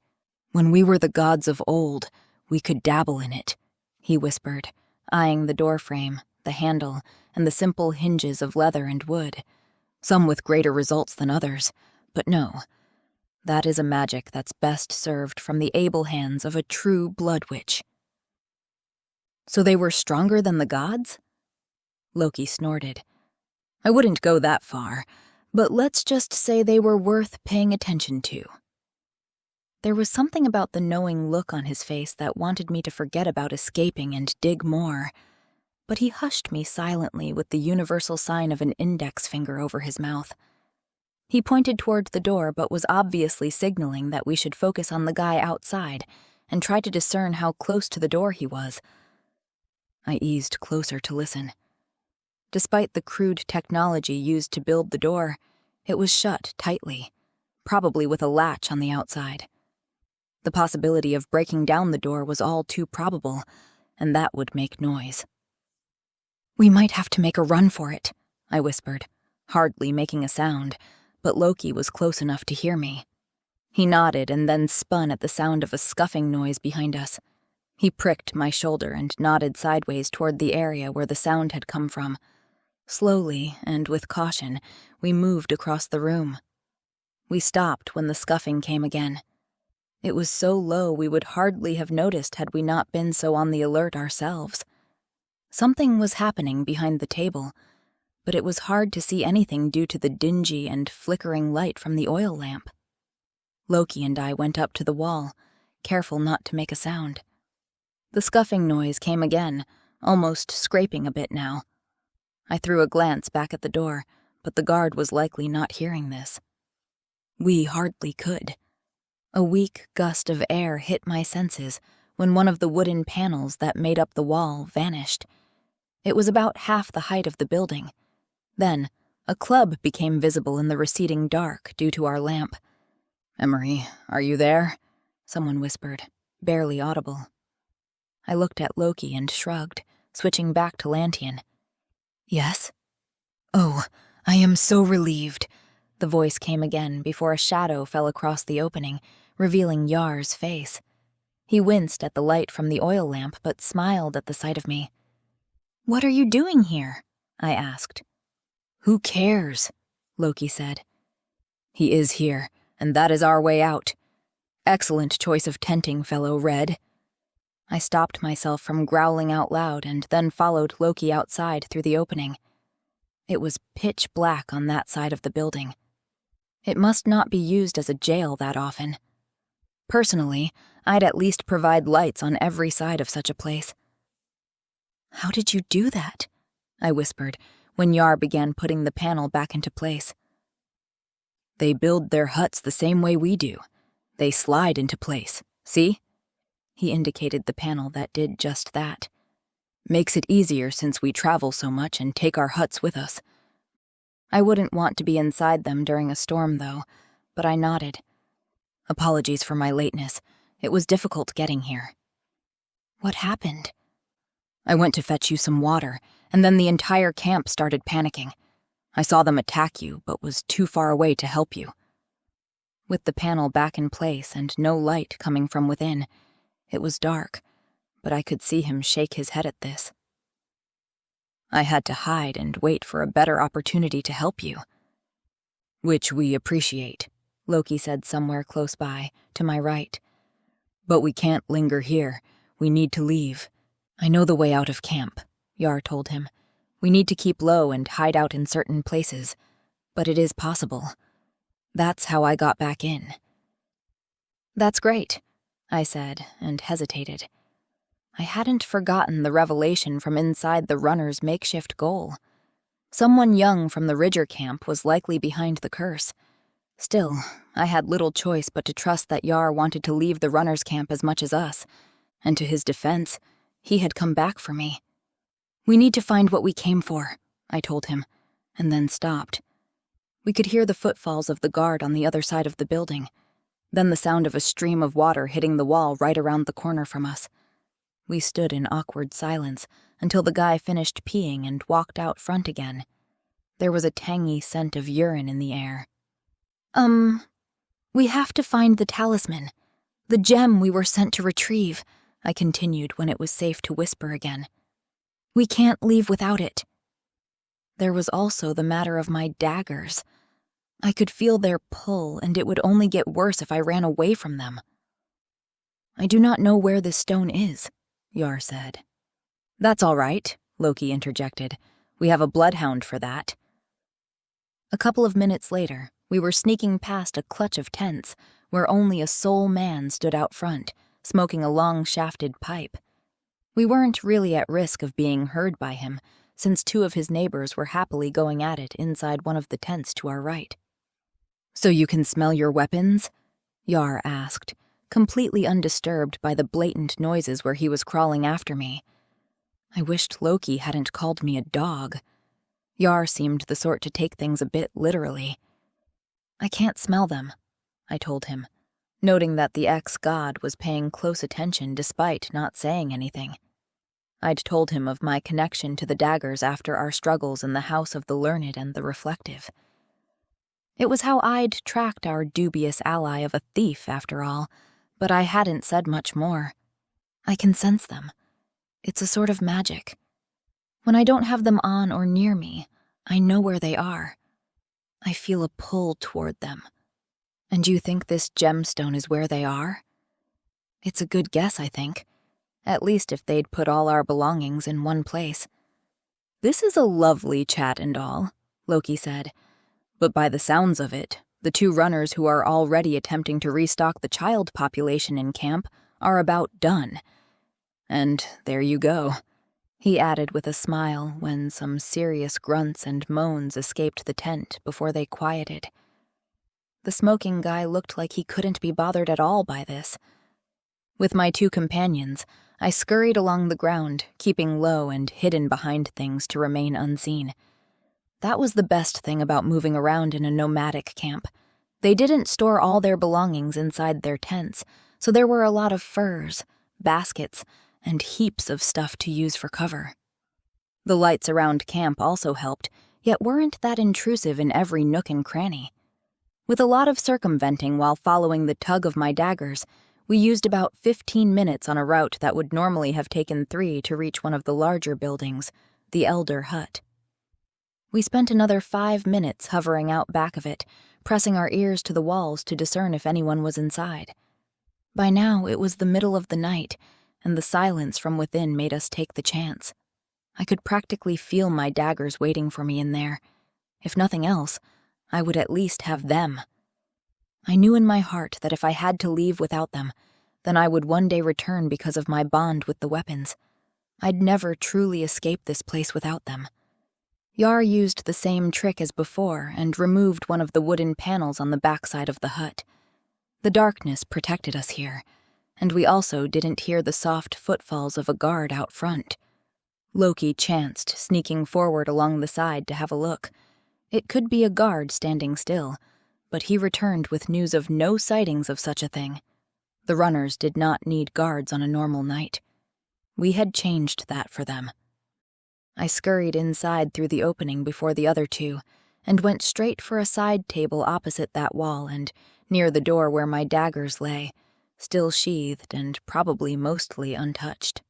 When we were the gods of old, we could dabble in it, he whispered, eyeing the doorframe, the handle, and the simple hinges of leather and wood. Some with greater results than others, but no. That is a magic that's best served from the able hands of a true blood witch. So they were stronger than the gods? Loki snorted. I wouldn't go that far, but let's just say they were worth paying attention to. There was something about the knowing look on his face that wanted me to forget about escaping and dig more, but he hushed me silently with the universal sign of an index finger over his mouth. He pointed toward the door but was obviously signaling that we should focus on the guy outside and try to discern how close to the door he was. I eased closer to listen. Despite the crude technology used to build the door, it was shut tightly, probably with a latch on the outside. The possibility of breaking down the door was all too probable, and that would make noise. We might have to make a run for it, I whispered, hardly making a sound, but Loki was close enough to hear me. He nodded and then spun at the sound of a scuffing noise behind us. He pricked my shoulder and nodded sideways toward the area where the sound had come from. Slowly and with caution, we moved across the room. We stopped when the scuffing came again. It was so low we would hardly have noticed had we not been so on the alert ourselves. Something was happening behind the table, but it was hard to see anything due to the dingy and flickering light from the oil lamp. Loki and I went up to the wall, careful not to make a sound. The scuffing noise came again, almost scraping a bit now. I threw a glance back at the door, but the guard was likely not hearing this. We hardly could. A weak gust of air hit my senses when one of the wooden panels that made up the wall vanished. It was about half the height of the building. Then, a club became visible in the receding dark due to our lamp. Emery, are you there?
Someone whispered, barely audible. I looked at Loki and shrugged, switching back to Lantian.
Yes? Oh, I am so relieved.
The voice came again before a shadow fell across the opening, revealing Yar's face. He winced at the light from the oil lamp but smiled at the sight of me. What are you doing here? I asked.
Who cares? Loki said. He is here, and that is our way out. Excellent choice of tenting, fellow Red.
I stopped myself from growling out loud and then followed Loki outside through the opening. It was pitch black on that side of the building. It must not be used as a jail that often. Personally, I'd at least provide lights on every side of such a place. How did you do that? I whispered when Yar began putting the panel back into place.
They build their huts the same way we do. They slide into place, see?
He indicated the panel that did just that.
Makes it easier since we travel so much and take our huts with us.
I wouldn't want to be inside them during a storm, though, but I nodded.
Apologies for my lateness. It was difficult getting here.
What happened?
I went to fetch you some water, and then the entire camp started panicking. I saw them attack you, but was too far away to help you.
With the panel back in place and no light coming from within, it was dark, but I could see him shake his head at this.
I had to hide and wait for a better opportunity to help you. Which we appreciate, Loki said somewhere close by, to my right. But we can't linger here. We need to leave. I know the way out of camp, Yar told him. We need to keep low and hide out in certain places, but it is possible. That's how I got back in. That's great, I said, and hesitated. I hadn't forgotten the revelation from inside the runner's makeshift goal. Someone young from the Ridger camp was likely behind the curse. Still, I had little choice but to trust that Yar wanted to leave the runner's camp as much as us, and to his defense, he had come back for me. We need to find what we came for, I told him, and then stopped. We could hear the footfalls of the guard on the other side of the building, then the sound of a stream of water hitting the wall right around the corner from us. We stood in awkward silence until the guy finished peeing and walked out front again. There was a tangy scent of urine in the air. We have to find the talisman, the gem we were sent to retrieve, I continued when it was safe to whisper again. We can't leave without it. There was also the matter of my daggers. I could feel their pull, and it would only get worse if I ran away from them. I do not know where this stone is, Yar said. That's all right, Loki interjected. We have a bloodhound for that. A couple of minutes later, we were sneaking past a clutch of tents where only a sole man stood out front, smoking a long-shafted pipe. We weren't really at risk of being heard by him, since two of his neighbors were happily going at it inside one of the tents to our right. So you can smell your weapons? Yar asked, completely undisturbed by the blatant noises where he was crawling after me. I wished Loki hadn't called me a dog. Yar seemed the sort to take things a bit literally. I can't smell them, I told him, noting that the ex-god was paying close attention despite not saying anything. I'd told him of my connection to the daggers after our struggles in the House of the Learned and the Reflective. It was how I'd tracked our dubious ally of a thief, after all, but I hadn't said much more. I can sense them. It's a sort of magic. When I don't have them on or near me, I know where they are. I feel a pull toward them. And you think this gemstone is where they are? It's a good guess, I think. At least if they'd put all our belongings in one place. This is a lovely chat and all, Loki said. But by the sounds of it, the two runners who are already attempting to restock the child population in camp are about done. And there you go, he added with a smile when some serious grunts and moans escaped the tent before they quieted. The smoking guy looked like he couldn't be bothered at all by this. With my two companions, I scurried along the ground, keeping low and hidden behind things to remain unseen. That was the best thing about moving around in a nomadic camp. They didn't store all their belongings inside their tents, so there were a lot of furs, baskets, and heaps of stuff to use for cover. The lights around camp also helped, yet weren't that intrusive in every nook and cranny. With a lot of circumventing while following the tug of my daggers, we used about 15 minutes on a route that would normally have taken 3 to reach one of the larger buildings, the Elder Hut. We spent another 5 minutes hovering out back of it, pressing our ears to the walls to discern if anyone was inside. By now, it was the middle of the night, and the silence from within made us take the chance. I could practically feel my daggers waiting for me in there. If nothing else, I would at least have them. I knew in my heart that if I had to leave without them, then I would one day return because of my bond with the weapons. I'd never truly escape this place without them. Yar used the same trick as before and removed one of the wooden panels on the backside of the hut. The darkness protected us here, and we also didn't hear the soft footfalls of a guard out front. Loki chanced sneaking forward along the side to have a look. It could be a guard standing still, but he returned with news of no sightings of such a thing. The runners did not need guards on a normal night. We had changed that for them. I scurried inside through the opening before the other two, and went straight for a side table opposite that wall and near the door where my daggers lay, still sheathed and probably mostly untouched.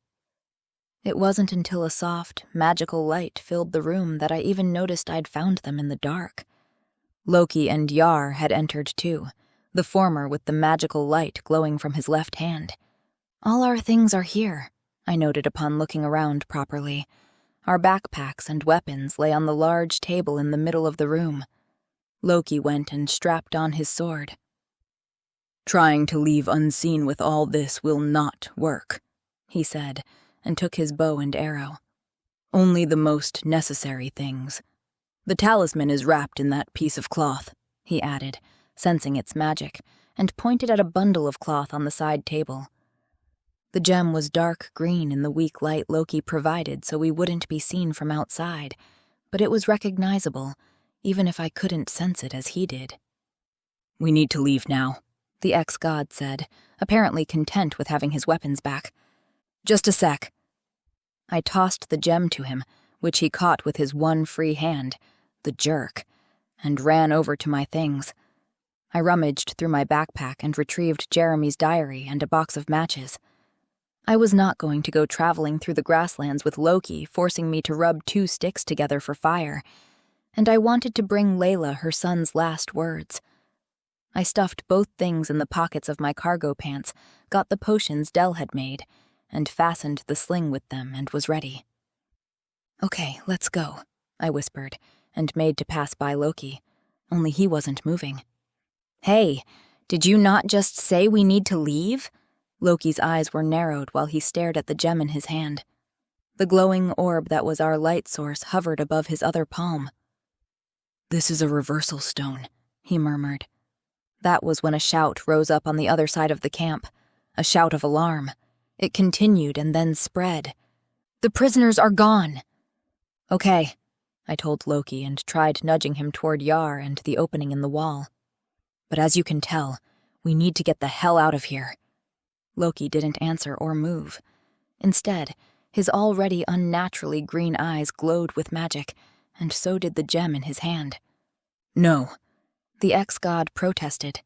It wasn't until a soft, magical light filled the room that I even noticed I'd found them in the dark. Loki and Yar had entered too, the former with the magical light glowing from his left hand. "All our things are here," I noted upon looking around properly. Our backpacks and weapons lay on the large table in the middle of the room. Loki went and strapped on his sword. "Trying to leave unseen with all this will not work," he said, and took his bow and arrow. "Only the most necessary things. The talisman is wrapped in that piece of cloth," he added, sensing its magic, and pointed at a bundle of cloth on the side table. The gem was dark green in the weak light Loki provided so we wouldn't be seen from outside, but it was recognizable, even if I couldn't sense it as he did. "We need to leave now," the ex-god said, apparently content with having his weapons back. "Just a sec." I tossed the gem to him, which he caught with his one free hand, the jerk, and ran over to my things. I rummaged through my backpack and retrieved Jeremy's diary and a box of matches. I was not going to go traveling through the grasslands with Loki forcing me to rub 2 sticks together for fire, and I wanted to bring Layla her son's last words. I stuffed both things in the pockets of my cargo pants, got the potions Dell had made, and fastened the sling with them and was ready. "Okay, let's go," I whispered, and made to pass by Loki, only he wasn't moving. "Hey, did you not just say we need to leave?" Loki's eyes were narrowed while he stared at the gem in his hand. The glowing orb that was our light source hovered above his other palm. "This is a reversal stone," he murmured. That was when a shout rose up on the other side of the camp, a shout of alarm. It continued and then spread. "The prisoners are gone!" "Okay," I told Loki and tried nudging him toward Yar and the opening in the wall. "But as you can tell, we need to get the hell out of here." Loki didn't answer or move. Instead, his already unnaturally green eyes glowed with magic, and so did the gem in his hand. "No," the ex-god protested.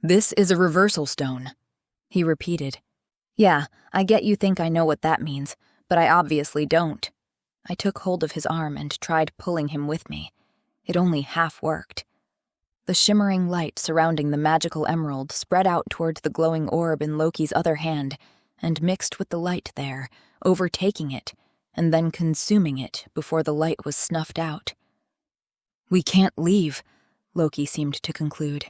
"This is a reversal stone," he repeated. "Yeah, I get you think I know what that means, but I obviously don't." I took hold of his arm and tried pulling him with me. It only half worked. The shimmering light surrounding the magical emerald spread out toward the glowing orb in Loki's other hand and mixed with the light there, overtaking it, and then consuming it before the light was snuffed out. "We can't leave," Loki seemed to conclude.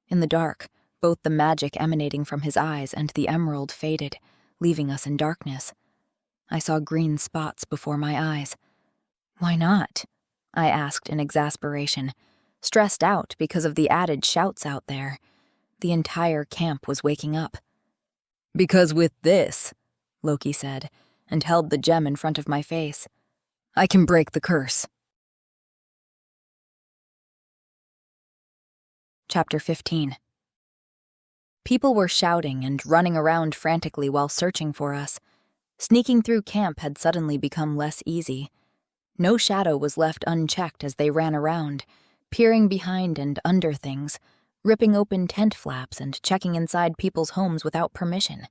In the dark, both the magic emanating from his eyes and the emerald faded, leaving us in darkness. I saw green spots before my eyes. "Why not?" I asked in exasperation, stressed out because of the added shouts out there. The entire camp was waking up. "Because with this," Loki said, and held the gem in front of my face, "I can break the curse." Chapter 15. People were shouting and running around frantically while searching for us. Sneaking through camp had suddenly become less easy. No shadow was left unchecked as they ran around, peering behind and under things, ripping open tent flaps and checking inside people's homes without permission.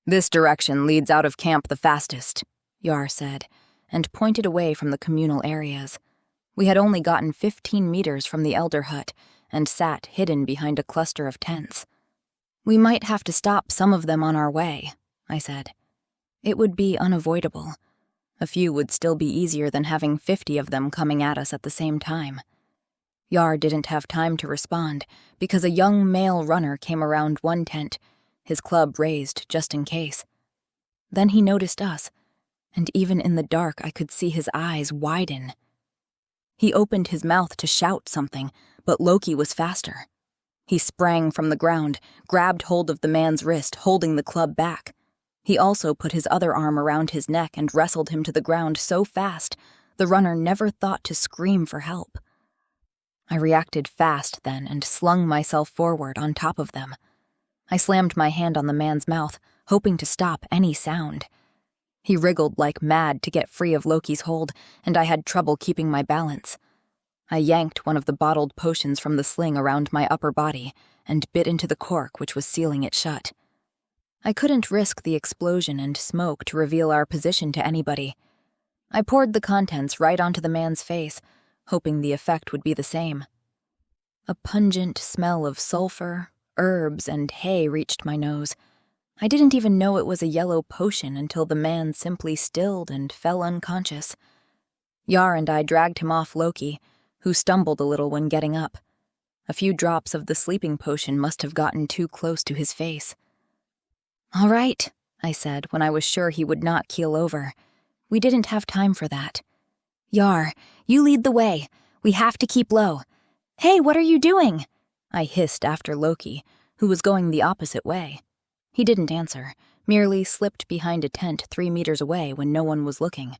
"This direction leads out of camp the fastest," Yar said, and pointed away from the communal areas. We had only gotten 15 meters from the elder hut and sat hidden behind a cluster of tents. "We might have to stop some of them on our way," I said. It would be unavoidable. A few would still be easier than having 50 of them coming at us at the same time. Yar didn't have time to respond because a young male runner came around one tent, his club raised just in case. Then he noticed us, and even in the dark I could see his eyes widen. He opened his mouth to shout something, but Loki was faster. He sprang from the ground, grabbed hold of the man's wrist, holding the club back. He also put his other arm around his neck and wrestled him to the ground so fast, the runner never thought to scream for help. I reacted fast then and slung myself forward on top of them. I slammed my hand on the man's mouth, hoping to stop any sound. He wriggled like mad to get free of Loki's hold, and I had trouble keeping my balance. I yanked one of the bottled potions from the sling around my upper body and bit into the cork which was sealing it shut. I couldn't risk the explosion and smoke to reveal our position to anybody. I poured the contents right onto the man's face, hoping the effect would be the same. A pungent smell of sulfur, herbs, and hay reached my nose. I didn't even know it was a yellow potion until the man simply stilled and fell unconscious. Yar and I dragged him off Loki, who stumbled a little when getting up. A few drops of the sleeping potion must have gotten too close to his face. "All right," I said when I was sure he would not keel over. We didn't have time for that. "Yar, you lead the way. We have to keep low. Hey, what are you doing?" I hissed after Loki, who was going the opposite way. He didn't answer, merely slipped behind a tent 3 meters away when no one was looking.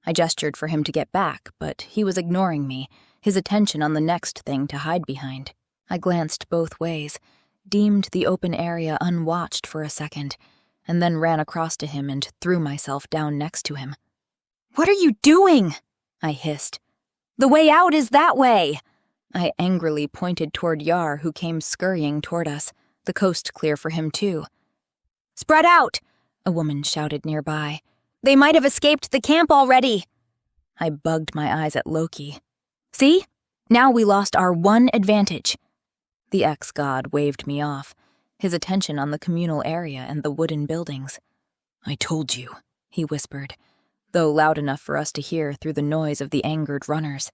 I gestured for him to get back, but he was ignoring me, his attention on the next thing to hide behind. I glanced both ways, deemed the open area unwatched for a second, and then ran across to him and threw myself down next to him. "What are you doing?" I hissed. "The way out is that way!" I angrily pointed toward Yar, who came scurrying toward us, the coast clear for him too. "Spread out!" a woman shouted nearby. "They might have escaped the camp already!" I bugged my eyes at Loki. "See? Now we lost our one advantage." The ex-god waved me off, his attention on the communal area and the wooden buildings. "I told you," he whispered, though loud enough for us to hear through the noise of the angered runners.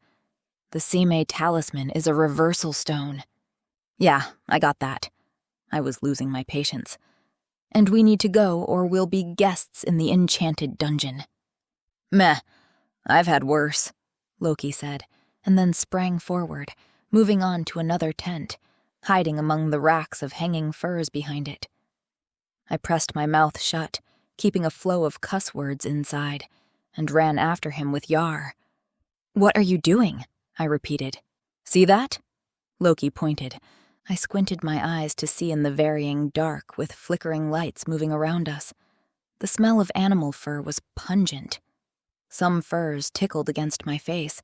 "The Sime talisman is a reversal stone." "Yeah, I got that." I was losing my patience. "And we need to go or we'll be guests in the enchanted dungeon." "Meh, I've had worse," Loki said, and then sprang forward, moving on to another tent, hiding among the racks of hanging furs behind it. I pressed my mouth shut, keeping a flow of cuss words inside, and ran after him with Yar. "What are you doing?" I repeated. "See that?" Loki pointed. I squinted my eyes to see in the varying dark with flickering lights moving around us. The smell of animal fur was pungent. Some furs tickled against my face.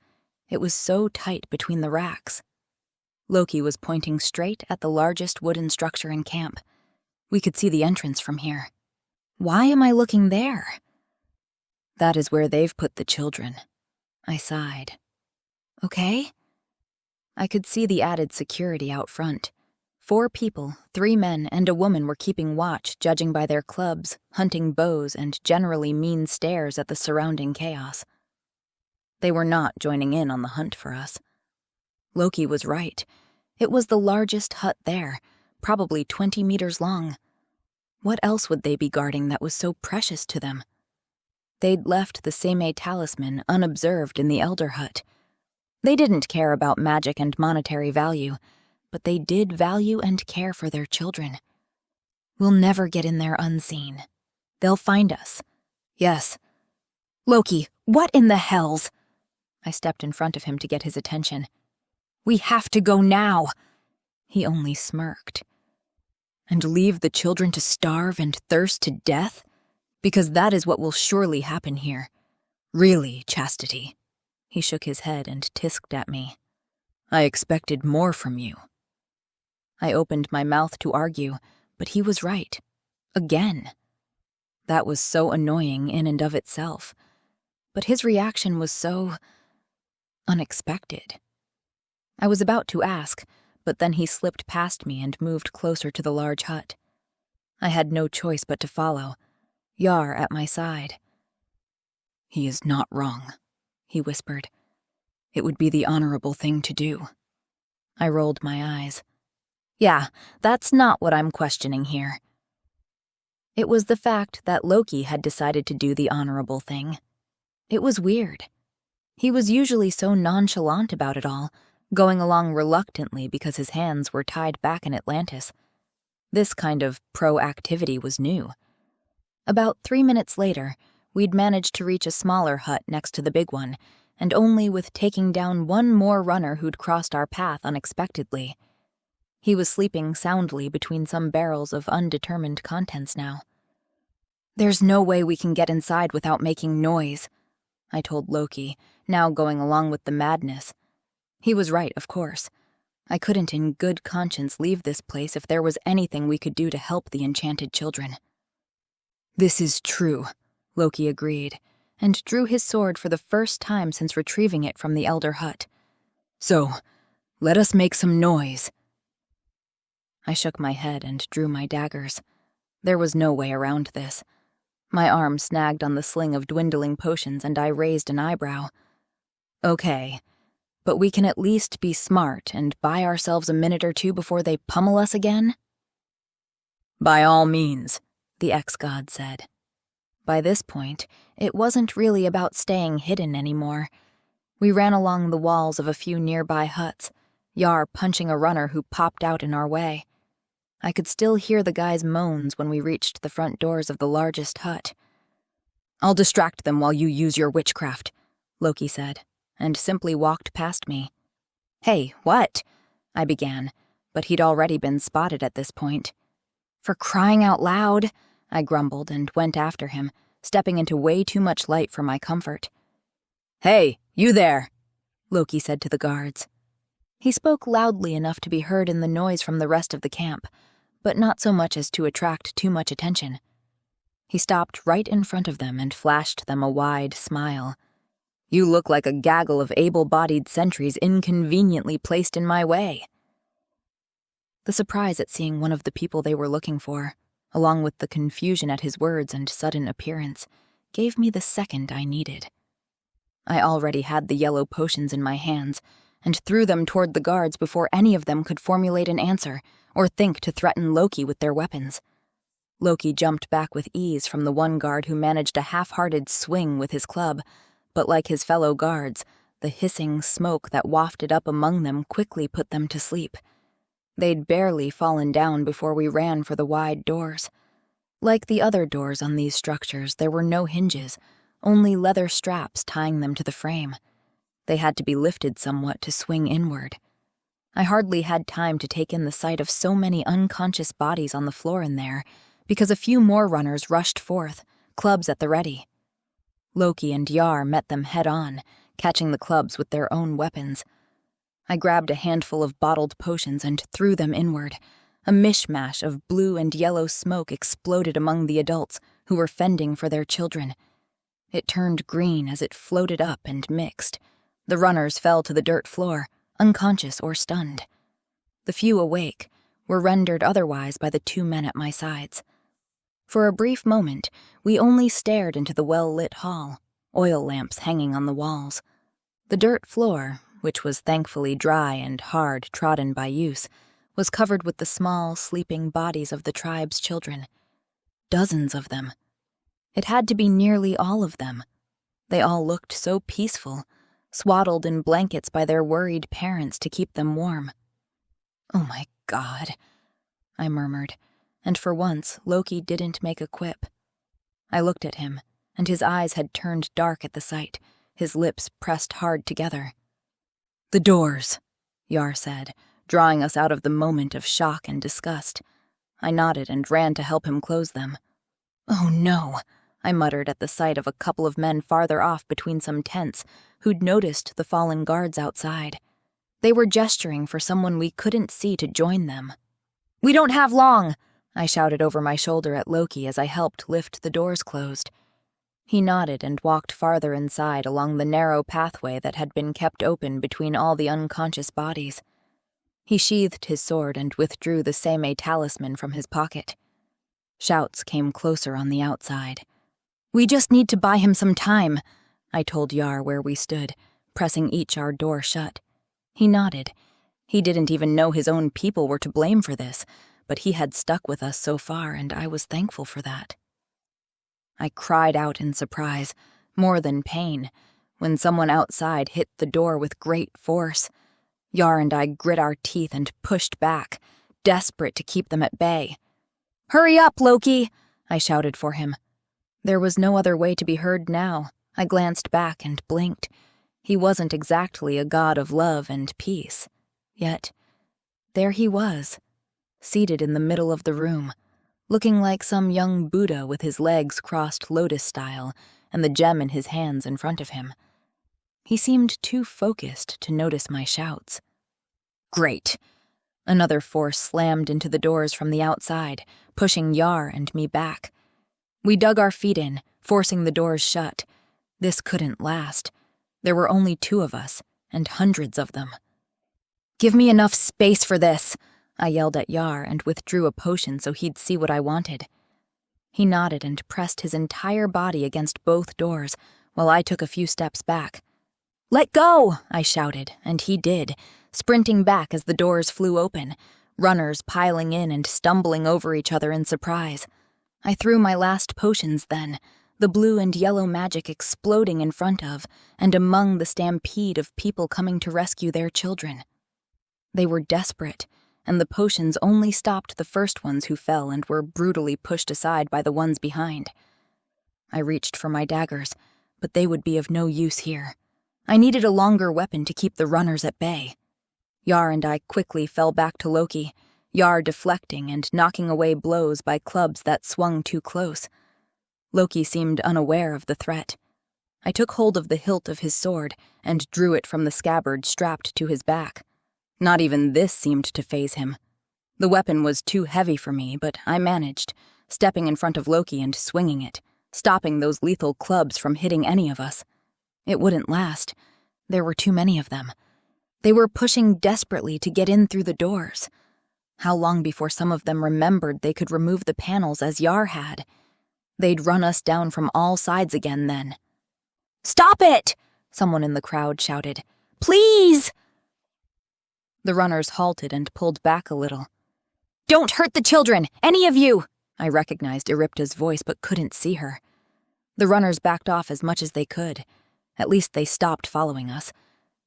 It was so tight between the racks. Loki was pointing straight at the largest wooden structure in camp. We could see the entrance from here. "Why am I looking there?" "That is where they've put the children." I sighed. "Okay." I could see the added security out front. 4 people, 3 men, and a woman were keeping watch, judging by their clubs, hunting bows, and generally mean stares at the surrounding chaos. They were not joining in on the hunt for us. Loki was right. It was the largest hut there, probably 20 meters long. What else would they be guarding that was so precious to them? They'd left the Sime talisman unobserved in the Elder Hut. They didn't care about magic and monetary value, but they did value and care for their children. We'll never get in there unseen. They'll find us. Yes. "Loki, what in the hells?" I stepped in front of him to get his attention. "We have to go now." He only smirked. "And leave the children to starve and thirst to death? Because that is what will surely happen here. Really, Chastity." He shook his head and tisked at me. "I expected more from you." I opened my mouth to argue, but he was right. Again. That was so annoying in and of itself. But his reaction was so unexpected. I was about to ask, but then he slipped past me and moved closer to the large hut. I had no choice but to follow, Yar at my side. "He is not wrong," he whispered. "It would be the honorable thing to do." I rolled my eyes. "Yeah, that's not what I'm questioning here." It was the fact that Loki had decided to do the honorable thing. It was weird. He was usually so nonchalant about it all, going along reluctantly because his hands were tied back in Atlantis. This kind of proactivity was new. About 3 minutes later, we'd managed to reach a smaller hut next to the big one, and only with taking down one more runner who'd crossed our path unexpectedly. He was sleeping soundly between some barrels of undetermined contents now. "There's no way we can get inside without making noise," I told Loki, now going along with the madness. He was right, of course. I couldn't in good conscience leave this place if there was anything we could do to help the enchanted children. "This is true," Loki agreed, and drew his sword for the first time since retrieving it from the Elder Hut. "So, let us make some noise." I shook my head and drew my daggers. There was no way around this. My arm snagged on the sling of dwindling potions and I raised an eyebrow. Okay, but we can at least be smart and buy ourselves a minute or two before they pummel us again? By all means, the ex-god said. By this point, it wasn't really about staying hidden anymore. We ran along the walls of a few nearby huts, Yar punching a runner who popped out in our way. I could still hear the guy's moans when we reached the front doors of the largest hut. I'll distract them while you use your witchcraft, Loki said, and simply walked past me. Hey, what? I began, but he'd already been spotted at this point. For crying out loud, I grumbled and went after him, stepping into way too much light for my comfort. Hey, you there, Loki said to the guards. He spoke loudly enough to be heard in the noise from the rest of the camp, but not so much as to attract too much attention. He stopped right in front of them and flashed them a wide smile. You look like a gaggle of able-bodied sentries inconveniently placed in my way. The surprise at seeing one of the people they were looking for, along with the confusion at his words and sudden appearance, gave me the second I needed. I already had the yellow potions in my hands, and threw them toward the guards before any of them could formulate an answer or think to threaten Loki with their weapons. Loki jumped back with ease from the one guard who managed a half-hearted swing with his club, but like his fellow guards, the hissing smoke that wafted up among them quickly put them to sleep. They'd barely fallen down before we ran for the wide doors. Like the other doors on these structures, there were no hinges, only leather straps tying them to the frame. They had to be lifted somewhat to swing inward. I hardly had time to take in the sight of so many unconscious bodies on the floor in there, because a few more runners rushed forth, clubs at the ready. Loki and Yar met them head-on, catching the clubs with their own weapons. I grabbed a handful of bottled potions and threw them inward. A mishmash of blue and yellow smoke exploded among the adults who were fending for their children. It turned green as it floated up and mixed. The runners fell to the dirt floor, unconscious or stunned. The few awake were rendered otherwise by the two men at my sides. For a brief moment, we only stared into the well-lit hall, oil lamps hanging on the walls. The dirt floor, which was thankfully dry and hard trodden by use, was covered with the small, sleeping bodies of the tribe's children. Dozens of them. It had to be nearly all of them. They all looked so peaceful, swaddled in blankets by their worried parents to keep them warm. Oh my God, I murmured, and for once Loki didn't make a quip. I looked at him, and his eyes had turned dark at the sight, his lips pressed hard together. The doors, Yar said, drawing us out of the moment of shock and disgust. I nodded and ran to help him close them. Oh no, I muttered at the sight of a couple of men farther off between some tents who'd noticed the fallen guards outside. They were gesturing for someone we couldn't see to join them. We don't have long, I shouted over my shoulder at Loki as I helped lift the doors closed. He nodded and walked farther inside along the narrow pathway that had been kept open between all the unconscious bodies. He sheathed his sword and withdrew the Seme talisman from his pocket. Shouts came closer on the outside. We just need to buy him some time, I told Yar where we stood, pressing each our door shut. He nodded. He didn't even know his own people were to blame for this, but he had stuck with us so far, and I was thankful for that. I cried out in surprise, more than pain, when someone outside hit the door with great force. Yar and I grit our teeth and pushed back, desperate to keep them at bay. Hurry up, Loki, I shouted for him. There was no other way to be heard now. I glanced back and blinked. He wasn't exactly a god of love and peace. Yet, there he was, seated in the middle of the room, looking like some young Buddha with his legs crossed lotus-style and the gem in his hands in front of him. He seemed too focused to notice my shouts. Great! Another force slammed into the doors from the outside, pushing Yar and me back. We dug our feet in, forcing the doors shut. This couldn't last. There were only 2 of us, and hundreds of them. Give me enough space for this, I yelled at Yar and withdrew a potion so he'd see what I wanted. He nodded and pressed his entire body against both doors, while I took a few steps back. "Let go!" I shouted, and he did, sprinting back as the doors flew open, runners piling in and stumbling over each other in surprise. I threw my last potions then, the blue and yellow magic exploding in front of and among the stampede of people coming to rescue their children. They were desperate, and the potions only stopped the first ones who fell and were brutally pushed aside by the ones behind. I reached for my daggers, but they would be of no use here. I needed a longer weapon to keep the runners at bay. Yar and I quickly fell back to Loki, Yar deflecting and knocking away blows by clubs that swung too close. Loki seemed unaware of the threat. I took hold of the hilt of his sword and drew it from the scabbard strapped to his back. Not even this seemed to faze him. The weapon was too heavy for me, but I managed, stepping in front of Loki and swinging it, stopping those lethal clubs from hitting any of us. It wouldn't last. There were too many of them. They were pushing desperately to get in through the doors. How long before some of them remembered they could remove the panels as Yar had? They'd run us down from all sides again then. "Stop it!" someone in the crowd shouted. "Please!" The runners halted and pulled back a little. "Don't hurt the children, any of you!" I recognized Eripta's voice but couldn't see her. The runners backed off as much as they could. At least they stopped following us.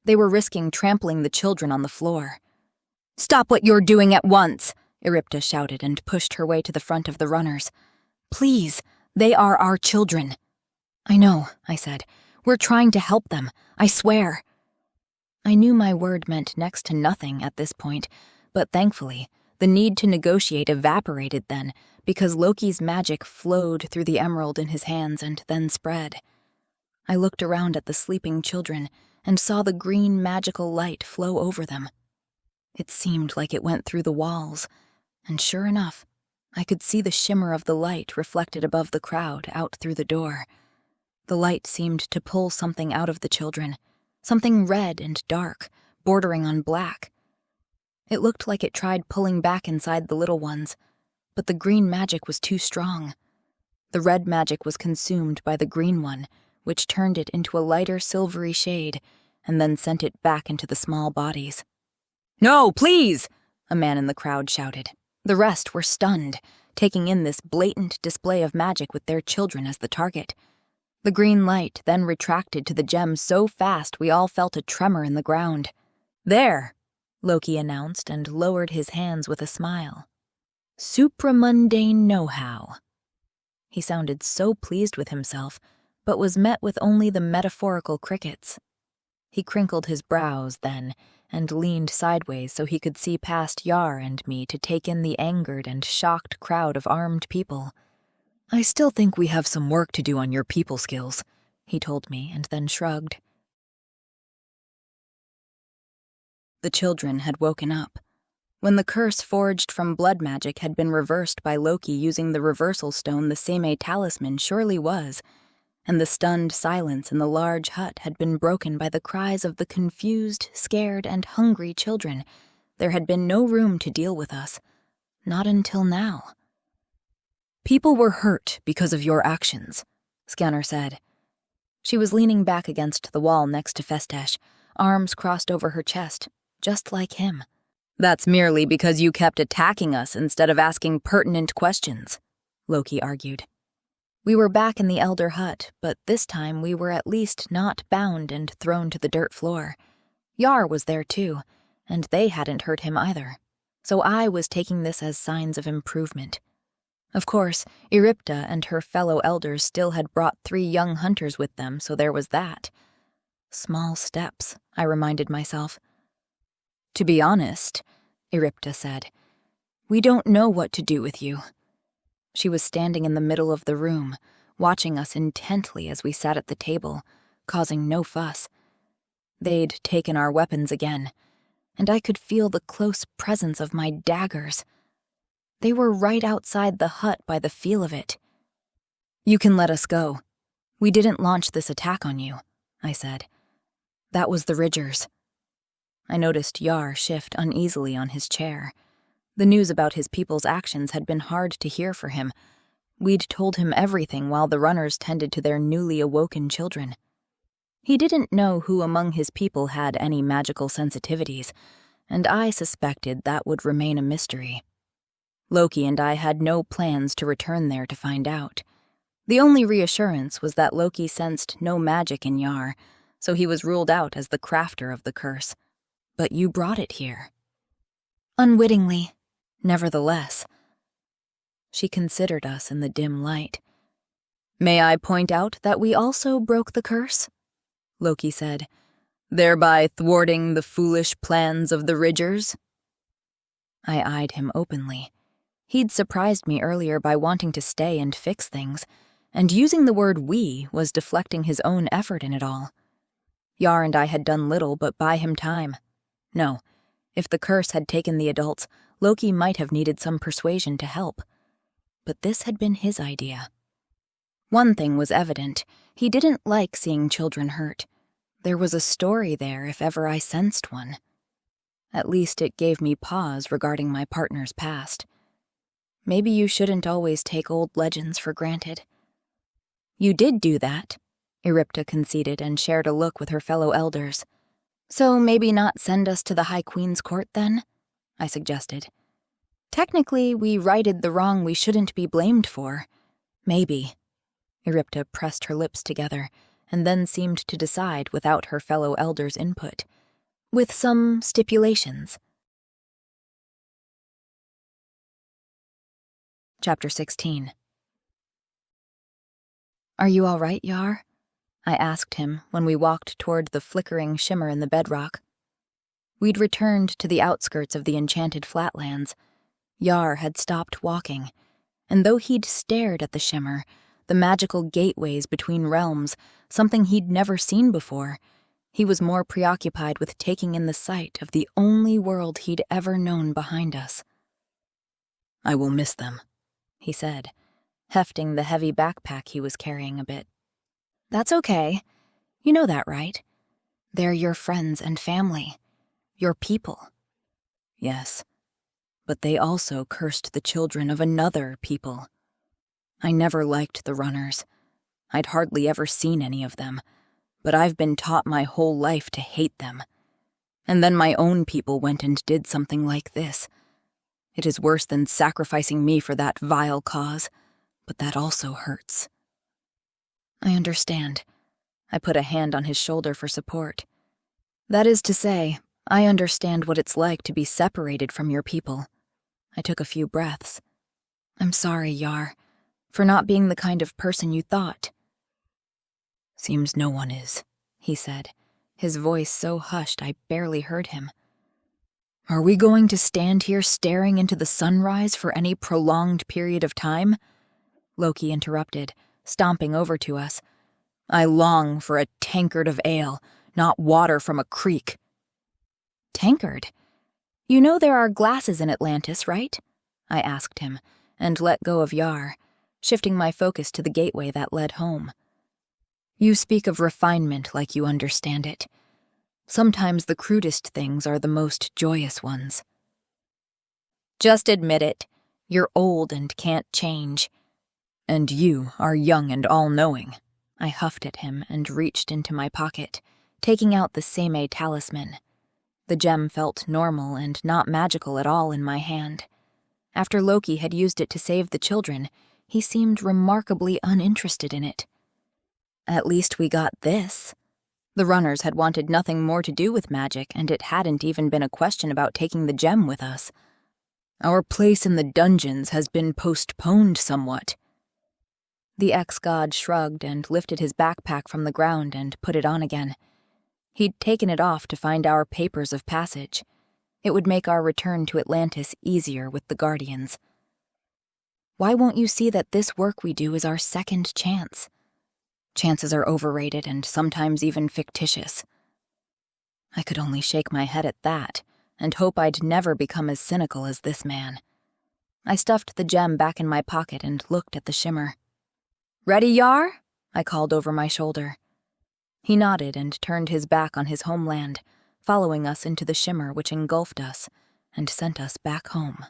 They were risking trampling the children on the floor. "Stop what you're doing at once!" Eripta shouted and pushed her way to the front of the runners. "Please, they are our children." "I know," I said. "We're trying to help them, I swear." I knew my word meant next to nothing at this point, but thankfully, the need to negotiate evaporated then, because Loki's magic flowed through the emerald in his hands and then spread. I looked around at the sleeping children and saw the green magical light flow over them. It seemed like it went through the walls, and sure enough, I could see the shimmer of the light reflected above the crowd out through the door. The light seemed to pull something out of the children, something red and dark, bordering on black. It looked like it tried pulling back inside the little ones, but the green magic was too strong. The red magic was consumed by the green one, which turned it into a lighter silvery shade, and then sent it back into the small bodies. "No, please!" a man in the crowd shouted. The rest were stunned, taking in this blatant display of magic with their children as the target. The green light then retracted to the gem so fast we all felt a tremor in the ground. "There," Loki announced and lowered his hands with a smile. "Supramundane know-how." He sounded so pleased with himself, but was met with only the metaphorical crickets. He crinkled his brows then, and leaned sideways so he could see past Yar and me to take in the angered and shocked crowd of armed people. "I still think we have some work to do on your people skills," he told me, and then shrugged. The children had woken up. When the curse forged from blood magic had been reversed by Loki using the reversal stone the Seme talisman surely was, and the stunned silence in the large hut had been broken by the cries of the confused, scared, and hungry children, there had been no room to deal with us. Not until now. "People were hurt because of your actions," Scanner said. She was leaning back against the wall next to Festesh, arms crossed over her chest, just like him. "That's merely because you kept attacking us instead of asking pertinent questions," Loki argued. We were back in the Elder hut, but this time we were at least not bound and thrown to the dirt floor. Yar was there too, and they hadn't hurt him either, so I was taking this as signs of improvement. Of course, Eripta and her fellow elders still had brought 3 young hunters with them, so there was that. Small steps, I reminded myself. "To be honest," Eripta said, "we don't know what to do with you." She was standing in the middle of the room, watching us intently as we sat at the table, causing no fuss. They'd taken our weapons again, and I could feel the close presence of my daggers. They were right outside the hut by the feel of it. "You can let us go. We didn't launch this attack on you," I said. "That was the Ridgers." I noticed Yar shift uneasily on his chair. The news about his people's actions had been hard to hear for him. We'd told him everything while the runners tended to their newly awoken children. He didn't know who among his people had any magical sensitivities, and I suspected that would remain a mystery. Loki and I had no plans to return there to find out. The only reassurance was that Loki sensed no magic in Yar, so he was ruled out as the crafter of the curse. But you brought it here. Unwittingly, nevertheless. She considered us in the dim light. May I point out that we also broke the curse? Loki said, thereby thwarting the foolish plans of the Ridgers. I eyed him openly. He'd surprised me earlier by wanting to stay and fix things, and using the word we was deflecting his own effort in it all. Yar and I had done little but buy him time. No, if the curse had taken the adults, Loki might have needed some persuasion to help. But this had been his idea. One thing was evident. He didn't like seeing children hurt. There was a story there if ever I sensed one. At least it gave me pause regarding my partner's past. Maybe you shouldn't always take old legends for granted. You did do that, Eripta conceded and shared a look with her fellow elders. So maybe not send us to the High Queen's court then? I suggested. Technically, we righted the wrong we shouldn't be blamed for. Maybe. Eripta pressed her lips together and then seemed to decide without her fellow elders' input, with some stipulations. Chapter 16. Are you all right, Yar? I asked him when we walked toward the flickering shimmer in the bedrock. We'd returned to the outskirts of the Enchanted Flatlands. Yar had stopped walking, and though he'd stared at the shimmer, the magical gateways between realms, something he'd never seen before, he was more preoccupied with taking in the sight of the only world he'd ever known behind us. I will miss them, he said, hefting the heavy backpack he was carrying a bit. That's okay. You know that, right? They're your friends and family. Your people. Yes, but they also cursed the children of another people. I never liked the runners. I'd hardly ever seen any of them, but I've been taught my whole life to hate them. And then my own people went and did something like this. It is worse than sacrificing me for that vile cause, but that also hurts. I understand. I put a hand on his shoulder for support. That is to say, I understand what it's like to be separated from your people. I took a few breaths. I'm sorry, Yar, for not being the kind of person you thought. Seems no one is, he said, his voice so hushed I barely heard him. Are we going to stand here staring into the sunrise for any prolonged period of time? Loki interrupted, stomping over to us. I long for a tankard of ale, not water from a creek. Tankard? You know there are glasses in Atlantis, right? I asked him, and let go of Yar, shifting my focus to the gateway that led home. You speak of refinement like you understand it. Sometimes the crudest things are the most joyous ones. Just admit it. You're old and can't change. And you are young and all-knowing. I huffed at him and reached into my pocket, taking out the Seme talisman. The gem felt normal and not magical at all in my hand. After Loki had used it to save the children, he seemed remarkably uninterested in it. At least we got this. The runners had wanted nothing more to do with magic, and it hadn't even been a question about taking the gem with us. Our place in the dungeons has been postponed somewhat. The ex-god shrugged and lifted his backpack from the ground and put it on again. He'd taken it off to find our papers of passage. It would make our return to Atlantis easier with the Guardians. Why won't you see that this work we do is our second chance? Chances are overrated and sometimes even fictitious. I could only shake my head at that and hope I'd never become as cynical as this man. I stuffed the gem back in my pocket and looked at the shimmer. Ready, Yar? I called over my shoulder. He nodded and turned his back on his homeland, following us into the shimmer which engulfed us and sent us back home.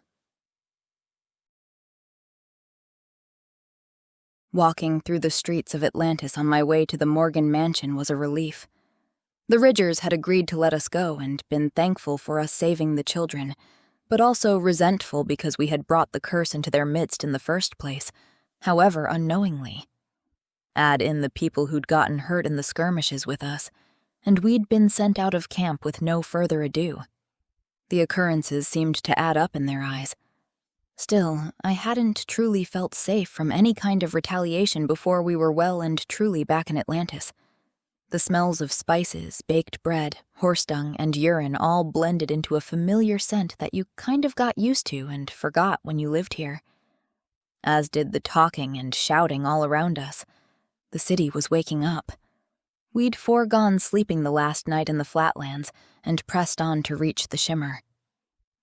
Walking through the streets of Atlantis on my way to the Morgan mansion was a relief. The Ridgers had agreed to let us go and been thankful for us saving the children, but also resentful because we had brought the curse into their midst in the first place, however unknowingly. Add in the people who'd gotten hurt in the skirmishes with us, and we'd been sent out of camp with no further ado. The occurrences seemed to add up in their eyes. Still, I hadn't truly felt safe from any kind of retaliation before we were well and truly back in Atlantis. The smells of spices, baked bread, horse dung, and urine all blended into a familiar scent that you kind of got used to and forgot when you lived here. As did the talking and shouting all around us. The city was waking up. We'd foregone sleeping the last night in the Flatlands and pressed on to reach the shimmer.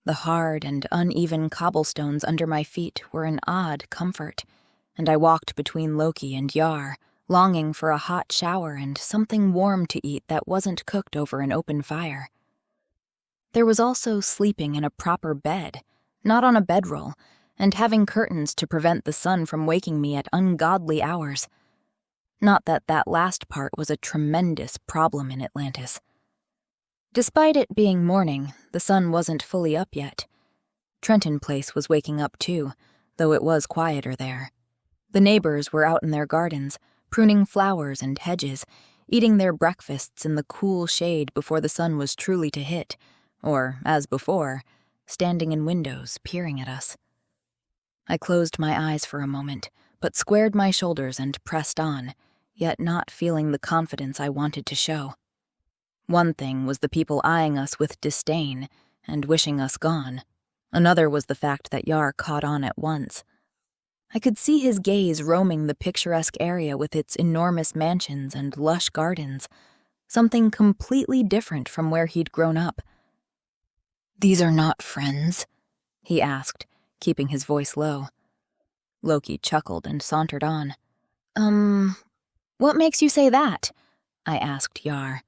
The hard and uneven cobblestones under my feet were an odd comfort, and I walked between Loki and Yar, longing for a hot shower and something warm to eat that wasn't cooked over an open fire. There was also sleeping in a proper bed, not on a bedroll, and having curtains to prevent the sun from waking me at ungodly hours. Not that that last part was a tremendous problem in Atlantis. Despite it being morning, the sun wasn't fully up yet. Trenton Place was waking up too, though it was quieter there. The neighbors were out in their gardens, pruning flowers and hedges, eating their breakfasts in the cool shade before the sun was truly to hit, or, as before, standing in windows, peering at us. I closed my eyes for a moment, but squared my shoulders and pressed on, yet not feeling the confidence I wanted to show. One thing was the people eyeing us with disdain and wishing us gone. Another was the fact that Yar caught on at once. I could see his gaze roaming the picturesque area with its enormous mansions and lush gardens, something completely different from where he'd grown up. "These are not friends?" he asked, keeping his voice low. Loki chuckled and sauntered on. What makes you say that?" I asked Yar.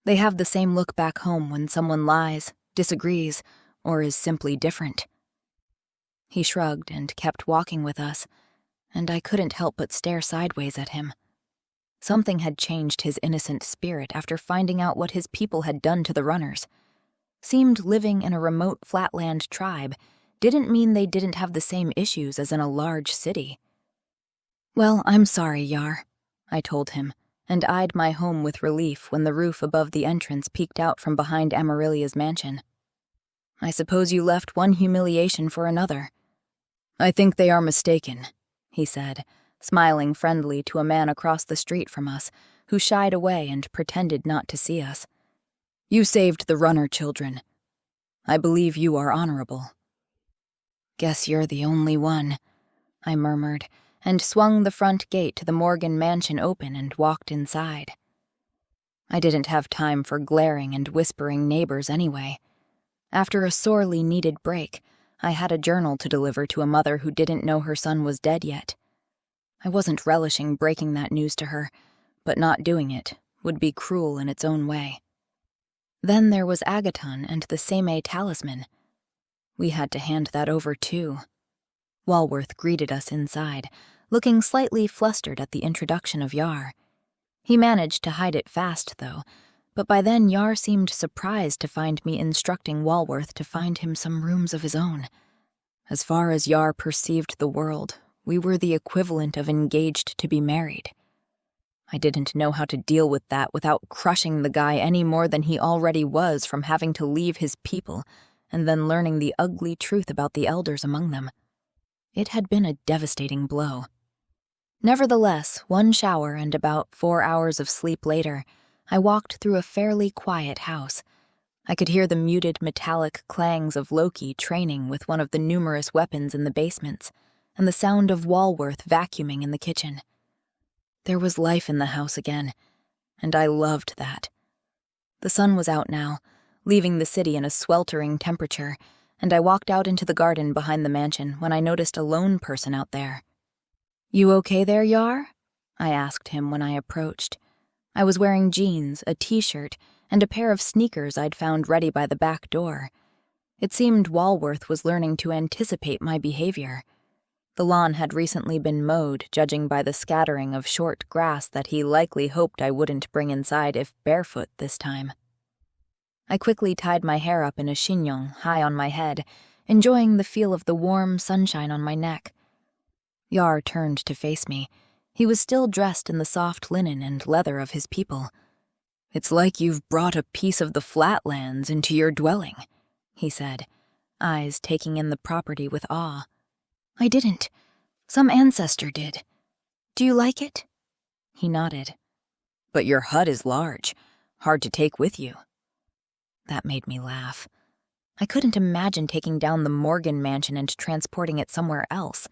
They have the same look back home when someone lies, disagrees, or is simply different. He shrugged and kept walking with us, and I couldn't help but stare sideways at him. Something had changed his innocent spirit after finding out what his people had done to the runners. Seemed living in a remote flatland tribe didn't mean they didn't have the same issues as in a large city. "Well, I'm sorry, Yar," I told him, and eyed my home with relief when the roof above the entrance peeked out from behind Amarilia's mansion. "I suppose you left one humiliation for another." "I think they are mistaken," he said, smiling friendly to a man across the street from us, who shied away and pretended not to see us. "You saved the runner children. I believe you are honorable." "Guess you're the only one," I murmured, and swung the front gate to the Morgan mansion open and walked inside. I didn't have time for glaring and whispering neighbors anyway. After a sorely needed break, I had a journal to deliver to a mother who didn't know her son was dead yet. I wasn't relishing breaking that news to her, but not doing it would be cruel in its own way. Then there was Agaton and the Seme talisman. We had to hand that over too. Walworth greeted us inside, looking slightly flustered at the introduction of Yar. He managed to hide it fast, though, but by then Yar seemed surprised to find me instructing Walworth to find him some rooms of his own. As far as Yar perceived the world, we were the equivalent of engaged to be married. I didn't know how to deal with that without crushing the guy any more than he already was from having to leave his people and then learning the ugly truth about the elders among them. It had been a devastating blow. Nevertheless, one shower and about 4 hours of sleep later, I walked through a fairly quiet house. I could hear the muted metallic clangs of Loki training with one of the numerous weapons in the basements, and the sound of Walworth vacuuming in the kitchen. There was life in the house again, and I loved that. The sun was out now, leaving the city in a sweltering temperature, and I walked out into the garden behind the mansion when I noticed a lone person out there. "You okay there, Yar?" I asked him when I approached. I was wearing jeans, a t-shirt, and a pair of sneakers I'd found ready by the back door. It seemed Walworth was learning to anticipate my behavior. The lawn had recently been mowed, judging by the scattering of short grass that he likely hoped I wouldn't bring inside if barefoot this time. I quickly tied my hair up in a chignon high on my head, enjoying the feel of the warm sunshine on my neck. Yar turned to face me. He was still dressed in the soft linen and leather of his people. "It's like you've brought a piece of the Flatlands into your dwelling," he said, eyes taking in the property with awe. "I didn't. Some ancestor did. Do you like it?" He nodded. "But your hut is large. Hard to take with you." That made me laugh. I couldn't imagine taking down the Morgan mansion and transporting it somewhere else,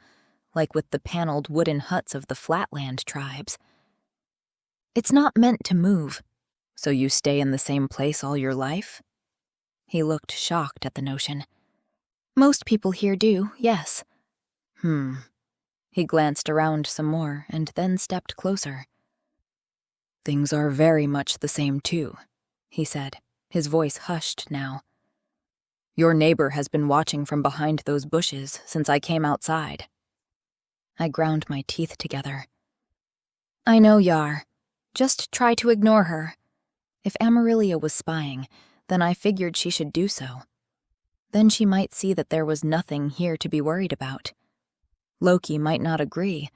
like with the paneled wooden huts of the Flatland tribes. "It's not meant to move." "So you stay in the same place all your life?" He looked shocked at the notion. "Most people here do, yes." He glanced around some more and then stepped closer. "Things are very much the same too," he said, his voice hushed now. "Your neighbor has been watching from behind those bushes since I came outside." I ground my teeth together. "I know, Yar. Just try to ignore her." If Amaryllia was spying, then I figured she should do so. Then she might see that there was nothing here to be worried about. Loki might not agree,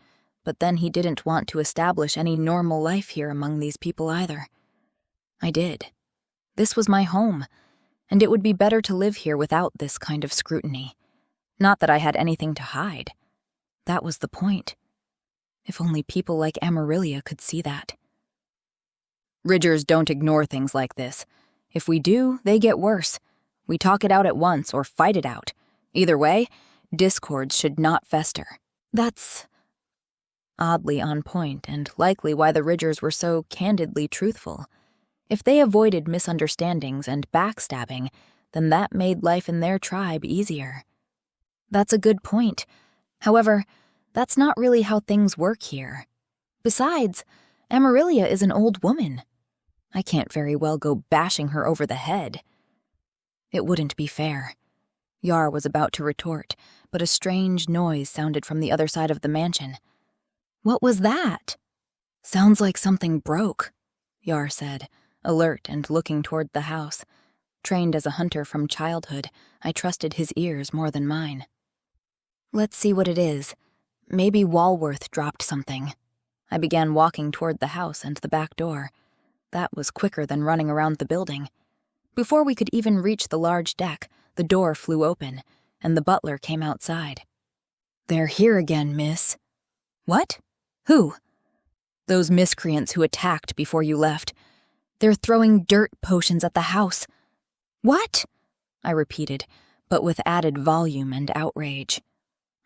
but then he didn't want to establish any normal life here among these people either. I did. This was my home, and it would be better to live here without this kind of scrutiny. Not that I had anything to hide. That was the point. If only people like Amaryllia could see that. "Ridgers don't ignore things like this. If we do, they get worse. We talk it out at once or fight it out. Either way, discords should not fester." That's oddly on point and likely why the Ridgers were so candidly truthful. If they avoided misunderstandings and backstabbing, then that made life in their tribe easier. That's a good point. However, that's not really how things work here. Besides, Amaryllia is an old woman. I can't very well go bashing her over the head. It wouldn't be fair. Yar was about to retort, but a strange noise sounded from the other side of the mansion. "What was that?" "Sounds like something broke," Yar said, alert and looking toward the house. Trained as a hunter from childhood, I trusted his ears more than mine. "Let's see what it is. Maybe Walworth dropped something." I began walking toward the house and the back door. That was quicker than running around the building. Before we could even reach the large deck, the door flew open, and the butler came outside. "They're here again, miss." "What? Who?" "Those miscreants who attacked before you left. They're throwing dirt potions at the house." "What?" I repeated, but with added volume and outrage.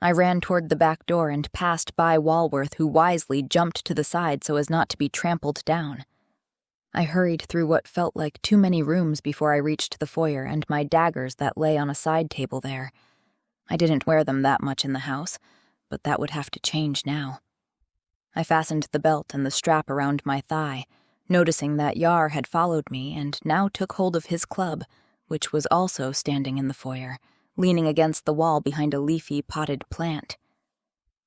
I ran toward the back door and passed by Walworth, who wisely jumped to the side so as not to be trampled down. I hurried through what felt like too many rooms before I reached the foyer and my daggers that lay on a side table there. I didn't wear them that much in the house, but that would have to change now. I fastened the belt and the strap around my thigh, noticing that Yar had followed me and now took hold of his club, which was also standing in the foyer, leaning against the wall behind a leafy potted plant.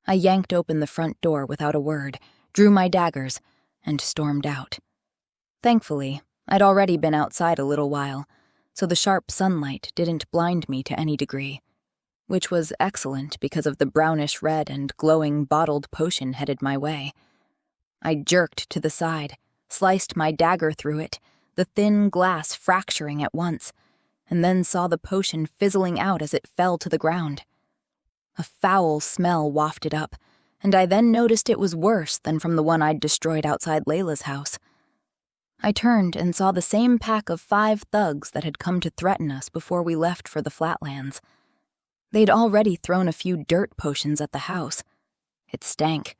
I yanked open the front door without a word, drew my daggers, and stormed out. Thankfully, I'd already been outside a little while, so the sharp sunlight didn't blind me to any degree, which was excellent because of the brownish red and glowing bottled potion headed my way. I jerked to the side, sliced my dagger through it, the thin glass fracturing at once, and then saw the potion fizzling out as it fell to the ground. A foul smell wafted up, and I then noticed it was worse than from the one I'd destroyed outside Layla's house. I turned and saw the same pack of 5 thugs that had come to threaten us before we left for the Flatlands. They'd already thrown a few dirt potions at the house. It stank.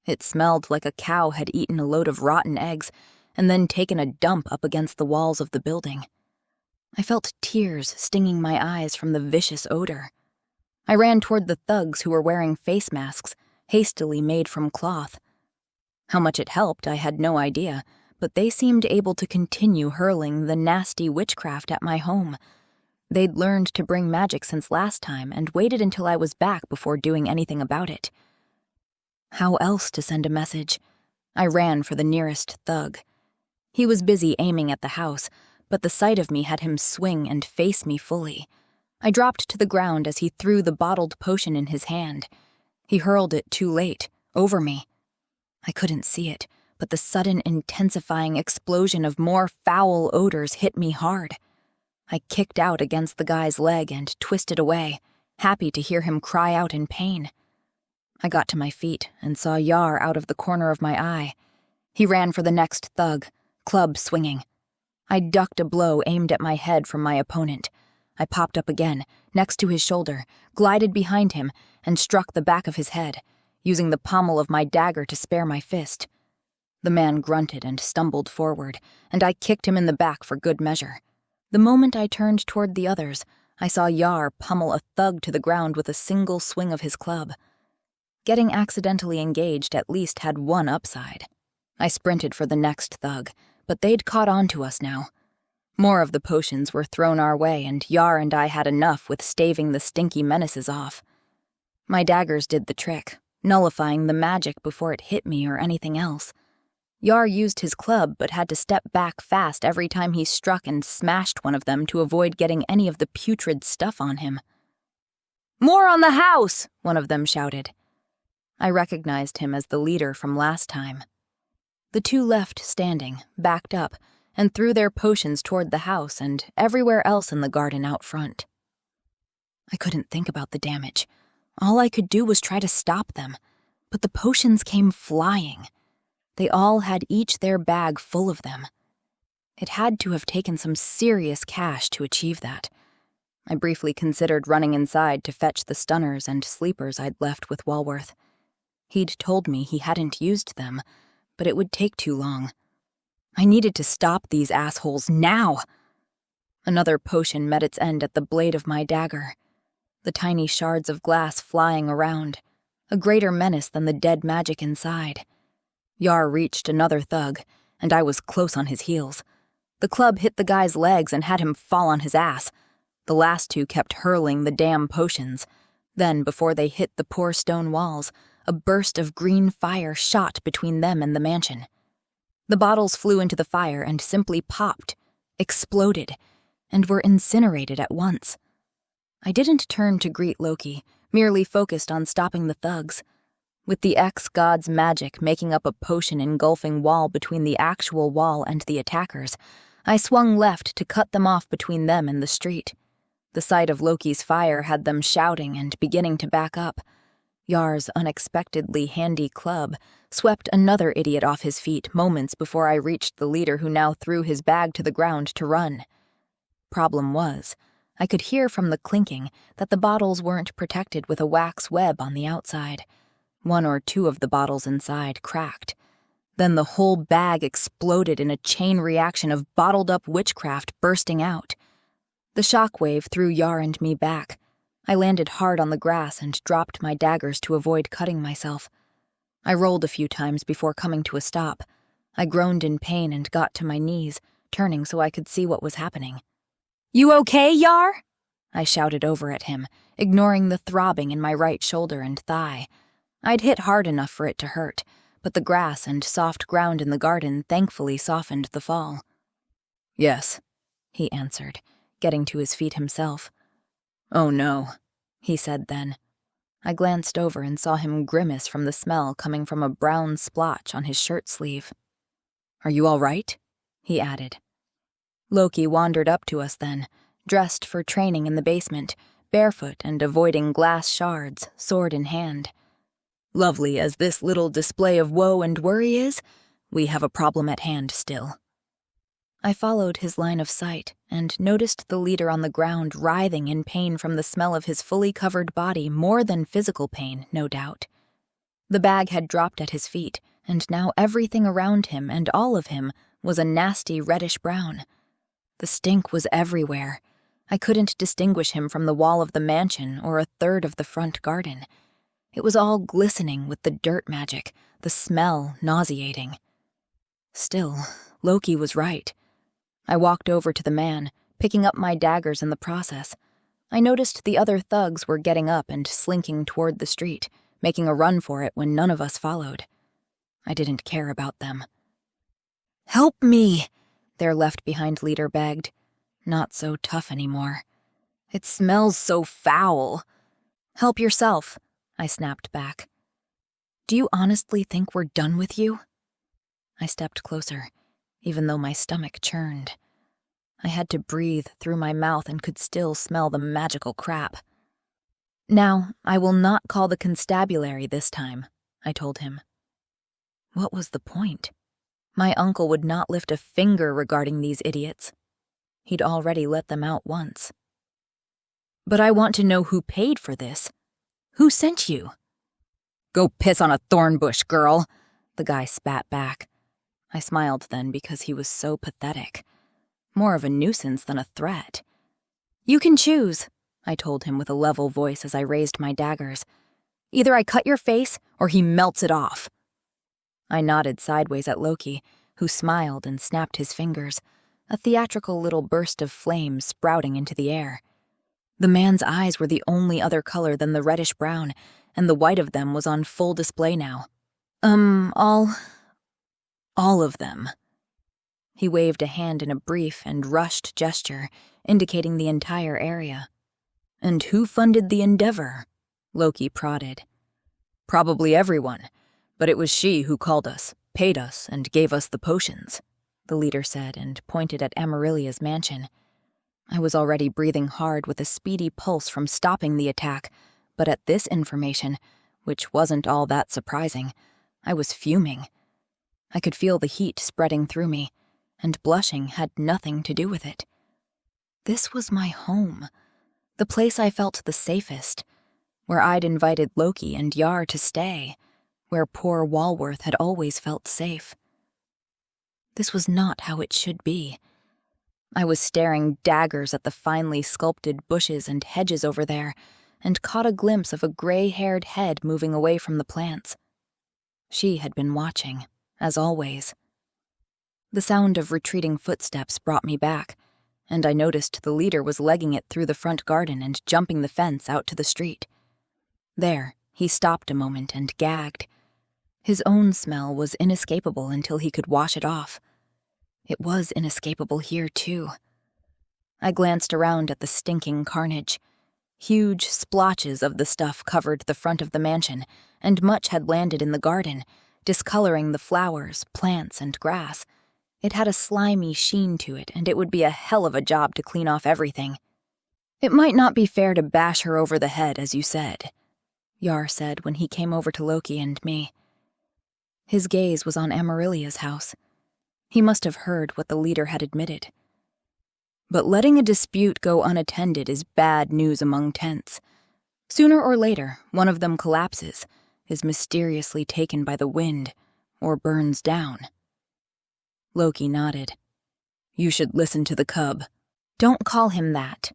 It smelled like a cow had eaten a load of rotten eggs and then taken a dump up against the walls of the building. I felt tears stinging my eyes from the vicious odor. I ran toward the thugs who were wearing face masks, hastily made from cloth. How much it helped, I had no idea, but they seemed able to continue hurling the nasty witchcraft at my home. They'd learned to bring magic since last time and waited until I was back before doing anything about it. How else to send a message? I ran for the nearest thug. He was busy aiming at the house, but the sight of me had him swing and face me fully. I dropped to the ground as he threw the bottled potion in his hand. He hurled it too late, over me. I couldn't see it, but the sudden intensifying explosion of more foul odors hit me hard. I kicked out against the guy's leg and twisted away, happy to hear him cry out in pain. I got to my feet and saw Yar out of the corner of my eye. He ran for the next thug, club swinging. I ducked a blow aimed at my head from my opponent. I popped up again, next to his shoulder, glided behind him, and struck the back of his head, using the pommel of my dagger to spare my fist. The man grunted and stumbled forward, and I kicked him in the back for good measure. The moment I turned toward the others, I saw Yar pummel a thug to the ground with a single swing of his club. Getting accidentally engaged at least had one upside. I sprinted for the next thug, but they'd caught on to us now. More of the potions were thrown our way, and Yar and I had enough with staving the stinky menaces off. My daggers did the trick, nullifying the magic before it hit me or anything else. Yar used his club but had to step back fast every time he struck and smashed one of them to avoid getting any of the putrid stuff on him. "More on the house!" one of them shouted. I recognized him as the leader from last time. The two left standing, backed up, and threw their potions toward the house and everywhere else in the garden out front. I couldn't think about the damage. All I could do was try to stop them, but the potions came flying. They all had each their bag full of them. It had to have taken some serious cash to achieve that. I briefly considered running inside to fetch the stunners and sleepers I'd left with Walworth. He'd told me he hadn't used them, but it would take too long. I needed to stop these assholes now. Another potion met its end at the blade of my dagger. The tiny shards of glass flying around, a greater menace than the dead magic inside. Yar reached another thug, and I was close on his heels. The club hit the guy's legs and had him fall on his ass. The last two kept hurling the damn potions. Then, before they hit the poor stone walls, a burst of green fire shot between them and the mansion. The bottles flew into the fire and simply popped, exploded, and were incinerated at once. I didn't turn to greet Loki, merely focused on stopping the thugs. With the ex-god's magic making up a potion engulfing wall between the actual wall and the attackers, I swung left to cut them off between them and the street. The sight of Loki's fire had them shouting and beginning to back up. Yar's unexpectedly handy club swept another idiot off his feet moments before I reached the leader, who now threw his bag to the ground to run. Problem was, I could hear from the clinking that the bottles weren't protected with a wax web on the outside. One or two of the bottles inside cracked. Then the whole bag exploded in a chain reaction of bottled-up witchcraft bursting out. The shockwave threw Yar and me back. I landed hard on the grass and dropped my daggers to avoid cutting myself. I rolled a few times before coming to a stop. I groaned in pain and got to my knees, turning so I could see what was happening. "You okay, Yar?" I shouted over at him, ignoring the throbbing in my right shoulder and thigh. I'd hit hard enough for it to hurt, but the grass and soft ground in the garden thankfully softened the fall. "Yes," he answered, getting to his feet himself. "Oh no," he said then. I glanced over and saw him grimace from the smell coming from a brown splotch on his shirt sleeve. "Are you all right?" he added. Loki wandered up to us then, dressed for training in the basement, barefoot and avoiding glass shards, sword in hand. "Lovely as this little display of woe and worry is, we have a problem at hand still." I followed his line of sight and noticed the leader on the ground writhing in pain from the smell of his fully covered body, more than physical pain, no doubt. The bag had dropped at his feet, and now everything around him and all of him was a nasty reddish brown. The stink was everywhere. I couldn't distinguish him from the wall of the mansion or a third of the front garden. It was all glistening with the dirt magic, the smell nauseating. Still, Loki was right. I walked over to the man, picking up my daggers in the process. I noticed the other thugs were getting up and slinking toward the street, making a run for it when none of us followed. I didn't care about them. "Help me!" their left-behind leader begged. Not so tough anymore. "It smells so foul." "Help yourself," I snapped back. "Do you honestly think we're done with you?" I stepped closer, even though my stomach churned. I had to breathe through my mouth and could still smell the magical crap. "Now, I will not call the constabulary this time," I told him. What was the point? My uncle would not lift a finger regarding these idiots. He'd already let them out once. "But I want to know who paid for this. Who sent you?" "Go piss on a thorn bush, girl," the guy spat back. I smiled then because he was so pathetic. More of a nuisance than a threat. "You can choose," I told him with a level voice as I raised my daggers. "Either I cut your face or he melts it off." I nodded sideways at Loki, who smiled and snapped his fingers, a theatrical little burst of flame sprouting into the air. The man's eyes were the only other color than the reddish-brown, and the white of them was on full display now. All of them." He waved a hand in a brief and rushed gesture, indicating the entire area. "And who funded the endeavor?" Loki prodded. "Probably everyone, but it was she who called us, paid us, and gave us the potions," the leader said and pointed at Amaryllia's mansion. I was already breathing hard with a speedy pulse from stopping the attack, but at this information, which wasn't all that surprising, I was fuming. I could feel the heat spreading through me, and blushing had nothing to do with it. This was my home, the place I felt the safest, where I'd invited Loki and Yar to stay, where poor Walworth had always felt safe. This was not how it should be. I was staring daggers at the finely sculpted bushes and hedges over there, and caught a glimpse of a gray-haired head moving away from the plants. She had been watching, as always. The sound of retreating footsteps brought me back, and I noticed the leader was legging it through the front garden and jumping the fence out to the street. There, he stopped a moment and gagged. His own smell was inescapable until he could wash it off. It was inescapable here, too. I glanced around at the stinking carnage. Huge splotches of the stuff covered the front of the mansion, and much had landed in the garden, discoloring the flowers, plants, and grass. It had a slimy sheen to it, and it would be a hell of a job to clean off everything. "It might not be fair to bash her over the head, as you said," Yar said when he came over to Loki and me. His gaze was on Amaryllia's house. He must have heard what the leader had admitted. "But letting a dispute go unattended is bad news among tents. Sooner or later, one of them collapses, is mysteriously taken by the wind, or burns down." Loki nodded. "You should listen to the cub." "Don't call him that."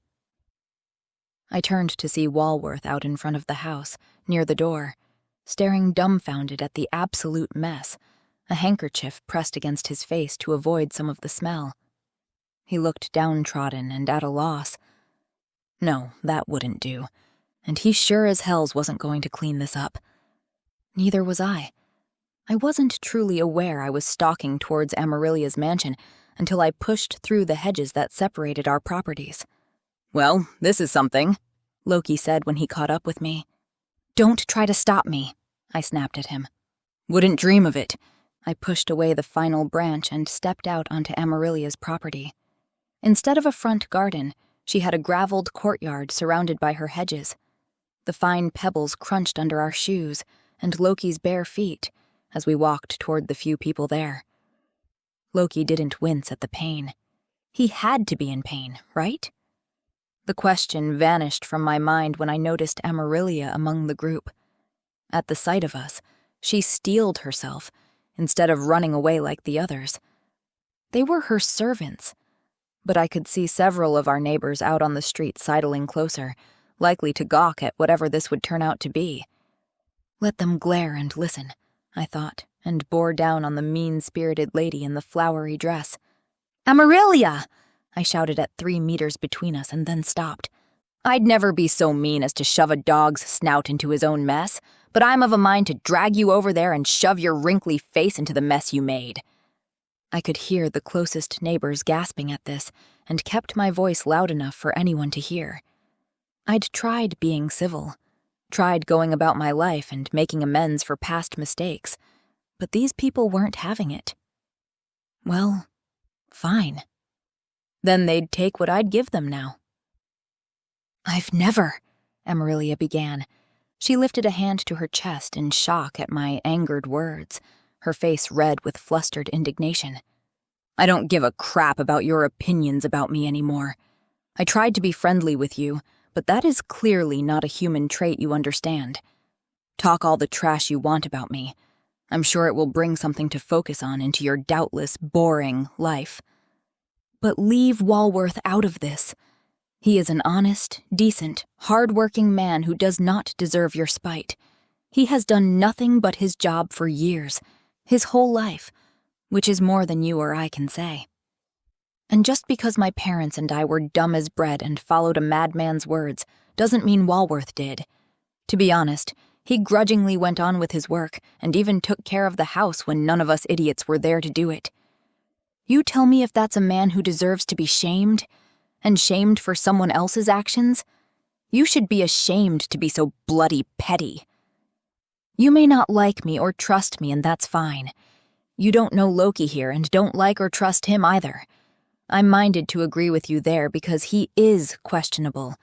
I turned to see Walworth out in front of the house, near the door, staring dumbfounded at the absolute mess, a handkerchief pressed against his face to avoid some of the smell. He looked downtrodden and at a loss. No, that wouldn't do, and he sure as hells wasn't going to clean this up. Neither was I. I wasn't truly aware I was stalking towards Amaryllia's mansion until I pushed through the hedges that separated our properties. "Well, this is something," Loki said when he caught up with me. "Don't try to stop me," I snapped at him. "Wouldn't dream of it." I pushed away the final branch and stepped out onto Amaryllia's property. Instead of a front garden, she had a graveled courtyard surrounded by her hedges. The fine pebbles crunched under our shoes and Loki's bare feet as we walked toward the few people there. Loki didn't wince at the pain. He had to be in pain, right? The question vanished from my mind when I noticed Amaryllia among the group. At the sight of us, she steeled herself instead of running away like the others. They were her servants, but I could see several of our neighbors out on the street sidling closer, likely to gawk at whatever this would turn out to be. Let them glare and listen, I thought, and bore down on the mean-spirited lady in the flowery dress. "Amaryllia!" I shouted at 3 meters between us and then stopped. I'd never be so mean as to shove a dog's snout into his own mess, but I'm of a mind to drag you over there and shove your wrinkly face into the mess you made. I could hear the closest neighbors gasping at this and kept my voice loud enough for anyone to hear. I'd tried being civil, tried going about my life and making amends for past mistakes, but these people weren't having it. Well, fine. Then they'd take what I'd give them now. "I've never," Emery began. She lifted a hand to her chest in shock at my angered words, her face red with flustered indignation. "I don't give a crap about your opinions about me anymore. I tried to be friendly with you, but that is clearly not a human trait you understand. Talk all the trash you want about me. I'm sure it will bring something to focus on into your doubtless boring life. But leave Walworth out of this. He is an honest, decent, hard-working man who does not deserve your spite. He has done nothing but his job for years, his whole life, which is more than you or I can say. And just because my parents and I were dumb as bread and followed a madman's words doesn't mean Walworth did. To be honest, he grudgingly went on with his work and even took care of the house when none of us idiots were there to do it. You tell me if that's a man who deserves to be shamed, and shamed for someone else's actions? You should be ashamed to be so bloody petty. You may not like me or trust me, and that's fine. You don't know Loki here and don't like or trust him either. I'm minded to agree with you there because he is questionable,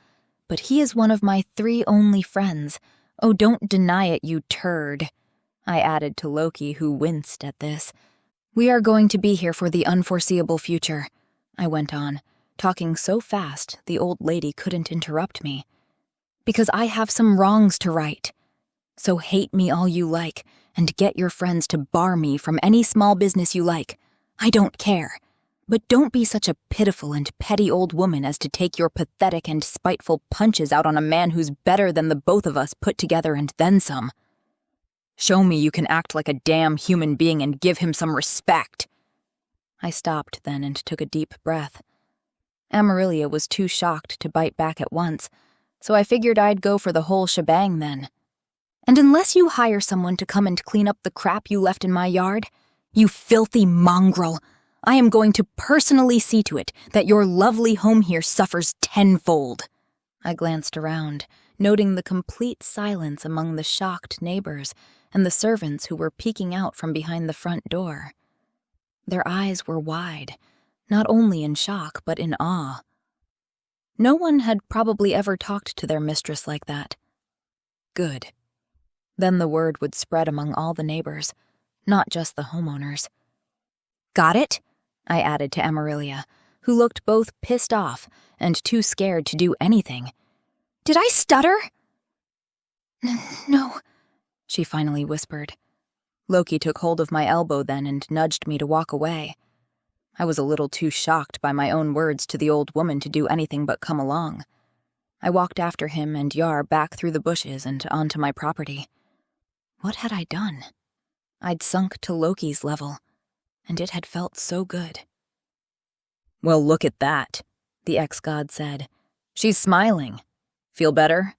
but he is one of my 3 only friends. Oh, don't deny it, you turd," I added to Loki, who winced at this. "We are going to be here for the unforeseeable future," I went on, talking so fast the old lady couldn't interrupt me. "Because I have some wrongs to right. So hate me all you like, and get your friends to bar me from any small business you like. I don't care. But don't be such a pitiful and petty old woman as to take your pathetic and spiteful punches out on a man who's better than the both of us put together and then some. Show me you can act like a damn human being and give him some respect." I stopped then and took a deep breath. Emery was too shocked to bite back at once, so I figured I'd go for the whole shebang then. "And unless you hire someone to come and clean up the crap you left in my yard, you filthy mongrel, I am going to personally see to it that your lovely home here suffers tenfold." I glanced around, noting the complete silence among the shocked neighbors and the servants who were peeking out from behind the front door. Their eyes were wide, not only in shock but in awe. No one had probably ever talked to their mistress like that. Good. Then the word would spread among all the neighbors, not just the homeowners. "Got it?" I added to Emery, who looked both pissed off and too scared to do anything. "Did I stutter?" "No," she finally whispered. Loki took hold of my elbow then and nudged me to walk away. I was a little too shocked by my own words to the old woman to do anything but come along. I walked after him and Yar back through the bushes and onto my property. What had I done? I'd sunk to Loki's level, and it had felt so good. "Well, look at that," the ex-god said. "She's smiling. Feel better?"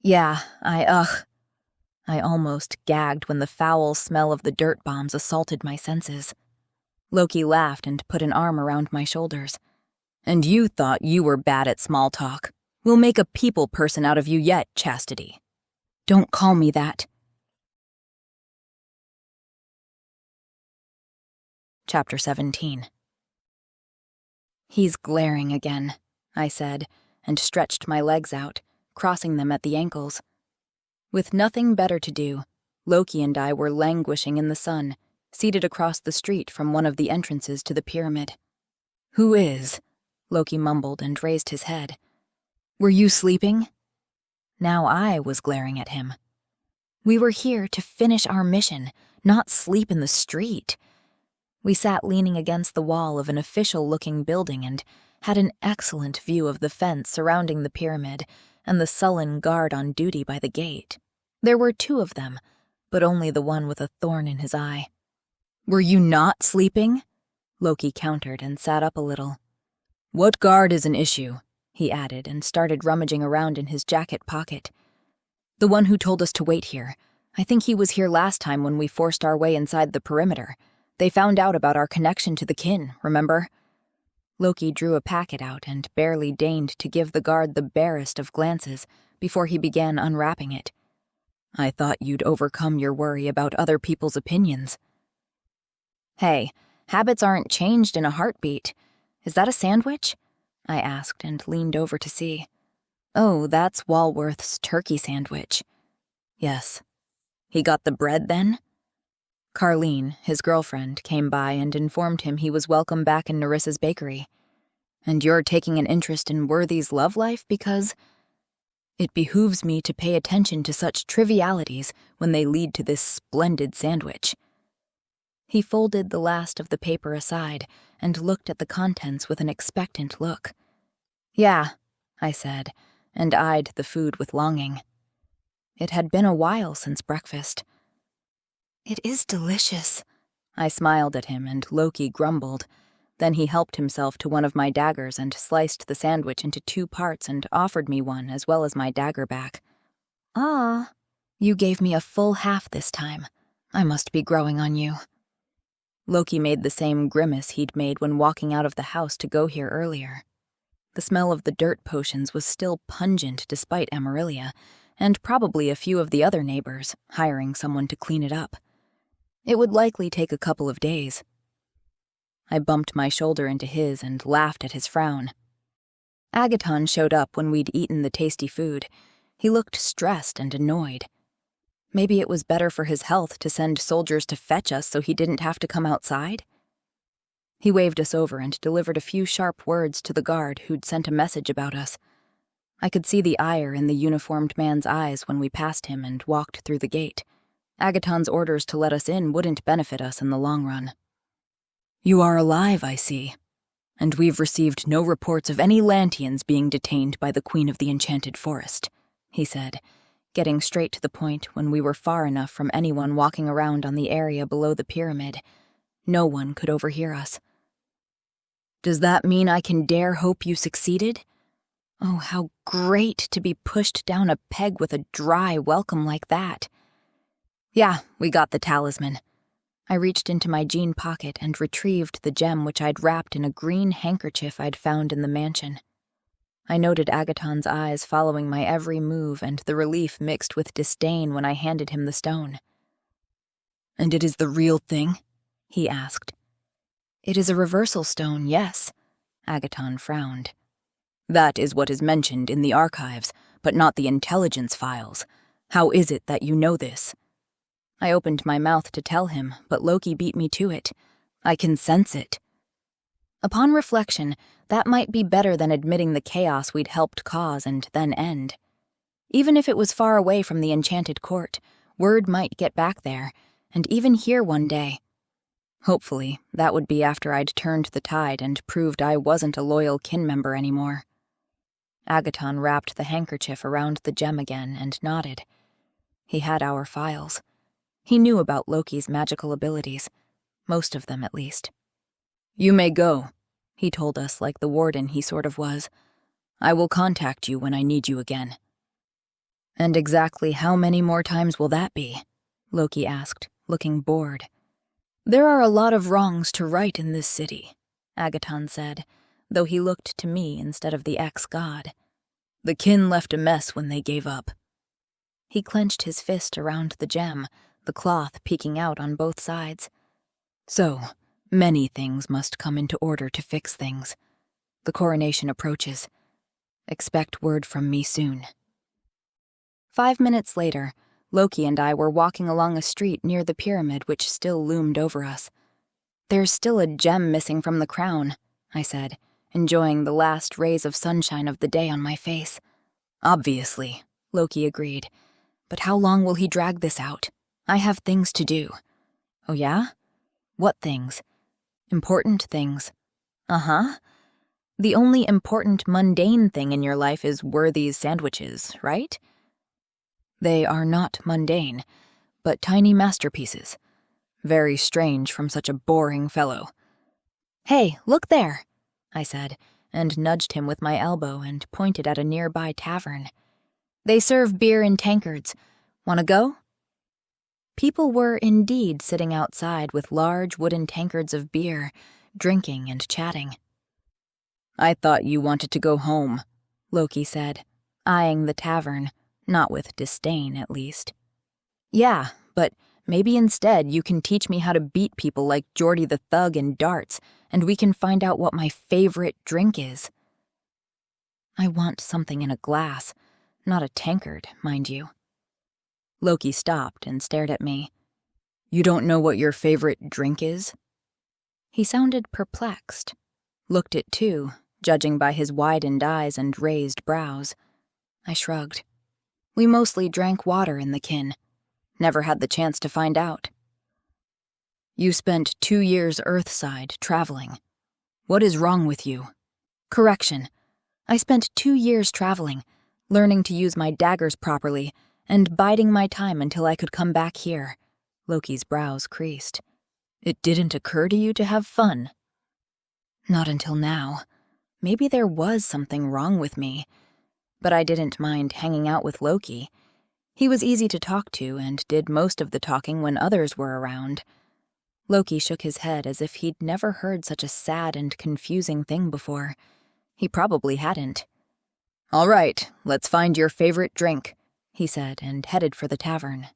"Yeah, I almost gagged when the foul smell of the dirt bombs assaulted my senses. Loki laughed and put an arm around my shoulders. "And you thought you were bad at small talk. We'll make a people person out of you yet, Chastity." "Don't call me that." Chapter 17. "He's glaring again," I said, and stretched my legs out, crossing them at the ankles. With nothing better to do, Loki and I were languishing in the sun, seated across the street from one of the entrances to the pyramid. "Who is?" Loki mumbled and raised his head. "Were you sleeping?" Now I was glaring at him. We were here to finish our mission, not sleep in the street. We sat leaning against the wall of an official-looking building and had an excellent view of the fence surrounding the pyramid and the sullen guard on duty by the gate. There were 2 of them, but only the one with a thorn in his eye. "Were you not sleeping?" Loki countered and sat up a little. What guard is an issue? He added and started rummaging around in his jacket pocket. The one who told us to wait here. I think he was here last time when we forced our way inside the perimeter. They found out about our connection to the kin, remember? Loki drew a packet out and barely deigned to give the guard the barest of glances before he began unwrapping it. I thought you'd overcome your worry about other people's opinions. Hey, habits aren't changed in a heartbeat. Is that a sandwich? I asked and leaned over to see. Oh, that's Walworth's turkey sandwich. Yes. He got the bread then? Carlene, his girlfriend, came by and informed him he was welcome back in Nerissa's bakery. And you're taking an interest in Worthy's love life because... It behooves me to pay attention to such trivialities when they lead to this splendid sandwich. He folded the last of the paper aside and looked at the contents with an expectant look. Yeah, I said, and eyed the food with longing. It had been a while since breakfast. It is delicious. I smiled at him and Loki grumbled. Then he helped himself to one of my daggers and sliced the sandwich into 2 parts and offered me one as well as my dagger back. Ah, you gave me a full half this time. I must be growing on you. Loki made the same grimace he'd made when walking out of the house to go here earlier. The smell of the dirt potions was still pungent despite Amaryllia, and probably a few of the other neighbors, hiring someone to clean it up. It would likely take a couple of days. I bumped my shoulder into his and laughed at his frown. Agaton showed up when we'd eaten the tasty food. He looked stressed and annoyed. Maybe it was better for his health to send soldiers to fetch us so he didn't have to come outside? He waved us over and delivered a few sharp words to the guard who'd sent a message about us. I could see the ire in the uniformed man's eyes when we passed him and walked through the gate. Agaton's orders to let us in wouldn't benefit us in the long run. You are alive, I see. And we've received no reports of any Lantians being detained by the Queen of the Enchanted Forest, he said, getting straight to the point when we were far enough from anyone walking around on the area below the pyramid. No one could overhear us. Does that mean I can dare hope you succeeded? Oh, how great to be pushed down a peg with a dry welcome like that. Yeah, we got the talisman. I reached into my jean pocket and retrieved the gem which I'd wrapped in a green handkerchief I'd found in the mansion. I noted Agaton's eyes following my every move and the relief mixed with disdain when I handed him the stone. And it is the real thing? He asked. It is a reversal stone, yes. Agaton frowned. That is what is mentioned in the archives, but not the intelligence files. How is it that you know this? I opened my mouth to tell him, but Loki beat me to it. I can sense it. Upon reflection, that might be better than admitting the chaos we'd helped cause and then end. Even if it was far away from the Enchanted Court, word might get back there, and even here one day. Hopefully, that would be after I'd turned the tide and proved I wasn't a loyal kin member anymore. Agaton wrapped the handkerchief around the gem again and nodded. He had our files. He knew about Loki's magical abilities, most of them at least. You may go, he told us like the warden he sort of was. I will contact you when I need you again. And exactly how many more times will that be? Loki asked, looking bored. There are a lot of wrongs to right in this city, Agaton said, though he looked to me instead of the ex-god. The kin left a mess when they gave up. He clenched his fist around the gem, the cloth peeking out on both sides. So, many things must come into order to fix things. The coronation approaches. Expect word from me soon. 5 minutes later, Loki and I were walking along a street near the pyramid which still loomed over us. There's still a gem missing from the crown, I said, enjoying the last rays of sunshine of the day on my face. Obviously, Loki agreed. But how long will he drag this out? I have things to do. Oh yeah? What things? Important things. Uh-huh. The only important mundane thing in your life is Worthy's sandwiches, right? They are not mundane, but tiny masterpieces. Very strange from such a boring fellow. Hey, look there, I said, and nudged him with my elbow and pointed at a nearby tavern. "They serve beer in tankards. Wanna go?" People were indeed sitting outside with large wooden tankards of beer, drinking and chatting. "I thought you wanted to go home," Loki said, eyeing the tavern, not with disdain at least. "Yeah, but maybe instead you can teach me how to beat people like Geordie the Thug in darts, and we can find out what my favorite drink is." "I want something in a glass, not a tankard, mind you." Loki stopped and stared at me. "You don't know what your favorite drink is?" He sounded perplexed. Looked it too, judging by his widened eyes and raised brows. I shrugged. "We mostly drank water in the kin. Never had the chance to find out." "You spent 2 years Earthside traveling. What is wrong with you?" "Correction. I spent 2 years traveling, learning to use my daggers properly, and biding my time until I could come back here." Loki's brows creased. "It didn't occur to you to have fun?" "Not until now. Maybe there was something wrong with me. But I didn't mind hanging out with Loki. He was easy to talk to and did most of the talking when others were around." Loki shook his head as if he'd never heard such a sad and confusing thing before. He probably hadn't. "All right, let's find your favorite drink," he said, and headed for the tavern.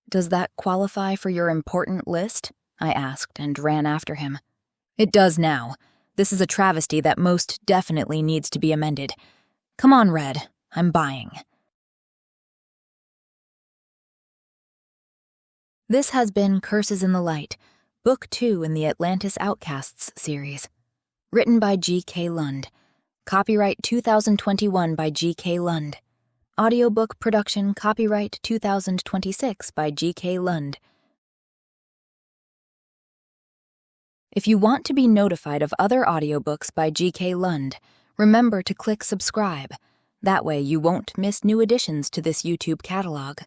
"Does that qualify for your important list?" I asked and ran after him. "It does now. This is a travesty that most definitely needs to be amended. Come on, Red. I'm buying." This has been Curses in the Light, Book 2 in the Atlantis Outcasts series. Written by G.K. Lund. Copyright 2021 by G.K. Lund. Audiobook production copyright 2026 by G.K. Lund. If you want to be notified of other audiobooks by G.K. Lund, remember to click subscribe. That way you won't miss new additions to this YouTube catalog.